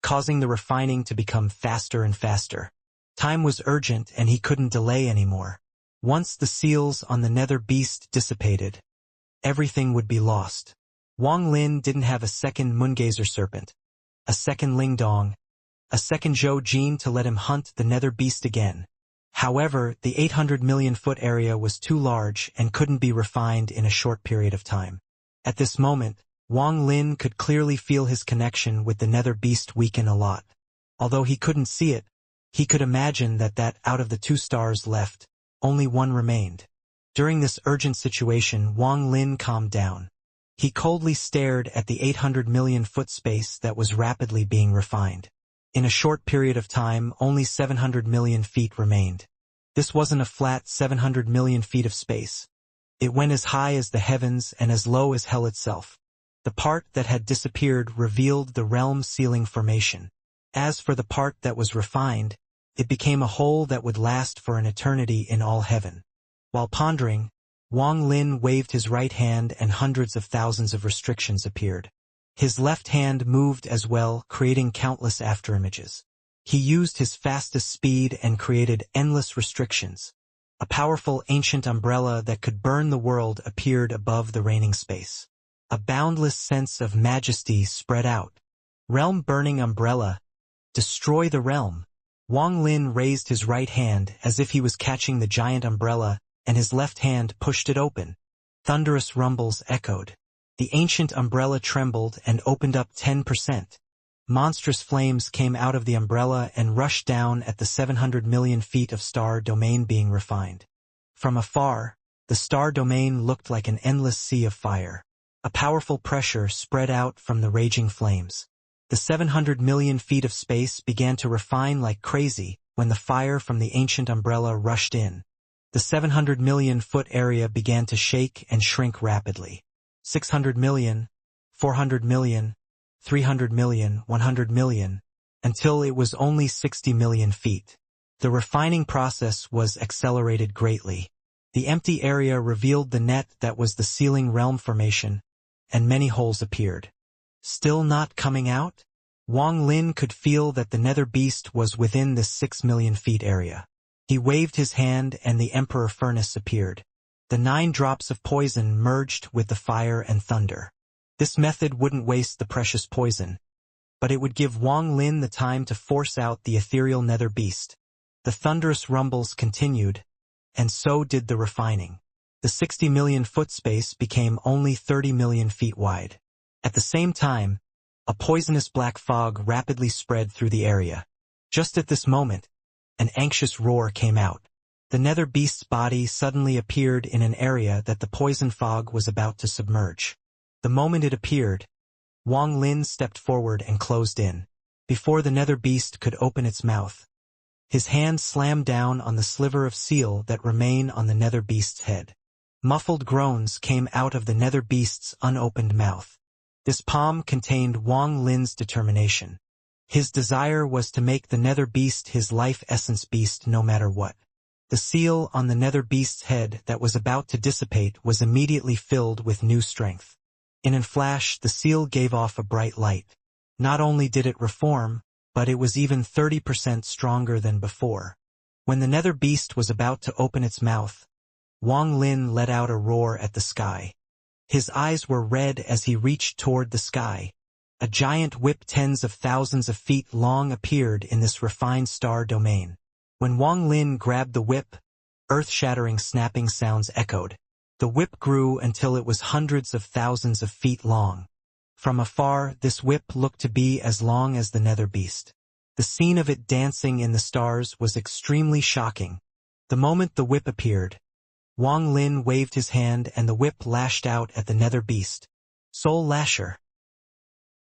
causing the refining to become faster and faster. Time was urgent and he couldn't delay anymore. Once the seals on the nether beast dissipated, everything would be lost. Wang Lin didn't have a second Moongazer serpent, a second Lingdong, a second Zhou Jin to let him hunt the nether beast again. However, the 800 million foot area was too large and couldn't be refined in a short period of time. At this moment, Wang Lin could clearly feel his connection with the nether beast weaken a lot. Although he couldn't see it, he could imagine that out of the 2 stars left, only one remained. During this urgent situation, Wang Lin calmed down. He coldly stared at the 800 million foot space that was rapidly being refined. In a short period of time, only 700 million feet remained. This wasn't a flat 700 million feet of space. It went as high as the heavens and as low as hell itself. The part that had disappeared revealed the realm ceiling formation. As for the part that was refined, it became a hole that would last for an eternity in all heaven. While pondering, Wang Lin waved his right hand and hundreds of thousands of restrictions appeared. His left hand moved as well, creating countless afterimages. He used his fastest speed and created endless restrictions. A powerful ancient umbrella that could burn the world appeared above the reigning space. A boundless sense of majesty spread out. Realm-burning umbrella, destroy the realm. Wang Lin raised his right hand as if he was catching the giant umbrella, and his left hand pushed it open. Thunderous rumbles echoed. The ancient umbrella trembled and opened up 10%. Monstrous flames came out of the umbrella and rushed down at the 700 million feet of star domain being refined. From afar, the star domain looked like an endless sea of fire. A powerful pressure spread out from the raging flames. The 700 million feet of space began to refine like crazy when the fire from the ancient umbrella rushed in. The 700 million foot area began to shake and shrink rapidly. 600 million, 400 million, 300 million, 100 million, until it was only 60 million feet. The refining process was accelerated greatly. The empty area revealed the net that was the ceiling realm formation, and many holes appeared. Still not coming out? Wang Lin could feel that the nether beast was within this 6 million feet area. He waved his hand and the Emperor Furnace appeared. The 9 drops of poison merged with the fire and thunder. This method wouldn't waste the precious poison, but it would give Wang Lin the time to force out the ethereal nether beast. The thunderous rumbles continued, and so did the refining. The 60 million foot space became only 30 million feet wide. At the same time, a poisonous black fog rapidly spread through the area. Just at this moment, an anxious roar came out. The nether beast's body suddenly appeared in an area that the poison fog was about to submerge. The moment it appeared, Wang Lin stepped forward and closed in. Before the nether beast could open its mouth, his hand slammed down on the sliver of seal that remained on the nether beast's head. Muffled groans came out of the nether beast's unopened mouth. This palm contained Wang Lin's determination. His desire was to make the nether beast his life essence beast no matter what. The seal on the nether beast's head that was about to dissipate was immediately filled with new strength. In a flash, the seal gave off a bright light. Not only did it reform, but it was even 30% stronger than before. When the nether beast was about to open its mouth, Wang Lin let out a roar at the sky. His eyes were red as he reached toward the sky. A giant whip tens of thousands of feet long appeared in this refined star domain. When Wang Lin grabbed the whip, earth-shattering snapping sounds echoed. The whip grew until it was hundreds of thousands of feet long. From afar, this whip looked to be as long as the nether beast. The scene of it dancing in the stars was extremely shocking. The moment the whip appeared, Wang Lin waved his hand and the whip lashed out at the nether beast. Soul Lasher.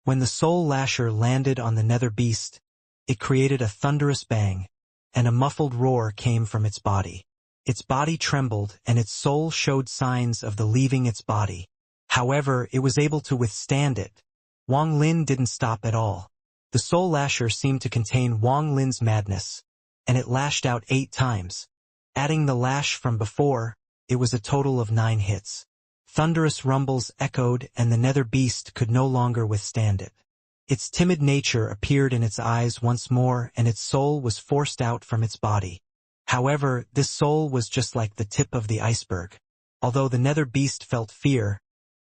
When the Soul Lasher landed on the nether beast, it created a thunderous bang, and a muffled roar came from its body. Its body trembled and its soul showed signs of the leaving its body. However, it was able to withstand it. Wang Lin didn't stop at all. The Soul Lasher seemed to contain Wang Lin's madness, and it lashed out 8 times. Adding the lash from before, it was a total of 9 hits. Thunderous rumbles echoed and the nether beast could no longer withstand it. Its timid nature appeared in its eyes once more and its soul was forced out from its body. However, this soul was just like the tip of the iceberg. Although the nether beast felt fear,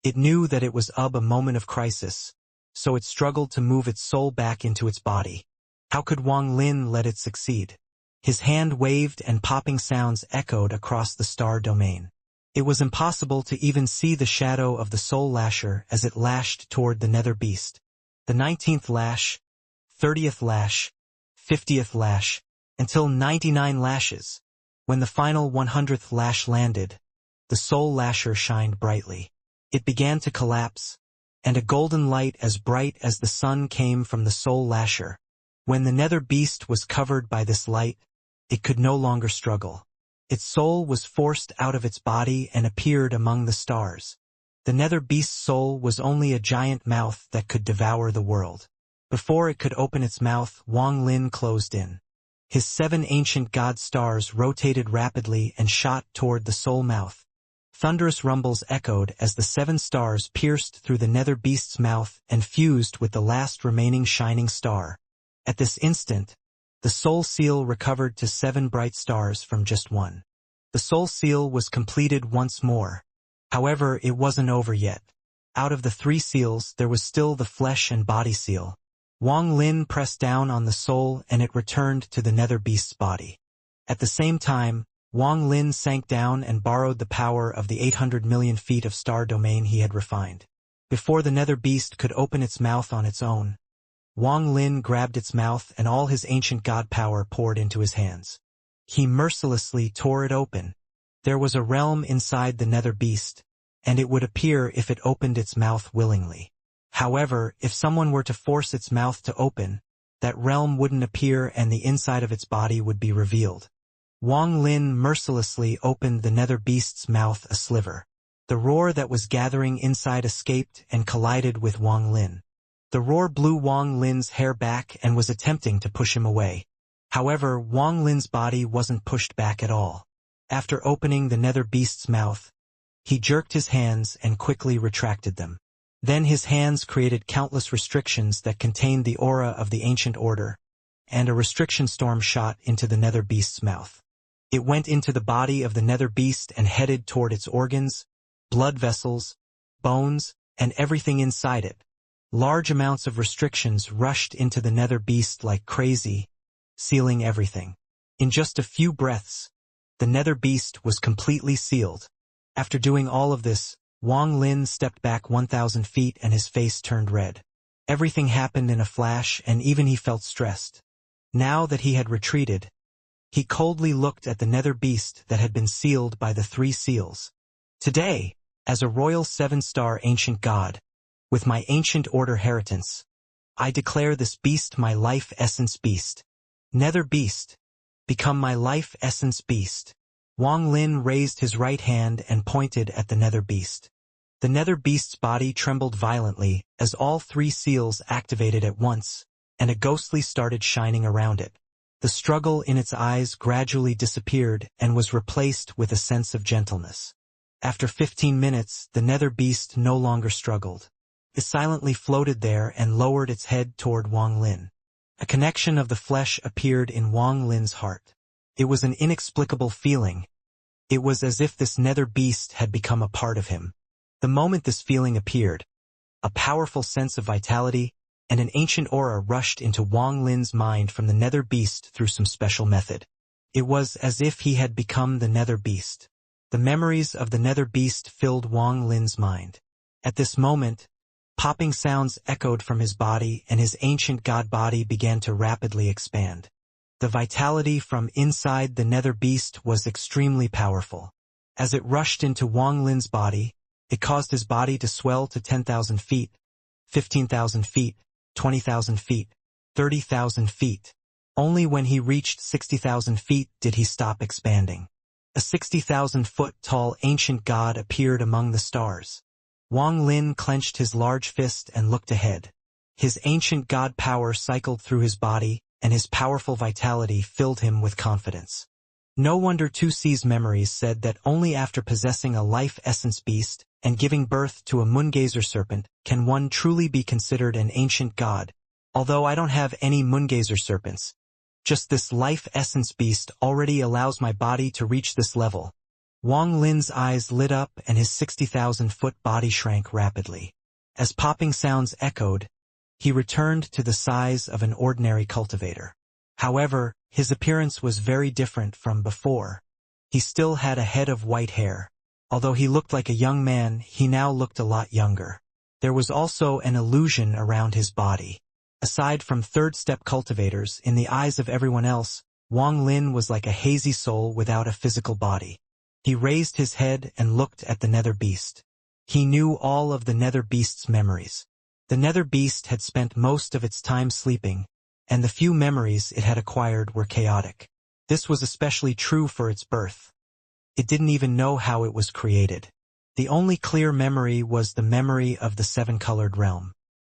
it knew that it was a moment of crisis, so it struggled to move its soul back into its body. How could Wang Lin let it succeed? His hand waved and popping sounds echoed across the star domain. It was impossible to even see the shadow of the Soul Lasher as it lashed toward the nether beast. The 19th lash, 30th lash, 50th lash, until 99 lashes. When the final 100th lash landed, the Soul Lasher shined brightly. It began to collapse, and a golden light as bright as the sun came from the Soul Lasher. When the nether beast was covered by this light, it could no longer struggle. Its soul was forced out of its body and appeared among the stars. The nether beast's soul was only a giant mouth that could devour the world. Before it could open its mouth, Wang Lin closed in. His 7 ancient god stars rotated rapidly and shot toward the soul mouth. Thunderous rumbles echoed as the 7 stars pierced through the nether beast's mouth and fused with the last remaining shining star. At this instant, the soul seal recovered to 7 bright stars from just 1. The soul seal was completed once more. However, it wasn't over yet. Out of the 3 seals, there was still the flesh and body seal. Wang Lin pressed down on the soul and it returned to the nether beast's body. At the same time, Wang Lin sank down and borrowed the power of the 800 million feet of star domain he had refined. Before the nether beast could open its mouth on its own, Wang Lin grabbed its mouth and all his ancient god power poured into his hands. He mercilessly tore it open. There was a realm inside the nether beast, and it would appear if it opened its mouth willingly. However, if someone were to force its mouth to open, that realm wouldn't appear and the inside of its body would be revealed. Wang Lin mercilessly opened the nether beast's mouth a sliver. The roar that was gathering inside escaped and collided with Wang Lin. The roar blew Wang Lin's hair back and was attempting to push him away. However, Wang Lin's body wasn't pushed back at all. After opening the nether beast's mouth, he jerked his hands and quickly retracted them. Then his hands created countless restrictions that contained the aura of the ancient order, and a restriction storm shot into the nether beast's mouth. It went into the body of the nether beast and headed toward its organs, blood vessels, bones, and everything inside it. Large amounts of restrictions rushed into the nether beast like crazy, sealing everything. In just a few breaths, the nether beast was completely sealed. After doing all of this, Wang Lin stepped back 1,000 feet and his face turned red. Everything happened in a flash and even he felt stressed. Now that he had retreated, he coldly looked at the nether beast that had been sealed by the 3 seals. Today, as a royal 7-star ancient god, with my ancient order heritance, I declare this beast my life essence beast. Nether beast, become my life essence beast. Wang Lin raised his right hand and pointed at the nether beast. The nether beast's body trembled violently as all 3 seals activated at once, and a ghostly started shining around it. The struggle in its eyes gradually disappeared and was replaced with a sense of gentleness. After 15 minutes, the nether beast no longer struggled. It silently floated there and lowered its head toward Wang Lin. A connection of the flesh appeared in Wang Lin's heart. It was an inexplicable feeling. It was as if this nether beast had become a part of him. The moment this feeling appeared, a powerful sense of vitality and an ancient aura rushed into Wang Lin's mind from the nether beast through some special method. It was as if he had become the nether beast. The memories of the nether beast filled Wang Lin's mind. At this moment, popping sounds echoed from his body and his ancient god body began to rapidly expand. The vitality from inside the nether beast was extremely powerful. As it rushed into Wang Lin's body, it caused his body to swell to 10,000 feet, 15,000 feet, 20,000 feet, 30,000 feet. Only when he reached 60,000 feet did he stop expanding. A 60,000-foot-tall ancient god appeared among the stars. Wang Lin clenched his large fist and looked ahead. His ancient god power cycled through his body, and his powerful vitality filled him with confidence. No wonder 2C's memories said that only after possessing a life essence beast and giving birth to a moongazer serpent can one truly be considered an ancient god. Although I don't have any moongazer serpents, just this life essence beast already allows my body to reach this level. Wang Lin's eyes lit up and his 60,000-foot body shrank rapidly. As popping sounds echoed, he returned to the size of an ordinary cultivator. However, his appearance was very different from before. He still had a head of white hair. Although he looked like a young man, he now looked a lot younger. There was also an illusion around his body. Aside from third-step cultivators, in the eyes of everyone else, Wang Lin was like a hazy soul without a physical body. He raised his head and looked at the nether beast. He knew all of the nether beast's memories. The nether beast had spent most of its time sleeping, and the few memories it had acquired were chaotic. This was especially true for its birth. It didn't even know how it was created. The only clear memory was the memory of the seven-colored realm.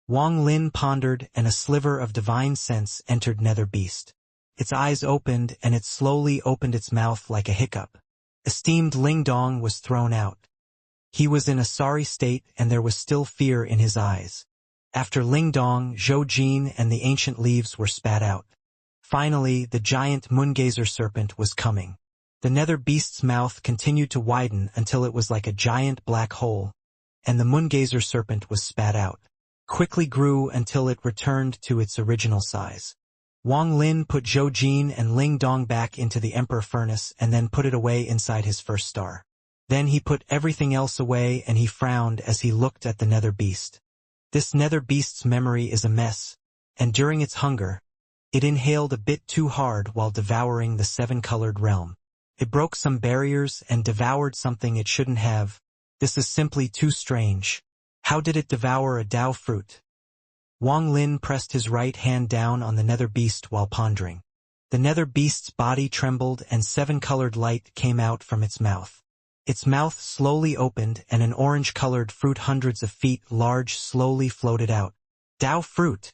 Wang Lin pondered, and a sliver of divine sense entered nether beast. Its eyes opened, and it slowly opened its mouth like a hiccup. Esteemed Ling Dong was thrown out. He was in a sorry state, and there was still fear in his eyes. After Ling Dong, Zhou Jin and the ancient leaves were spat out. Finally, the giant moongazer serpent was coming. The nether beast's mouth continued to widen until it was like a giant black hole, and the moongazer serpent was spat out. Quickly grew until it returned to its original size. Wang Lin put Zhou Jin and Ling Dong back into the Emperor Furnace and then put it away inside his first star. Then he put everything else away and he frowned as he looked at the nether beast. This nether beast's memory is a mess, and during its hunger, it inhaled a bit too hard while devouring the seven-colored realm. It broke some barriers and devoured something it shouldn't have. This is simply too strange. How did it devour a Dao fruit? Wang Lin pressed his right hand down on the nether beast while pondering. The nether beast's body trembled and seven-colored light came out from its mouth. Its mouth slowly opened and an orange-colored fruit hundreds of feet large slowly floated out. Dao fruit!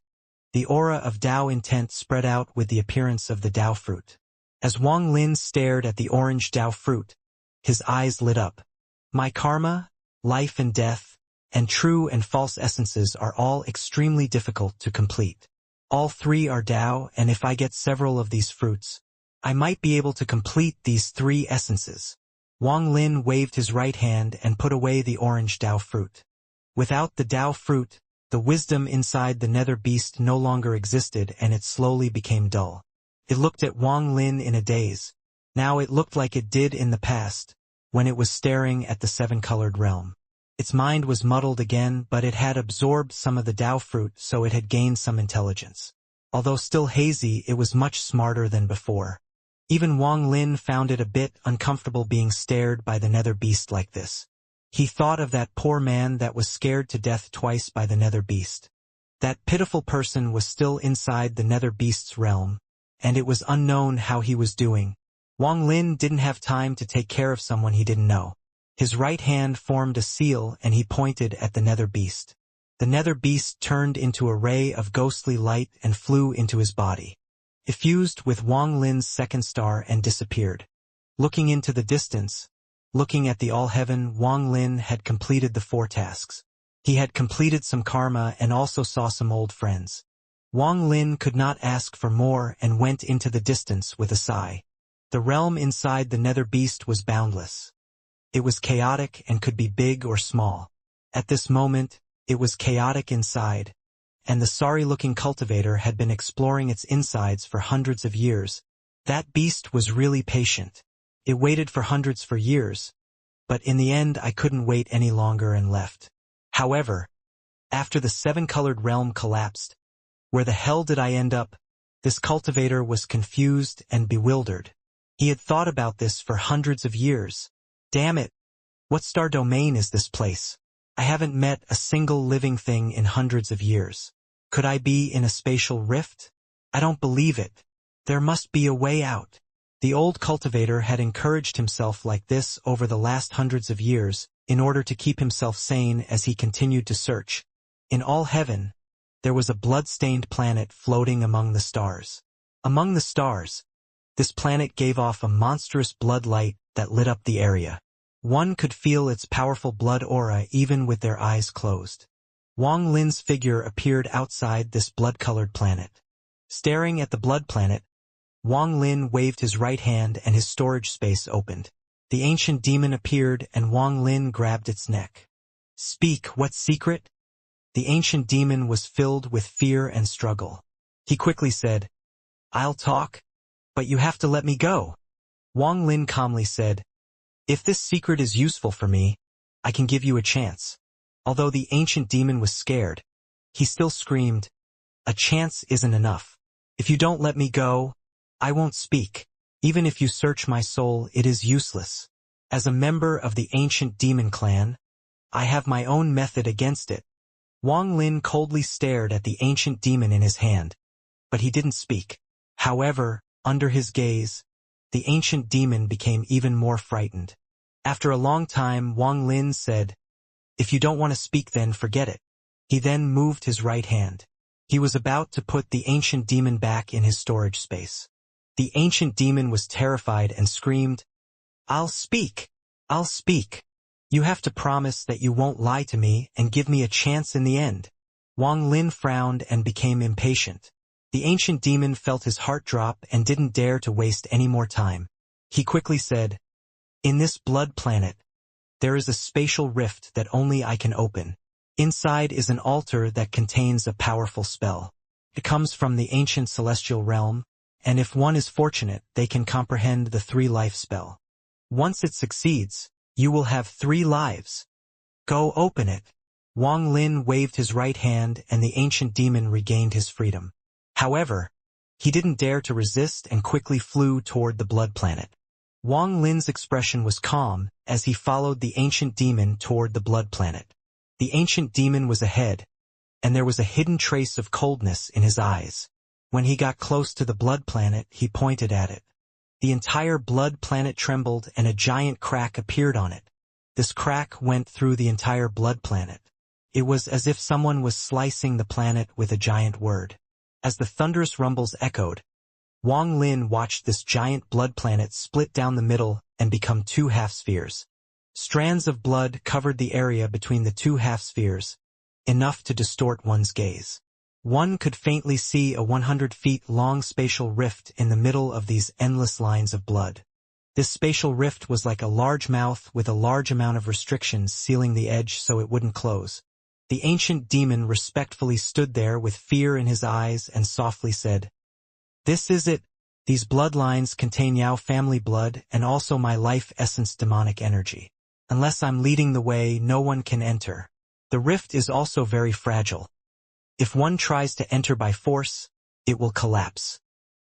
The aura of Dao intent spread out with the appearance of the Dao fruit. As Wang Lin stared at the orange Dao fruit, his eyes lit up. My karma, life and death, and true and false essences are all extremely difficult to complete. All three are Dao, and if I get several of these fruits, I might be able to complete these three essences. Wang Lin waved his right hand and put away the orange Dao fruit. Without the Dao fruit, the wisdom inside the nether beast no longer existed and it slowly became dull. It looked at Wang Lin in a daze. Now it looked like it did in the past, when it was staring at the seven-colored realm. Its mind was muddled again, but it had absorbed some of the Dao fruit, so it had gained some intelligence. Although still hazy, it was much smarter than before. Even Wang Lin found it a bit uncomfortable being stared by the nether beast like this. He thought of that poor man that was scared to death twice by the nether beast. That pitiful person was still inside the nether beast's realm, and it was unknown how he was doing. Wang Lin didn't have time to take care of someone he didn't know. His right hand formed a seal and he pointed at the nether beast. The nether beast turned into a ray of ghostly light and flew into his body. It fused with Wang Lin's second star and disappeared. Looking into the distance, Looking at the all-heaven, Wang Lin had completed the 4 tasks. He had completed some karma and also saw some old friends. Wang Lin could not ask for more and went into the distance with a sigh. The realm inside the nether beast was boundless. It was chaotic and could be big or small. At this moment, it was chaotic inside, and the sorry-looking cultivator had been exploring its insides for hundreds of years. That beast was really patient. It waited for hundreds for years, but in the end I couldn't wait any longer and left. However, after the 7-colored realm collapsed, where the hell did I end up? This cultivator was confused and bewildered. He had thought about this for hundreds of years. Damn it! What star domain is this place? I haven't met a single living thing in hundreds of years. Could I be in a spatial rift? I don't believe it. There must be a way out. The old cultivator had encouraged himself like this over the last hundreds of years in order to keep himself sane as he continued to search. In all heaven, there was a blood-stained planet floating among the stars. Among the stars, this planet gave off a monstrous blood light that lit up the area. One could feel its powerful blood aura even with their eyes closed. Wang Lin's figure appeared outside this blood-colored planet. Staring at the blood planet, Wang Lin waved his right hand and his storage space opened. The ancient demon appeared and Wang Lin grabbed its neck. Speak, what secret? The ancient demon was filled with fear and struggle. He quickly said, I'll talk, but you have to let me go. Wang Lin calmly said, if this secret is useful for me, I can give you a chance. Although the ancient demon was scared, he still screamed, a chance isn't enough. If you don't let me go, I won't speak. Even if you search my soul, it is useless. As a member of the ancient demon clan, I have my own method against it. Wang Lin coldly stared at the ancient demon in his hand, but he didn't speak. However, under his gaze, the ancient demon became even more frightened. After a long time, Wang Lin said, if you don't want to speak, then forget it. He then moved his right hand. He was about to put the ancient demon back in his storage space. The ancient demon was terrified and screamed, I'll speak. I'll speak. You have to promise that you won't lie to me and give me a chance in the end. Wang Lin frowned and became impatient. The ancient demon felt his heart drop and didn't dare to waste any more time. He quickly said, in this blood planet, there is a spatial rift that only I can open. Inside is an altar that contains a powerful spell. It comes from the ancient celestial realm, and if one is fortunate, they can comprehend the 3-life spell. Once it succeeds, you will have 3 lives. Go open it. Wang Lin waved his right hand and the ancient demon regained his freedom. However, he didn't dare to resist and quickly flew toward the blood planet. Wang Lin's expression was calm as he followed the ancient demon toward the blood planet. The ancient demon was ahead, and there was a hidden trace of coldness in his eyes. When he got close to the blood planet, he pointed at it. The entire blood planet trembled and a giant crack appeared on it. This crack went through the entire blood planet. It was as if someone was slicing the planet with a giant word. As the thunderous rumbles echoed, Wang Lin watched this giant blood planet split down the middle and become 2 half-spheres. Strands of blood covered the area between the 2 half-spheres, enough to distort one's gaze. One could faintly see a 100 feet long spatial rift in the middle of these endless lines of blood. This spatial rift was like a large mouth with a large amount of restrictions sealing the edge so it wouldn't close. The ancient demon respectfully stood there with fear in his eyes and softly said, this is it. These bloodlines contain Yao family blood and also my life essence demonic energy. Unless I'm leading the way, no one can enter. The rift is also very fragile. If one tries to enter by force, it will collapse.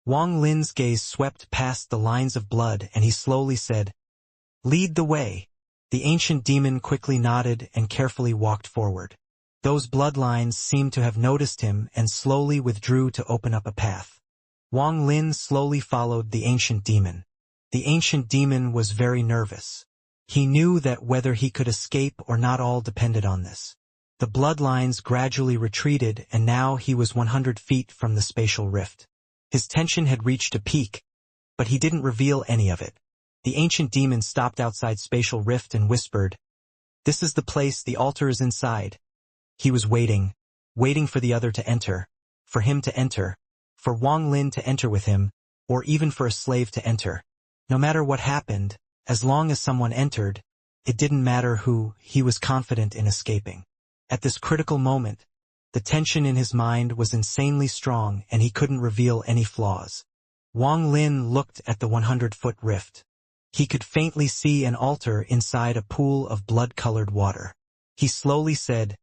Wang Lin's gaze swept past the lines of blood and he slowly said, lead the way. The ancient demon quickly nodded and carefully walked forward. Those bloodlines seemed to have noticed him and slowly withdrew to open up a path. Wang Lin slowly followed the ancient demon. The ancient demon was very nervous. He knew that whether he could escape or not all depended on this. The bloodlines gradually retreated and now he was 100 feet from the spatial rift. His tension had reached a peak, but he didn't reveal any of it. The ancient demon stopped outside Spatial Rift and whispered, "This is the place, the altar is inside." He was waiting for the other to enter, for him to enter, for Wang Lin to enter with him, or even for a slave to enter. No matter what happened, as long as someone entered, it didn't matter who, he was confident in escaping. At this critical moment, the tension in his mind was insanely strong and he couldn't reveal any flaws. Wang Lin looked at the 100-foot rift. He could faintly see an altar inside a pool of blood-colored water. He slowly said,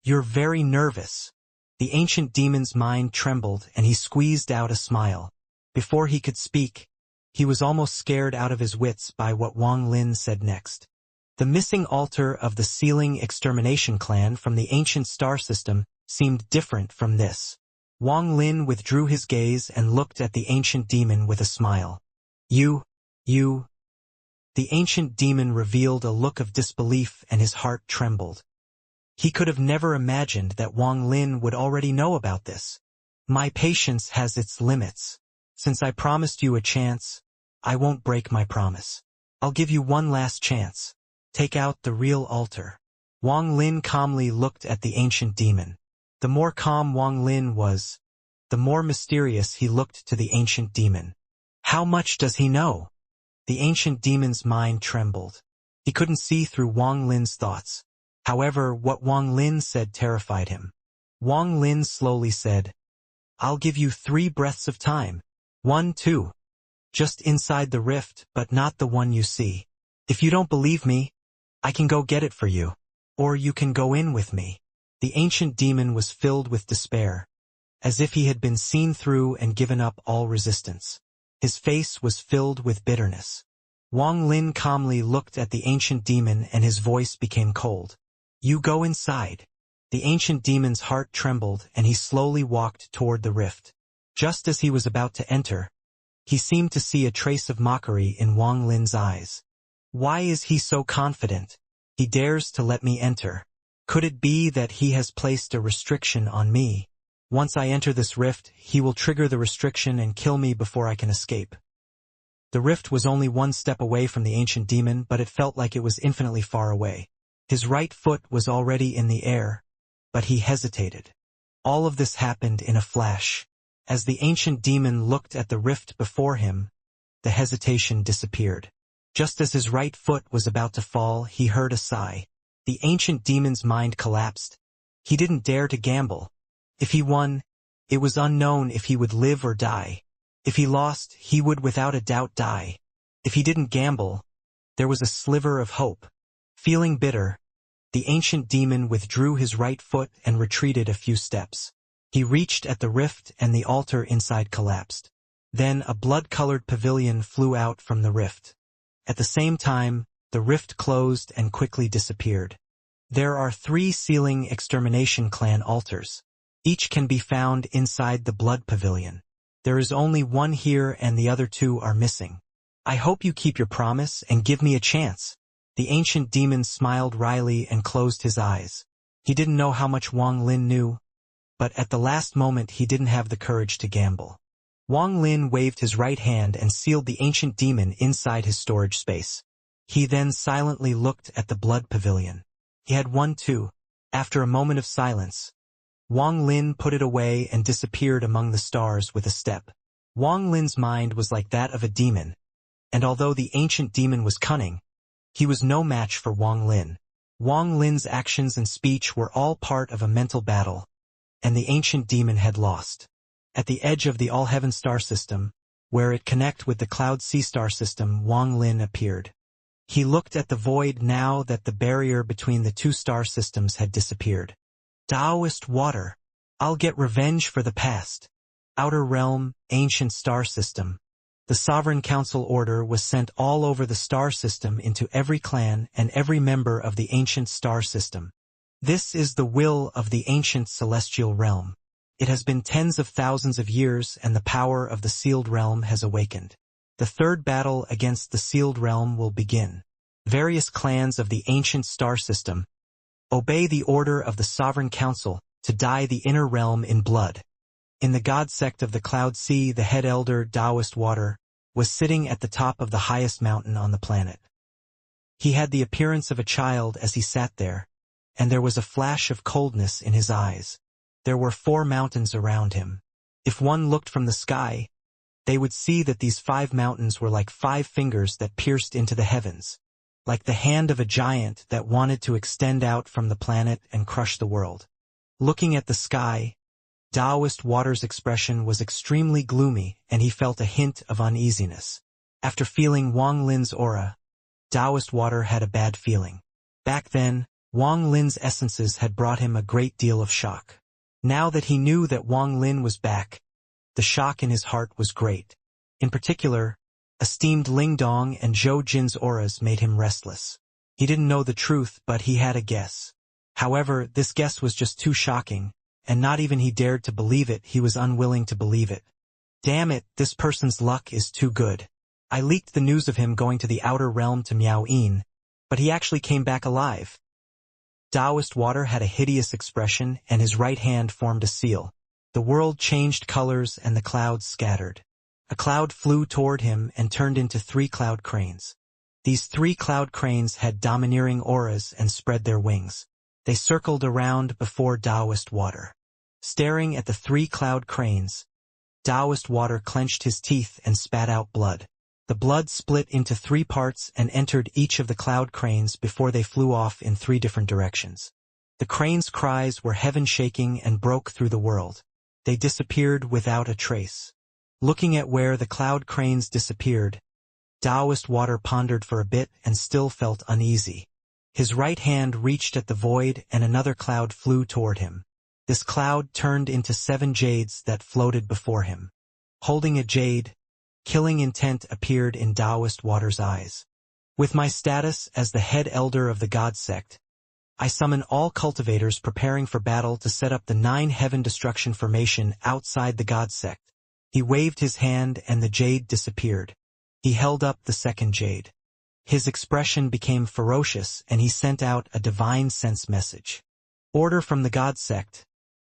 "You're very nervous." The ancient demon's mind trembled and he squeezed out a smile. Before he could speak, he was almost scared out of his wits by what Wang Lin said next. The missing altar of the Sealing Extermination clan from the ancient star system seemed different from this. Wang Lin withdrew his gaze and looked at the ancient demon with a smile. You. The ancient demon revealed a look of disbelief and his heart trembled. He could have never imagined that Wang Lin would already know about this. "My patience has its limits. Since I promised you a chance, I won't break my promise. I'll give you one last chance. Take out the real altar." Wang Lin calmly looked at the ancient demon. The more calm Wang Lin was, the more mysterious he looked to the ancient demon. How much does he know? The ancient demon's mind trembled. He couldn't see through Wang Lin's thoughts. However, what Wang Lin said terrified him. Wang Lin slowly said, "I'll give you 3 breaths of time. 1, 2. Just inside the rift, but not the one you see. If you don't believe me, I can go get it for you. Or you can go in with me." The ancient demon was filled with despair, as if he had been seen through and given up all resistance. His face was filled with bitterness. Wang Lin calmly looked at the ancient demon and his voice became cold. "You go inside." The ancient demon's heart trembled and he slowly walked toward the rift. Just as he was about to enter, he seemed to see a trace of mockery in Wang Lin's eyes. Why is he so confident? He dares to let me enter. Could it be that he has placed a restriction on me? Once I enter this rift, he will trigger the restriction and kill me before I can escape. The rift was only 1 step away from the ancient demon, but it felt like it was infinitely far away. His right foot was already in the air, but he hesitated. All of this happened in a flash. As the ancient demon looked at the rift before him, the hesitation disappeared. Just as his right foot was about to fall, he heard a sigh. The ancient demon's mind collapsed. He didn't dare to gamble. If he won, it was unknown if he would live or die. If he lost, he would without a doubt die. If he didn't gamble, there was a sliver of hope. Feeling bitter, the ancient demon withdrew his right foot and retreated a few steps. He reached at the rift and the altar inside collapsed. Then a blood-colored pavilion flew out from the rift. At the same time, the rift closed and quickly disappeared. There are 3 Sealing Extermination clan altars. Each can be found inside the blood pavilion. There is only one here and the other 2 are missing. I hope you keep your promise and give me a chance. The ancient demon smiled wryly and closed his eyes. He didn't know how much Wang Lin knew, but at the last moment he didn't have the courage to gamble. Wang Lin waved his right hand and sealed the ancient demon inside his storage space. He then silently looked at the blood pavilion. He had one too. After a moment of silence, Wang Lin put it away and disappeared among the stars with a step. Wang Lin's mind was like that of a demon, and although the ancient demon was cunning, he was no match for Wang Lin. Wang Lin's actions and speech were all part of a mental battle, and the ancient demon had lost. At the edge of the All-Heaven star system, where it connected with the Cloud Sea star system, Wang Lin appeared. He looked at the void now that the barrier between the 2 star systems had disappeared. Taoist water. I'll get revenge for the past. Outer realm, ancient star system. The Sovereign Council order was sent all over the star system into every clan and every member of the ancient star system. This is the will of the ancient celestial realm. It has been tens of thousands of years and the power of the sealed realm has awakened. The 3rd battle against the sealed realm will begin. Various clans of the ancient star system obey the order of the Sovereign Council to dye the inner realm in blood. In the God sect of the Cloud Sea, the head elder, Taoist Water, was sitting at the top of the highest mountain on the planet. He had the appearance of a child as he sat there, and there was a flash of coldness in his eyes. There were 4 mountains around him. If one looked from the sky, they would see that these 5 mountains were like 5 fingers that pierced into the heavens, like the hand of a giant that wanted to extend out from the planet and crush the world. Looking at the sky, Taoist Water's expression was extremely gloomy, and he felt a hint of uneasiness. After feeling Wang Lin's aura, Taoist Water had a bad feeling. Back then, Wang Lin's essences had brought him a great deal of shock. Now that he knew that Wang Lin was back, the shock in his heart was great. In particular, esteemed Ling Dong and Zhou Jin's auras made him restless. He didn't know the truth, but he had a guess. However, this guess was just too shocking, and not even he dared to believe it. He was unwilling to believe it. Damn it, this person's luck is too good. I leaked the news of him going to the outer realm to Miao Yin, but he actually came back alive. Taoist Water had a hideous expression, and his right hand formed a seal. The world changed colors and the clouds scattered. A cloud flew toward him and turned into 3 cloud cranes. These 3 cloud cranes had domineering auras and spread their wings. They circled around before Taoist Water. Staring at the 3 cloud cranes, Taoist Water clenched his teeth and spat out blood. The blood split into 3 parts and entered each of the cloud cranes before they flew off in 3 different directions. The cranes' cries were heaven-shaking and broke through the world. They disappeared without a trace. Looking at where the cloud cranes disappeared, Taoist Water pondered for a bit and still felt uneasy. His right hand reached at the void and another cloud flew toward him. This cloud turned into 7 jades that floated before him. Holding a jade, killing intent appeared in Taoist Water's eyes. With my status as the head elder of the God sect, I summon all cultivators preparing for battle to set up the 9 heaven destruction formation outside the God sect. He waved his hand and the jade disappeared. He held up the second jade. His expression became ferocious and he sent out a divine sense message. Order from the God sect.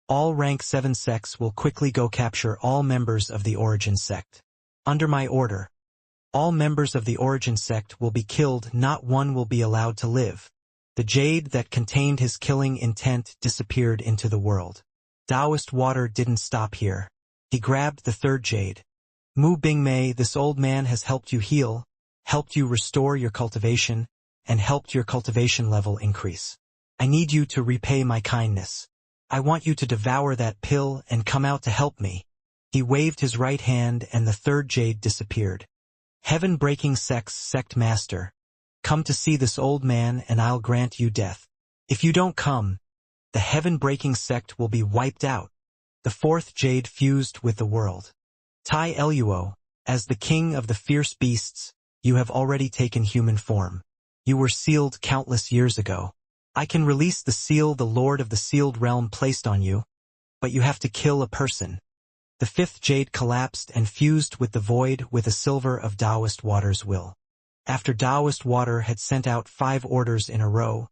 All rank 7 sects will quickly go capture all members of the origin sect. Under my order, all members of the origin sect will be killed, not one will be allowed to live. The jade that contained his killing intent disappeared into the world. Taoist Water didn't stop here. He grabbed the 3rd jade. Mu Bingmei, this old man has helped you heal, helped you restore your cultivation, and helped your cultivation level increase. I need you to repay my kindness. I want you to devour that pill and come out to help me. He waved his right hand and the 3rd jade disappeared. Heaven-breaking sects sect master, come to see this old man and I'll grant you death. If you don't come, the heaven-breaking sect will be wiped out. The 4th jade fused with the world. Tai Luo, as the king of the fierce beasts, you have already taken human form. You were sealed countless years ago. I can release the seal the Lord of the Sealed Realm placed on you, but you have to kill a person. The 5th jade collapsed and fused with the void with a silver of Taoist Water's will. After Taoist Water had sent out 5 orders in a row,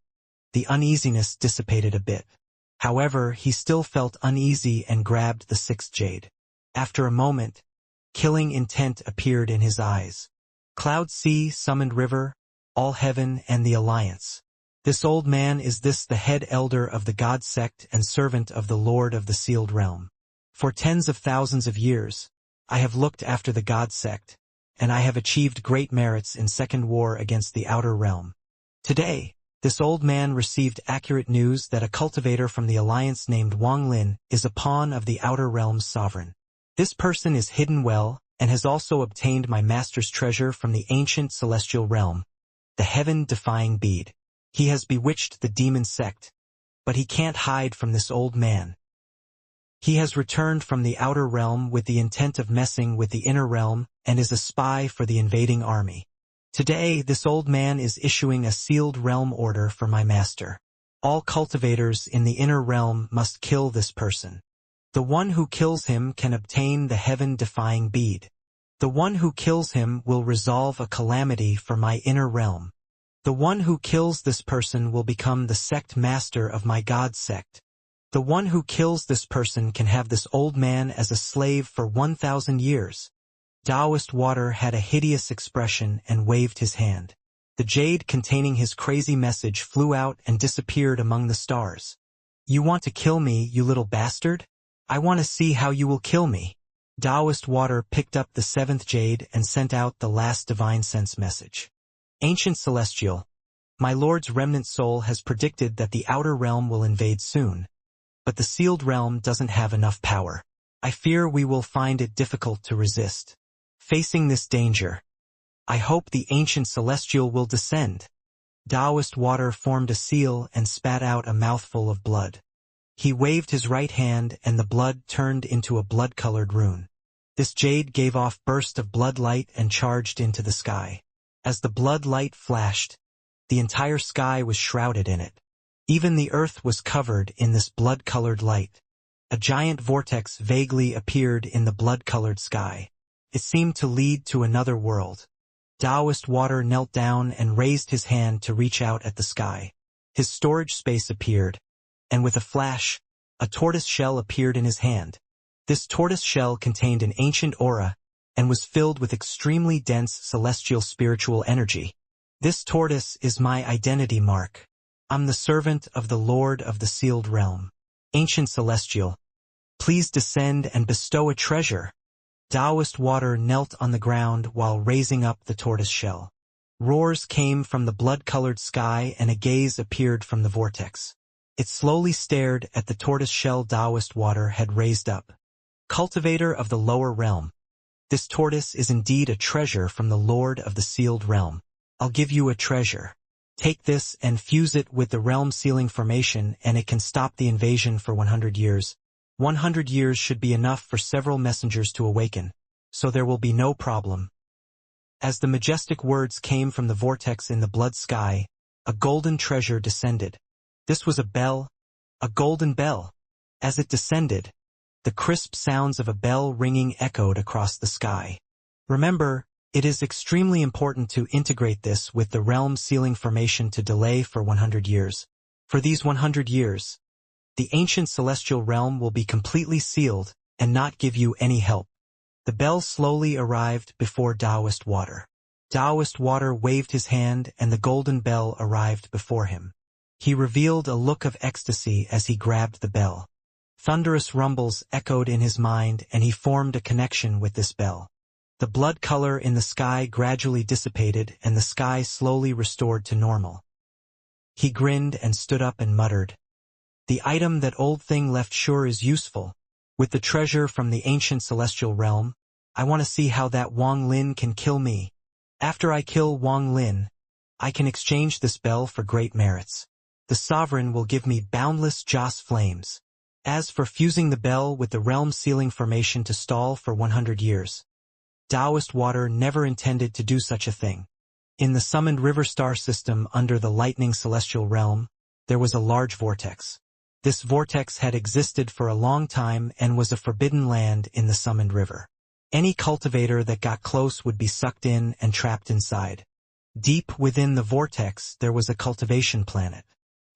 the uneasiness dissipated a bit. However, he still felt uneasy and grabbed the 6th jade. After a moment, killing intent appeared in his eyes. Cloud Sea, Summoned River, All Heaven and the Alliance. This old man is the head elder of the God sect and servant of the Lord of the Sealed Realm. For tens of thousands of years, I have looked after the God sect, and I have achieved great merits in Second War against the Outer Realm. Today, this old man received accurate news that a cultivator from the Alliance named Wang Lin is a pawn of the Outer Realm's sovereign. This person is hidden well and has also obtained my master's treasure from the ancient celestial realm, the heaven-defying bead. He has bewitched the demon sect, but he can't hide from this old man. He has returned from the outer realm with the intent of messing with the inner realm and is a spy for the invading army. Today, this old man is issuing a sealed realm order for my master. All cultivators in the inner realm must kill this person. The one who kills him can obtain the heaven-defying bead. The one who kills him will resolve a calamity for my inner realm. The one who kills this person will become the sect master of my God sect. The one who kills this person can have this old man as a slave for 1,000 years. Taoist Water had a hideous expression and waved his hand. The jade containing his crazy message flew out and disappeared among the stars. You want to kill me, you little bastard? I want to see how you will kill me. Taoist Water picked up the seventh jade and sent out the last divine sense message. Ancient Celestial, my Lord's remnant soul has predicted that the outer realm will invade soon, but the sealed realm doesn't have enough power. I fear we will find it difficult to resist. Facing this danger, I hope the Ancient Celestial will descend. Taoist Water formed a seal and spat out a mouthful of blood. He waved his right hand and the blood turned into a blood-colored rune. This jade gave off burst of blood light and charged into the sky. As the blood light flashed, the entire sky was shrouded in it. Even the earth was covered in this blood-colored light. A giant vortex vaguely appeared in the blood-colored sky. It seemed to lead to another world. Taoist Water knelt down and raised his hand to reach out at the sky. His storage space appeared, and with a flash, a tortoise shell appeared in his hand. This tortoise shell contained an ancient aura and was filled with extremely dense celestial spiritual energy. This tortoise is my identity mark. I'm the servant of the Lord of the Sealed Realm. Ancient Celestial, please descend and bestow a treasure. Taoist Water knelt on the ground while raising up the tortoise shell. Roars came from the blood-colored sky and a gaze appeared from the vortex. It slowly stared at the tortoise shell Taoist Water had raised up. Cultivator of the lower realm. This tortoise is indeed a treasure from the Lord of the Sealed Realm. I'll give you a treasure. Take this and fuse it with the realm sealing formation and it can stop the invasion for 100 years. 100 years should be enough for several messengers to awaken, so there will be no problem. As the majestic words came from the vortex in the blood sky, a golden treasure descended. This was a bell, a golden bell. As it descended, the crisp sounds of a bell ringing echoed across the sky. Remember, it is extremely important to integrate this with the realm sealing formation to delay for 100 years. For these 100 years, the ancient celestial realm will be completely sealed and not give you any help. The bell slowly arrived before Taoist Water. Taoist Water waved his hand and the golden bell arrived before him. He revealed a look of ecstasy as he grabbed the bell. Thunderous rumbles echoed in his mind and he formed a connection with this bell. The blood color in the sky gradually dissipated and the sky slowly restored to normal. He grinned and stood up and muttered, "The item that old thing left sure is useful. With the treasure from the ancient celestial realm, I want to see how that Wang Lin can kill me. After I kill Wang Lin, I can exchange this bell for great merits. The sovereign will give me boundless Joss flames. As for fusing the bell with the realm sealing formation to stall for 100 years, Taoist Water never intended to do such a thing. In the summoned river star system under the lightning celestial realm, there was a large vortex. This vortex had existed for a long time and was a forbidden land in the summoned river. Any cultivator that got close would be sucked in and trapped inside. Deep within the vortex there was a cultivation planet.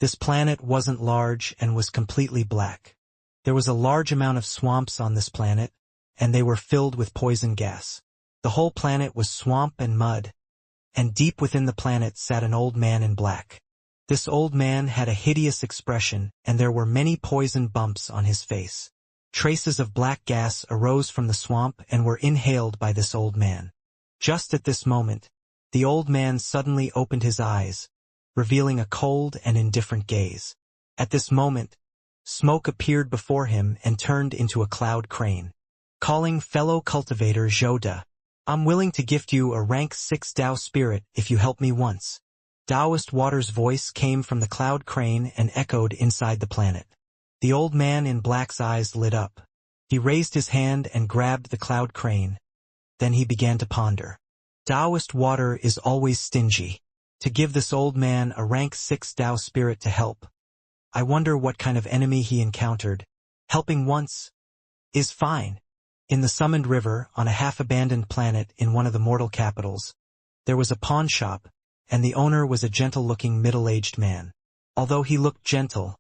This planet wasn't large and was completely black. There was a large amount of swamps on this planet, and they were filled with poison gas. The whole planet was swamp and mud, and deep within the planet sat an old man in black. This old man had a hideous expression, and there were many poison bumps on his face. Traces of black gas arose from the swamp and were inhaled by this old man. Just at this moment, the old man suddenly opened his eyes, revealing a cold and indifferent gaze. At this moment, smoke appeared before him and turned into a cloud crane. Calling fellow cultivator Zhouda, "I'm willing to gift you a rank 6 Tao spirit if you help me once." Taoist Water's voice came from the cloud crane and echoed inside the planet. The old man in black's eyes lit up. He raised his hand and grabbed the cloud crane. Then he began to ponder. Taoist Water is always stingy. To give this old man a rank 6 Tao spirit to help. I wonder what kind of enemy he encountered. Helping once is fine. In the summoned river, on a half-abandoned planet in one of the mortal capitals, there was a pawn shop, and the owner was a gentle-looking middle-aged man. Although he looked gentle,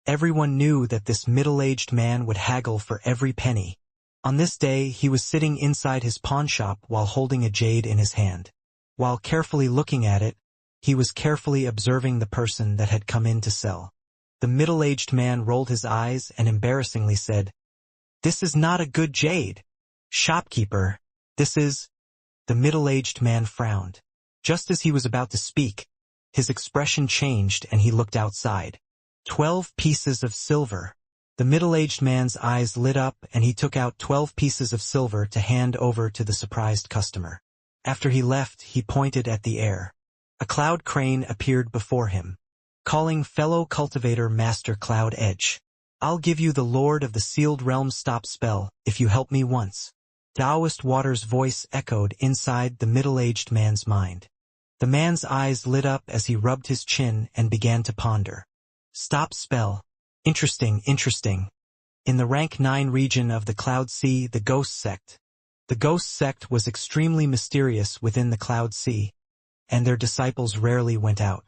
everyone knew that this middle-aged man would haggle for every penny. On this day, he was sitting inside his pawn shop while holding a jade in his hand. While carefully looking at it, he was carefully observing the person that had come in to sell. The middle-aged man rolled his eyes and embarrassingly said, "This is not a good jade. Shopkeeper, this is—" The middle-aged man frowned. Just as he was about to speak, his expression changed and he looked outside. 12 pieces of silver. The middle-aged man's eyes lit up and he took out 12 pieces of silver to hand over to the surprised customer. After he left, he pointed at the air. A cloud crane appeared before him, calling fellow cultivator Master Cloud Edge. "I'll give you the Lord of the Sealed Realm stop spell if you help me once." Taoist Water's voice echoed inside the middle-aged man's mind. The man's eyes lit up as he rubbed his chin and began to ponder. Stop spell. Interesting. In the rank 9 region of the Cloud Sea, the Ghost Sect. The Ghost Sect was extremely mysterious within the Cloud Sea, and their disciples rarely went out.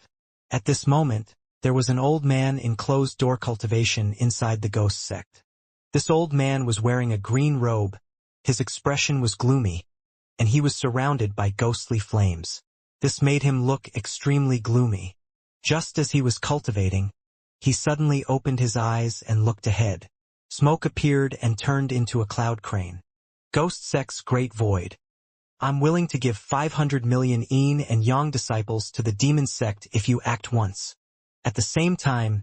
At this moment, there was an old man in closed-door cultivation inside the Ghost Sect. This old man was wearing a green robe, his expression was gloomy, and he was surrounded by ghostly flames. This made him look extremely gloomy. Just as he was cultivating, he suddenly opened his eyes and looked ahead. Smoke appeared and turned into a cloud crane. Ghost Sect's Great Void. I'm willing to give 500 million Yin and Yang disciples to the Demon Sect if you act once. At the same time,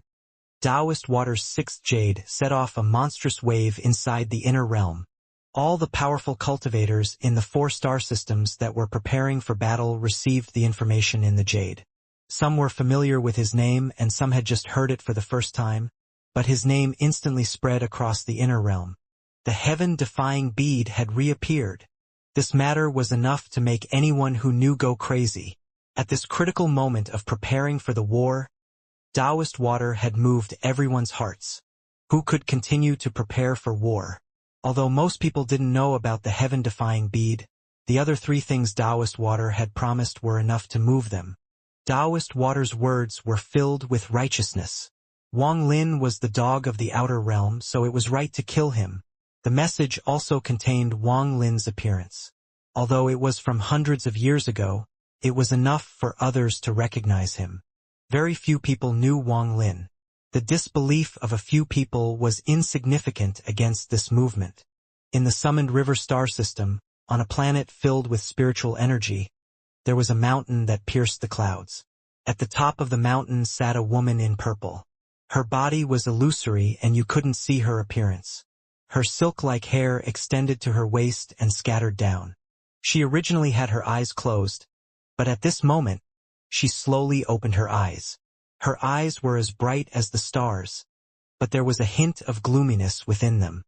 Taoist Water's 6th Jade set off a monstrous wave inside the inner realm. All the powerful cultivators in the 4 star systems that were preparing for battle received the information in the Jade. Some were familiar with his name and some had just heard it for the first time, but his name instantly spread across the inner realm. The heaven-defying bead had reappeared. This matter was enough to make anyone who knew go crazy. At this critical moment of preparing for the war, Taoist Water had moved everyone's hearts. Who could continue to prepare for war? Although most people didn't know about the heaven-defying bead, the other 3 things Taoist Water had promised were enough to move them. Taoist Water's words were filled with righteousness. Wang Lin was the dog of the outer realm, so it was right to kill him. The message also contained Wang Lin's appearance. Although it was from hundreds of years ago, it was enough for others to recognize him. Very few people knew Wang Lin. The disbelief of a few people was insignificant against this movement. In the Summoned River star system, on a planet filled with spiritual energy, there was a mountain that pierced the clouds. At the top of the mountain sat a woman in purple. Her body was illusory and you couldn't see her appearance. Her silk-like hair extended to her waist and scattered down. She originally had her eyes closed, but at this moment, she slowly opened her eyes. Her eyes were as bright as the stars, but there was a hint of gloominess within them.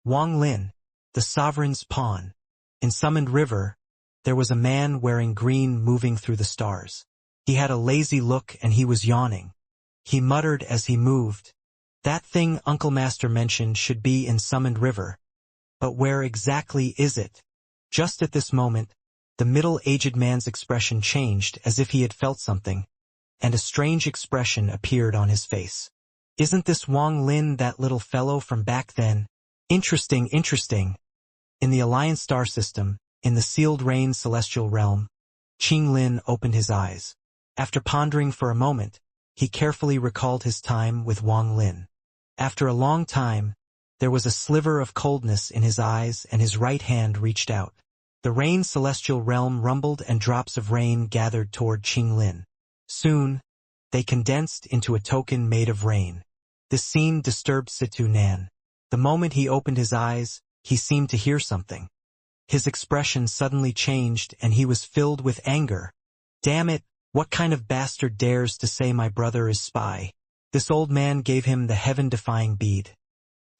Wang Lin, the sovereign's pawn. In Summoned River, there was a man wearing green moving through the stars. He had a lazy look and he was yawning. He muttered as he moved, "That thing Uncle Master mentioned should be in Summoned River. But where exactly is it?" Just at this moment, the middle-aged man's expression changed as if he had felt something, and a strange expression appeared on his face. "Isn't this Wang Lin that little fellow from back then? Interesting. In the Alliance star system, in the Sealed Rain celestial realm, Qing Lin opened his eyes. After pondering for a moment, he carefully recalled his time with Wang Lin. After a long time, there was a sliver of coldness in his eyes and his right hand reached out. The rain celestial realm rumbled and drops of rain gathered toward Qing Lin. Soon, they condensed into a token made of rain. This scene disturbed Situ Nan. The moment he opened his eyes, he seemed to hear something. His expression suddenly changed and he was filled with anger. "Damn it, what kind of bastard dares to say my brother is spy?" This old man gave him the heaven-defying bead.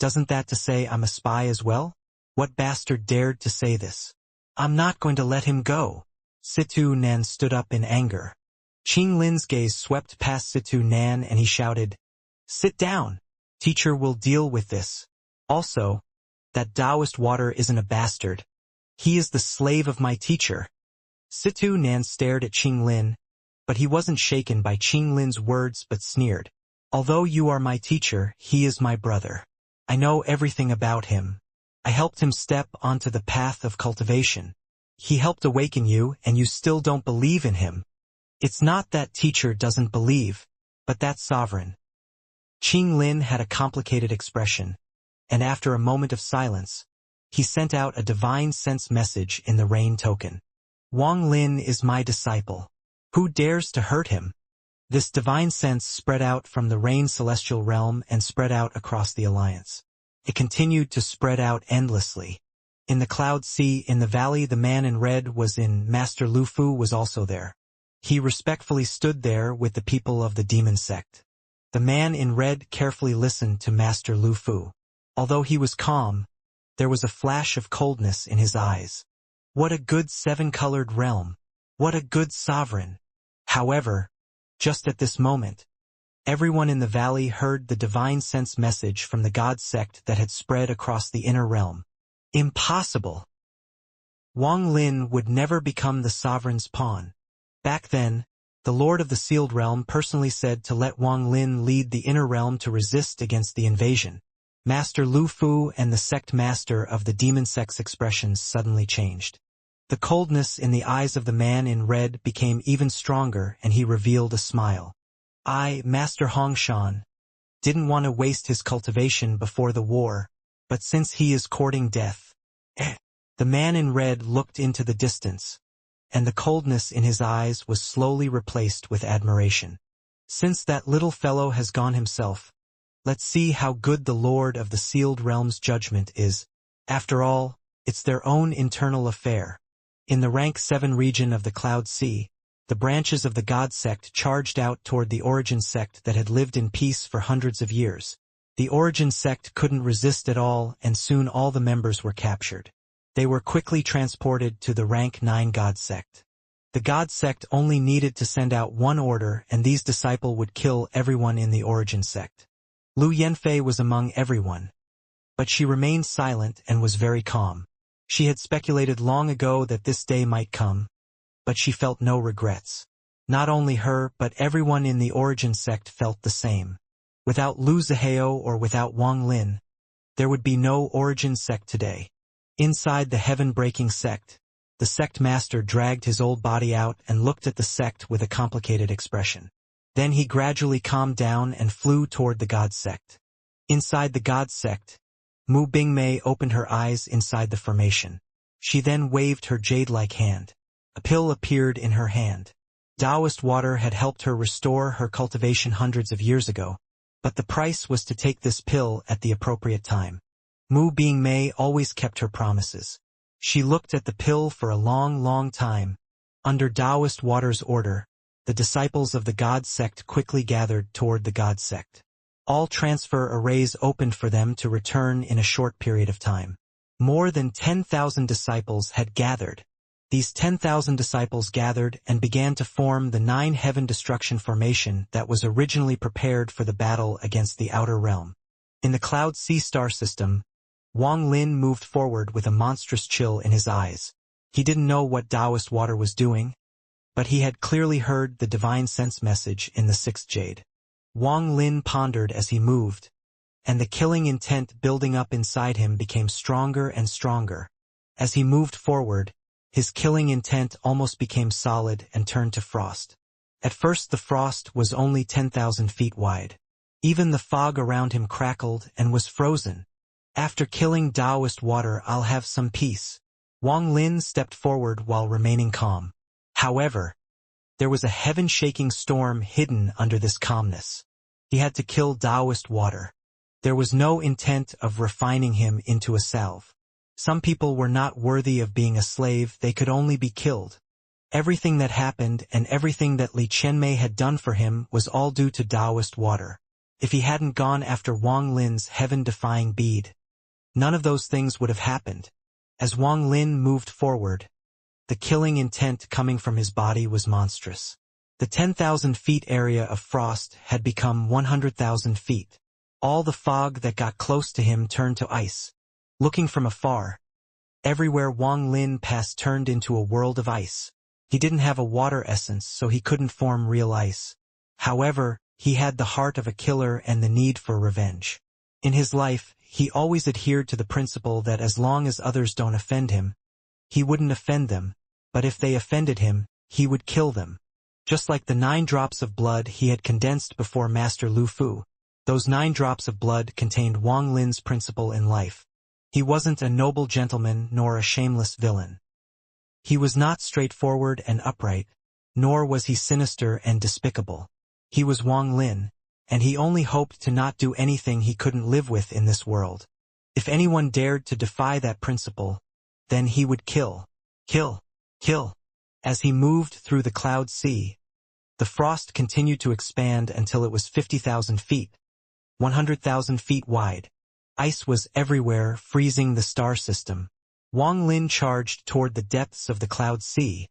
"Doesn't that to say I'm a spy as well? What bastard dared to say this? I'm not going to let him go." Situ Nan stood up in anger. Qing Lin's gaze swept past Situ Nan and he shouted, "Sit down. Teacher will deal with this. Also, that Taoist Water isn't a bastard. He is the slave of my teacher." Situ Nan stared at Qing Lin, but he wasn't shaken by Qing Lin's words but sneered. "Although you are my teacher, he is my brother. I know everything about him. I helped him step onto the path of cultivation. He helped awaken you, and you still don't believe in him. It's not that teacher doesn't believe, but that sovereign. Qing Lin had a complicated expression, and after a moment of silence, he sent out a divine sense message in the rain token. Wang Lin is my disciple. Who dares to hurt him? This divine sense spread out from the rain celestial realm and spread out across the alliance. It continued to spread out endlessly. In the cloud sea in the valley, the man in red was in. Master Lu Fu was also there. He respectfully stood there with the people of the demon sect. The man in red carefully listened to Master Lu Fu. Although he was calm, there was a flash of coldness in his eyes. What a good seven-colored realm! What a good sovereign! However, just at this moment, everyone in the valley heard the divine sense message from the god sect that had spread across the inner realm. Impossible! Wang Lin would never become the sovereign's pawn. Back then, the Lord of the Sealed Realm personally said to let Wang Lin lead the inner realm to resist against the invasion. Master Lu Fu and the sect master of the demon sect's expressions suddenly changed. The coldness in the eyes of the man in red became even stronger, and he revealed a smile. I, Master Hongshan, didn't want to waste his cultivation before the war, but since he is courting death. The man in red looked into the distance, and the coldness in his eyes was slowly replaced with admiration. Since that little fellow has gone himself, let's see how good the Lord of the Sealed Realm's judgment is. After all, it's their own internal affair. In the rank 7 region of the Cloud Sea, the branches of the God sect charged out toward the Origin sect that had lived in peace for hundreds of years. The Origin sect couldn't resist at all, and soon all the members were captured. They were quickly transported to the rank 9 God sect. The God sect only needed to send out one order, and these disciples would kill everyone in the Origin sect. Lu Yanfei was among everyone, but she remained silent and was very calm. She had speculated long ago that this day might come, but she felt no regrets. Not only her, but everyone in the Origin sect felt the same. Without Lu Zihao or without Wang Lin, there would be no Origin sect today. Inside the heaven-breaking sect, the sect master dragged his old body out and looked at the sect with a complicated expression. Then he gradually calmed down and flew toward the God sect. Inside the God sect, Mu Bingmei opened her eyes inside the formation. She then waved her jade-like hand. A pill appeared in her hand. Taoist water had helped her restore her cultivation hundreds of years ago, but the price was to take this pill at the appropriate time. Mu Bingmei always kept her promises. She looked at the pill for a long time. Under Taoist water's order, the disciples of the God sect quickly gathered toward the God sect. All transfer arrays opened for them to return in a short period of time. More than 10,000 disciples had gathered. These 10,000 disciples gathered and began to form the 9 heaven destruction formation that was originally prepared for the battle against the outer realm. In the Cloud Sea star system, Wang Lin moved forward with a monstrous chill in his eyes. He didn't know what Taoist water was doing, but he had clearly heard the divine sense message in the 6th jade. Wang Lin pondered as he moved, and the killing intent building up inside him became stronger and stronger. As he moved forward, his killing intent almost became solid and turned to frost. At first the frost was only 10,000 feet wide. Even the fog around him crackled and was frozen. After killing Taoist water, I'll have some peace. Wang Lin stepped forward while remaining calm. However, there was a heaven-shaking storm hidden under this calmness. He had to kill Taoist water. There was no intent of refining him into a salve. Some people were not worthy of being a slave, they could only be killed. Everything that happened and everything that Li Qianmei had done for him was all due to Taoist water. If he hadn't gone after Wang Lin's heaven-defying bead, none of those things would have happened. As Wang Lin moved forward, the killing intent coming from his body was monstrous. The 10,000 feet area of frost had become 100,000 feet. All the fog that got close to him turned to ice. Looking from afar, everywhere Wang Lin passed turned into a world of ice. He didn't have a water essence, so he couldn't form real ice. However, he had the heart of a killer and the need for revenge. In his life, he always adhered to the principle that as long as others don't offend him, he wouldn't offend them, but if they offended him, he would kill them. Just like the 9 drops of blood he had condensed before Master Lu Fu, those 9 drops of blood contained Wang Lin's principle in life. He wasn't a noble gentleman nor a shameless villain. He was not straightforward and upright, nor was he sinister and despicable. He was Wang Lin, and he only hoped to not do anything he couldn't live with in this world. If anyone dared to defy that principle, then he would kill. Kill. Kill. As he moved through the cloud sea, the frost continued to expand until it was 50,000 feet, 100,000 feet wide. Ice was everywhere, freezing the star system. Wang Lin charged toward the depths of the cloud sea,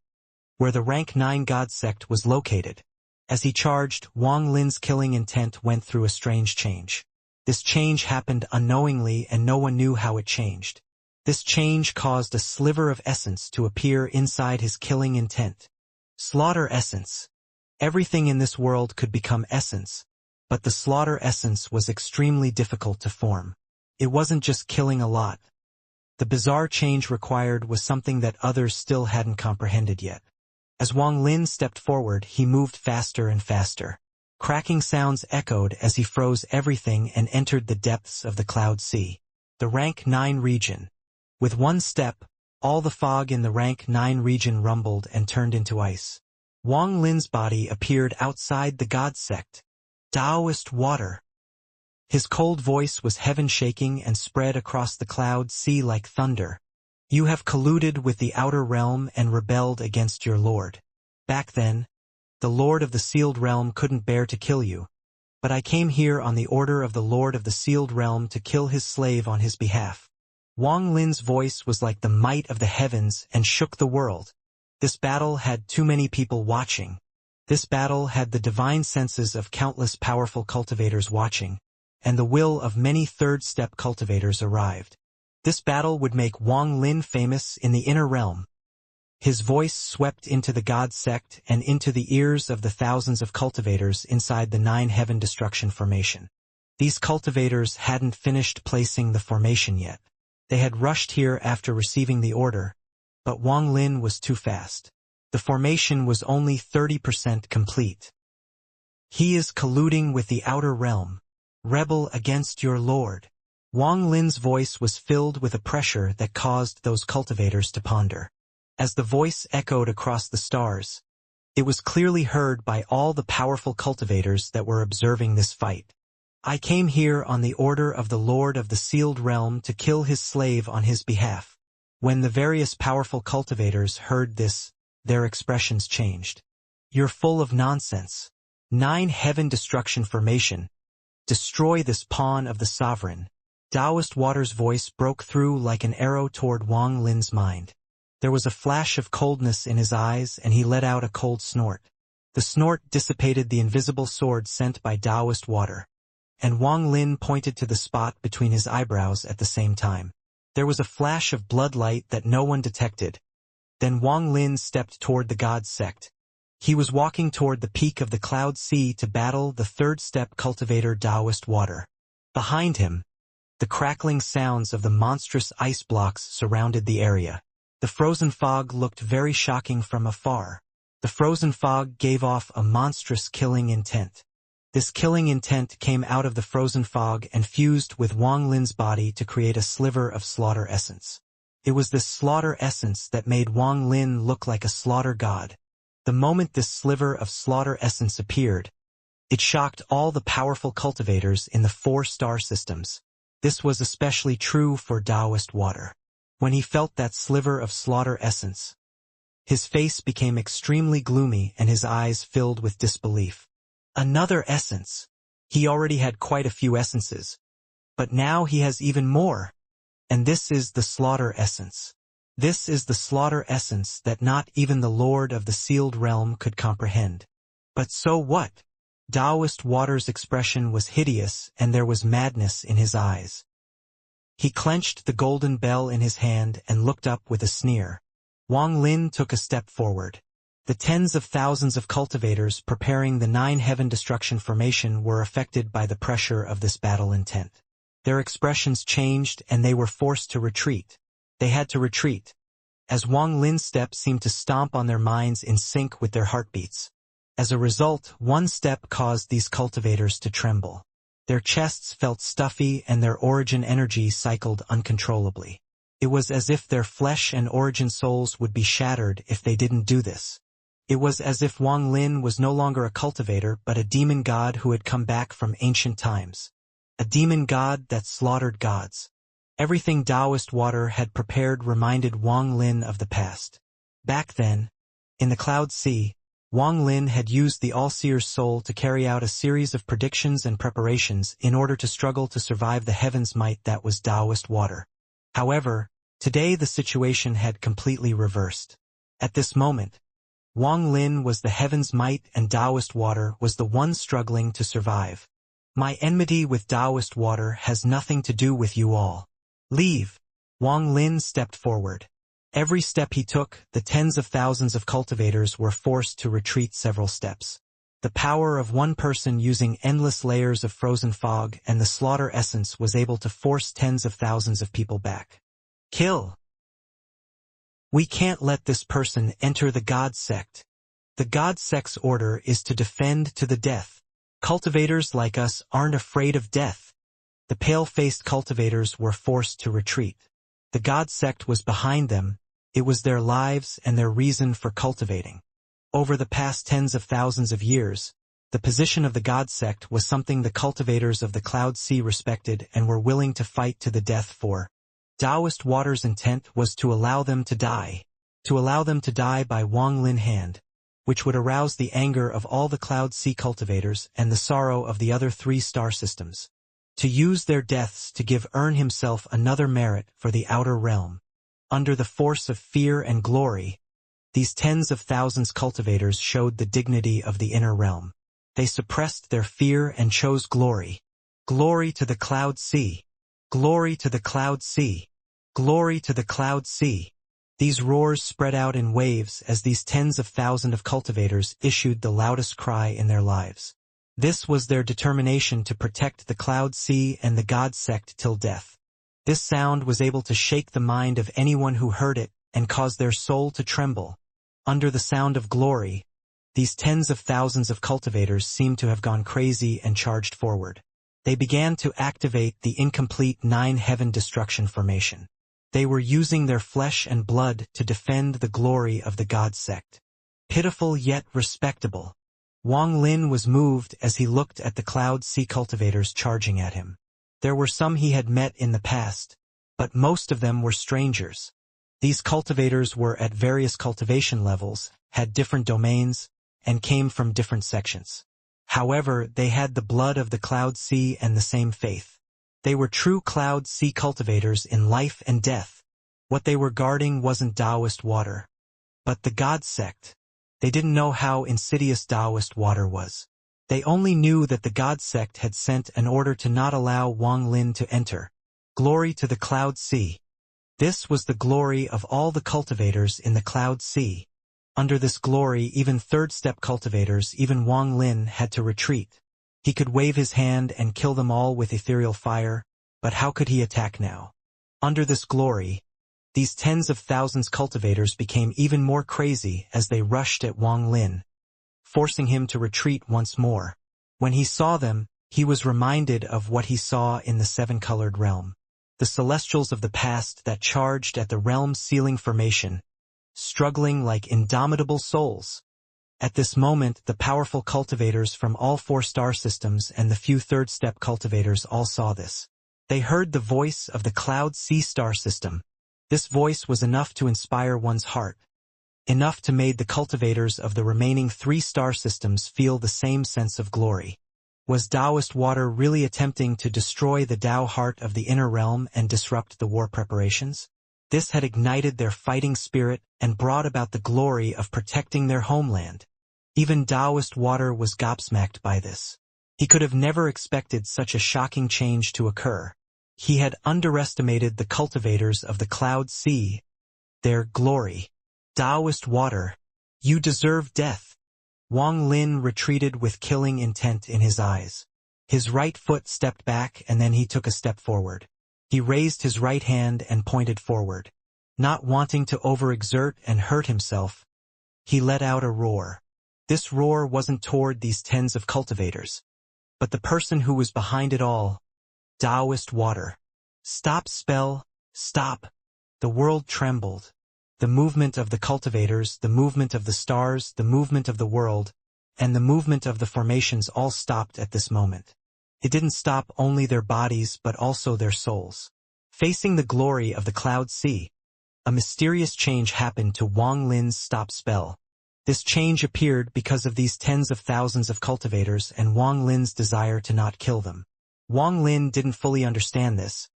where the rank 9 god sect was located. As he charged, Wang Lin's killing intent went through a strange change. This change happened unknowingly and no one knew how it changed. This change caused a sliver of essence to appear inside his killing intent. Slaughter essence. Everything in this world could become essence, but the slaughter essence was extremely difficult to form. It wasn't just killing a lot. The bizarre change required was something that others still hadn't comprehended yet. As Wang Lin stepped forward, he moved faster and faster. Cracking sounds echoed as he froze everything and entered the depths of the cloud sea. The rank 9 region. With one step, all the fog in the rank 9 region rumbled and turned into ice. Wang Lin's body appeared outside the god sect. Taoist water. His cold voice was heaven-shaking and spread across the cloud sea like thunder. You have colluded with the outer realm and rebelled against your lord. Back then, the lord of the sealed realm couldn't bear to kill you. But I came here on the order of the lord of the sealed realm to kill his slave on his behalf. Wang Lin's voice was like the might of the heavens and shook the world. This battle had too many people watching. This battle had the divine senses of countless powerful cultivators watching, and the will of many third-step cultivators arrived. This battle would make Wang Lin famous in the inner realm. His voice swept into the god sect and into the ears of the thousands of cultivators inside the 9 heaven destruction formation. These cultivators hadn't finished placing the formation yet. They had rushed here after receiving the order, but Wang Lin was too fast. The formation was only 30% complete. He is colluding with the outer realm. Rebel against your lord. Wang Lin's voice was filled with a pressure that caused those cultivators to ponder. As the voice echoed across the stars, it was clearly heard by all the powerful cultivators that were observing this fight. I came here on the order of the Lord of the Sealed Realm to kill his slave on his behalf. When the various powerful cultivators heard this, their expressions changed. You're full of nonsense. 9 heaven destruction formation. Destroy this pawn of the sovereign. Taoist Water's voice broke through like an arrow toward Wang Lin's mind. There was a flash of coldness in his eyes and he let out a cold snort. The snort dissipated the invisible sword sent by Taoist Water. And Wang Lin pointed to the spot between his eyebrows at the same time. There was a flash of blood light that no one detected. Then Wang Lin stepped toward the god sect. He was walking toward the peak of the cloud sea to battle the third-step cultivator Taoist Water. Behind him, the crackling sounds of the monstrous ice blocks surrounded the area. The frozen fog looked very shocking from afar. The frozen fog gave off a monstrous killing intent. This killing intent came out of the frozen fog and fused with Wang Lin's body to create a sliver of slaughter essence. It was this slaughter essence that made Wang Lin look like a slaughter god. The moment this sliver of slaughter essence appeared, it shocked all the powerful cultivators in the 4 star systems. This was especially true for Taoist Water. When he felt that sliver of slaughter essence, his face became extremely gloomy and his eyes filled with disbelief. Another essence. He already had quite a few essences, but now he has even more. And this is the slaughter essence. This is the slaughter essence that not even the Lord of the Sealed Realm could comprehend. But so what? Taoist Water's expression was hideous and there was madness in his eyes. He clenched the golden bell in his hand and looked up with a sneer. Wang Lin took a step forward. The tens of thousands of cultivators preparing the 9 heaven destruction formation were affected by the pressure of this battle intent. Their expressions changed and they were forced to retreat. They had to retreat, as Wang Lin's steps seemed to stomp on their minds in sync with their heartbeats. As a result, one step caused these cultivators to tremble. Their chests felt stuffy and their origin energy cycled uncontrollably. It was as if their flesh and origin souls would be shattered if they didn't do this. It was as if Wang Lin was no longer a cultivator but a demon god who had come back from ancient times. A demon god that slaughtered gods. Everything Taoist water had prepared reminded Wang Lin of the past. Back then, in the Cloud Sea, Wang Lin had used the All-Seer's soul to carry out a series of predictions and preparations in order to struggle to survive the heaven's might that was Taoist water. However, today the situation had completely reversed. At this moment, Wang Lin was the heaven's might and Taoist water was the one struggling to survive. My enmity with Taoist water has nothing to do with you all. Leave. Wang Lin stepped forward. Every step he took, the tens of thousands of cultivators were forced to retreat several steps. The power of one person using endless layers of frozen fog and the slaughter essence was able to force tens of thousands of people back. Kill. We can't let this person enter the God sect. The God sect's order is to defend to the death. Cultivators like us aren't afraid of death. The pale-faced cultivators were forced to retreat. The God sect was behind them. It was their lives and their reason for cultivating. Over the past tens of thousands of years, the position of the God sect was something the cultivators of the Cloud Sea respected and were willing to fight to the death for. Taoist water's intent was to allow them to die. To allow them to die by Wang Lin hand, which would arouse the anger of all the Cloud Sea cultivators and the sorrow of the other 3 star systems. To use their deaths to give Earn himself another merit for the outer realm. Under the force of fear and glory, these tens of thousands cultivators showed the dignity of the inner realm. They suppressed their fear and chose glory. Glory to the Cloud Sea. Glory to the Cloud Sea. Glory to the Cloud Sea. These roars spread out in waves as these tens of thousands of cultivators issued the loudest cry in their lives. This was their determination to protect the Cloud Sea and the God sect till death. This sound was able to shake the mind of anyone who heard it and cause their soul to tremble. Under the sound of glory, these tens of thousands of cultivators seemed to have gone crazy and charged forward. They began to activate the incomplete 9 heaven destruction formation. They were using their flesh and blood to defend the glory of the God sect. Pitiful yet respectable. Wang Lin was moved as he looked at the Cloud Sea cultivators charging at him. There were some he had met in the past, but most of them were strangers. These cultivators were at various cultivation levels, had different domains, and came from different sections. However, they had the blood of the Cloud Sea and the same faith. They were true Cloud Sea cultivators in life and death. What they were guarding wasn't Taoist water, but the God sect. They didn't know how insidious Taoist water was. They only knew that the God sect had sent an order to not allow Wang Lin to enter. Glory to the Cloud Sea. This was the glory of all the cultivators in the Cloud Sea. Under this glory, even third-step cultivators, even Wang Lin, had to retreat. He could wave his hand and kill them all with ethereal fire, but how could he attack now? Under this glory, these tens of thousands cultivators became even more crazy as they rushed at Wang Lin, forcing him to retreat once more. When he saw them, he was reminded of what he saw in the 7-colored realm. The celestials of the past that charged at the realm's ceiling formation, struggling like indomitable souls. At this moment, the powerful cultivators from all 4 star systems and the few third-step cultivators all saw this. They heard the voice of the Cloud Sea star system. This voice was enough to inspire one's heart, enough to make the cultivators of the remaining 3 star systems feel the same sense of glory. Was Taoist water really attempting to destroy the Tao heart of the inner realm and disrupt the war preparations? This had ignited their fighting spirit and brought about the glory of protecting their homeland. Even Taoist water was gobsmacked by this. He could have never expected such a shocking change to occur. He had underestimated the cultivators of the Cloud Sea, their glory. Taoist water, you deserve death. Wang Lin retreated with killing intent in his eyes. His right foot stepped back and then he took a step forward. He raised his right hand and pointed forward. Not wanting to overexert and hurt himself, he let out a roar. This roar wasn't toward these tens of cultivators, but the person who was behind it all, Taoist water. Stop spell, stop. The world trembled. The movement of the cultivators, the movement of the stars, the movement of the world, and the movement of the formations all stopped at this moment. It didn't stop only their bodies but also their souls. Facing the glory of the cloud sea, a mysterious change happened to Wang Lin's stop spell. This change appeared because of these tens of thousands of cultivators and Wang Lin's desire to not kill them. Wang Lin didn't fully understand this,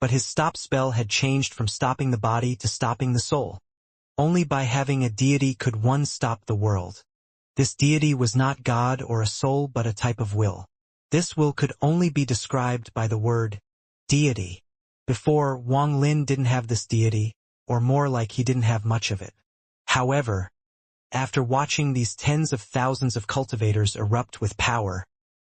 but his stop spell had changed from stopping the body to stopping the soul. Only by having a deity could one stop the world. This deity was not God or a soul but a type of will. This will could only be described by the word deity. Before, Wang Lin didn't have this deity, or more like he didn't have much of it. However, after watching these tens of thousands of cultivators erupt with power,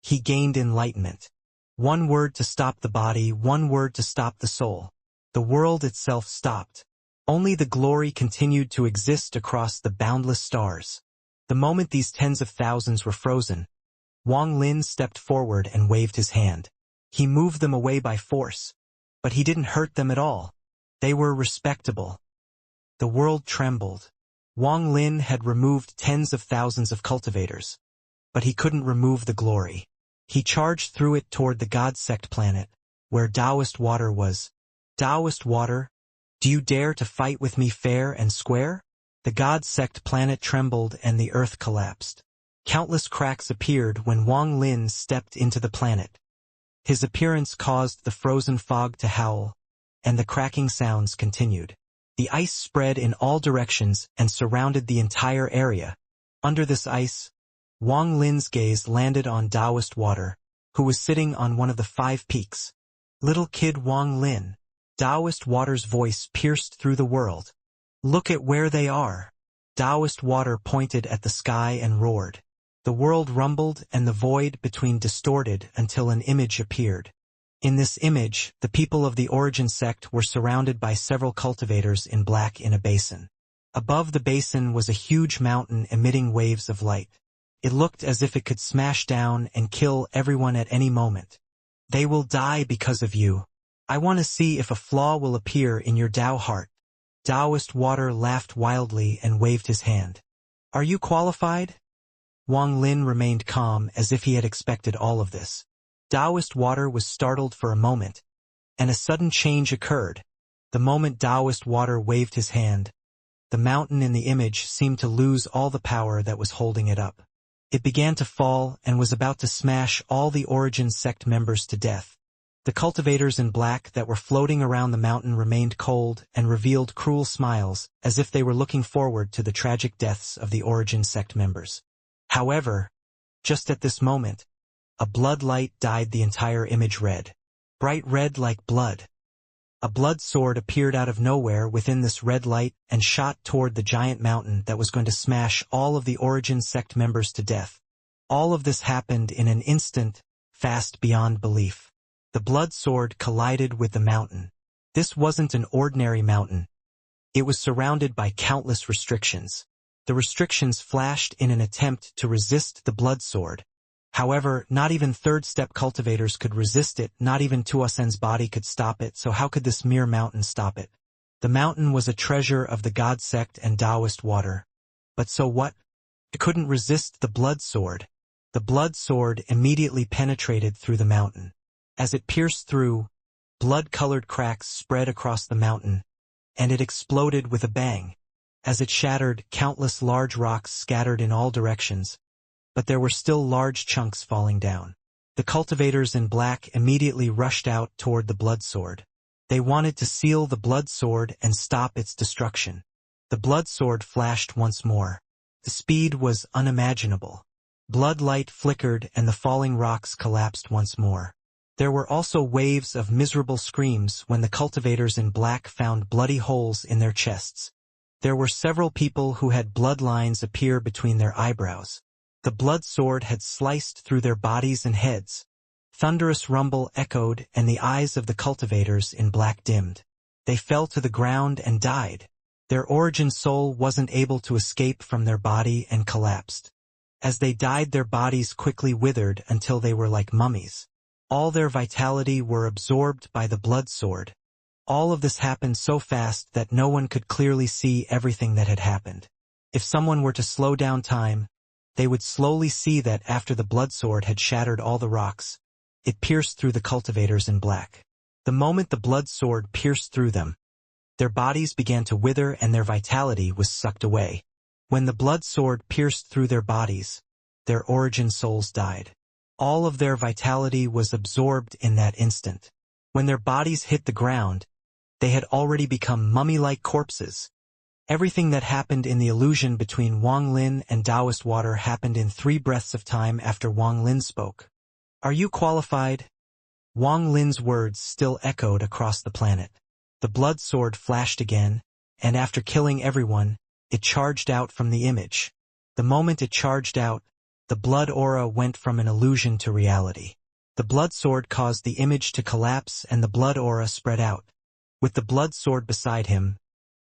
he gained enlightenment. One word to stop the body, one word to stop the soul. The world itself stopped. Only the glory continued to exist across the boundless stars. The moment these tens of thousands were frozen, Wang Lin stepped forward and waved his hand. He moved them away by force, but he didn't hurt them at all. They were respectable. The world trembled. Wang Lin had removed tens of thousands of cultivators, but he couldn't remove the glory. He charged through it toward the God sect planet, where Taoist water was. Taoist water, do you dare to fight with me fair and square? The God sect planet trembled and the earth collapsed. Countless cracks appeared when Wang Lin stepped into the planet. His appearance caused the frozen fog to howl, and the cracking sounds continued. The ice spread in all directions and surrounded the entire area. Under this ice, Wang Lin's gaze landed on Taoist water, who was sitting on one of the 5 peaks. Little kid Wang Lin. Taoist water's voice pierced through the world. Look at where they are. Taoist water pointed at the sky and roared. The world rumbled and the void between distorted until an image appeared. In this image, the people of the origin sect were surrounded by several cultivators in black in a basin. Above the basin was a huge mountain emitting waves of light. It looked as if it could smash down and kill everyone at any moment. They will die because of you. I want to see if a flaw will appear in your Tao heart. Taoist water laughed wildly and waved his hand. Are you qualified? Wang Lin remained calm as if he had expected all of this. Taoist water was startled for a moment, and a sudden change occurred. The moment Taoist water waved his hand, the mountain in the image seemed to lose all the power that was holding it up. It began to fall and was about to smash all the origin sect members to death. The cultivators in black that were floating around the mountain remained cold and revealed cruel smiles as if they were looking forward to the tragic deaths of the origin sect members. However, just at this moment, a blood light dyed the entire image red. Bright red like blood. A blood sword appeared out of nowhere within this red light and shot toward the giant mountain that was going to smash all of the origin sect members to death. All of this happened in an instant, fast beyond belief. The blood sword collided with the mountain. This wasn't an ordinary mountain. It was surrounded by countless restrictions. The restrictions flashed in an attempt to resist the blood sword. However, not even third-step cultivators could resist it, not even Tuosen's body could stop it, so how could this mere mountain stop it? The mountain was a treasure of the God sect and Taoist water. But so what? It couldn't resist the blood sword. The blood sword immediately penetrated through the mountain. As it pierced through, blood-colored cracks spread across the mountain, and it exploded with a bang. As it shattered, countless large rocks scattered in all directions, but there were still large chunks falling down. The cultivators in black immediately rushed out toward the blood sword. They wanted to seal the blood sword and stop its destruction. The blood sword flashed once more. The speed was unimaginable. Blood light flickered and the falling rocks collapsed once more. There were also waves of miserable screams when the cultivators in black found bloody holes in their chests. There were several people who had blood lines appear between their eyebrows. The blood sword had sliced through their bodies and heads. Thunderous rumble echoed, and the eyes of the cultivators in black dimmed. They fell to the ground and died. Their origin soul wasn't able to escape from their body and collapsed. As they died, their bodies quickly withered until they were like mummies. All their vitality were absorbed by the blood sword. All of this happened so fast that no one could clearly see everything that had happened. If someone were to slow down time, they would slowly see that after the blood sword had shattered all the rocks, it pierced through the cultivators in black. The moment the blood sword pierced through them, their bodies began to wither and their vitality was sucked away. When the blood sword pierced through their bodies, their origin souls died. All of their vitality was absorbed in that instant. When their bodies hit the ground, they had already become mummy-like corpses. Everything that happened in the illusion between Wang Lin and Taoist water happened in 3 breaths of time after Wang Lin spoke. "Are you qualified?" Wang Lin's words still echoed across the planet. The blood sword flashed again, and after killing everyone, it charged out from the image. The moment it charged out, the blood aura went from an illusion to reality. The blood sword caused the image to collapse and the blood aura spread out. With the blood sword beside him,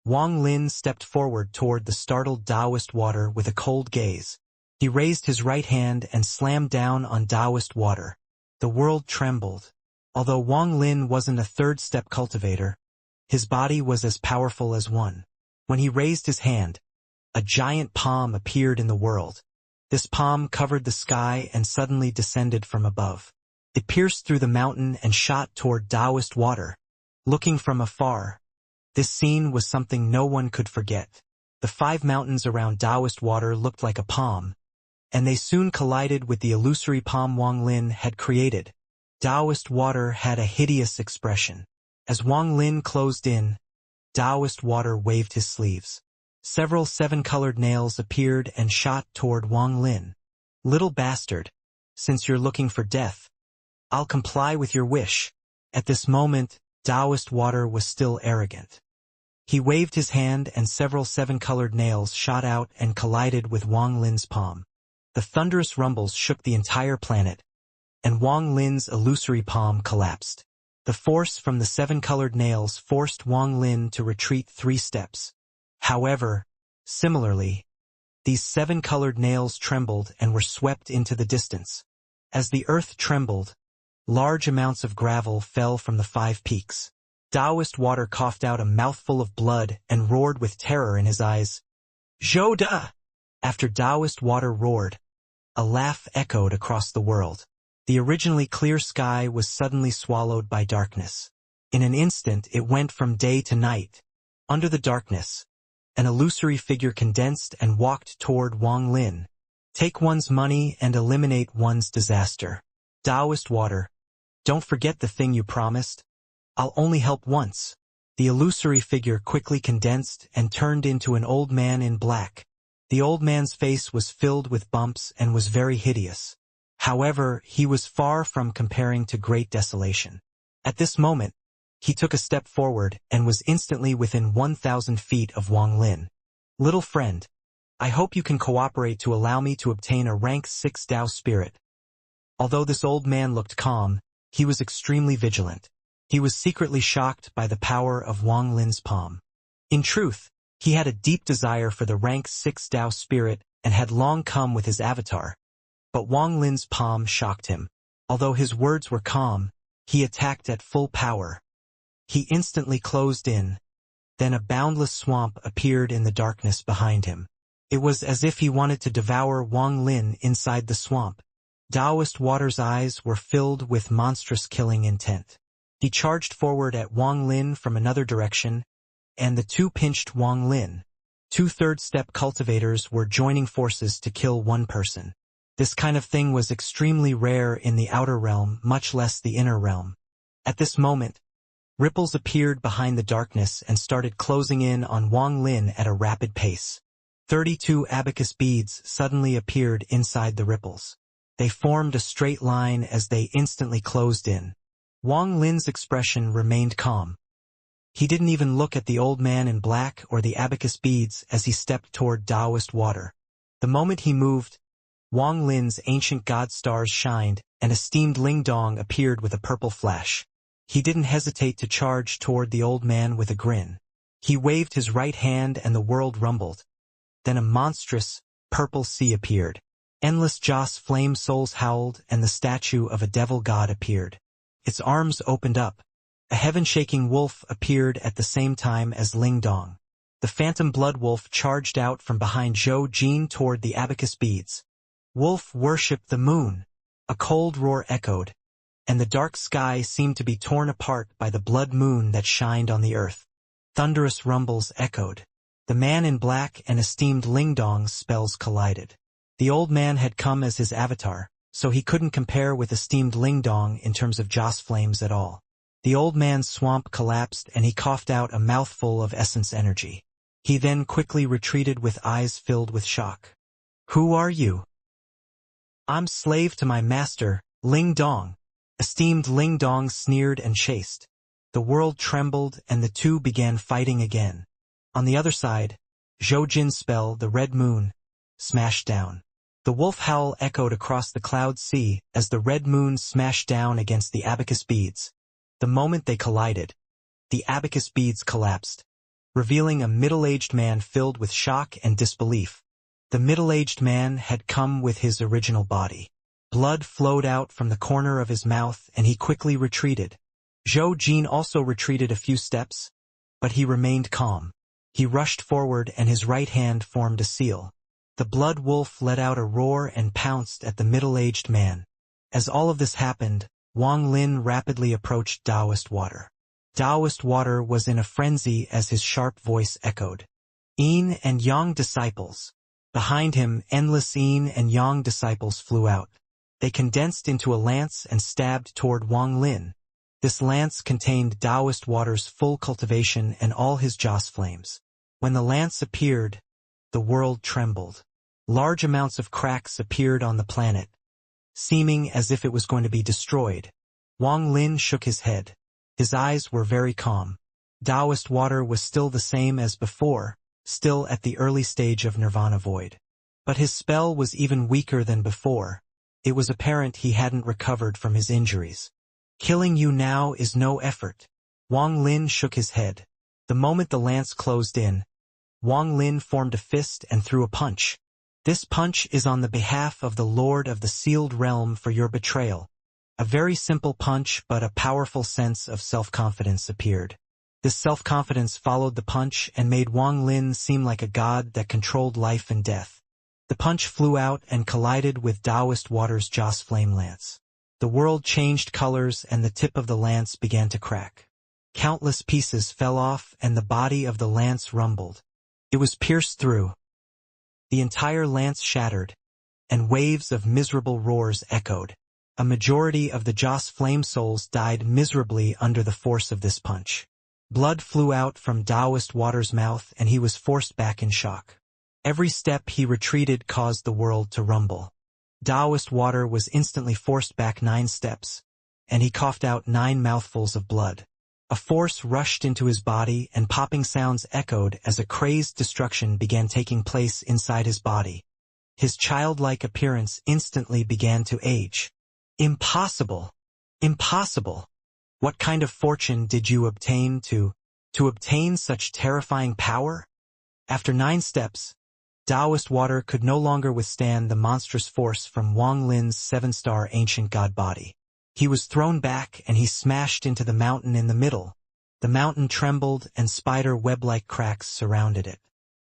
Wang Lin stepped forward toward the startled Taoist water with a cold gaze. He raised his right hand and slammed down on Taoist water. The world trembled. Although Wang Lin wasn't a third-step cultivator, his body was as powerful as one. When he raised his hand, a giant palm appeared in the world. This palm covered the sky and suddenly descended from above. It pierced through the mountain and shot toward Taoist water. Looking from afar, this scene was something no one could forget. The 5 mountains around Taoist water looked like a palm, and they soon collided with the illusory palm Wang Lin had created. Taoist water had a hideous expression. As Wang Lin closed in, Taoist water waved his sleeves. Several 7-colored nails appeared and shot toward Wang Lin. "Little bastard, since you're looking for death, I'll comply with your wish." At this moment, Taoist water was still arrogant. He waved his hand and several 7-colored nails shot out and collided with Wang Lin's palm. The thunderous rumbles shook the entire planet, and Wang Lin's illusory palm collapsed. The force from the 7-colored nails forced Wang Lin to retreat 3 steps. However, similarly, these 7-colored nails trembled and were swept into the distance. As the earth trembled, large amounts of gravel fell from the 5 peaks. Taoist water coughed out a mouthful of blood and roared with terror in his eyes. "Zhou-da!" After Taoist water roared, a laugh echoed across the world. The originally clear sky was suddenly swallowed by darkness. In an instant it went from day to night. Under the darkness, an illusory figure condensed and walked toward Wang Lin. "Take one's money and eliminate one's disaster. Taoist water, don't forget the thing you promised. I'll only help once." The illusory figure quickly condensed and turned into an old man in black. The old man's face was filled with bumps and was very hideous. However, he was far from comparing to great desolation. At this moment, he took a step forward and was instantly within 1,000 feet of Wang Lin. "Little friend, I hope you can cooperate to allow me to obtain a rank 6 Tao spirit." Although this old man looked calm, he was extremely vigilant. He was secretly shocked by the power of Wang Lin's palm. In truth, he had a deep desire for the rank 6 Tao spirit and had long come with his avatar. But Wang Lin's palm shocked him. Although his words were calm, he attacked at full power. He instantly closed in. Then a boundless swamp appeared in the darkness behind him. It was as if he wanted to devour Wang Lin inside the swamp. Taoist water's eyes were filled with monstrous killing intent. He charged forward at Wang Lin from another direction, and the two pinched Wang Lin. 2 third-step cultivators were joining forces to kill one person. This kind of thing was extremely rare in the outer realm, much less the inner realm. At this moment, ripples appeared behind the darkness and started closing in on Wang Lin at a rapid pace. 32 abacus beads suddenly appeared inside the ripples. They formed a straight line as they instantly closed in. Wang Lin's expression remained calm. He didn't even look at the old man in black or the abacus beads as he stepped toward Taoist water. The moment he moved, Wang Lin's ancient god stars shined, and esteemed Ling Dong appeared with a purple flash. He didn't hesitate to charge toward the old man with a grin. He waved his right hand and the world rumbled. Then a monstrous, purple sea appeared. Endless Joss flame souls howled, and the statue of a devil god appeared. Its arms opened up. A heaven-shaking wolf appeared at the same time as Ling Dong. The phantom blood wolf charged out from behind Zhou Jin toward the abacus beads. Wolf worshipped the moon. A cold roar echoed, and the dark sky seemed to be torn apart by the blood moon that shined on the earth. Thunderous rumbles echoed. The man in black and esteemed Ling Dong's spells collided. The old man had come as his avatar, so he couldn't compare with esteemed Ling Dong in terms of Joss flames at all. The old man's swamp collapsed and he coughed out a mouthful of essence energy. He then quickly retreated with eyes filled with shock. "Who are you?" "I'm slave to my master, Ling Dong." Esteemed Ling Dong sneered and chased. The world trembled and the two began fighting again. On the other side, Zhou Jin's spell, the Red Moon, smashed down. The wolf howl echoed across the cloud sea as the red moon smashed down against the abacus beads. The moment they collided, the abacus beads collapsed, revealing a middle-aged man filled with shock and disbelief. The middle-aged man had come with his original body. Blood flowed out from the corner of his mouth and he quickly retreated. Zhou Jin also retreated a few steps, but he remained calm. He rushed forward and his right hand formed a seal. The blood wolf let out a roar and pounced at the middle-aged man. As all of this happened, Wang Lin rapidly approached Taoist Water. Taoist Water was in a frenzy as his sharp voice echoed. Yin and Yang disciples. Behind him, endless Yin and Yang disciples flew out. They condensed into a lance and stabbed toward Wang Lin. This lance contained Taoist Water's full cultivation and all his Joss flames. When the lance appeared, the world trembled. Large amounts of cracks appeared on the planet, seeming as if it was going to be destroyed. Wang Lin shook his head. His eyes were very calm. Taoist Water was still the same as before, still at the early stage of Nirvana Void. But his spell was even weaker than before. It was apparent he hadn't recovered from his injuries. "Killing you now is no effort." Wang Lin shook his head. The moment the lance closed in, Wang Lin formed a fist and threw a punch. "This punch is on the behalf of the Lord of the Sealed Realm for your betrayal." A very simple punch, but a powerful sense of self-confidence appeared. This self-confidence followed the punch and made Wang Lin seem like a god that controlled life and death. The punch flew out and collided with Taoist Water's Joss Flame Lance. The world changed colors and the tip of the lance began to crack. Countless pieces fell off and the body of the lance rumbled. It was pierced through. The entire lance shattered, and waves of miserable roars echoed. A majority of the Joss flame souls died miserably under the force of this punch. Blood flew out from Taoist Water's mouth and he was forced back in shock. Every step he retreated caused the world to rumble. Taoist Water was instantly forced back 9 steps, and he coughed out 9 mouthfuls of blood. A force rushed into his body and popping sounds echoed as a crazed destruction began taking place inside his body. His childlike appearance instantly began to age. "Impossible! Impossible! What kind of fortune did you obtain to obtain such terrifying power?" After 9 steps, Taoist Water could no longer withstand the monstrous force from Wang Lin's 7-star ancient god body. He was thrown back and he smashed into the mountain in the middle. The mountain trembled and spider web-like cracks surrounded it.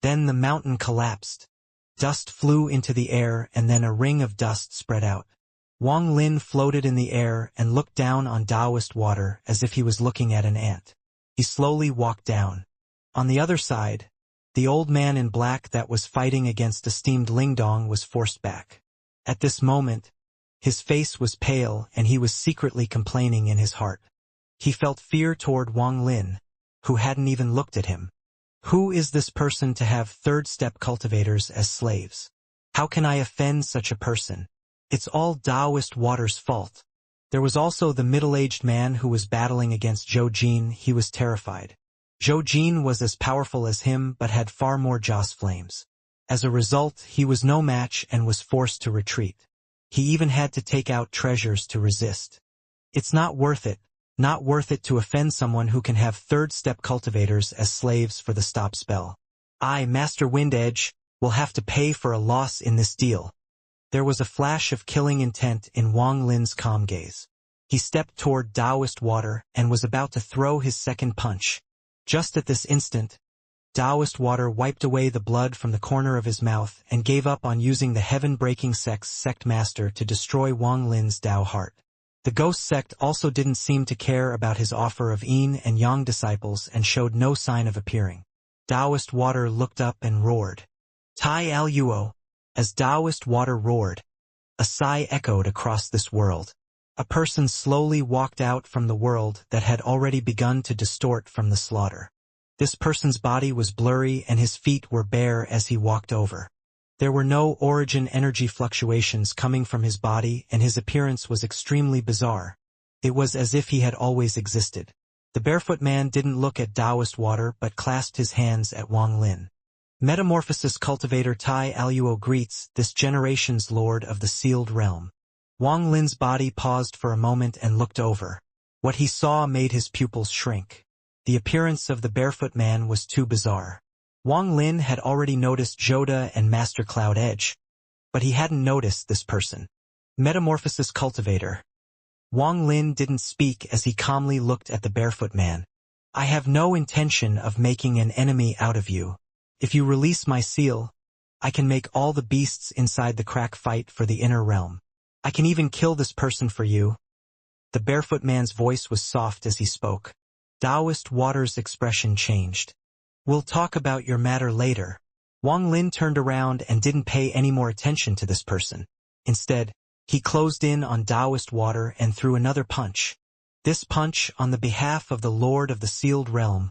Then the mountain collapsed. Dust flew into the air and then a ring of dust spread out. Wang Lin floated in the air and looked down on Taoist Water as if he was looking at an ant. He slowly walked down. On the other side, the old man in black that was fighting against esteemed Ling Dong was forced back. At this moment, his face was pale and he was secretly complaining in his heart. He felt fear toward Wang Lin, who hadn't even looked at him. Who is this person to have third-step cultivators as slaves? How can I offend such a person? It's all Taoist Water's fault. There was also the middle-aged man who was battling against Zhou Jin. He was terrified. Zhou Jin was as powerful as him but had far more Joss flames. As a result, he was no match and was forced to retreat. He even had to take out treasures to resist. It's not worth it to offend someone who can have third-step cultivators as slaves for the stop spell. I, Master Windedge, will have to pay for a loss in this deal. There was a flash of killing intent in Wang Lin's calm gaze. He stepped toward Taoist water and was about to throw his second punch. Just at this instant, Taoist water wiped away the blood from the corner of his mouth and gave up on using the heaven-breaking sect master to destroy Wang Lin's Tao heart. The ghost sect also didn't seem to care about his offer of yin and yang disciples and showed no sign of appearing. Taoist water looked up and roared. Tai Al Yuo. As Taoist water roared, a sigh echoed across this world. A person slowly walked out from the world that had already begun to distort from the slaughter. This person's body was blurry and his feet were bare as he walked over. There were no origin energy fluctuations coming from his body and his appearance was extremely bizarre. It was as if he had always existed. The barefoot man didn't look at Taoist water but clasped his hands at Wang Lin. Metamorphosis cultivator Tai Aluo greets this generation's lord of the sealed realm. Wang Lin's body paused for a moment and looked over. What he saw made his pupils shrink. The appearance of the barefoot man was too bizarre. Wang Lin had already noticed Joda and Master Cloud Edge, but he hadn't noticed this person. Metamorphosis cultivator. Wang Lin didn't speak as he calmly looked at the barefoot man. I have no intention of making an enemy out of you. If you release my seal, I can make all the beasts inside the crack fight for the inner realm. I can even kill this person for you. The barefoot man's voice was soft as he spoke. Taoist water's expression changed. We'll talk about your matter later. Wang Lin turned around and didn't pay any more attention to this person. Instead, he closed in on Taoist water and threw another punch. This punch, on the behalf of the Lord of the Sealed Realm,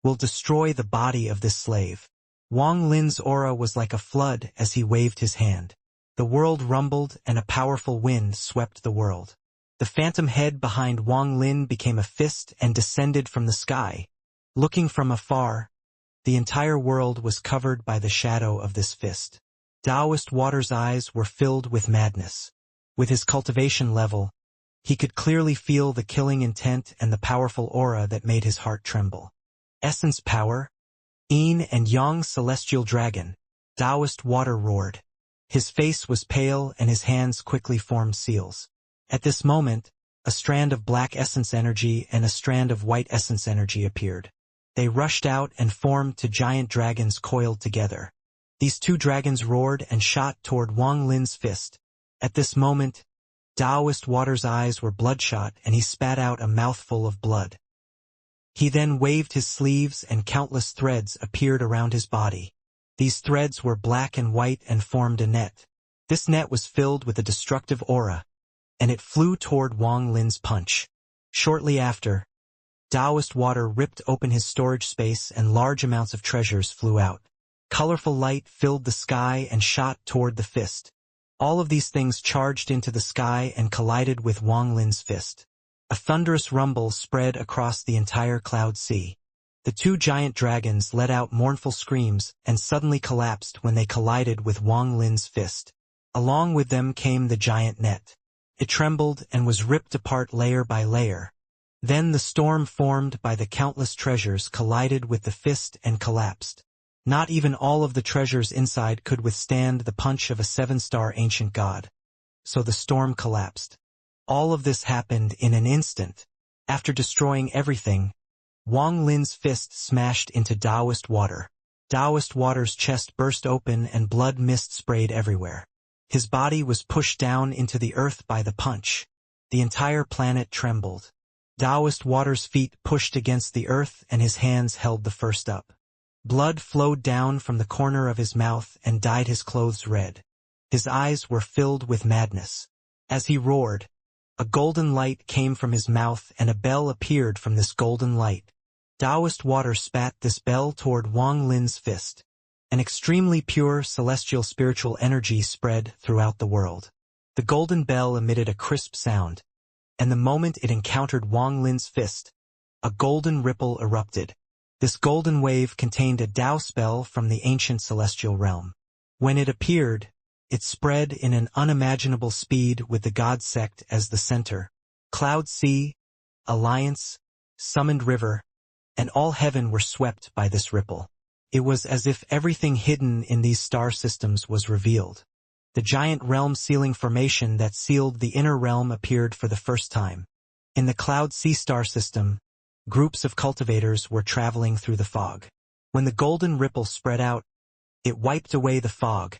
will destroy the body of this slave. Wang Lin's aura was like a flood as he waved his hand. The world rumbled and a powerful wind swept the world. The phantom head behind Wang Lin became a fist and descended from the sky. Looking from afar, the entire world was covered by the shadow of this fist. Taoist water's eyes were filled with madness. With his cultivation level, he could clearly feel the killing intent and the powerful aura that made his heart tremble. Essence power, Yin and Yang celestial dragon, Taoist water roared. His face was pale and his hands quickly formed seals. At this moment, a strand of black essence energy and a strand of white essence energy appeared. They rushed out and formed two giant dragons coiled together. These two dragons roared and shot toward Wang Lin's fist. At this moment, Taoist water's eyes were bloodshot and he spat out a mouthful of blood. He then waved his sleeves and countless threads appeared around his body. These threads were black and white and formed a net. This net was filled with a destructive aura, and it flew toward Wang Lin's punch. Shortly after, Taoist water ripped open his storage space and large amounts of treasures flew out. Colorful light filled the sky and shot toward the fist. All of these things charged into the sky and collided with Wang Lin's fist. A thunderous rumble spread across the entire cloud sea. The two giant dragons let out mournful screams and suddenly collapsed when they collided with Wang Lin's fist. Along with them came the giant net. It trembled and was ripped apart layer by layer. Then the storm formed by the countless treasures collided with the fist and collapsed. Not even all of the treasures inside could withstand the punch of a 7-star ancient god. So the storm collapsed. All of this happened in an instant. After destroying everything, Wang Lin's fist smashed into Taoist water. Taoist water's chest burst open and blood mist sprayed everywhere. His body was pushed down into the earth by the punch. The entire planet trembled. Taoist water's feet pushed against the earth and his hands held the first up. Blood flowed down from the corner of his mouth and dyed his clothes red. His eyes were filled with madness. As he roared, a golden light came from his mouth and a bell appeared from this golden light. Taoist water spat this bell toward Wang Lin's fist. An extremely pure celestial spiritual energy spread throughout the world. The golden bell emitted a crisp sound, and the moment it encountered Wang Lin's fist, a golden ripple erupted. This golden wave contained a Tao spell from the ancient celestial realm. When it appeared, it spread in an unimaginable speed with the God sect as the center. Cloud Sea, Alliance, Summoned River, and all heaven were swept by this ripple. It was as if everything hidden in these star systems was revealed. The giant realm-sealing formation that sealed the inner realm appeared for the first time. In the Cloud Sea star system, groups of cultivators were traveling through the fog. When the golden ripple spread out, it wiped away the fog,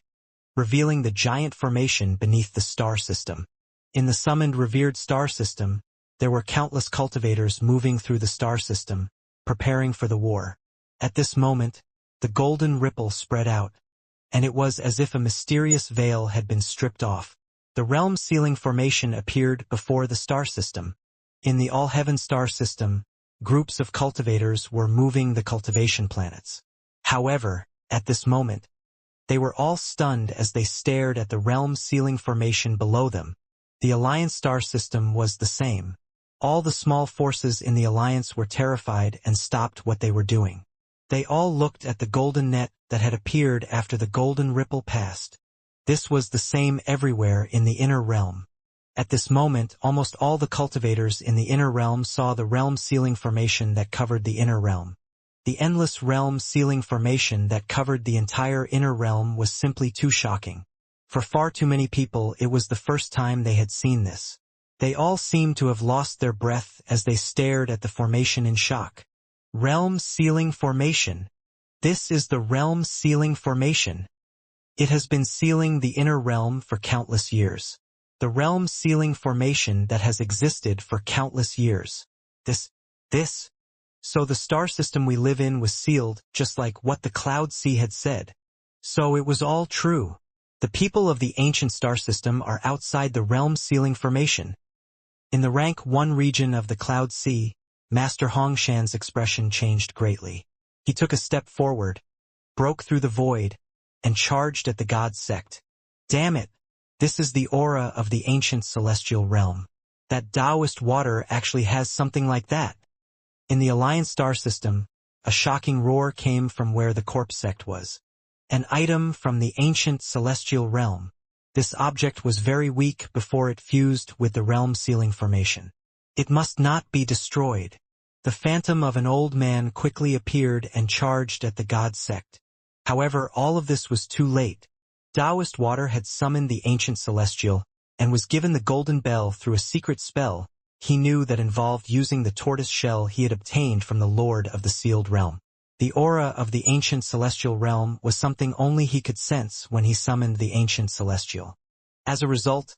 revealing the giant formation beneath the star system. In the summoned revered star system, there were countless cultivators moving through the star system, preparing for the war. At this moment, the golden ripple spread out, and it was as if a mysterious veil had been stripped off. The realm-sealing formation appeared before the star system. In the all-heaven star system, groups of cultivators were moving the cultivation planets. However, at this moment, they were all stunned as they stared at the realm-sealing formation below them. The Alliance star system was the same. All the small forces in the Alliance were terrified and stopped what they were doing. They all looked at the golden net that had appeared after the golden ripple passed. This was the same everywhere in the inner realm. At this moment, almost all the cultivators in the inner realm saw the realm-sealing formation that covered the inner realm. The endless realm-sealing formation that covered the entire inner realm was simply too shocking. For far too many people, it was the first time they had seen this. They all seemed to have lost their breath as they stared at the formation in shock. Realm-sealing formation. This is the realm-sealing formation. It has been sealing the inner realm for countless years. The realm-sealing formation that has existed for countless years. This. So the star system we live in was sealed, just like what the Cloud Sea had said. So it was all true. The people of the ancient star system are outside the realm-sealing formation. In the rank 1 region of the Cloud Sea, Master Hongshan's expression changed greatly. He took a step forward, broke through the void, and charged at the God sect. Damn it! This is the aura of the ancient celestial realm. That Taoist water actually has something like that. In the Alliance star system, a shocking roar came from where the corpse sect was. An item from the ancient celestial realm. This object was very weak before it fused with the realm-sealing formation. It must not be destroyed. The phantom of an old man quickly appeared and charged at the God sect. However, all of this was too late. Taoist water had summoned the ancient celestial, and was given the golden bell through a secret spell he knew that involved using the tortoise shell he had obtained from the Lord of the Sealed Realm. The aura of the ancient celestial realm was something only he could sense when he summoned the ancient celestial. As a result,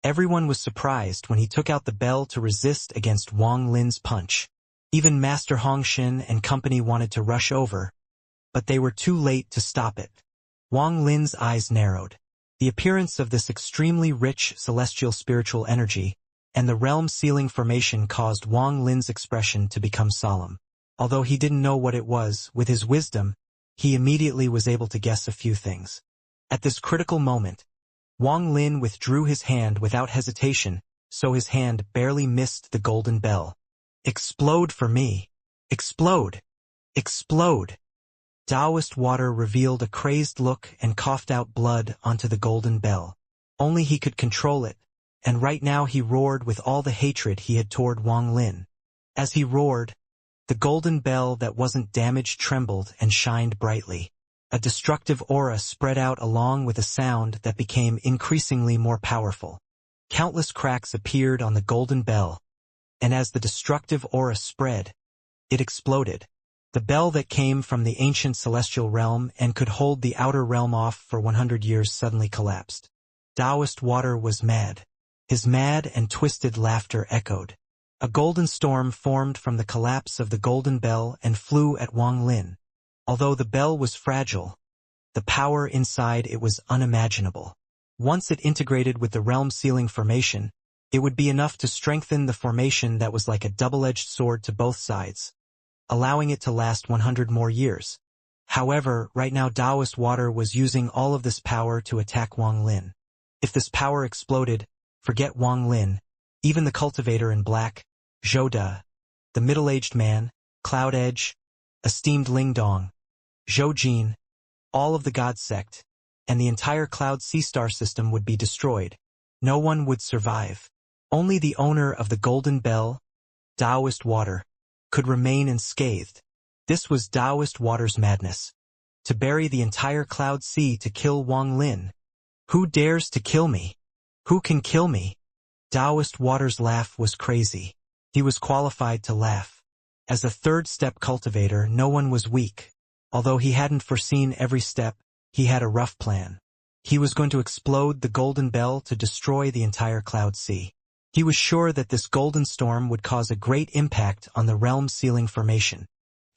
everyone was surprised when he took out the bell to resist against Wang Lin's punch. Even Master Hongshan and company wanted to rush over, but they were too late to stop it. Wang Lin's eyes narrowed. The appearance of this extremely rich celestial spiritual energy and the realm-sealing formation caused Wang Lin's expression to become solemn. Although he didn't know what it was, with his wisdom, he immediately was able to guess a few things. At this critical moment, Wang Lin withdrew his hand without hesitation, so his hand barely missed the golden bell. Explode for me. Explode. Explode. Taoist water revealed a crazed look and coughed out blood onto the golden bell. Only he could control it, and right now he roared with all the hatred he had toward Wang Lin. As he roared, the golden bell that wasn't damaged trembled and shined brightly. A destructive aura spread out along with a sound that became increasingly more powerful. Countless cracks appeared on the golden bell, and as the destructive aura spread, it exploded. The bell that came from the ancient celestial realm and could hold the outer realm off for 100 years suddenly collapsed. Taoist water was mad. His mad and twisted laughter echoed. A golden storm formed from the collapse of the golden bell and flew at Wang Lin. Although the bell was fragile, the power inside it was unimaginable. Once it integrated with the realm-sealing formation, it would be enough to strengthen the formation that was like a double-edged sword to both sides, allowing it to last 100 more years. However, right now Taoist water was using all of this power to attack Wang Lin. If this power exploded, forget Wang Lin, even the cultivator in black, Zhou De, the middle-aged man, Cloud Edge, esteemed Ling Dong, Zhou Jin, all of the God sect, and the entire Cloud Sea star system would be destroyed. No one would survive. Only the owner of the Golden Bell, Taoist Water, could remain unscathed. This was Taoist Water's madness. To bury the entire Cloud Sea to kill Wang Lin. Who dares to kill me? Who can kill me? Taoist Water's laugh was crazy. He was qualified to laugh. As a third-step cultivator, no one was weak. Although he hadn't foreseen every step, he had a rough plan. He was going to explode the Golden Bell to destroy the entire Cloud Sea. He was sure that this golden storm would cause a great impact on the realm sealing formation.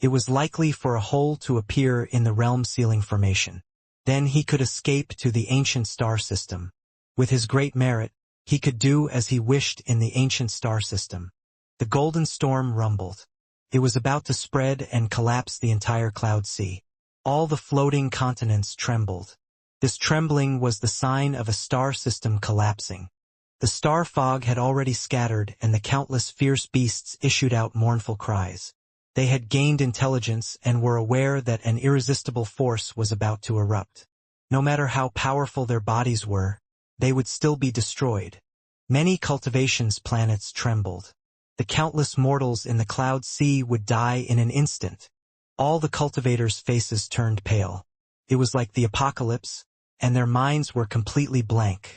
It was likely for a hole to appear in the realm sealing formation. Then he could escape to the ancient star system. With his great merit, he could do as he wished in the ancient star system. The golden storm rumbled. It was about to spread and collapse the entire Cloud Sea. All the floating continents trembled. This trembling was the sign of a star system collapsing. The star fog had already scattered, and the countless fierce beasts issued out mournful cries. They had gained intelligence and were aware that an irresistible force was about to erupt. No matter how powerful their bodies were, they would still be destroyed. Many cultivation's planets trembled. The countless mortals in the Cloud Sea would die in an instant. All the cultivators' faces turned pale. It was like the apocalypse, and their minds were completely blank.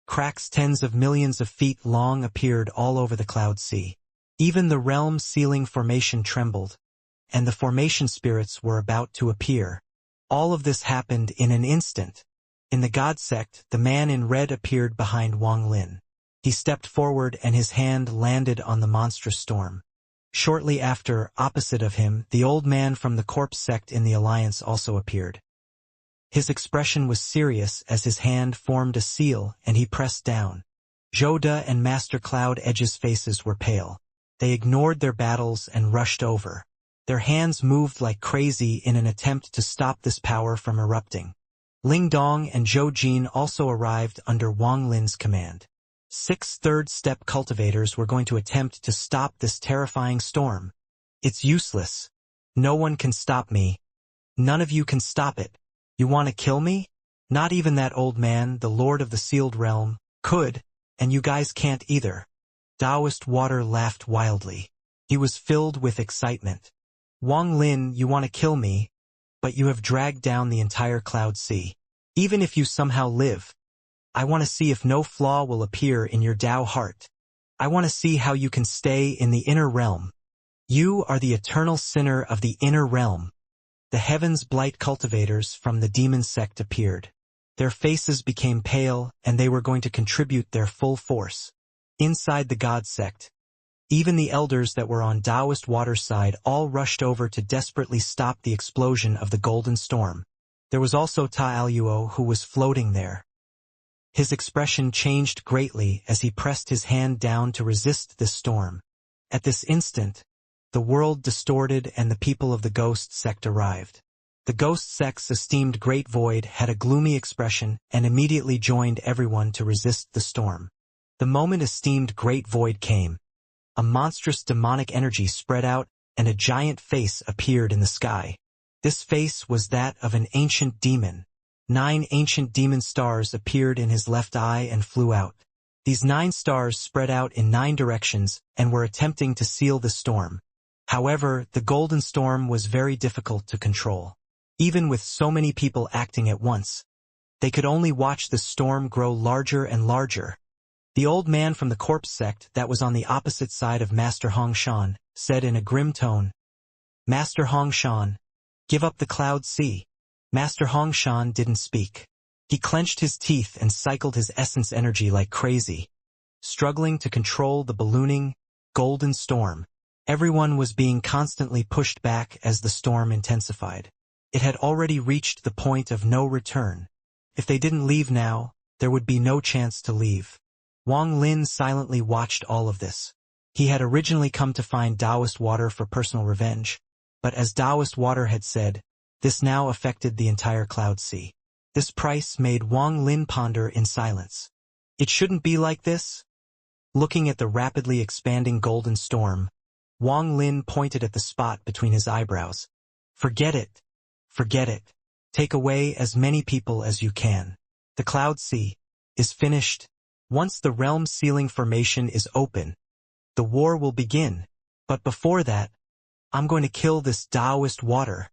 Cracks tens of millions of feet long appeared all over the Cloud Sea. Even the realm sealing formation trembled, and the formation spirits were about to appear. All of this happened in an instant. In the God sect, the man in red appeared behind Wang Lin. He stepped forward and his hand landed on the monstrous storm. Shortly after, opposite of him, the old man from the corpse sect in the alliance also appeared. His expression was serious as his hand formed a seal and he pressed down. Joda and Master Cloud Edge's faces were pale. They ignored their battles and rushed over. Their hands moved like crazy in an attempt to stop this power from erupting. Ling Dong and Zhou Jin also arrived under Wang Lin's command. 6 third-step cultivators were going to attempt to stop this terrifying storm. It's useless. No one can stop me. None of you can stop it. You want to kill me? Not even that old man, the Lord of the Sealed Realm, could, and you guys can't either. Taoist Water laughed wildly. He was filled with excitement. Wang Lin, you want to kill me, but you have dragged down the entire Cloud Sea. Even if you somehow live, I want to see if no flaw will appear in your Tao heart. I want to see how you can stay in the inner realm. You are the eternal sinner of the inner realm. The Heaven's Blight cultivators from the demon sect appeared. Their faces became pale, and they were going to contribute their full force. Inside the God sect, even the elders that were on Taoist Water's side all rushed over to desperately stop the explosion of the golden storm. There was also Ta Aluo who was floating there. His expression changed greatly as he pressed his hand down to resist this storm. At this instant, the world distorted and the people of the Ghost sect arrived. The Ghost sect's esteemed Great Void had a gloomy expression and immediately joined everyone to resist the storm. The moment esteemed Great Void came, a monstrous demonic energy spread out and a giant face appeared in the sky. This face was that of an ancient demon. 9 ancient demon stars appeared in his left eye and flew out. These 9 stars spread out in 9 directions and were attempting to seal the storm. However, the golden storm was very difficult to control. Even with so many people acting at once, they could only watch the storm grow larger and larger. The old man from the corpse sect that was on the opposite side of Master Hong Shan said in a grim tone, "Master Hong Shan, give up the Cloud Sea." Master Hong Shan didn't speak. He clenched his teeth and cycled his essence energy like crazy, struggling to control the ballooning, golden storm. Everyone was being constantly pushed back as the storm intensified. It had already reached the point of no return. If they didn't leave now, there would be no chance to leave. Wang Lin silently watched all of this. He had originally come to find Taoist Water for personal revenge, but as Taoist Water had said, this now affected the entire Cloud Sea. This price made Wang Lin ponder in silence. It shouldn't be like this. Looking at the rapidly expanding golden storm, Wang Lin pointed at the spot between his eyebrows. Forget it. Forget it. Take away as many people as you can. The Cloud Sea is finished. Once the realm sealing formation is open, the war will begin. But before that, I'm going to kill this Taoist water.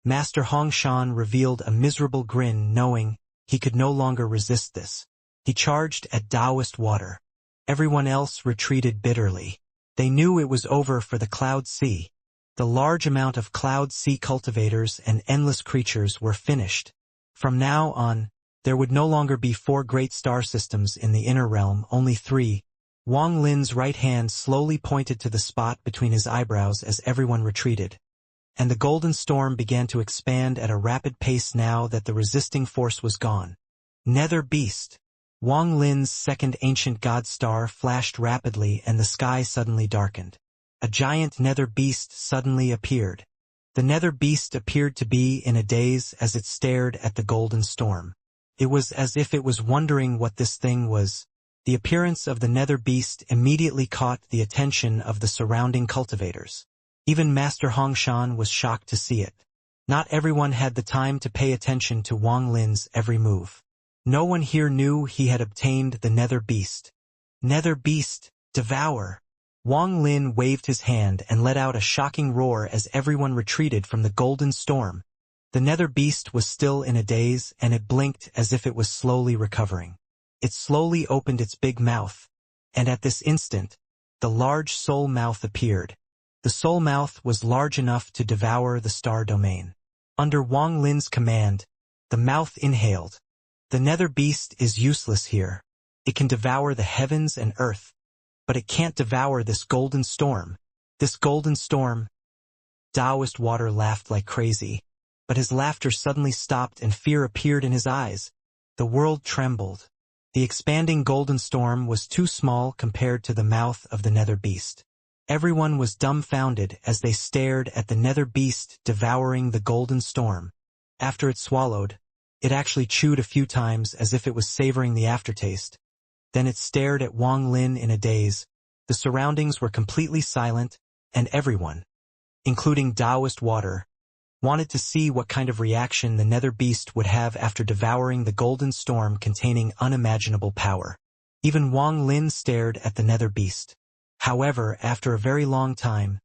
Master Hongshan revealed a miserable grin, knowing he could no longer resist this. He charged at Taoist water. Everyone else retreated bitterly. They knew it was over for the Cloud Sea. The large amount of Cloud Sea cultivators and endless creatures were finished. From now on, there would no longer be 4 great star systems in the inner realm, only 3. Wang Lin's right hand slowly pointed to the spot between his eyebrows as everyone retreated. And the golden storm began to expand at a rapid pace now that the resisting force was gone. Nether Beast. Wang Lin's second ancient god star flashed rapidly and the sky suddenly darkened. A giant nether beast suddenly appeared. The nether beast appeared to be in a daze as it stared at the golden storm. It was as if it was wondering what this thing was. The appearance of the nether beast immediately caught the attention of the surrounding cultivators. Even Master Hongshan was shocked to see it. Not everyone had the time to pay attention to Wang Lin's every move. No one here knew he had obtained the nether beast. Nether beast, devour! Wang Lin waved his hand and let out a shocking roar as everyone retreated from the golden storm. The nether beast was still in a daze, and it blinked as if it was slowly recovering. It slowly opened its big mouth, and at this instant, the large soul mouth appeared. The soul mouth was large enough to devour the star domain. Under Wang Lin's command, the mouth inhaled. The nether beast is useless here. It can devour the heavens and earth, but it can't devour this golden storm. This golden storm. Taoist water laughed like crazy, but his laughter suddenly stopped and fear appeared in his eyes. The world trembled. The expanding golden storm was too small compared to the mouth of the nether beast. Everyone was dumbfounded as they stared at the nether beast devouring the golden storm. After it swallowed, it actually chewed a few times as if it was savoring the aftertaste. Then it stared at Wang Lin in a daze. The surroundings were completely silent, and everyone, including Taoist water, wanted to see what kind of reaction the nether beast would have after devouring the golden storm containing unimaginable power. Even Wang Lin stared at the nether beast. However, after a very long time,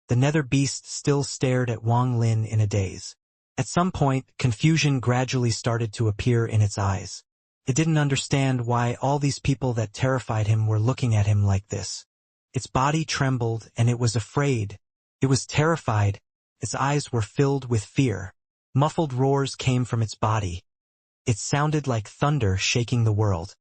the nether beast still stared at Wang Lin in a daze. At some point, confusion gradually started to appear in its eyes. It didn't understand why all these people that terrified him were looking at him like this. Its body trembled and it was afraid. It was terrified. Its eyes were filled with fear. Muffled roars came from its body. It sounded like thunder shaking the world.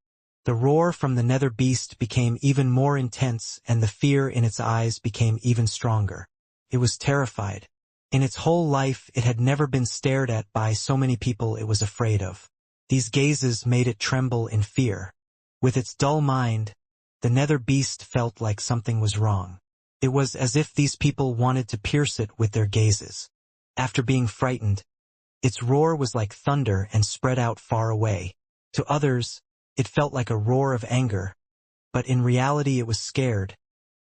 The roar from the nether beast became even more intense and the fear in its eyes became even stronger. It was terrified. In its whole life it had never been stared at by so many people it was afraid of. These gazes made it tremble in fear. With its dull mind, the nether beast felt like something was wrong. It was as if these people wanted to pierce it with their gazes. After being frightened, its roar was like thunder and spread out far away. To others, it felt like a roar of anger. But in reality it was scared.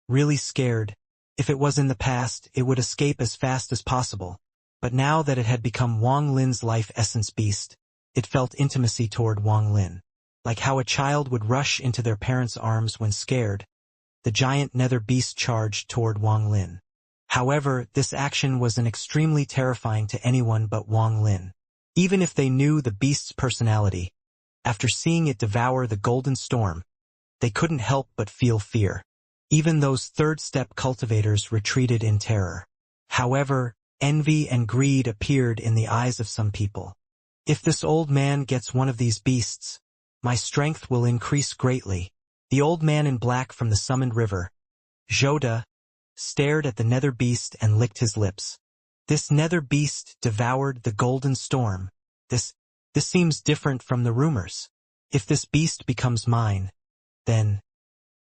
Really scared. If it was in the past, it would escape as fast as possible. But now that it had become Wang Lin's life essence beast, it felt intimacy toward Wang Lin. Like how a child would rush into their parents' arms when scared, the giant nether beast charged toward Wang Lin. However, this action was extremely terrifying to anyone but Wang Lin. Even if they knew the beast's personality, after seeing it devour the golden storm, they couldn't help but feel fear. Even those third-step cultivators retreated in terror. However, envy and greed appeared in the eyes of some people. If this old man gets one of these beasts, my strength will increase greatly. The old man in black from the summoned river, Zhoda, stared at the nether beast and licked his lips. This nether beast devoured the golden storm. This seems different from the rumors. If this beast becomes mine, then...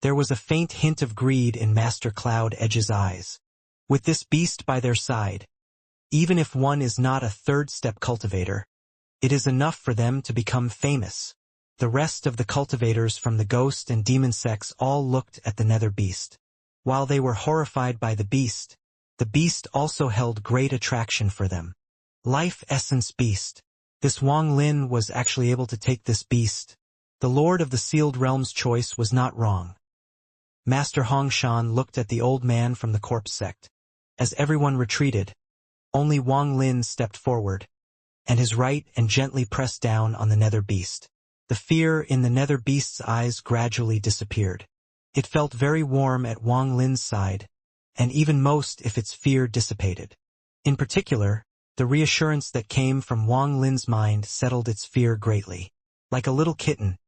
There was a faint hint of greed in Master Cloud Edge's eyes. With this beast by their side, even if one is not a third-step cultivator, it is enough for them to become famous. The rest of the cultivators from the ghost and demon sects all looked at the nether beast. While they were horrified by the beast also held great attraction for them. Life Essence Beast. This Wang Lin was actually able to take this beast. The Lord of the Sealed Realm's choice was not wrong. Master Hongshan looked at the old man from the corpse sect. As everyone retreated, only Wang Lin stepped forward, and his right and gently pressed down on the nether beast. The fear in the nether beast's eyes gradually disappeared. It felt very warm at Wang Lin's side, and even most if its fear dissipated. In particular, the reassurance that came from Wang Lin's mind settled its fear greatly. Like a little kitten,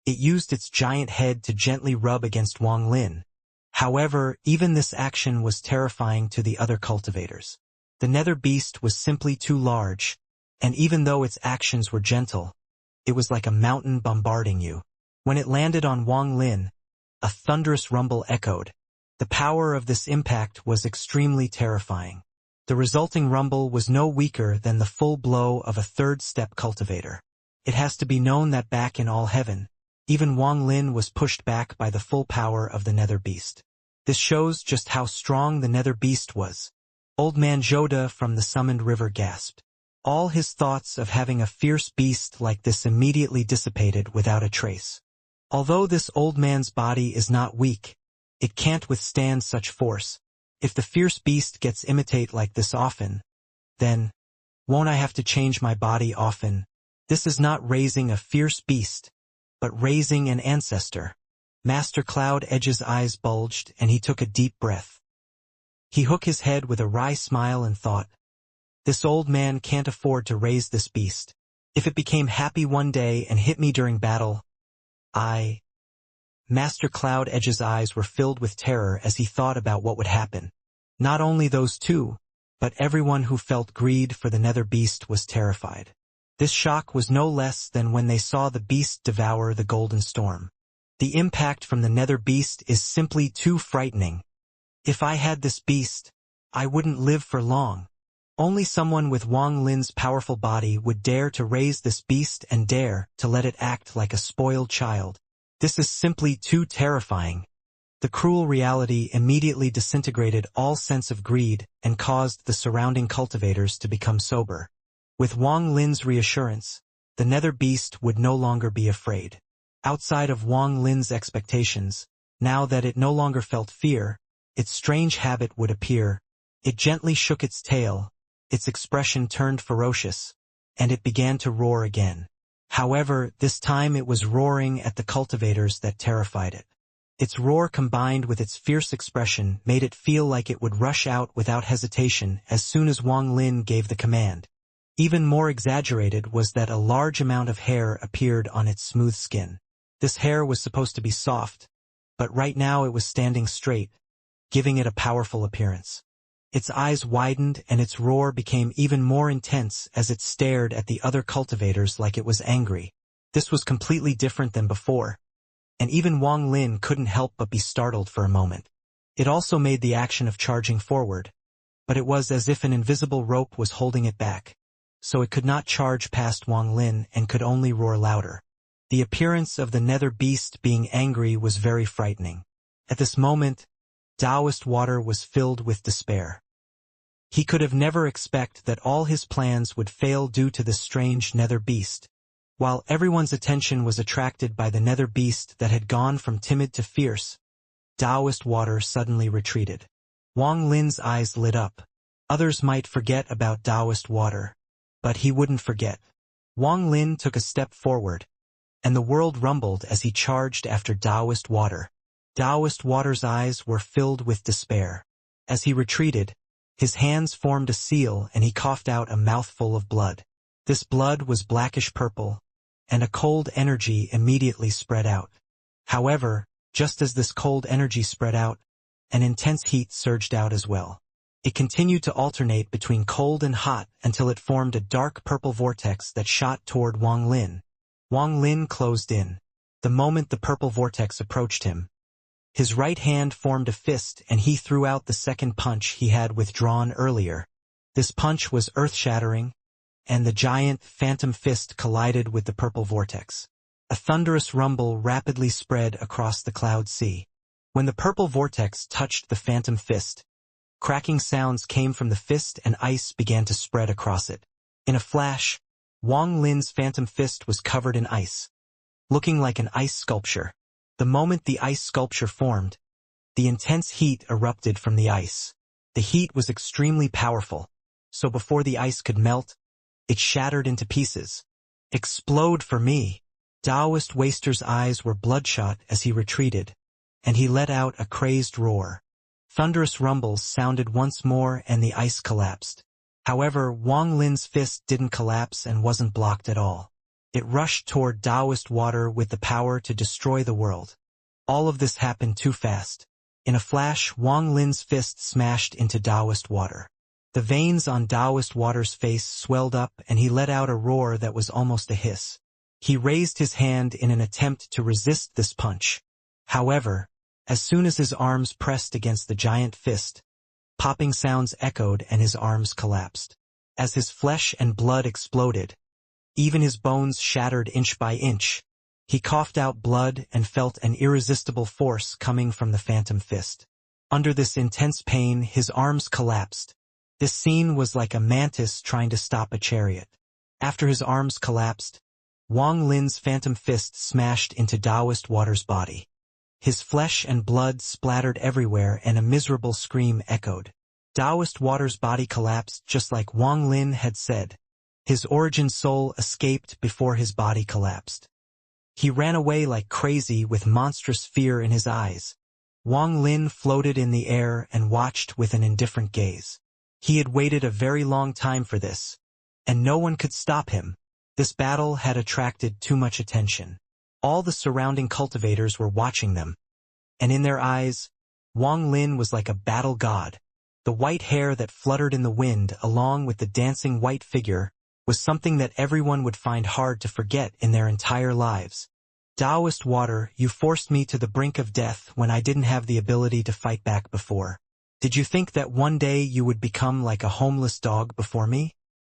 it used its giant head to gently rub against Wang Lin. However, even this action was terrifying to the other cultivators. The nether beast was simply too large, and even though its actions were gentle, it was like a mountain bombarding you. When it landed on Wang Lin, a thunderous rumble echoed. The power of this impact was extremely terrifying. The resulting rumble was no weaker than the full blow of a third-step cultivator. It has to be known that back in all heaven, even Wang Lin was pushed back by the full power of the nether beast. This shows just how strong the nether beast was. Old man Joda from the summoned river gasped. All his thoughts of having a fierce beast like this immediately dissipated without a trace. Although this old man's body is not weak, it can't withstand such force. If the fierce beast gets imitate like this often, then won't I have to change my body often? This is not raising a fierce beast, but raising an ancestor. Master Cloud Edge's eyes bulged and he took a deep breath. He shook his head with a wry smile and thought, this old man can't afford to raise this beast. If it became happy one day and hit me during battle, Master Cloud Edge's eyes were filled with terror as he thought about what would happen. Not only those two, but everyone who felt greed for the nether beast was terrified. This shock was no less than when they saw the beast devour the golden storm. The impact from the nether beast is simply too frightening. If I had this beast, I wouldn't live for long. Only someone with Wang Lin's powerful body would dare to raise this beast and dare to let it act like a spoiled child. This is simply too terrifying. The cruel reality immediately disintegrated all sense of greed and caused the surrounding cultivators to become sober. With Wang Lin's reassurance, the nether beast would no longer be afraid. Outside of Wang Lin's expectations, now that it no longer felt fear, its strange habit would appear. It gently shook its tail, its expression turned ferocious, and it began to roar again. However, this time it was roaring at the cultivators that terrified it. Its roar combined with its fierce expression made it feel like it would rush out without hesitation as soon as Wang Lin gave the command. Even more exaggerated was that a large amount of hair appeared on its smooth skin. This hair was supposed to be soft, but right now it was standing straight, giving it a powerful appearance. Its eyes widened and its roar became even more intense as it stared at the other cultivators like it was angry. This was completely different than before, and even Wang Lin couldn't help but be startled for a moment. It also made the action of charging forward, but it was as if an invisible rope was holding it back, so it could not charge past Wang Lin and could only roar louder. The appearance of the nether beast being angry was very frightening. At this moment, Taoist water was filled with despair. He could have never expected that all his plans would fail due to this strange nether beast. While everyone's attention was attracted by the nether beast that had gone from timid to fierce, Taoist water suddenly retreated. Wang Lin's eyes lit up. Others might forget about Taoist water, but he wouldn't forget. Wang Lin took a step forward, and the world rumbled as he charged after Taoist water. Taoist water's eyes were filled with despair. As he retreated, his hands formed a seal and he coughed out a mouthful of blood. This blood was blackish purple, and a cold energy immediately spread out. However, just as this cold energy spread out, an intense heat surged out as well. It continued to alternate between cold and hot until it formed a dark purple vortex that shot toward Wang Lin. Wang Lin closed in. The moment the purple vortex approached him, his right hand formed a fist and he threw out the second punch he had withdrawn earlier. This punch was earth-shattering, and the giant phantom fist collided with the purple vortex. A thunderous rumble rapidly spread across the cloud sea. When the purple vortex touched the phantom fist, cracking sounds came from the fist and ice began to spread across it. In a flash, Wang Lin's phantom fist was covered in ice, looking like an ice sculpture. The moment the ice sculpture formed, the intense heat erupted from the ice. The heat was extremely powerful, so before the ice could melt, it shattered into pieces. Explode for me! Taoist Waster's eyes were bloodshot as he retreated, and he let out a crazed roar. Thunderous rumbles sounded once more and the ice collapsed. However, Wang Lin's fist didn't collapse and wasn't blocked at all. It rushed toward Taoist water with the power to destroy the world. All of this happened too fast. In a flash, Wang Lin's fist smashed into Taoist water. The veins on Taoist water's face swelled up and he let out a roar that was almost a hiss. He raised his hand in an attempt to resist this punch. However, as soon as his arms pressed against the giant fist, popping sounds echoed and his arms collapsed. As his flesh and blood exploded, even his bones shattered inch by inch. He coughed out blood and felt an irresistible force coming from the phantom fist. Under this intense pain, his arms collapsed. This scene was like a mantis trying to stop a chariot. After his arms collapsed, Wang Lin's phantom fist smashed into Taoist water's body. His flesh and blood splattered everywhere and a miserable scream echoed. Taoist water's body collapsed just like Wang Lin had said. His origin soul escaped before his body collapsed. He ran away like crazy with monstrous fear in his eyes. Wang Lin floated in the air and watched with an indifferent gaze. He had waited a very long time for this, and no one could stop him. This battle had attracted too much attention. All the surrounding cultivators were watching them, and in their eyes, Wang Lin was like a battle god. The white hair that fluttered in the wind along with the dancing white figure was something that everyone would find hard to forget in their entire lives. Taoist water, you forced me to the brink of death when I didn't have the ability to fight back before. Did you think that one day you would become like a homeless dog before me?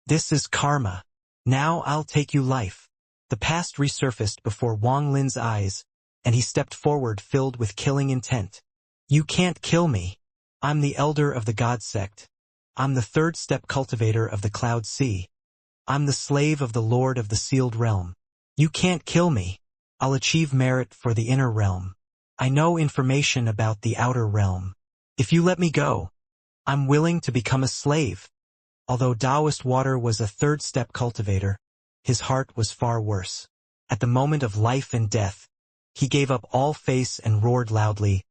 This is karma. Now I'll take you life. The past resurfaced before Wang Lin's eyes, and he stepped forward filled with killing intent. You can't kill me. I'm the elder of the God sect. I'm the third step cultivator of the Cloud Sea. I'm the slave of the Lord of the Sealed Realm. You can't kill me. I'll achieve merit for the inner realm. I know information about the outer realm. If you let me go, I'm willing to become a slave. Although Taoist water was a third step cultivator, his heart was far worse. At the moment of life and death, he gave up all face and roared loudly,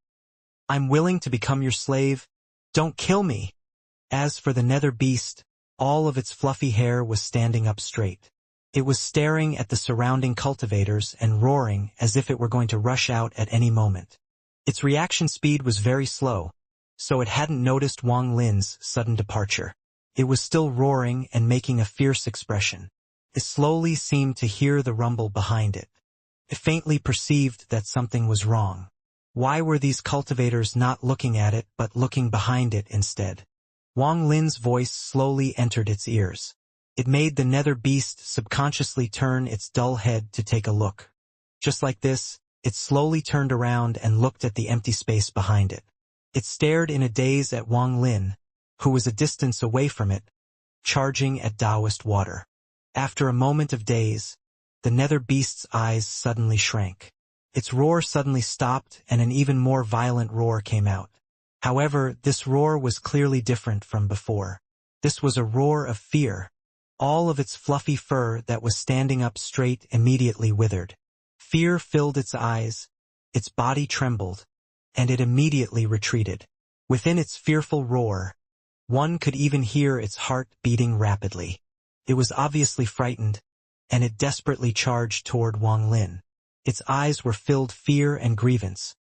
I'm willing to become your slave. Don't kill me. As for the nether beast, all of its fluffy hair was standing up straight. It was staring at the surrounding cultivators and roaring as if it were going to rush out at any moment. Its reaction speed was very slow, so it hadn't noticed Wang Lin's sudden departure. It was still roaring and making a fierce expression. It slowly seemed to hear the rumble behind it. It faintly perceived that something was wrong. Why were these cultivators not looking at it but looking behind it instead? Wang Lin's voice slowly entered its ears. It made the nether beast subconsciously turn its dull head to take a look. Just like this, it slowly turned around and looked at the empty space behind it. It stared in a daze at Wang Lin, who was a distance away from it, charging at Taoist water. After a moment of daze, the nether beast's eyes suddenly shrank. Its roar suddenly stopped and an even more violent roar came out. However, this roar was clearly different from before. This was a roar of fear. All of its fluffy fur that was standing up straight immediately withered. Fear filled its eyes, its body trembled, and it immediately retreated. Within its fearful roar, one could even hear its heart beating rapidly. It was obviously frightened, and it desperately charged toward Wang Lin. Its eyes were filled fear and grievance,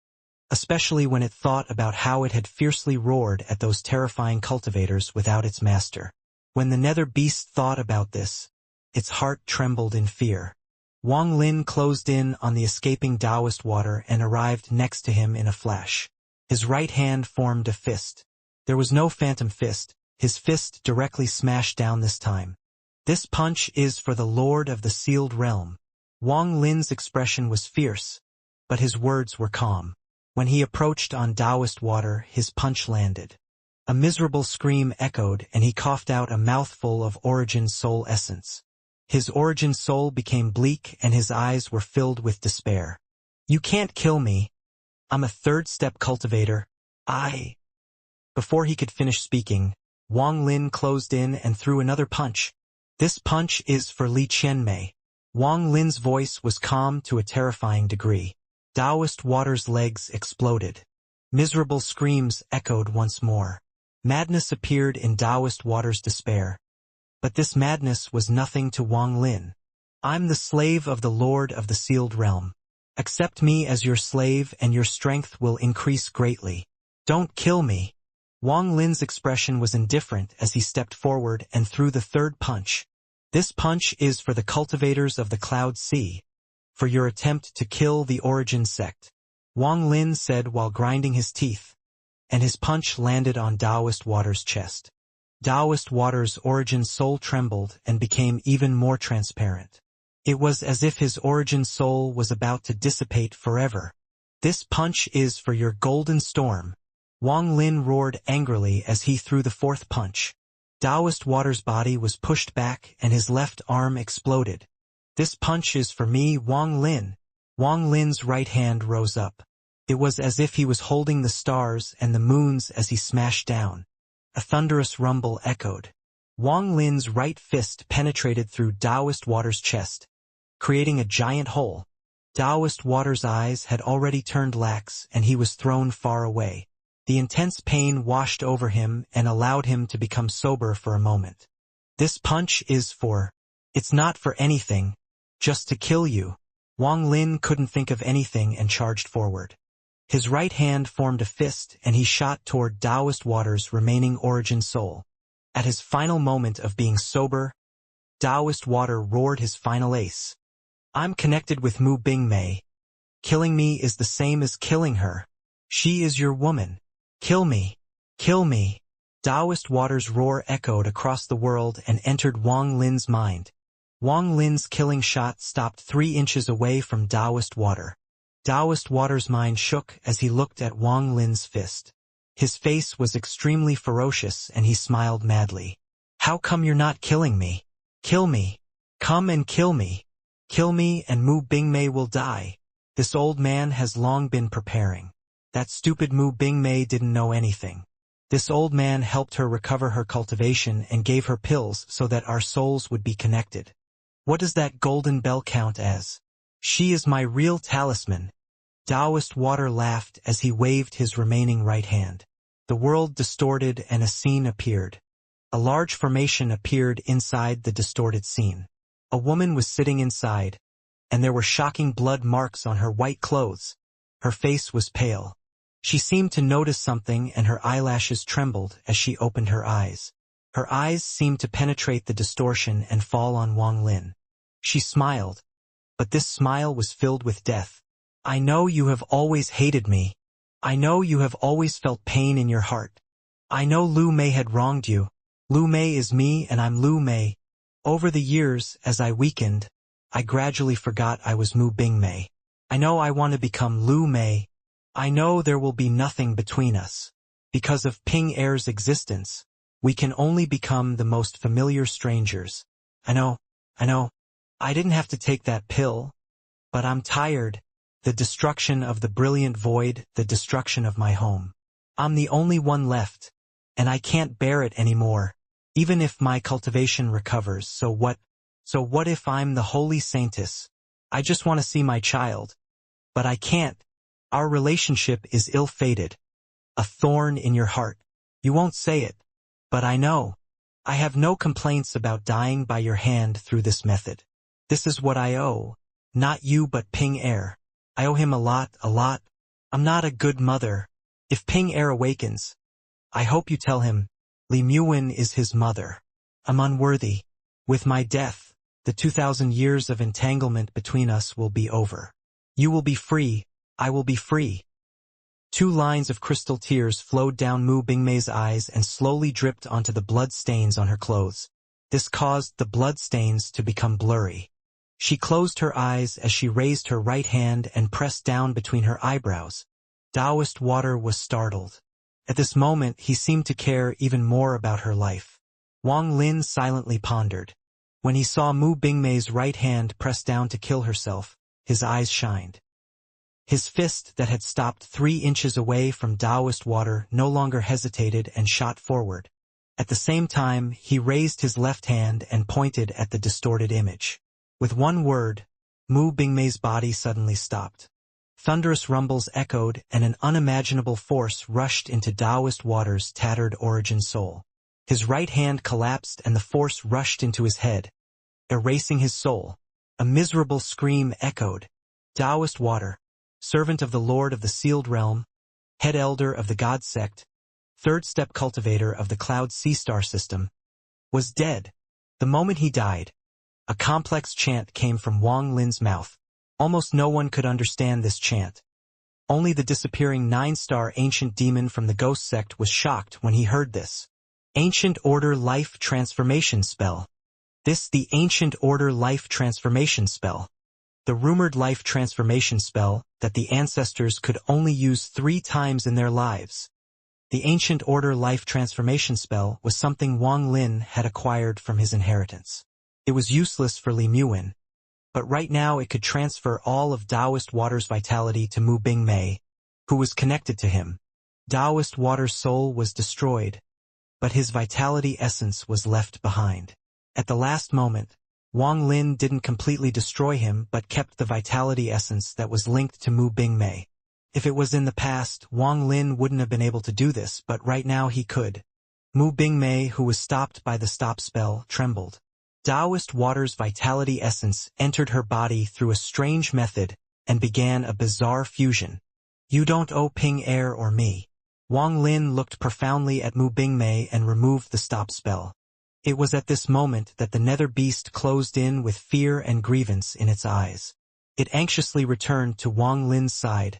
especially when it thought about how it had fiercely roared at those terrifying cultivators without its master. When the nether beast thought about this, its heart trembled in fear. Wang Lin closed in on the escaping Taoist water and arrived next to him in a flash. His right hand formed a fist. There was no phantom fist. His fist directly smashed down this time. This punch is for the Lord of the Sealed Realm. Wang Lin's expression was fierce, but his words were calm. When he approached on Taoist water, his punch landed. A miserable scream echoed and he coughed out a mouthful of origin soul essence. His origin soul became bleak and his eyes were filled with despair. You can't kill me. I'm a third-step cultivator. Before he could finish speaking, Wang Lin closed in and threw another punch. This punch is for Li Qianmei. Wang Lin's voice was calm to a terrifying degree. Taoist Water's legs exploded. Miserable screams echoed once more. Madness appeared in Taoist Water's despair. But this madness was nothing to Wang Lin. I'm the slave of the Lord of the Sealed Realm. Accept me as your slave and your strength will increase greatly. Don't kill me. Wang Lin's expression was indifferent as he stepped forward and threw the third punch. This punch is for the cultivators of the Cloud Sea, for your attempt to kill the Origin sect, Wang Lin said while grinding his teeth, and his punch landed on Taoist Water's chest. Taoist Water's Origin soul trembled and became even more transparent. It was as if his Origin soul was about to dissipate forever. This punch is for your Golden Storm. Wang Lin roared angrily as he threw the fourth punch. Taoist Water's body was pushed back and his left arm exploded. This punch is for me, Wang Lin. Wang Lin's right hand rose up. It was as if he was holding the stars and the moons as he smashed down. A thunderous rumble echoed. Wang Lin's right fist penetrated through Taoist Water's chest, creating a giant hole. Taoist Water's eyes had already turned lax and he was thrown far away. The intense pain washed over him and allowed him to become sober for a moment. This punch is for... It's not for anything, just to kill you. Wang Lin couldn't think of anything and charged forward. His right hand formed a fist and he shot toward Taoist Water's remaining Origin soul. At his final moment of being sober, Taoist Water roared his final ace. I'm connected with Mu Bingmei. Killing me is the same as killing her. She is your woman. Kill me. Kill me. Taoist Water's roar echoed across the world and entered Wang Lin's mind. Wang Lin's killing shot stopped 3 inches away from Taoist Water. Taoist Water's mind shook as he looked at Wang Lin's fist. His face was extremely ferocious and he smiled madly. How come you're not killing me? Kill me. Come and kill me. Kill me and Mu Bingmei will die. This old man has long been preparing. That stupid Mu Bingmei didn't know anything. This old man helped her recover her cultivation and gave her pills so that our souls would be connected. What does that golden bell count as? She is my real talisman. Taoist Water laughed as he waved his remaining right hand. The world distorted and a scene appeared. A large formation appeared inside the distorted scene. A woman was sitting inside, and there were shocking blood marks on her white clothes. Her face was pale. She seemed to notice something and her eyelashes trembled as she opened her eyes. Her eyes seemed to penetrate the distortion and fall on Wang Lin. She smiled, but this smile was filled with death. I know you have always hated me. I know you have always felt pain in your heart. I know Lu Mei had wronged you. Lu Mei is me and I'm Lu Mei. Over the years, as I weakened, I gradually forgot I was Mu Bingmei. I know I want to become Lu Mei. I know there will be nothing between us. Because of Ping Air's existence, we can only become the most familiar strangers. I know. I didn't have to take that pill. But I'm tired. The destruction of the brilliant void, the destruction of my home. I'm the only one left, and I can't bear it anymore. Even if my cultivation recovers, so what? So what if I'm the holy saintess? I just want to see my child. But I can't. Our relationship is ill-fated. A thorn in your heart. You won't say it. But I know. I have no complaints about dying by your hand through this method. This is what I owe. Not you but Ping Air. I owe him a lot. I'm not a good mother. If Ping Air awakens, I hope you tell him, Li Muwen is his mother. I'm unworthy. With my death, the 2,000 years of entanglement between us will be over. You will be free. I will be free. 2 lines of crystal tears flowed down Mu Bingmei's eyes and slowly dripped onto the blood stains on her clothes. This caused the blood stains to become blurry. She closed her eyes as she raised her right hand and pressed down between her eyebrows. Taoist Water was startled. At this moment, he seemed to care even more about her life. Wang Lin silently pondered. When he saw Mu Bingmei's right hand press down to kill herself, his eyes shined. His fist that had stopped 3 inches away from Taoist water no longer hesitated and shot forward. At the same time, he raised his left hand and pointed at the distorted image. With one word, Mu Bingmei's body suddenly stopped. Thunderous rumbles echoed and an unimaginable force rushed into Taoist water's tattered origin soul. His right hand collapsed and the force rushed into his head, erasing his soul. A miserable scream echoed. Taoist water, servant of the Lord of the Sealed Realm, head elder of the God Sect, third step cultivator of the Cloud Sea Star system, was dead. The moment he died, a complex chant came from Wang Lin's mouth. Almost no one could understand this chant. Only the disappearing 9-star ancient demon from the Ghost Sect was shocked when he heard this. Ancient Order Life Transformation Spell. The Ancient Order Life Transformation Spell. The rumored life transformation spell that the ancestors could only use 3 times in their lives. The Ancient Order Life Transformation Spell was something Wang Lin had acquired from his inheritance. It was useless for Li Muin, but right now it could transfer all of Taoist Water's vitality to Mu Bingmei, who was connected to him. Taoist Water's soul was destroyed, but his vitality essence was left behind. At the last moment, Wang Lin didn't completely destroy him but kept the vitality essence that was linked to Mu Bingmei. If it was in the past, Wang Lin wouldn't have been able to do this, but right now he could. Mu Bingmei, who was stopped by the stop spell, trembled. Taoist Water's vitality essence entered her body through a strange method and began a bizarre fusion. You don't owe Ping Air or me. Wang Lin looked profoundly at Mu Bingmei and removed the stop spell. It was at this moment that the nether beast closed in with fear and grievance in its eyes. It anxiously returned to Wang Lin's side,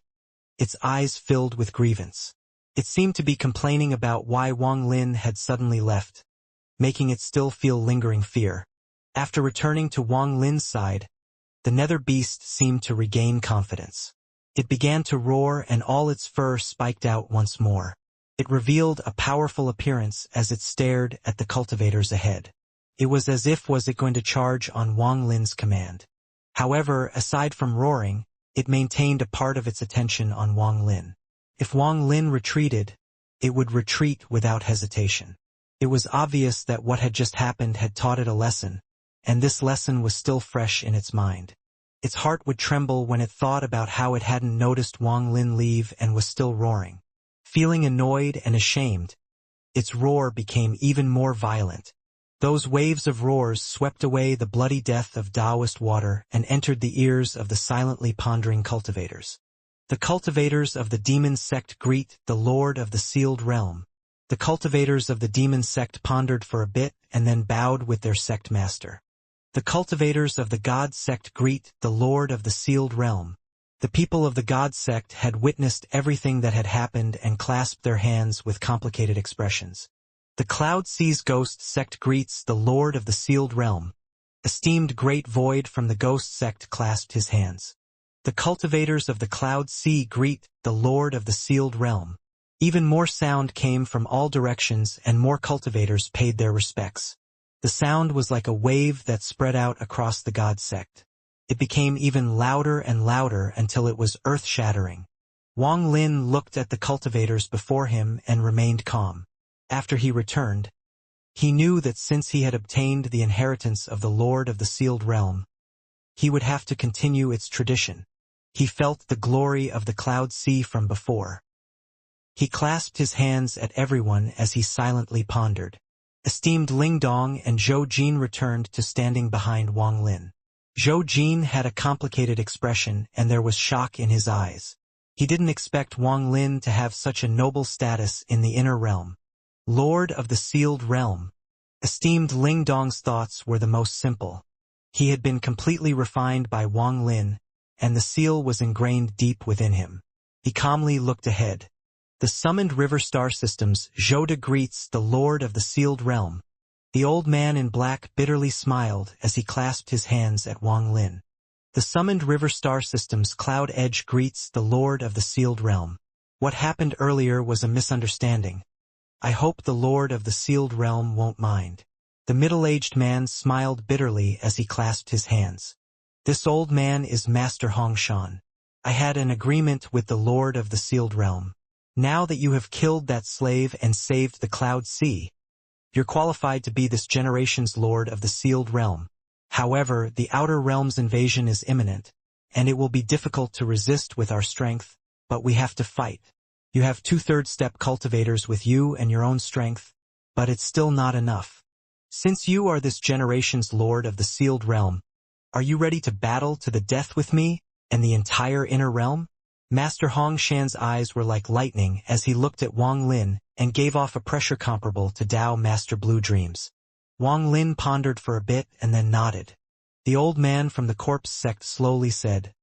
its eyes filled with grievance. It seemed to be complaining about why Wang Lin had suddenly left, making it still feel lingering fear. After returning to Wang Lin's side, the nether beast seemed to regain confidence. It began to roar and all its fur spiked out once more. It revealed a powerful appearance as it stared at the cultivators ahead. It was as if was it going to charge on Wang Lin's command. However, aside from roaring, it maintained a part of its attention on Wang Lin. If Wang Lin retreated, it would retreat without hesitation. It was obvious that what had just happened had taught it a lesson, and this lesson was still fresh in its mind. Its heart would tremble when it thought about how it hadn't noticed Wang Lin leave and was still roaring. Feeling annoyed and ashamed, its roar became even more violent. Those waves of roars swept away the bloody death of Taoist water and entered the ears of the silently pondering cultivators. The cultivators of the demon sect greet the Lord of the Sealed Realm. The cultivators of the demon sect pondered for a bit and then bowed with their sect master. The cultivators of the God sect greet the Lord of the Sealed Realm. The people of the God sect had witnessed everything that had happened and clasped their hands with complicated expressions. The Cloud Sea's Ghost sect greets the Lord of the Sealed Realm. Esteemed Great Void from the Ghost sect clasped his hands. The cultivators of the Cloud Sea greet the Lord of the Sealed Realm. Even more sound came from all directions and more cultivators paid their respects. The sound was like a wave that spread out across the God sect. It became even louder and louder until it was earth-shattering. Wang Lin looked at the cultivators before him and remained calm. After he returned, he knew that since he had obtained the inheritance of the Lord of the Sealed Realm, he would have to continue its tradition. He felt the glory of the Cloud Sea from before. He clasped his hands at everyone as he silently pondered. Esteemed Ling Dong and Zhou Jin returned to standing behind Wang Lin. Zhou Jin had a complicated expression and there was shock in his eyes. He didn't expect Wang Lin to have such a noble status in the inner realm. Lord of the Sealed Realm. Esteemed Ling Dong's thoughts were the most simple. He had been completely refined by Wang Lin, and the seal was ingrained deep within him. He calmly looked ahead. The summoned river star systems, Zhoda greets the Lord of the Sealed Realm. The old man in black bitterly smiled as he clasped his hands at Wang Lin. The summoned river star systems Cloud Edge greets the Lord of the Sealed Realm. What happened earlier was a misunderstanding. I hope the Lord of the Sealed Realm won't mind. The middle-aged man smiled bitterly as he clasped his hands. This old man is Master Hongshan. I had an agreement with the Lord of the Sealed Realm. Now that you have killed that slave and saved the Cloud Sea, you're qualified to be this generation's Lord of the Sealed Realm. However, the Outer Realm's invasion is imminent, and it will be difficult to resist with our strength, but we have to fight. You have 2/3 step cultivators with you and your own strength, but it's still not enough. Since you are this generation's Lord of the Sealed Realm, are you ready to battle to the death with me and the entire Inner Realm? Master Hongshan's eyes were like lightning as he looked at Wang Lin and gave off a pressure comparable to Tao Master Blue Dreams. Wang Lin pondered for a bit and then nodded. The old man from the corpse sect slowly said,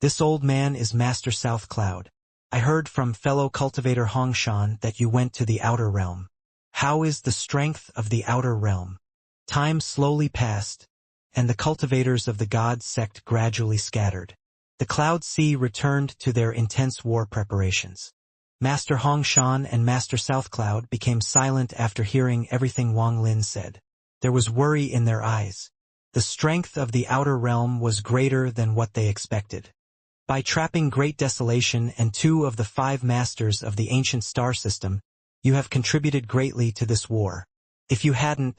"This old man is Master South Cloud. I heard from fellow cultivator Hongshan that you went to the Outer Realm. How is the strength of the Outer Realm?" Time slowly passed, and the cultivators of the God sect gradually scattered. The Cloud Sea returned to their intense war preparations. Master Hongshan and Master South Cloud became silent after hearing everything Wang Lin said. There was worry in their eyes. The strength of the Outer Realm was greater than what they expected. By trapping Great Desolation and 2 of the 5 masters of the ancient star system, you have contributed greatly to this war. If you hadn't,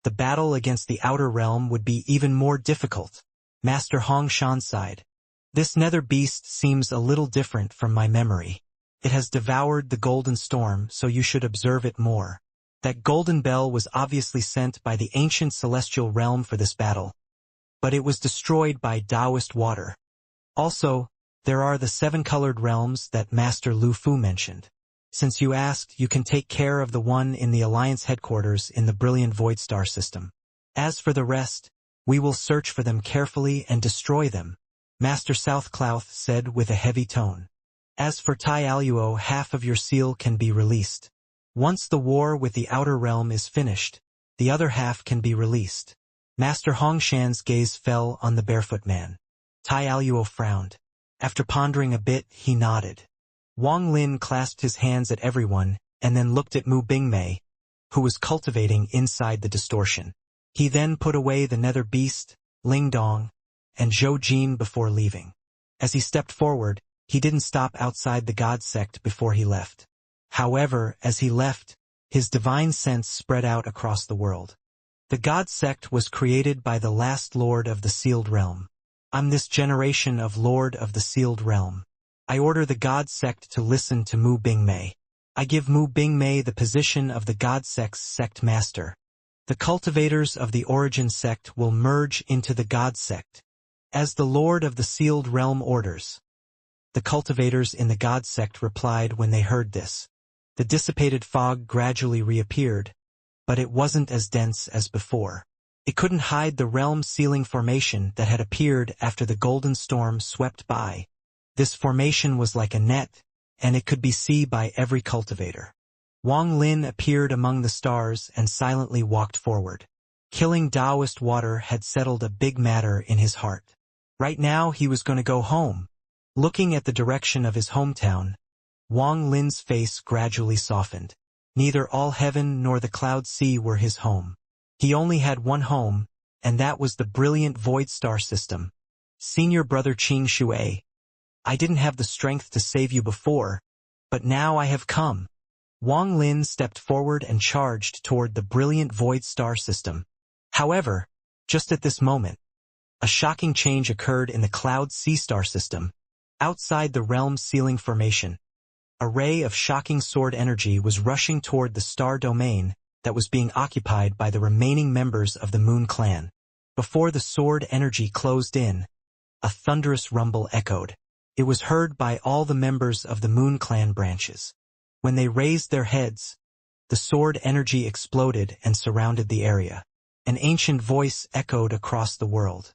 the battle against the Outer Realm would be even more difficult. Master Hongshan sighed. This nether beast seems a little different from my memory. It has devoured the Golden Storm, so you should observe it more. That golden bell was obviously sent by the ancient celestial realm for this battle, but it was destroyed by Taoist water. Also, there are the 7-colored realms that Master Lu Fu mentioned. Since you asked, you can take care of the one in the Alliance headquarters in the brilliant Void Star system. As for the rest, we will search for them carefully and destroy them, Master South Cloud said with a heavy tone. As for Tai Aluo, half of your seal can be released. Once the war with the Outer Realm is finished, the other half can be released. Master Hongshan's gaze fell on the barefoot man. Tai Aluo frowned. After pondering a bit, he nodded. Wang Lin clasped his hands at everyone and then looked at Mu Bingmei, who was cultivating inside the distortion. He then put away the nether beast, Ling Dong, and Zhou Jin before leaving. As he stepped forward, he didn't stop outside the God sect before he left. However, as he left, his divine sense spread out across the world. The God sect was created by the last Lord of the Sealed Realm. I'm this generation of Lord of the Sealed Realm. I order the God sect to listen to Mu Bingmei. I give Mu Bingmei the position of the God sect's sect master. The cultivators of the Origin sect will merge into the God sect, as the Lord of the Sealed Realm orders. The cultivators in the God sect replied when they heard this. The dissipated fog gradually reappeared, but it wasn't as dense as before. It couldn't hide the realm sealing formation that had appeared after the golden storm swept by. This formation was like a net, and it could be seen by every cultivator. Wang Lin appeared among the stars and silently walked forward. Killing Taoist water had settled a big matter in his heart. Right now he was going to go home. Looking at the direction of his hometown, Wang Lin's face gradually softened. Neither All Heaven nor the Cloud Sea were his home. He only had one home, and that was the brilliant Void Star system. Senior brother Qing Shui, I didn't have the strength to save you before, but now I have come. Wang Lin stepped forward and charged toward the brilliant Void Star system. However, just at this moment, a shocking change occurred in the Cloud Sea Star system. Outside the realm's sealing formation, a ray of shocking sword energy was rushing toward the star domain that was being occupied by the remaining members of the Moon Clan. Before the sword energy closed in, a thunderous rumble echoed. It was heard by all the members of the Moon Clan branches. When they raised their heads, the sword energy exploded and surrounded the area. An ancient voice echoed across the world.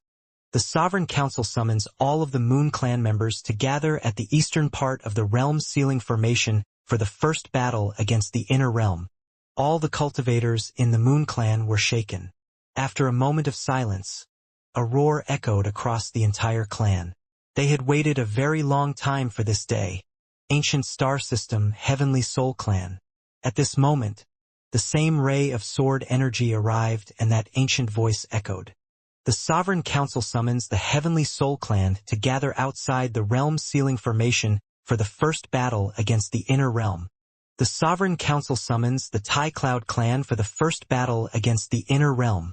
The Sovereign Council summons all of the Moon Clan members to gather at the eastern part of the realm's sealing formation for the first battle against the Inner Realm. All the cultivators in the Moon Clan were shaken. After a moment of silence, a roar echoed across the entire clan. They had waited a very long time for this day. Ancient Star System, Heavenly Soul Clan. At this moment, The same ray of sword energy arrived and that ancient voice echoed. The Sovereign Council summons the Heavenly Soul Clan to gather outside the realm sealing formation for the first battle against the inner realm. The Sovereign Council summons the Tai Cloud Clan for the first battle against the inner realm.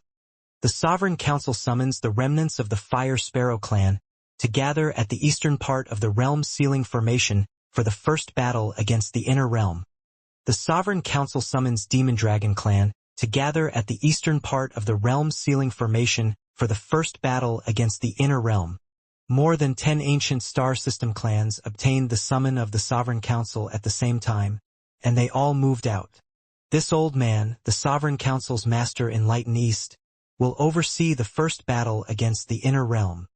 The Sovereign Council summons the remnants of the Fire Sparrow Clan to gather at the eastern part of the realm sealing formation for the first battle against the inner realm. The Sovereign Council summons Demon Dragon Clan to gather at the eastern part of the realm sealing formation for the first battle against the inner realm. More than 10 ancient star system clans obtained the summon of the Sovereign Council at the same time, and they all moved out. This old man, the Sovereign Council's master in Light and East, will oversee the first battle against the inner realm.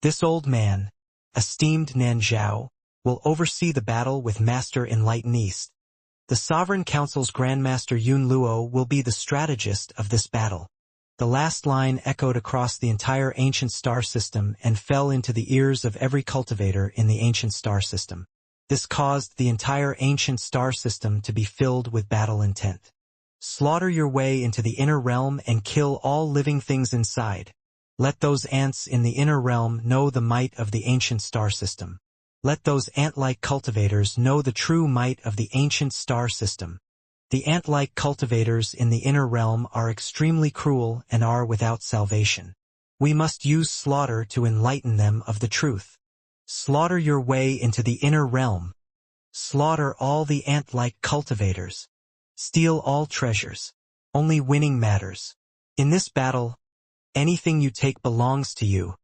This old man, esteemed Nanzhao, will oversee the battle with Master in Light and East. The Sovereign Council's Grandmaster Yun Luo will be the strategist of this battle. The last line echoed across the entire ancient star system and fell into the ears of every cultivator in the ancient star system. This caused the entire ancient star system to be filled with battle intent. Slaughter your way into the inner realm and kill all living things inside. Let those ants in the inner realm know the might of the ancient star system. Let those ant-like cultivators know the true might of the ancient star system. The ant-like cultivators in the inner realm are extremely cruel and are without salvation. We must use slaughter to enlighten them of the truth. Slaughter your way into the inner realm. Slaughter all the ant-like cultivators. Steal all treasures. Only winning matters. In this battle, anything you take belongs to you.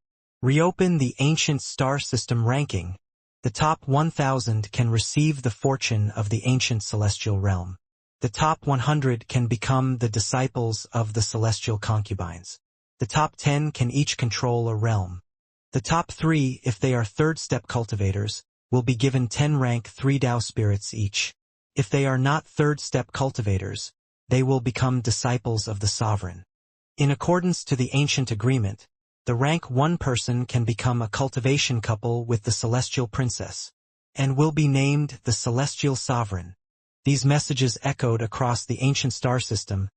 Reopen the ancient star system ranking. The top 1,000 can receive the fortune of the ancient celestial realm. The top 100 can become the disciples of the celestial concubines. The top 10 can each control a realm. The top 3, if they are third-step cultivators, will be given 10 rank 3 Tao spirits each. If they are not third-step cultivators, they will become disciples of the sovereign. In accordance to the ancient agreement, the rank 1 person can become a cultivation couple with the celestial princess, and will be named the celestial sovereign. These messages echoed across the ancient star system,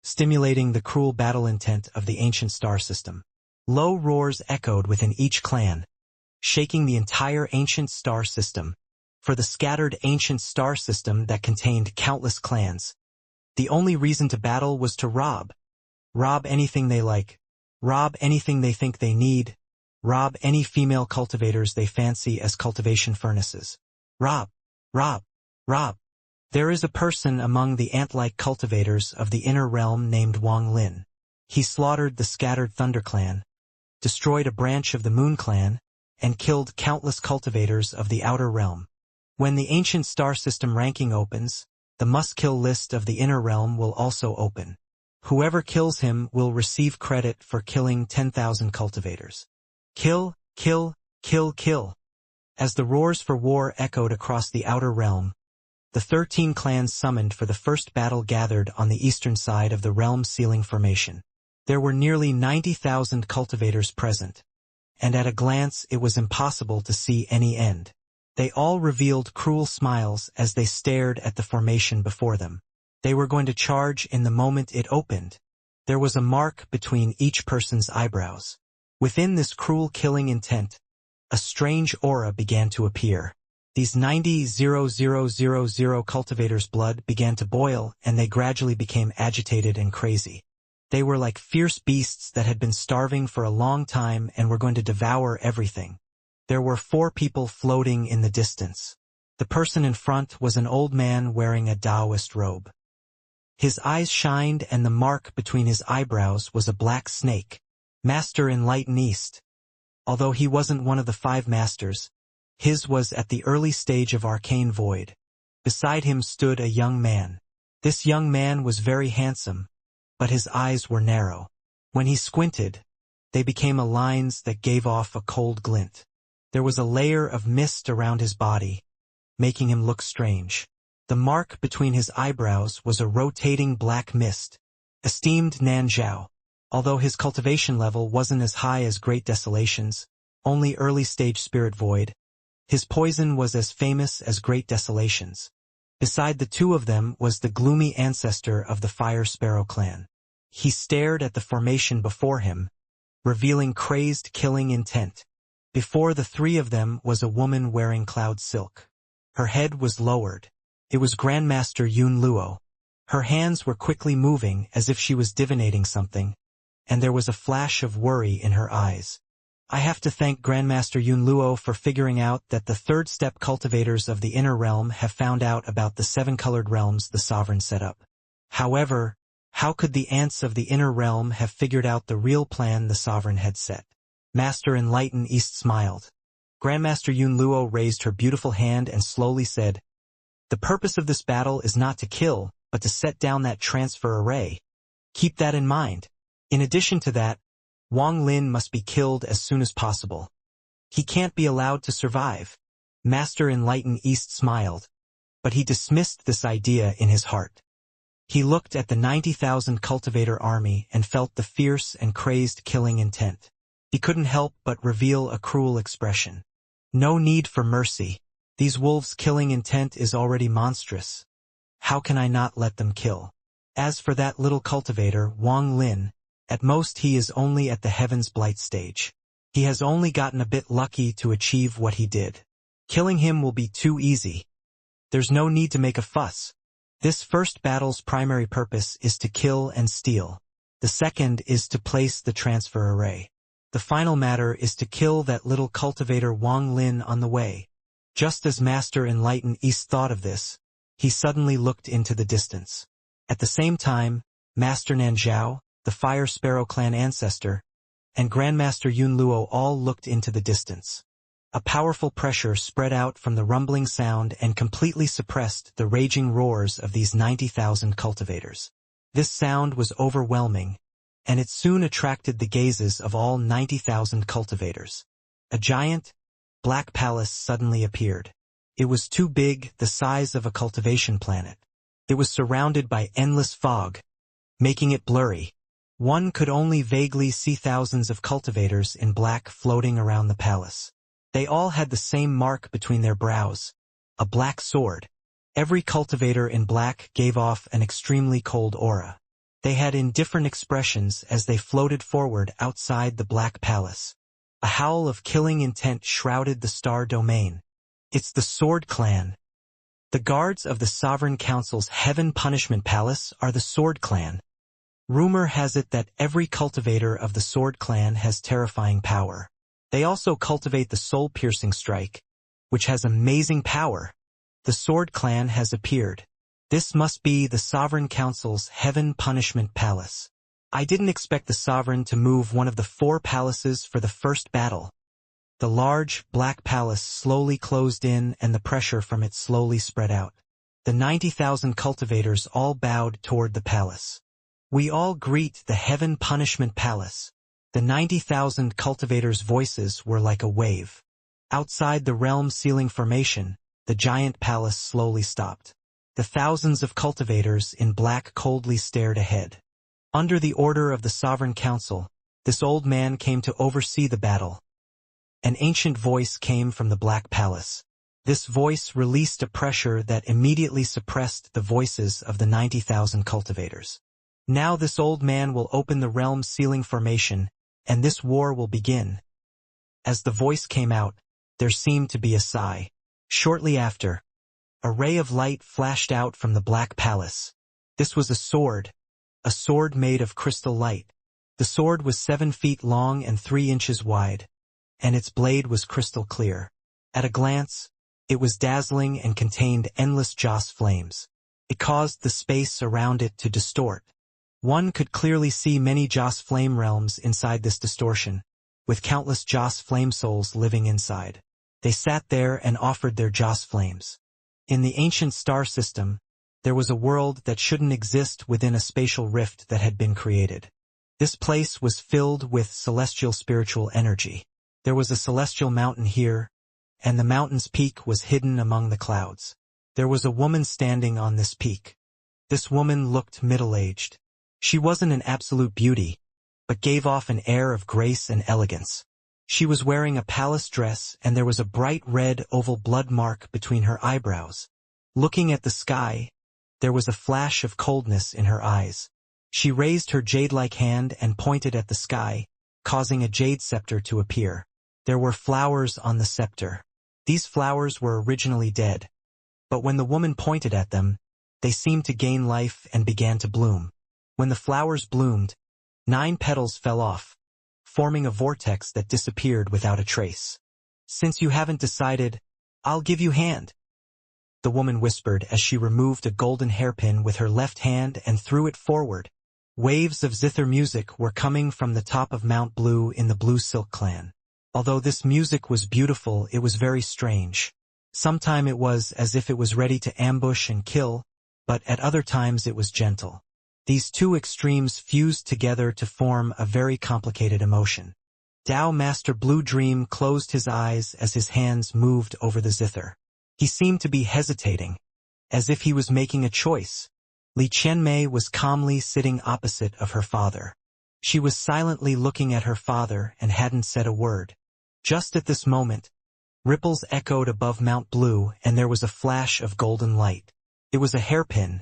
stimulating the cruel battle intent of the ancient star system. Low roars echoed within each clan, shaking the entire ancient star system. For the scattered ancient star system that contained countless clans, the only reason to battle was to rob. Rob anything they like. Rob anything they think they need. Rob any female cultivators they fancy as cultivation furnaces. Rob. Rob. Rob. There is a person among the ant-like cultivators of the inner realm named Wang Lin. He slaughtered the scattered Thunder Clan, destroyed a branch of the Moon Clan, and killed countless cultivators of the outer realm. When the ancient star system ranking opens, the must-kill list of the inner realm will also open. Whoever kills him will receive credit for killing 10,000 cultivators. Kill, kill, kill, kill. As the roars for war echoed across the outer realm, the 13 clans summoned for the first battle gathered on the eastern side of the realm sealing formation. There were nearly 90,000 cultivators present, and at a glance it was impossible to see any end. They all revealed cruel smiles as they stared at the formation before them. They were going to charge in the moment it opened. There was a mark between each person's eyebrows. Within this cruel killing intent, a strange aura began to appear. These 90,000 cultivators' blood began to boil, and they gradually became agitated and crazy. They were like fierce beasts that had been starving for a long time and were going to devour everything. There were 4 people floating in the distance. The person in front was an old man wearing a Taoist robe. His eyes shined, and the mark between his eyebrows was a black snake. Master in Light and East. Although he wasn't one of the 5 masters, his was at the early stage of arcane void. Beside him stood a young man. This young man was very handsome, but his eyes were narrow. When he squinted, they became lines that gave off a cold glint. There was a layer of mist around his body, making him look strange. The mark between his eyebrows was a rotating black mist. Esteemed Nanzhao. Although his cultivation level wasn't as high as Great Desolation's, only early-stage spirit void, his poison was as famous as Great Desolation's. Beside the two of them was the gloomy ancestor of the Fire Sparrow clan. He stared at the formation before him, revealing crazed killing intent. Before the three of them was a woman wearing cloud silk. Her head was lowered. It was Grandmaster Yun Luo. Her hands were quickly moving as if she was divinating something, and there was a flash of worry in her eyes. I have to thank Grandmaster Yun Luo for figuring out that the third step cultivators of the inner realm have found out about the 7 colored realms the sovereign set up. However, how could the ants of the inner realm have figured out the real plan the sovereign had set? Master Enlighten East smiled. Grandmaster Yun Luo raised her beautiful hand and slowly said, "The purpose of this battle is not to kill, but to set down that transfer array. Keep that in mind. In addition to that, Wang Lin must be killed as soon as possible. He can't be allowed to survive." Master Enlighten East smiled, but he dismissed this idea in his heart. He looked at the 90,000 cultivator army and felt the fierce and crazed killing intent. He couldn't help but reveal a cruel expression. No need for mercy. These wolves' killing intent is already monstrous. How can I not let them kill? As for that little cultivator, Wang Lin, at most he is only at the Heaven's Blight stage. He has only gotten a bit lucky to achieve what he did. Killing him will be too easy. There's no need to make a fuss. This first battle's primary purpose is to kill and steal. The second is to place the transfer array. The final matter is to kill that little cultivator Wang Lin on the way. Just as Master Enlighten East thought of this, he suddenly looked into the distance. At the same time, Master Nanzhao, the Fire Sparrow clan ancestor, and Grandmaster Yun Luo all looked into the distance. A powerful pressure spread out from the rumbling sound and completely suppressed the raging roars of these 90,000 cultivators. This sound was overwhelming, and it soon attracted the gazes of all 90,000 cultivators. A giant, black palace suddenly appeared. It was too big, the size of a cultivation planet. It was surrounded by endless fog, making it blurry. One could only vaguely see thousands of cultivators in black floating around the palace. They all had the same mark between their brows, a black sword. Every cultivator in black gave off an extremely cold aura. They had indifferent expressions as they floated forward outside the Black Palace. A howl of killing intent shrouded the Star Domain. It's the Sword Clan. The guards of the Sovereign Council's Heaven Punishment Palace are the Sword Clan. Rumor has it that every cultivator of the Sword Clan has terrifying power. They also cultivate the soul-piercing strike, which has amazing power. The Sword Clan has appeared. This must be the Sovereign Council's Heaven Punishment Palace. I didn't expect the Sovereign to move one of the 4 palaces for the first battle. The large, black palace slowly closed in and the pressure from it slowly spread out. The 90,000 cultivators all bowed toward the palace. We all greet the Heaven Punishment Palace. The 90,000 cultivators' voices were like a wave. Outside the realm ceiling formation, the giant palace slowly stopped. The thousands of cultivators in black coldly stared ahead. Under the order of the Sovereign Council, this old man came to oversee the battle. An ancient voice came from the Black Palace. This voice released a pressure that immediately suppressed the voices of the 90,000 cultivators. Now this old man will open the realm ceiling formation, and this war will begin. As the voice came out, there seemed to be a sigh. Shortly after, a ray of light flashed out from the Black Palace. This was a sword made of crystal light. The sword was 7 feet long and 3 inches wide, and its blade was crystal clear. At a glance, it was dazzling and contained endless Joss flames. It caused the space around it to distort. One could clearly see many Joss flame realms inside this distortion, with countless Joss flame souls living inside. They sat there and offered their Joss flames. In the ancient star system, there was a world that shouldn't exist within a spatial rift that had been created. This place was filled with celestial spiritual energy. There was a celestial mountain here, and the mountain's peak was hidden among the clouds. There was a woman standing on this peak. This woman looked middle-aged. She wasn't an absolute beauty, but gave off an air of grace and elegance. She was wearing a palace dress and there was a bright red oval blood mark between her eyebrows. Looking at the sky, there was a flash of coldness in her eyes. She raised her jade-like hand and pointed at the sky, causing a jade scepter to appear. There were flowers on the scepter. These flowers were originally dead, but when the woman pointed at them, they seemed to gain life and began to bloom. When the flowers bloomed, 9 petals fell off, forming a vortex that disappeared without a trace. "Since you haven't decided, I'll give you hand," the woman whispered as she removed a golden hairpin with her left hand and threw it forward. Waves of zither music were coming from the top of Mount Blue in the Blue Silk clan. Although this music was beautiful, it was very strange. Sometime it was as if it was ready to ambush and kill, but at other times it was gentle. These two extremes fused together to form a very complicated emotion. Tao Master Blue Dream closed his eyes as his hands moved over the zither. He seemed to be hesitating, as if he was making a choice. Li Qianmei was calmly sitting opposite of her father. She was silently looking at her father and hadn't said a word. Just at this moment, ripples echoed above Mount Blue and there was a flash of golden light. It was a hairpin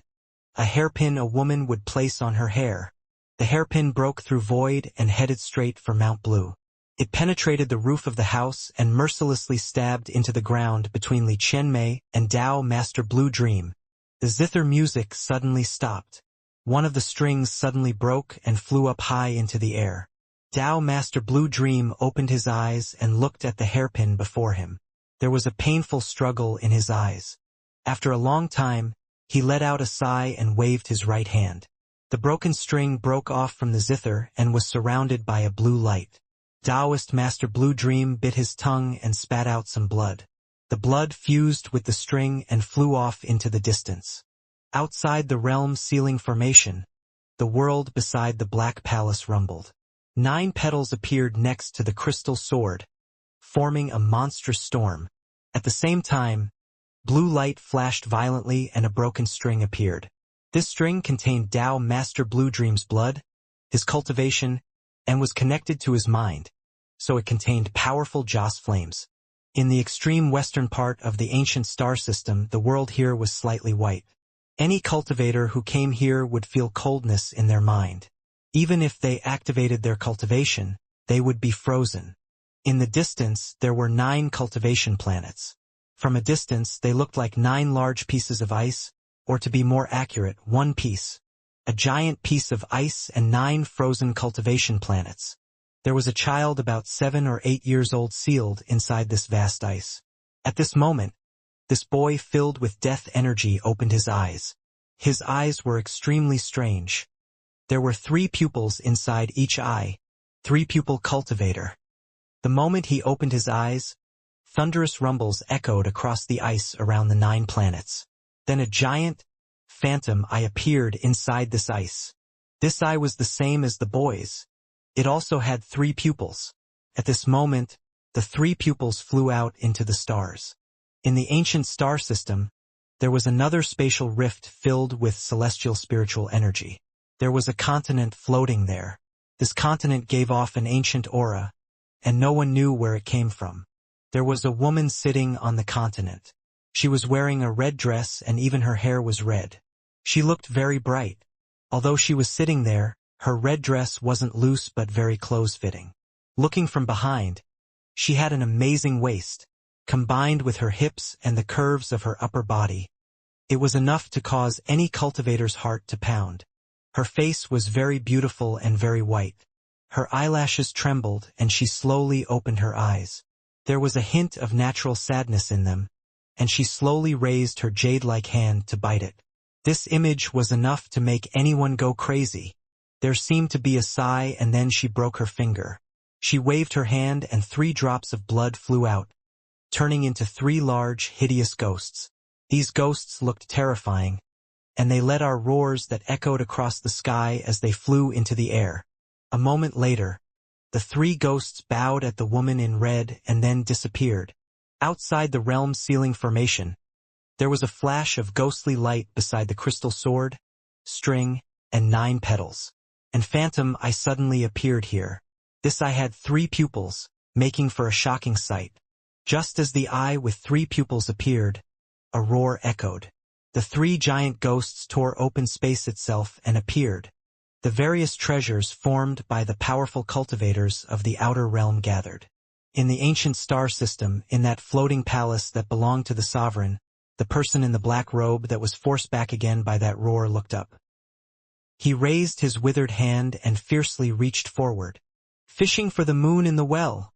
a woman would place on her hair. The hairpin broke through void and headed straight for Mount Blue. It penetrated the roof of the house and mercilessly stabbed into the ground between Li Qianmei and Tao Master Blue Dream. The zither music suddenly stopped. One of the strings suddenly broke and flew up high into the air. Tao Master Blue Dream opened his eyes and looked at the hairpin before him. There was a painful struggle in his eyes. After a long time, he let out a sigh and waved his right hand. The broken string broke off from the zither and was surrounded by a blue light. Taoist Master Blue Dream bit his tongue and spat out some blood. The blood fused with the string and flew off into the distance. Outside the realm ceiling formation, the world beside the Black Palace rumbled. 9 petals appeared next to the crystal sword, forming a monstrous storm. At the same time, blue light flashed violently and a broken string appeared. This string contained Tao Master Blue Dream's blood, his cultivation, and was connected to his mind, so it contained powerful Joss flames. In the extreme western part of the ancient star system, the world here was slightly white. Any cultivator who came here would feel coldness in their mind. Even if they activated their cultivation, they would be frozen. In the distance, there were 9 cultivation planets. From a distance, they looked like 9 large pieces of ice, or to be more accurate, 1 piece. A giant piece of ice and 9 frozen cultivation planets. There was a child about 7 or 8 years old sealed inside this vast ice. At this moment, this boy filled with death energy opened his eyes. His eyes were extremely strange. There were 3 pupils inside each eye, 3-pupil cultivator. The moment he opened his eyes, thunderous rumbles echoed across the ice around the 9 planets. Then a giant, phantom eye appeared inside this ice. This eye was the same as the boy's. It also had 3 pupils. At this moment, the 3 pupils flew out into the stars. In the ancient star system, there was another spatial rift filled with celestial spiritual energy. There was a continent floating there. This continent gave off an ancient aura, and no one knew where it came from. There was a woman sitting on the continent. She was wearing a red dress and even her hair was red. She looked very bright. Although she was sitting there, her red dress wasn't loose but very close-fitting. Looking from behind, she had an amazing waist, combined with her hips and the curves of her upper body. It was enough to cause any cultivator's heart to pound. Her face was very beautiful and very white. Her eyelashes trembled and she slowly opened her eyes. There was a hint of natural sadness in them, and she slowly raised her jade-like hand to bite it. This image was enough to make anyone go crazy. There seemed to be a sigh and then she broke her finger. She waved her hand and 3 drops of blood flew out, turning into 3 large, hideous ghosts. These ghosts looked terrifying, and they let out roars that echoed across the sky as they flew into the air. A moment later, the 3 ghosts bowed at the woman in red and then disappeared. Outside the realm ceiling formation, there was a flash of ghostly light beside the crystal sword, string, and 9 petals. And Phantom Eye suddenly appeared here. This eye had 3 pupils, making for a shocking sight. Just as the eye with 3 pupils appeared, a roar echoed. The three giant ghosts tore open space itself and appeared. The various treasures formed by the powerful cultivators of the outer realm gathered. In the ancient star system, in that floating palace that belonged to the sovereign, the person in the black robe that was forced back again by that roar looked up. He raised his withered hand and fiercely reached forward. "Fishing for the moon in the well,"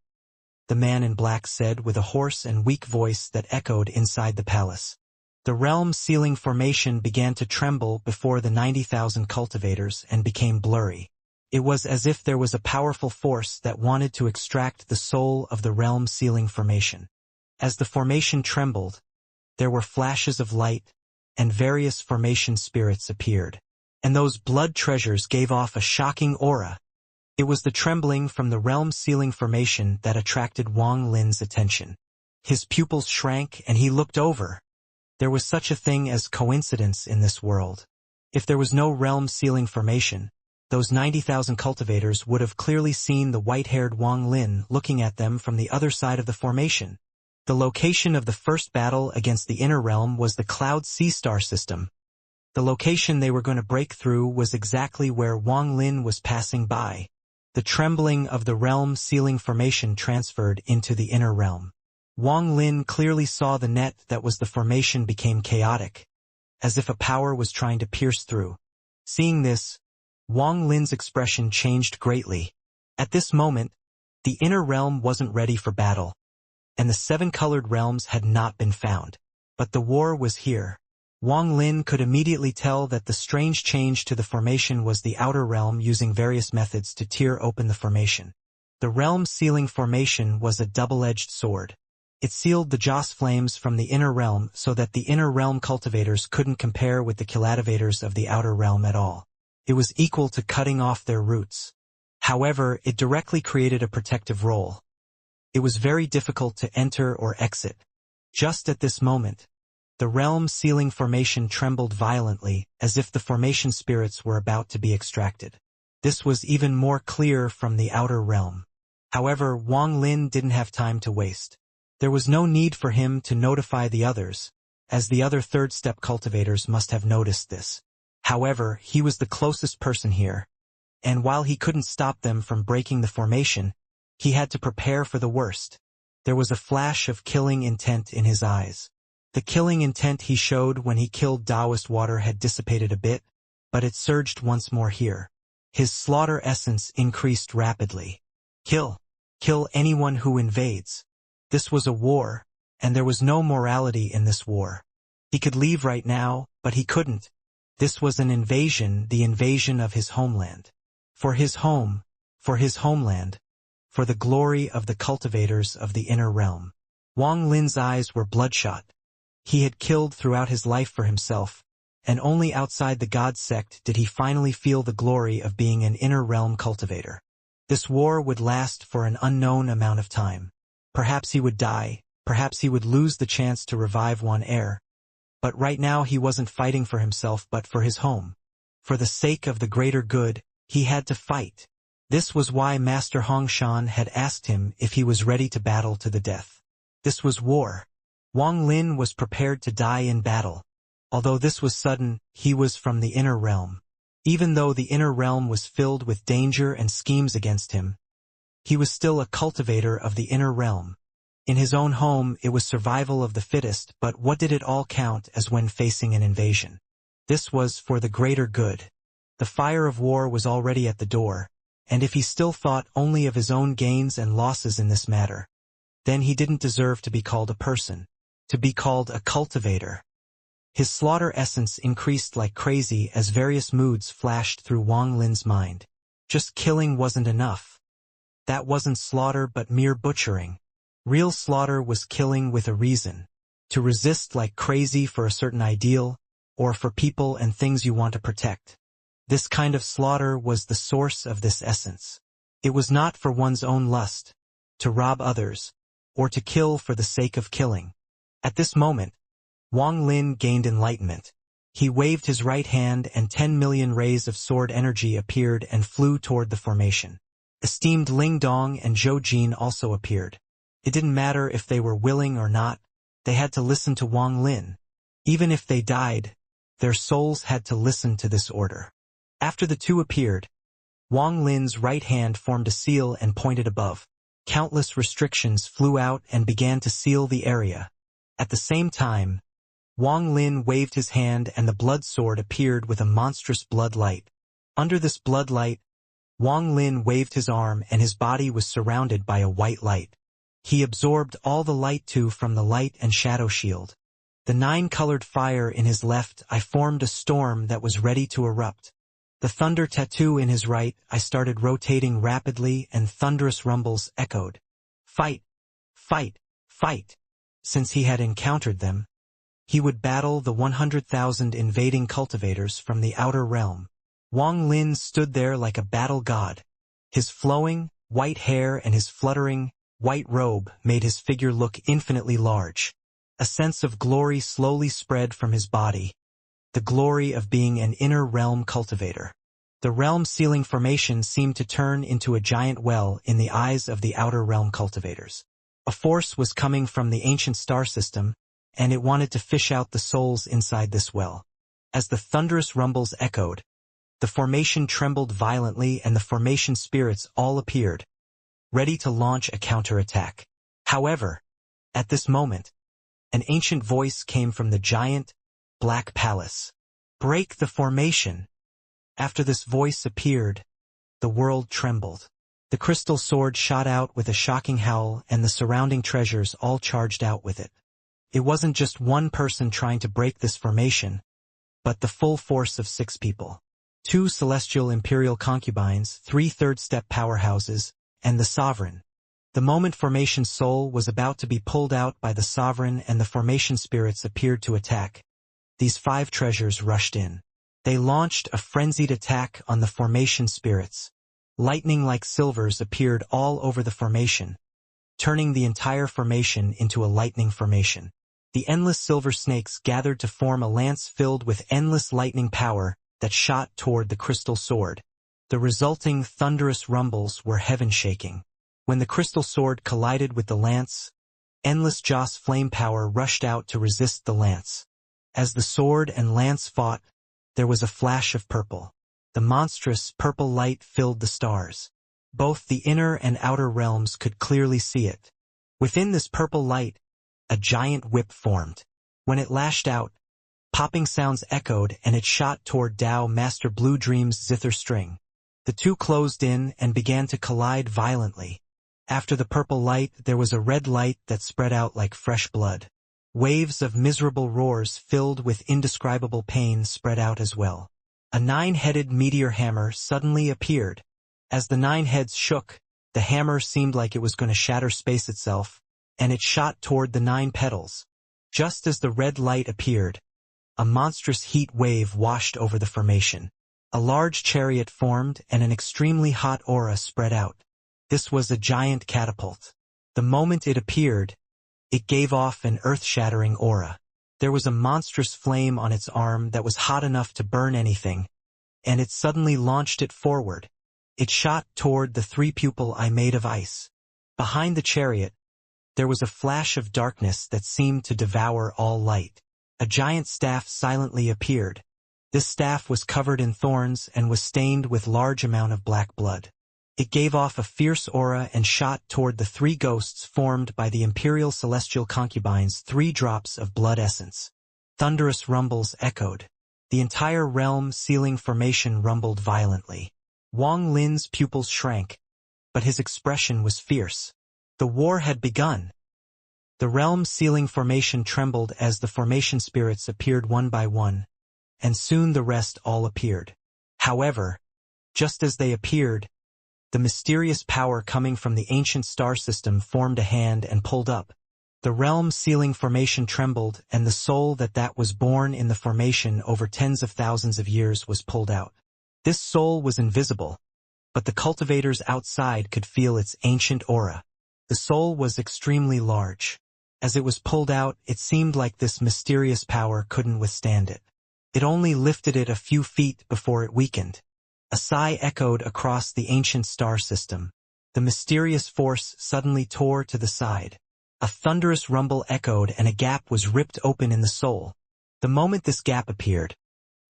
the man in black said with a hoarse and weak voice that echoed inside the palace. The realm sealing formation began to tremble before the 90,000 cultivators and became blurry. It was as if there was a powerful force that wanted to extract the soul of the realm sealing formation. As the formation trembled, there were flashes of light, and various formation spirits appeared. And those blood treasures gave off a shocking aura. It was the trembling from the realm-sealing formation that attracted Wang Lin's attention. His pupils shrank and he looked over. There was such a thing as coincidence in this world. If there was no realm-sealing formation, those 90,000 cultivators would have clearly seen the white-haired Wang Lin looking at them from the other side of the formation. The location of the first battle against the inner realm was the Cloud Sea Star system. The location they were going to break through was exactly where Wang Lin was passing by. The trembling of the realm-sealing formation transferred into the inner realm. Wang Lin clearly saw the net that was the formation became chaotic, as if a power was trying to pierce through. Seeing this, Wang Lin's expression changed greatly. At this moment, the inner realm wasn't ready for battle, and the seven-colored realms had not been found. But the war was here. Wang Lin could immediately tell that the strange change to the formation was the outer realm using various methods to tear open the formation. The realm-sealing formation was a double-edged sword. It sealed the Joss flames from the inner realm so that the inner realm cultivators couldn't compare with the cultivators of the outer realm at all. It was equal to cutting off their roots. However, it directly created a protective role. It was very difficult to enter or exit. Just at this moment, the realm-sealing formation trembled violently, as if the formation spirits were about to be extracted. This was even more clear from the outer realm. However, Wang Lin didn't have time to waste. There was no need for him to notify the others, as the other third-step cultivators must have noticed this. However, he was the closest person here, and while he couldn't stop them from breaking the formation, he had to prepare for the worst. There was a flash of killing intent in his eyes. The killing intent he showed when he killed Taoist water had dissipated a bit, but it surged once more here. His slaughter essence increased rapidly. Kill. Kill anyone who invades. This was a war, and there was no morality in this war. He could leave right now, but he couldn't. This was an invasion, the invasion of his homeland. For his home, for his homeland, for the glory of the cultivators of the inner realm. Wang Lin's eyes were bloodshot. He had killed throughout his life for himself, and only outside the God sect did he finally feel the glory of being an inner realm cultivator. This war would last for an unknown amount of time. Perhaps he would die, perhaps he would lose the chance to revive one heir. But right now he wasn't fighting for himself but for his home. For the sake of the greater good, he had to fight. This was why Master Hongshan had asked him if he was ready to battle to the death. This was war. Wang Lin was prepared to die in battle. Although this was sudden, he was from the inner realm. Even though the inner realm was filled with danger and schemes against him, he was still a cultivator of the inner realm. In his own home, it was survival of the fittest, but what did it all count as when facing an invasion? This was for the greater good. The fire of war was already at the door, and if he still thought only of his own gains and losses in this matter, then he didn't deserve to be called a person. To be called a cultivator. His slaughter essence increased like crazy as various moods flashed through Wang Lin's mind. Just killing wasn't enough. That wasn't slaughter but mere butchering. Real slaughter was killing with a reason. To resist like crazy for a certain ideal, or for people and things you want to protect. This kind of slaughter was the source of this essence. It was not for one's own lust, to rob others, or to kill for the sake of killing. At this moment, Wang Lin gained enlightenment. He waved his right hand and 10 million rays of sword energy appeared and flew toward the formation. Esteemed Ling Dong and Zhou Jin also appeared. It didn't matter if they were willing or not, they had to listen to Wang Lin. Even if they died, their souls had to listen to this order. After the two appeared, Wang Lin's right hand formed a seal and pointed above. Countless restrictions flew out and began to seal the area. At the same time, Wang Lin waved his hand and the blood sword appeared with a monstrous blood light. Under this blood light, Wang Lin waved his arm and his body was surrounded by a white light. He absorbed all the light too from the light and shadow shield. The 9-colored fire in his left eye formed a storm that was ready to erupt. The thunder tattoo in his right eye started rotating rapidly and thunderous rumbles echoed. Fight! Fight! Fight! Since he had encountered them, he would battle the 100,000 invading cultivators from the outer realm. Wang Lin stood there like a battle god. His flowing, white hair and his fluttering, white robe made his figure look infinitely large. A sense of glory slowly spread from his body, the glory of being an inner realm cultivator. The realm-sealing formation seemed to turn into a giant well in the eyes of the outer realm cultivators. A force was coming from the ancient star system, and it wanted to fish out the souls inside this well. As the thunderous rumbles echoed, the formation trembled violently and the formation spirits all appeared, ready to launch a counterattack. However, at this moment, an ancient voice came from the giant, black palace. Break the formation. After this voice appeared, the world trembled. The crystal sword shot out with a shocking howl and the surrounding treasures all charged out with it. It wasn't just one person trying to break this formation, but the full force of 6 people. 2 celestial imperial concubines, 3 third-step powerhouses, and the sovereign. The moment formation soul was about to be pulled out by the sovereign and the formation spirits appeared to attack. These 5 treasures rushed in. They launched a frenzied attack on the formation spirits. Lightning like silvers appeared all over the formation, turning the entire formation into a lightning formation. The endless silver snakes gathered to form a lance filled with endless lightning power that shot toward the crystal sword. The resulting thunderous rumbles were heaven-shaking. When the crystal sword collided with the lance, endless Joss flame power rushed out to resist the lance. As the sword and lance fought, there was a flash of purple. The monstrous purple light filled the stars. Both the inner and outer realms could clearly see it. Within this purple light, a giant whip formed. When it lashed out, popping sounds echoed and it shot toward Tao Master Blue Dream's zither string. The two closed in and began to collide violently. After the purple light, there was a red light that spread out like fresh blood. Waves of miserable roars filled with indescribable pain spread out as well. A 9-headed meteor hammer suddenly appeared. As the 9 heads shook, the hammer seemed like it was going to shatter space itself, and it shot toward the 9 petals. Just as the red light appeared, a monstrous heat wave washed over the formation. A large chariot formed and an extremely hot aura spread out. This was a giant catapult. The moment it appeared, it gave off an earth-shattering aura. There was a monstrous flame on its arm that was hot enough to burn anything, and it suddenly launched it forward. It shot toward the 3-pupil eye made of ice. Behind the chariot, there was a flash of darkness that seemed to devour all light. A giant staff silently appeared. This staff was covered in thorns and was stained with large amount of black blood. It gave off a fierce aura and shot toward the 3 ghosts formed by the Imperial Celestial Concubines' 3 drops of blood essence. Thunderous rumbles echoed. The entire realm-sealing formation rumbled violently. Wang Lin's pupils shrank, but his expression was fierce. The war had begun. The realm-sealing formation trembled as the formation spirits appeared one by one, and soon the rest all appeared. However, just as they appeared, the mysterious power coming from the ancient star system formed a hand and pulled up. The realm-sealing formation trembled, and the soul that was born in the formation over tens of thousands of years was pulled out. This soul was invisible, but the cultivators outside could feel its ancient aura. The soul was extremely large. As it was pulled out, it seemed like this mysterious power couldn't withstand it. It only lifted it a few feet before it weakened. A sigh echoed across the ancient star system. The mysterious force suddenly tore to the side. A thunderous rumble echoed and a gap was ripped open in the soul. The moment this gap appeared,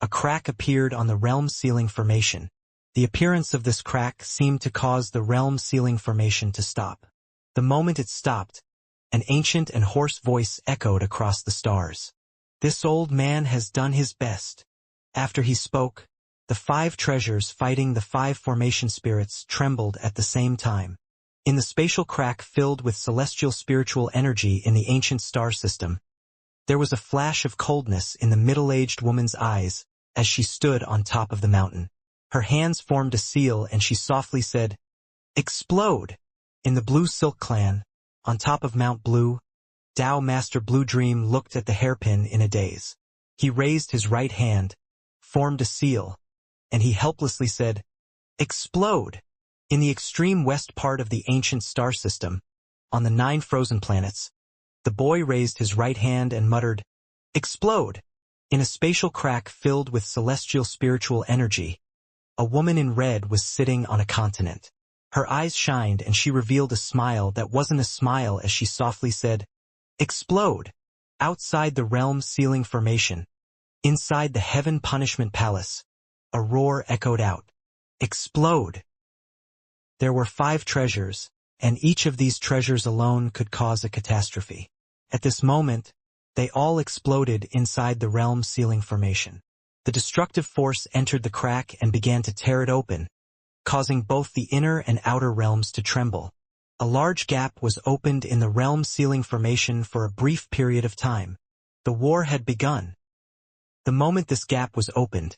a crack appeared on the realm ceiling formation. The appearance of this crack seemed to cause the realm ceiling formation to stop. The moment it stopped, an ancient and hoarse voice echoed across the stars. "This old man has done his best." After he spoke, the 5 treasures fighting the 5 formation spirits trembled at the same time. In the spatial crack filled with celestial spiritual energy in the ancient star system, there was a flash of coldness in the middle-aged woman's eyes as she stood on top of the mountain. Her hands formed a seal and she softly said, "Explode!" In the Blue Silk Clan, on top of Mount Blue, Tao Master Blue Dream looked at the hairpin in a daze. He raised his right hand, formed a seal, and he helplessly said, "Explode!" In the extreme west part of the ancient star system, on the 9 frozen planets, the boy raised his right hand and muttered, "Explode!" In a spatial crack filled with celestial spiritual energy, a woman in red was sitting on a continent. Her eyes shined and she revealed a smile that wasn't a smile as she softly said, "Explode!" Outside the realm ceiling formation, inside the heaven punishment palace, a roar echoed out, "Explode!" There were 5 treasures, and each of these treasures alone could cause a catastrophe. At this moment, they all exploded inside the realm ceiling formation. The destructive force entered the crack and began to tear it open, causing both the inner and outer realms to tremble. A large gap was opened in the realm ceiling formation for a brief period of time. The war had begun. The moment this gap was opened,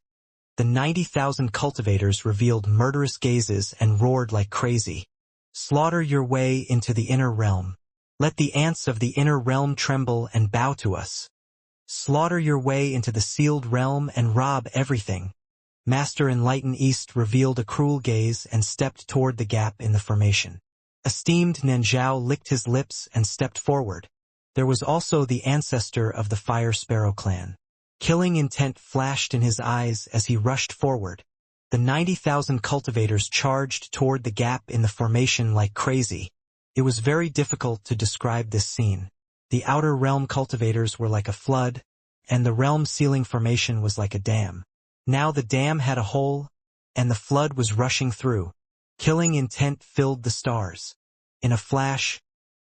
the 90,000 cultivators revealed murderous gazes and roared like crazy. "Slaughter your way into the inner realm. Let the ants of the inner realm tremble and bow to us. Slaughter your way into the sealed realm and rob everything." Master Enlighten East revealed a cruel gaze and stepped toward the gap in the formation. Esteemed Nanzhao licked his lips and stepped forward. There was also the ancestor of the Fire Sparrow clan. Killing intent flashed in his eyes as he rushed forward. The 90,000 cultivators charged toward the gap in the formation like crazy. It was very difficult to describe this scene. The outer realm cultivators were like a flood, and the realm ceiling formation was like a dam. Now the dam had a hole, and the flood was rushing through. Killing intent filled the stars. In a flash,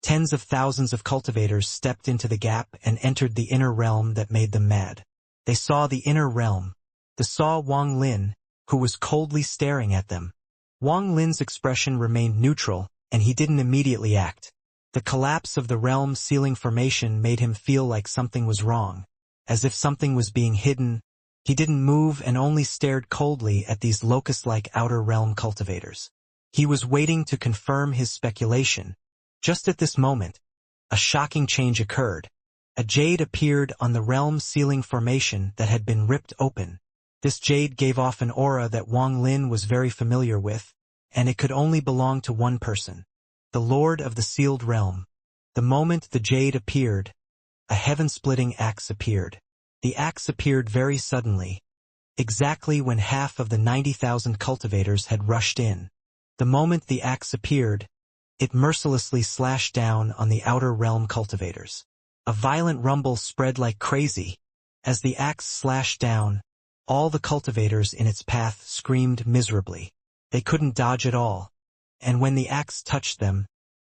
tens of thousands of cultivators stepped into the gap and entered the inner realm that made them mad. They saw the inner realm. They saw Wang Lin, who was coldly staring at them. Wang Lin's expression remained neutral, and he didn't immediately act. The collapse of the realm ceiling formation made him feel like something was wrong. As if something was being hidden, he didn't move and only stared coldly at these locust-like outer realm cultivators. He was waiting to confirm his speculation. Just at this moment, a shocking change occurred. A jade appeared on the realm ceiling formation that had been ripped open. This jade gave off an aura that Wang Lin was very familiar with, and it could only belong to one person, the Lord of the Sealed Realm. The moment the jade appeared, a heaven-splitting axe appeared. The axe appeared very suddenly, exactly when half of the 90,000 cultivators had rushed in. The moment the axe appeared, it mercilessly slashed down on the outer realm cultivators. A violent rumble spread like crazy. As the axe slashed down, all the cultivators in its path screamed miserably. They couldn't dodge at all, and when the axe touched them,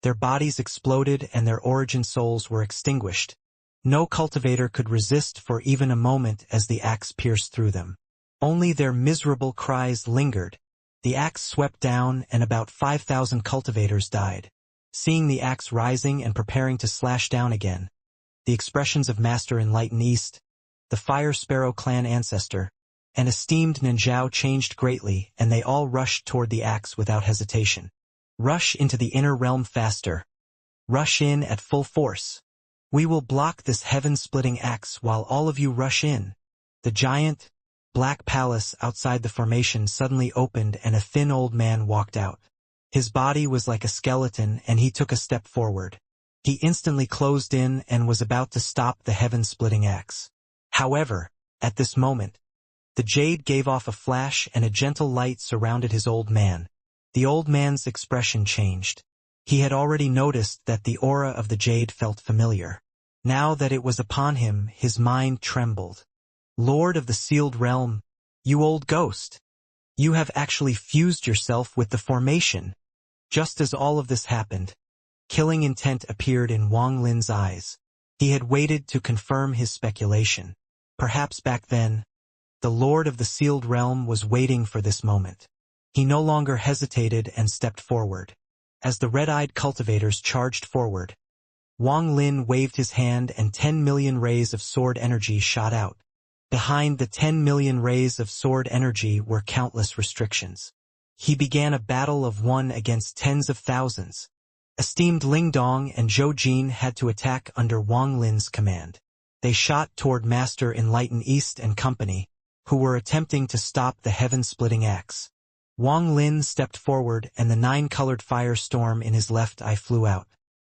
their bodies exploded and their origin souls were extinguished. No cultivator could resist for even a moment as the axe pierced through them. Only their miserable cries lingered. The axe swept down and about 5,000 cultivators died. Seeing the axe rising and preparing to slash down again, the expressions of Master Enlighten East, the Fire Sparrow clan ancestor, and esteemed Nanzhao changed greatly, and they all rushed toward the axe without hesitation. Rush into the inner realm faster. Rush in at full force. We will block this heaven-splitting axe while all of you rush in. The giant, black palace outside the formation suddenly opened and a thin old man walked out. His body was like a skeleton and he took a step forward. He instantly closed in and was about to stop the heaven-splitting axe. However, at this moment, the jade gave off a flash and a gentle light surrounded his old man. The old man's expression changed. He had already noticed that the aura of the jade felt familiar. Now that it was upon him, his mind trembled. Lord of the Sealed Realm, you old ghost! You have actually fused yourself with the formation. Just as all of this happened, killing intent appeared in Wang Lin's eyes. He had waited to confirm his speculation. Perhaps back then, the Lord of the Sealed Realm was waiting for this moment. He no longer hesitated and stepped forward. As the red-eyed cultivators charged forward, Wang Lin waved his hand and 10 million rays of sword energy shot out. Behind the 10 million rays of sword energy were countless restrictions. He began a battle of one against tens of thousands. Esteemed Ling Dong and Zhou Jin had to attack under Wang Lin's command. They shot toward Master Enlighten East and company, who were attempting to stop the heaven-splitting axe. Wang Lin stepped forward and the 9-colored firestorm in his left eye flew out.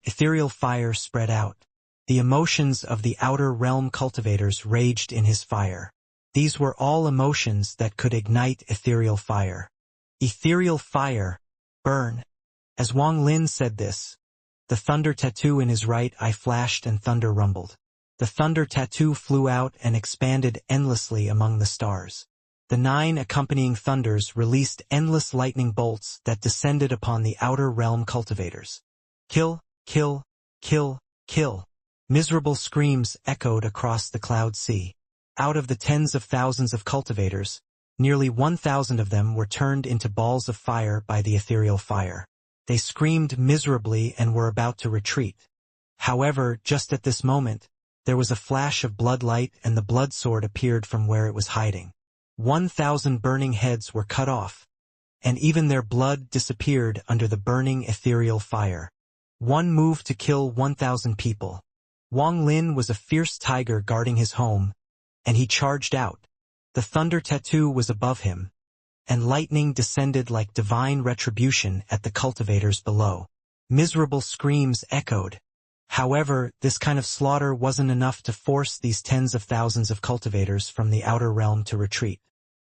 Ethereal fire spread out. The emotions of the outer realm cultivators raged in his fire. These were all emotions that could ignite ethereal fire. Ethereal fire, burn. As Wang Lin said this, the thunder tattoo in his right eye flashed and thunder rumbled. The thunder tattoo flew out and expanded endlessly among the stars. The 9 accompanying thunders released endless lightning bolts that descended upon the outer realm cultivators. Kill, kill, kill, kill. Miserable screams echoed across the cloud sea. Out of the tens of thousands of cultivators, nearly 1,000 of them were turned into balls of fire by the ethereal fire. They screamed miserably and were about to retreat. However, just at this moment, there was a flash of blood light and the blood sword appeared from where it was hiding. 1,000 burning heads were cut off, and even their blood disappeared under the burning ethereal fire. One move to kill 1,000 people. Wang Lin was a fierce tiger guarding his home, and he charged out. The thunder tattoo was above him, and lightning descended like divine retribution at the cultivators below. Miserable screams echoed. However, this kind of slaughter wasn't enough to force these tens of thousands of cultivators from the outer realm to retreat.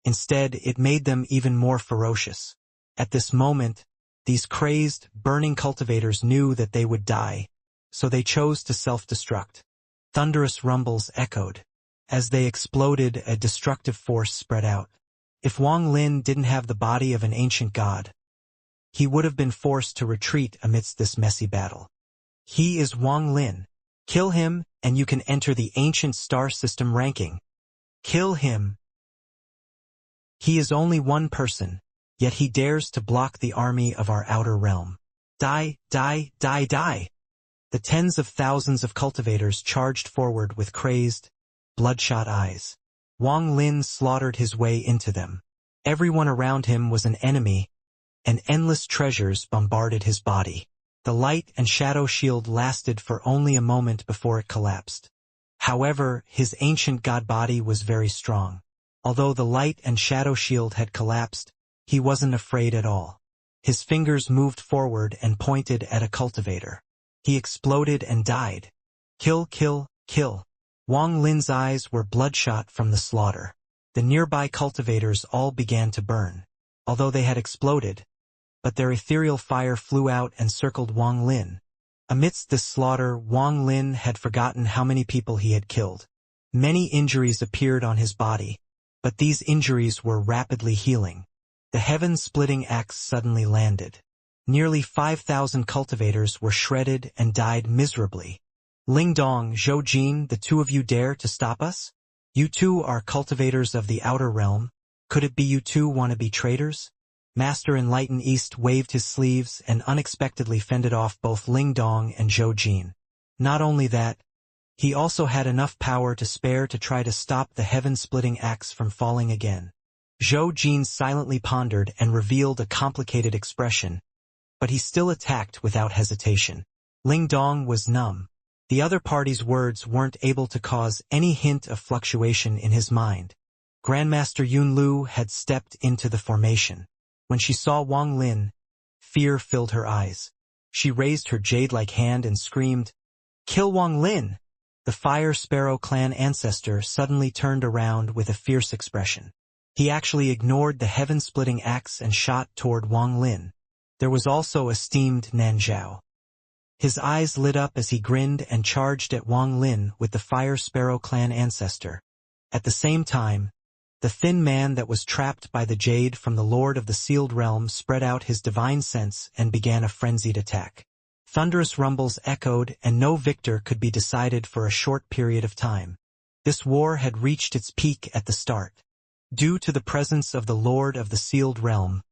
Instead, it made them even more ferocious. At this moment, these crazed, burning cultivators knew that they would die, so they chose to self-destruct. Thunderous rumbles echoed. As they exploded, a destructive force spread out. If Wang Lin didn't have the body of an ancient god, he would have been forced to retreat amidst this messy battle. He is Wang Lin. Kill him, and you can enter the ancient star system ranking. Kill him. He is only one person, yet he dares to block the army of our outer realm. Die, die, die, die. The tens of thousands of cultivators charged forward with crazed, bloodshot eyes. Wang Lin slaughtered his way into them. Everyone around him was an enemy, and endless treasures bombarded his body. The light and shadow shield lasted for only a moment before it collapsed. However, his ancient god body was very strong. Although the light and shadow shield had collapsed, he wasn't afraid at all. His fingers moved forward and pointed at a cultivator. He exploded and died. Kill, kill, kill. Wang Lin's eyes were bloodshot from the slaughter. The nearby cultivators all began to burn, although they had exploded, but their ethereal fire flew out and circled Wang Lin. Amidst this slaughter, Wang Lin had forgotten how many people he had killed. Many injuries appeared on his body, but these injuries were rapidly healing. The heaven-splitting axe suddenly landed. Nearly 5,000 cultivators were shredded and died miserably. Ling Dong, Zhou Jin, the two of you dare to stop us? You two are cultivators of the outer realm. Could it be you two want to be traitors? Master Enlighten East waved his sleeves and unexpectedly fended off both Ling Dong and Zhou Jin. Not only that, he also had enough power to spare to try to stop the heaven-splitting axe from falling again. Zhou Jin silently pondered and revealed a complicated expression, but he still attacked without hesitation. Ling Dong was numb. The other party's words weren't able to cause any hint of fluctuation in his mind. Grandmaster Yun Lu had stepped into the formation. When she saw Wang Lin, fear filled her eyes. She raised her jade-like hand and screamed, "Kill Wang Lin!" The Fire Sparrow clan ancestor suddenly turned around with a fierce expression. He actually ignored the heaven-splitting axe and shot toward Wang Lin. There was also esteemed Nanzhao. His eyes lit up as he grinned and charged at Wang Lin with the Fire Sparrow clan ancestor. At the same time, the thin man that was trapped by the jade from the Lord of the Sealed Realm spread out his divine sense and began a frenzied attack. Thunderous rumbles echoed, and no victor could be decided for a short period of time. This war had reached its peak at the start. Due to the presence of the Lord of the Sealed Realm,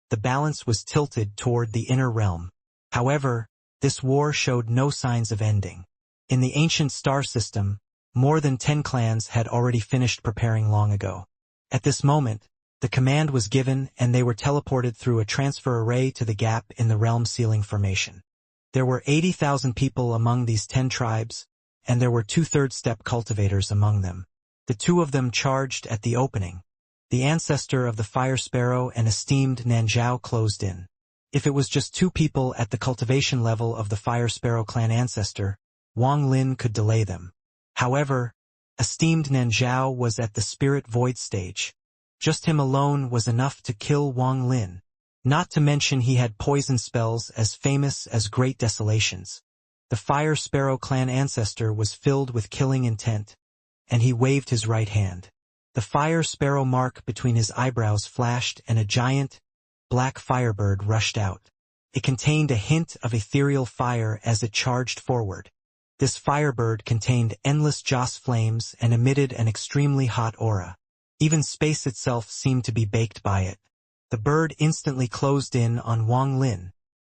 the balance was tilted toward the inner realm. However, this war showed no signs of ending. In the ancient star system, more than 10 clans had already finished preparing long ago. At this moment, the command was given and they were teleported through a transfer array to the gap in the realm ceiling formation. There were 80,000 people among these 10 tribes, and there were 2/3 step cultivators among them. The two of them charged at the opening. The ancestor of the Fire Sparrow and esteemed Nanzhao closed in. If it was just 2 people at the cultivation level of the Fire Sparrow clan ancestor, Wang Lin could delay them. However, esteemed Nanzhao was at the Spirit Void stage. Just him alone was enough to kill Wang Lin. Not to mention he had poison spells as famous as Great Desolations. The Fire Sparrow clan ancestor was filled with killing intent, and he waved his right hand. The Fire Sparrow mark between his eyebrows flashed and a giant, black firebird rushed out. It contained a hint of ethereal fire as it charged forward. This firebird contained endless joss flames and emitted an extremely hot aura. Even space itself seemed to be baked by it. The bird instantly closed in on Wang Lin.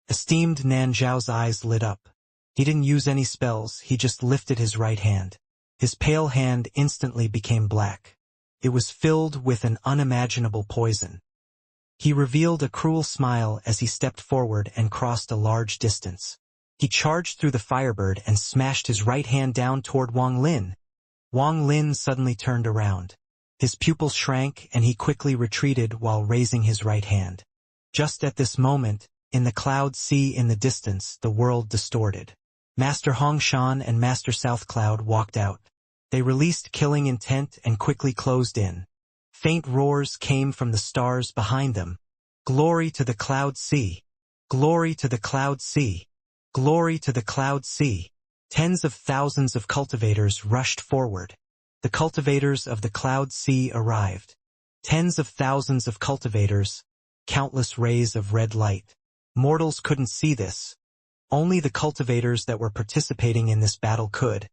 Esteemed Nanzhao's eyes lit up. He didn't use any spells, he just lifted his right hand. His pale hand instantly became black. It was filled with an unimaginable poison. He revealed a cruel smile as he stepped forward and crossed a large distance. He charged through the firebird and smashed his right hand down toward Wang Lin. Wang Lin suddenly turned around. His pupils shrank and he quickly retreated while raising his right hand. Just at this moment, in the cloud sea in the distance, the world distorted. Master Hongshan and Master South Cloud walked out. They released killing intent and quickly closed in. Faint roars came from the stars behind them. Glory to the cloud sea! Glory to the cloud sea! Glory to the cloud sea! Tens of thousands of cultivators rushed forward. The cultivators of the cloud sea arrived. Tens of thousands of cultivators, countless rays of red light. Mortals couldn't see this. Only the cultivators that were participating in this battle could.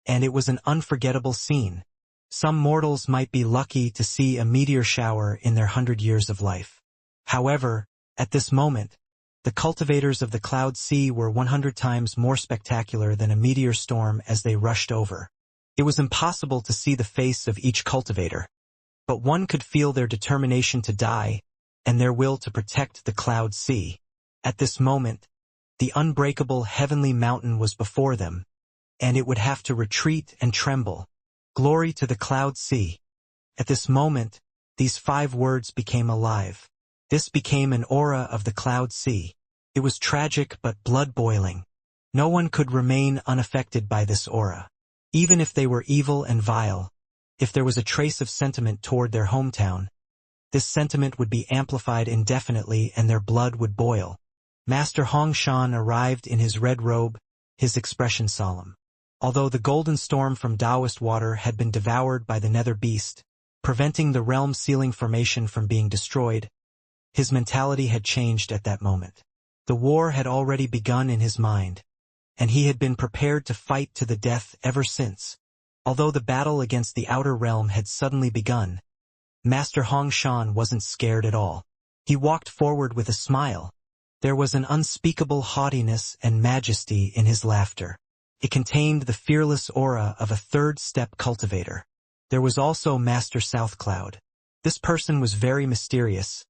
And it was an unforgettable scene. Some mortals might be lucky to see a meteor shower in their 100 years of life. However, at this moment, the cultivators of the cloud sea were 100 times more spectacular than a meteor storm as they rushed over. It was impossible to see the face of each cultivator, but one could feel their determination to die and their will to protect the cloud sea. At this moment, the unbreakable heavenly mountain was before them, and it would have to retreat and tremble. Glory to the cloud sea. At this moment, these 5 words became alive. This became an aura of the cloud sea. It was tragic but blood-boiling. No one could remain unaffected by this aura. Even if they were evil and vile, if there was a trace of sentiment toward their hometown, this sentiment would be amplified indefinitely and their blood would boil. Master Hongshan arrived in his red robe, his expression solemn. Although the golden storm from Taoist water had been devoured by the nether beast, preventing the realm ceiling formation from being destroyed, his mentality had changed at that moment. The war had already begun in his mind, and he had been prepared to fight to the death ever since. Although the battle against the outer realm had suddenly begun, Master Hongshan wasn't scared at all. He walked forward with a smile. There was an unspeakable haughtiness and majesty in his laughter. It contained the fearless aura of a 3rd step cultivator. There was also Master South Cloud. This person was very mysterious,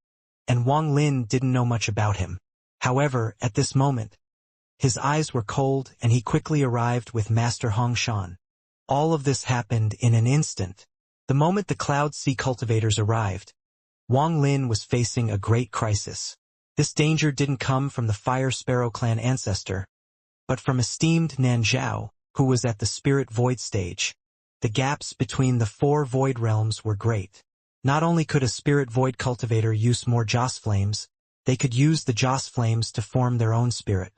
and Wang Lin didn't know much about him. However, at this moment, his eyes were cold and he quickly arrived with Master Hongshan. All of this happened in an instant. The moment the Cloud Sea cultivators arrived, Wang Lin was facing a great crisis. This danger didn't come from the Fire Sparrow clan ancestor, but from esteemed Nanzhao, who was at the Spirit Void stage. The gaps between the 4 void realms were great. Not only could a Spirit Void cultivator use more Joss Flames, they could use the Joss Flames to form their own spirit.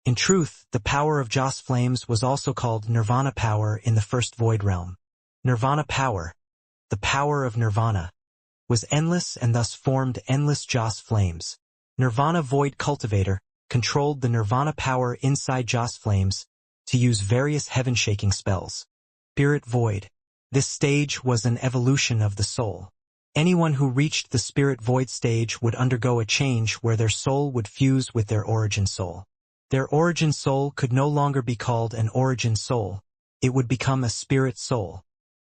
In truth, the power of Joss flames was also called Nirvana power in the first void realm. Nirvana power, the power of Nirvana, was endless and thus formed endless Joss flames. Nirvana Void Cultivator controlled the Nirvana power inside Joss flames to use various heaven-shaking spells. Spirit Void. This stage was an evolution of the soul. Anyone who reached the Spirit Void stage would undergo a change where their soul would fuse with their origin soul. Their origin soul could no longer be called an origin soul, it would become a spirit soul.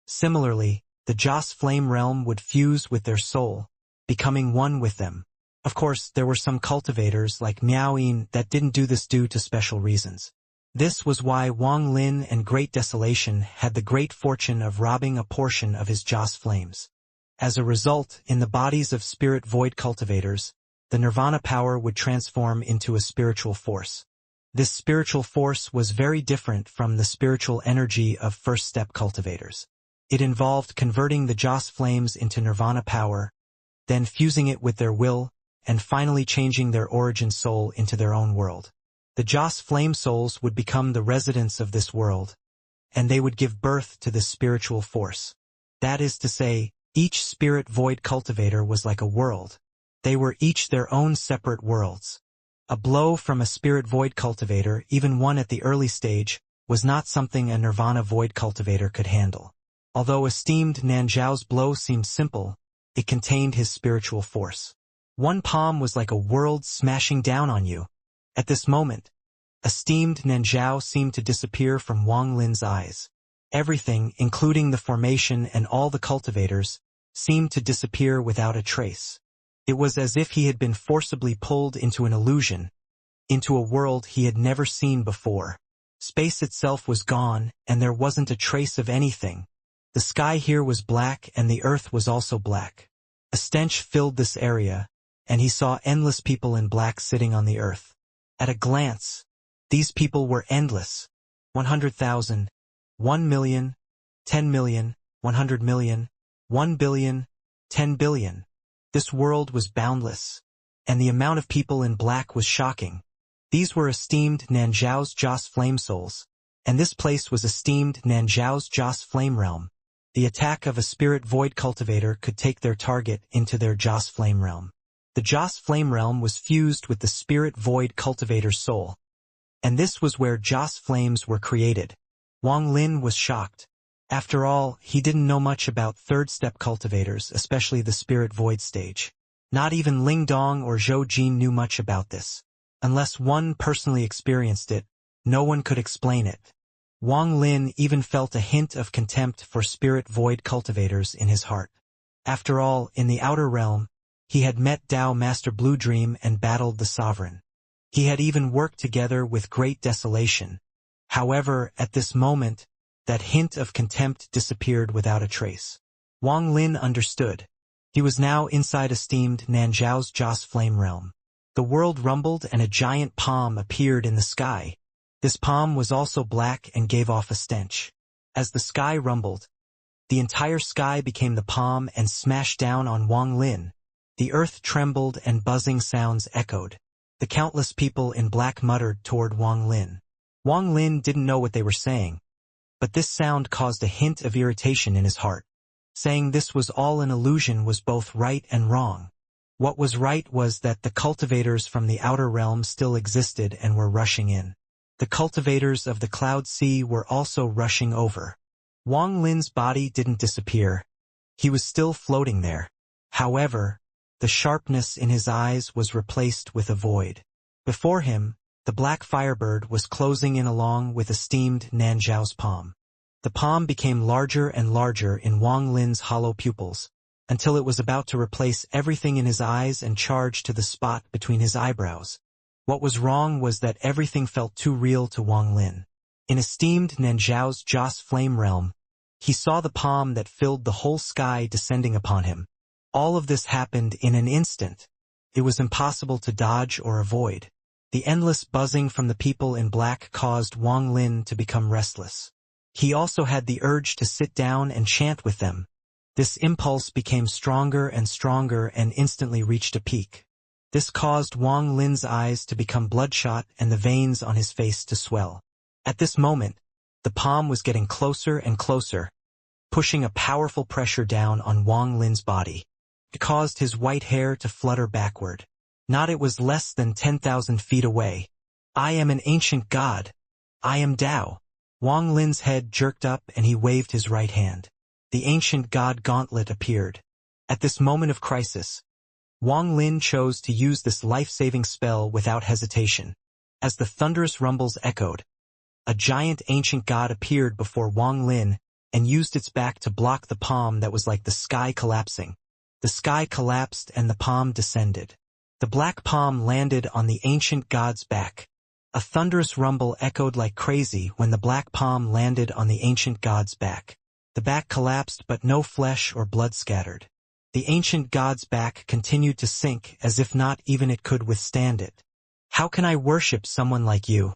Similarly, the Joss flame realm would fuse with their soul, becoming one with them. Of course, there were some cultivators like Miaoyin that didn't do this due to special reasons. This was why Wang Lin and Great Desolation had the great fortune of robbing a portion of his Joss flames. As a result, in the bodies of spirit void cultivators, the Nirvana power would transform into a spiritual force. This spiritual force was very different from the spiritual energy of first step cultivators. It involved converting the Joss flames into Nirvana power, then fusing it with their will, and finally changing their origin soul into their own world. The Joss flame souls would become the residents of this world, and they would give birth to this spiritual force. That is to say, each spirit void cultivator was like a world. They were each their own separate worlds. A blow from a spirit void cultivator, even one at the early stage, was not something a Nirvana void cultivator could handle. Although esteemed Nanzhao's blow seemed simple, it contained his spiritual force. One palm was like a world smashing down on you. At this moment, esteemed Nanzhao seemed to disappear from Wang Lin's eyes. Everything, including the formation and all the cultivators, seemed to disappear without a trace. It was as if he had been forcibly pulled into an illusion, into a world he had never seen before. Space itself was gone, and there wasn't a trace of anything. The sky here was black, and the earth was also black. A stench filled this area, and he saw endless people in black sitting on the earth. At a glance, these people were endless. 100,000, 1 million, 10 million, 100 million, 1 billion, 10 billion. This world was boundless, and the amount of people in black was shocking. These were esteemed Nanzhao's Joss flame souls, and this place was esteemed Nanzhao's Joss flame realm. The attack of a spirit void cultivator could take their target into their Joss flame realm. The Joss flame realm was fused with the spirit void cultivator's soul, and this was where Joss flames were created. Wang Lin was shocked. After all, he didn't know much about third-step cultivators, especially the spirit void stage. Not even Ling Dong or Zhou Jin knew much about this. Unless one personally experienced it, no one could explain it. Wang Lin even felt a hint of contempt for spirit void cultivators in his heart. After all, in the outer realm, he had met Tao Master Blue Dream and battled the Sovereign. He had even worked together with Great Desolation. However, at this moment, that hint of contempt disappeared without a trace. Wang Lin understood. He was now inside esteemed Nanzhao's Joss flame realm. The world rumbled and a giant palm appeared in the sky. This palm was also black and gave off a stench. As the sky rumbled, the entire sky became the palm and smashed down on Wang Lin. The earth trembled and buzzing sounds echoed. The countless people in black muttered toward Wang Lin. Wang Lin didn't know what they were saying, but this sound caused a hint of irritation in his heart. Saying this was all an illusion was both right and wrong. What was right was that the cultivators from the outer realm still existed and were rushing in. The cultivators of the Cloud Sea were also rushing over. Wang Lin's body didn't disappear. He was still floating there. However, the sharpness in his eyes was replaced with a void. Before him, the black firebird was closing in along with esteemed Nanzhao's palm. The palm became larger and larger in Wang Lin's hollow pupils, until it was about to replace everything in his eyes and charge to the spot between his eyebrows. What was wrong was that everything felt too real to Wang Lin. In esteemed Nanzhao's Joss flame realm, he saw the palm that filled the whole sky descending upon him. All of this happened in an instant. It was impossible to dodge or avoid. The endless buzzing from the people in black caused Wang Lin to become restless. He also had the urge to sit down and chant with them. This impulse became stronger and instantly reached a peak. This caused Wang Lin's eyes to become bloodshot and the veins on his face to swell. At this moment, the palm was getting closer and closer, pushing a powerful pressure down on Wang Lin's body. It caused his white hair to flutter backward. Not it was less than 10,000 feet away. I am an ancient god. I am Tao. Wang Lin's head jerked up and he waved his right hand. The ancient god gauntlet appeared. At this moment of crisis, Wang Lin chose to use this life-saving spell without hesitation. As the thunderous rumbles echoed, a giant ancient god appeared before Wang Lin and used its back to block the palm that was like the sky collapsing. The sky collapsed and the palm descended. The black palm landed on the ancient god's back. A thunderous rumble echoed like crazy when the black palm landed on the ancient god's back. The back collapsed but no flesh or blood scattered. The ancient god's back continued to sink as if not even it could withstand it. How can I worship someone like you?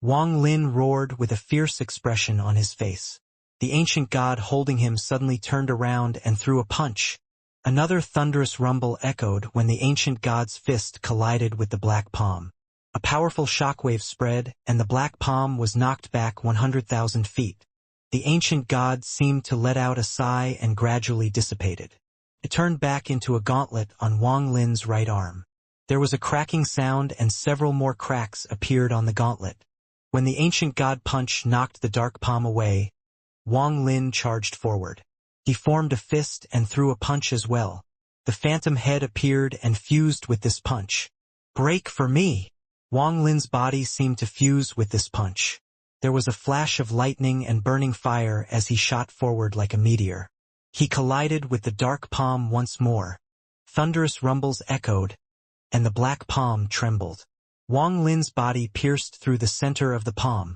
Wang Lin roared with a fierce expression on his face. The ancient god holding him suddenly turned around and threw a punch. Another thunderous rumble echoed when the ancient god's fist collided with the black palm. A powerful shockwave spread, and the black palm was knocked back 100,000 feet. The ancient god seemed to let out a sigh and gradually dissipated. It turned back into a gauntlet on Wang Lin's right arm. There was a cracking sound and several more cracks appeared on the gauntlet. When the ancient god punch knocked the dark palm away, Wang Lin charged forward. He formed a fist and threw a punch as well. The phantom head appeared and fused with this punch. Break for me! Wang Lin's body seemed to fuse with this punch. There was a flash of lightning and burning fire as he shot forward like a meteor. He collided with the dark palm once more. Thunderous rumbles echoed, and the black palm trembled. Wang Lin's body pierced through the center of the palm.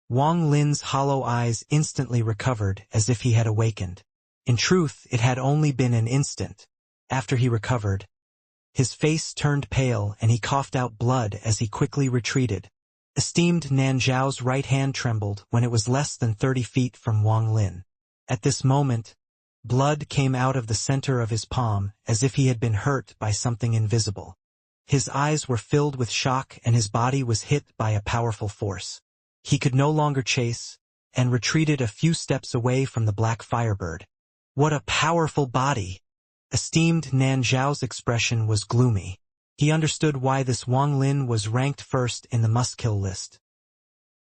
Wang Lin's hollow eyes instantly recovered as if he had awakened. In truth, it had only been an instant. After he recovered, his face turned pale and he coughed out blood as he quickly retreated. Esteemed Nan Zhao's right hand trembled when it was less than 30 feet from Wang Lin. At this moment, blood came out of the center of his palm as if he had been hurt by something invisible. His eyes were filled with shock and his body was hit by a powerful force. He could no longer chase and retreated a few steps away from the black firebird. What a powerful body! Esteemed Nan Zhao's expression was gloomy. He understood why this Wang Lin was ranked first in the must-kill list.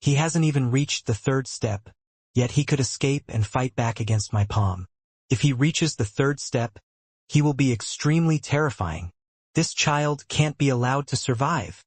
He hasn't even reached the third step, yet he could escape and fight back against my palm. If he reaches the third step, he will be extremely terrifying. This child can't be allowed to survive.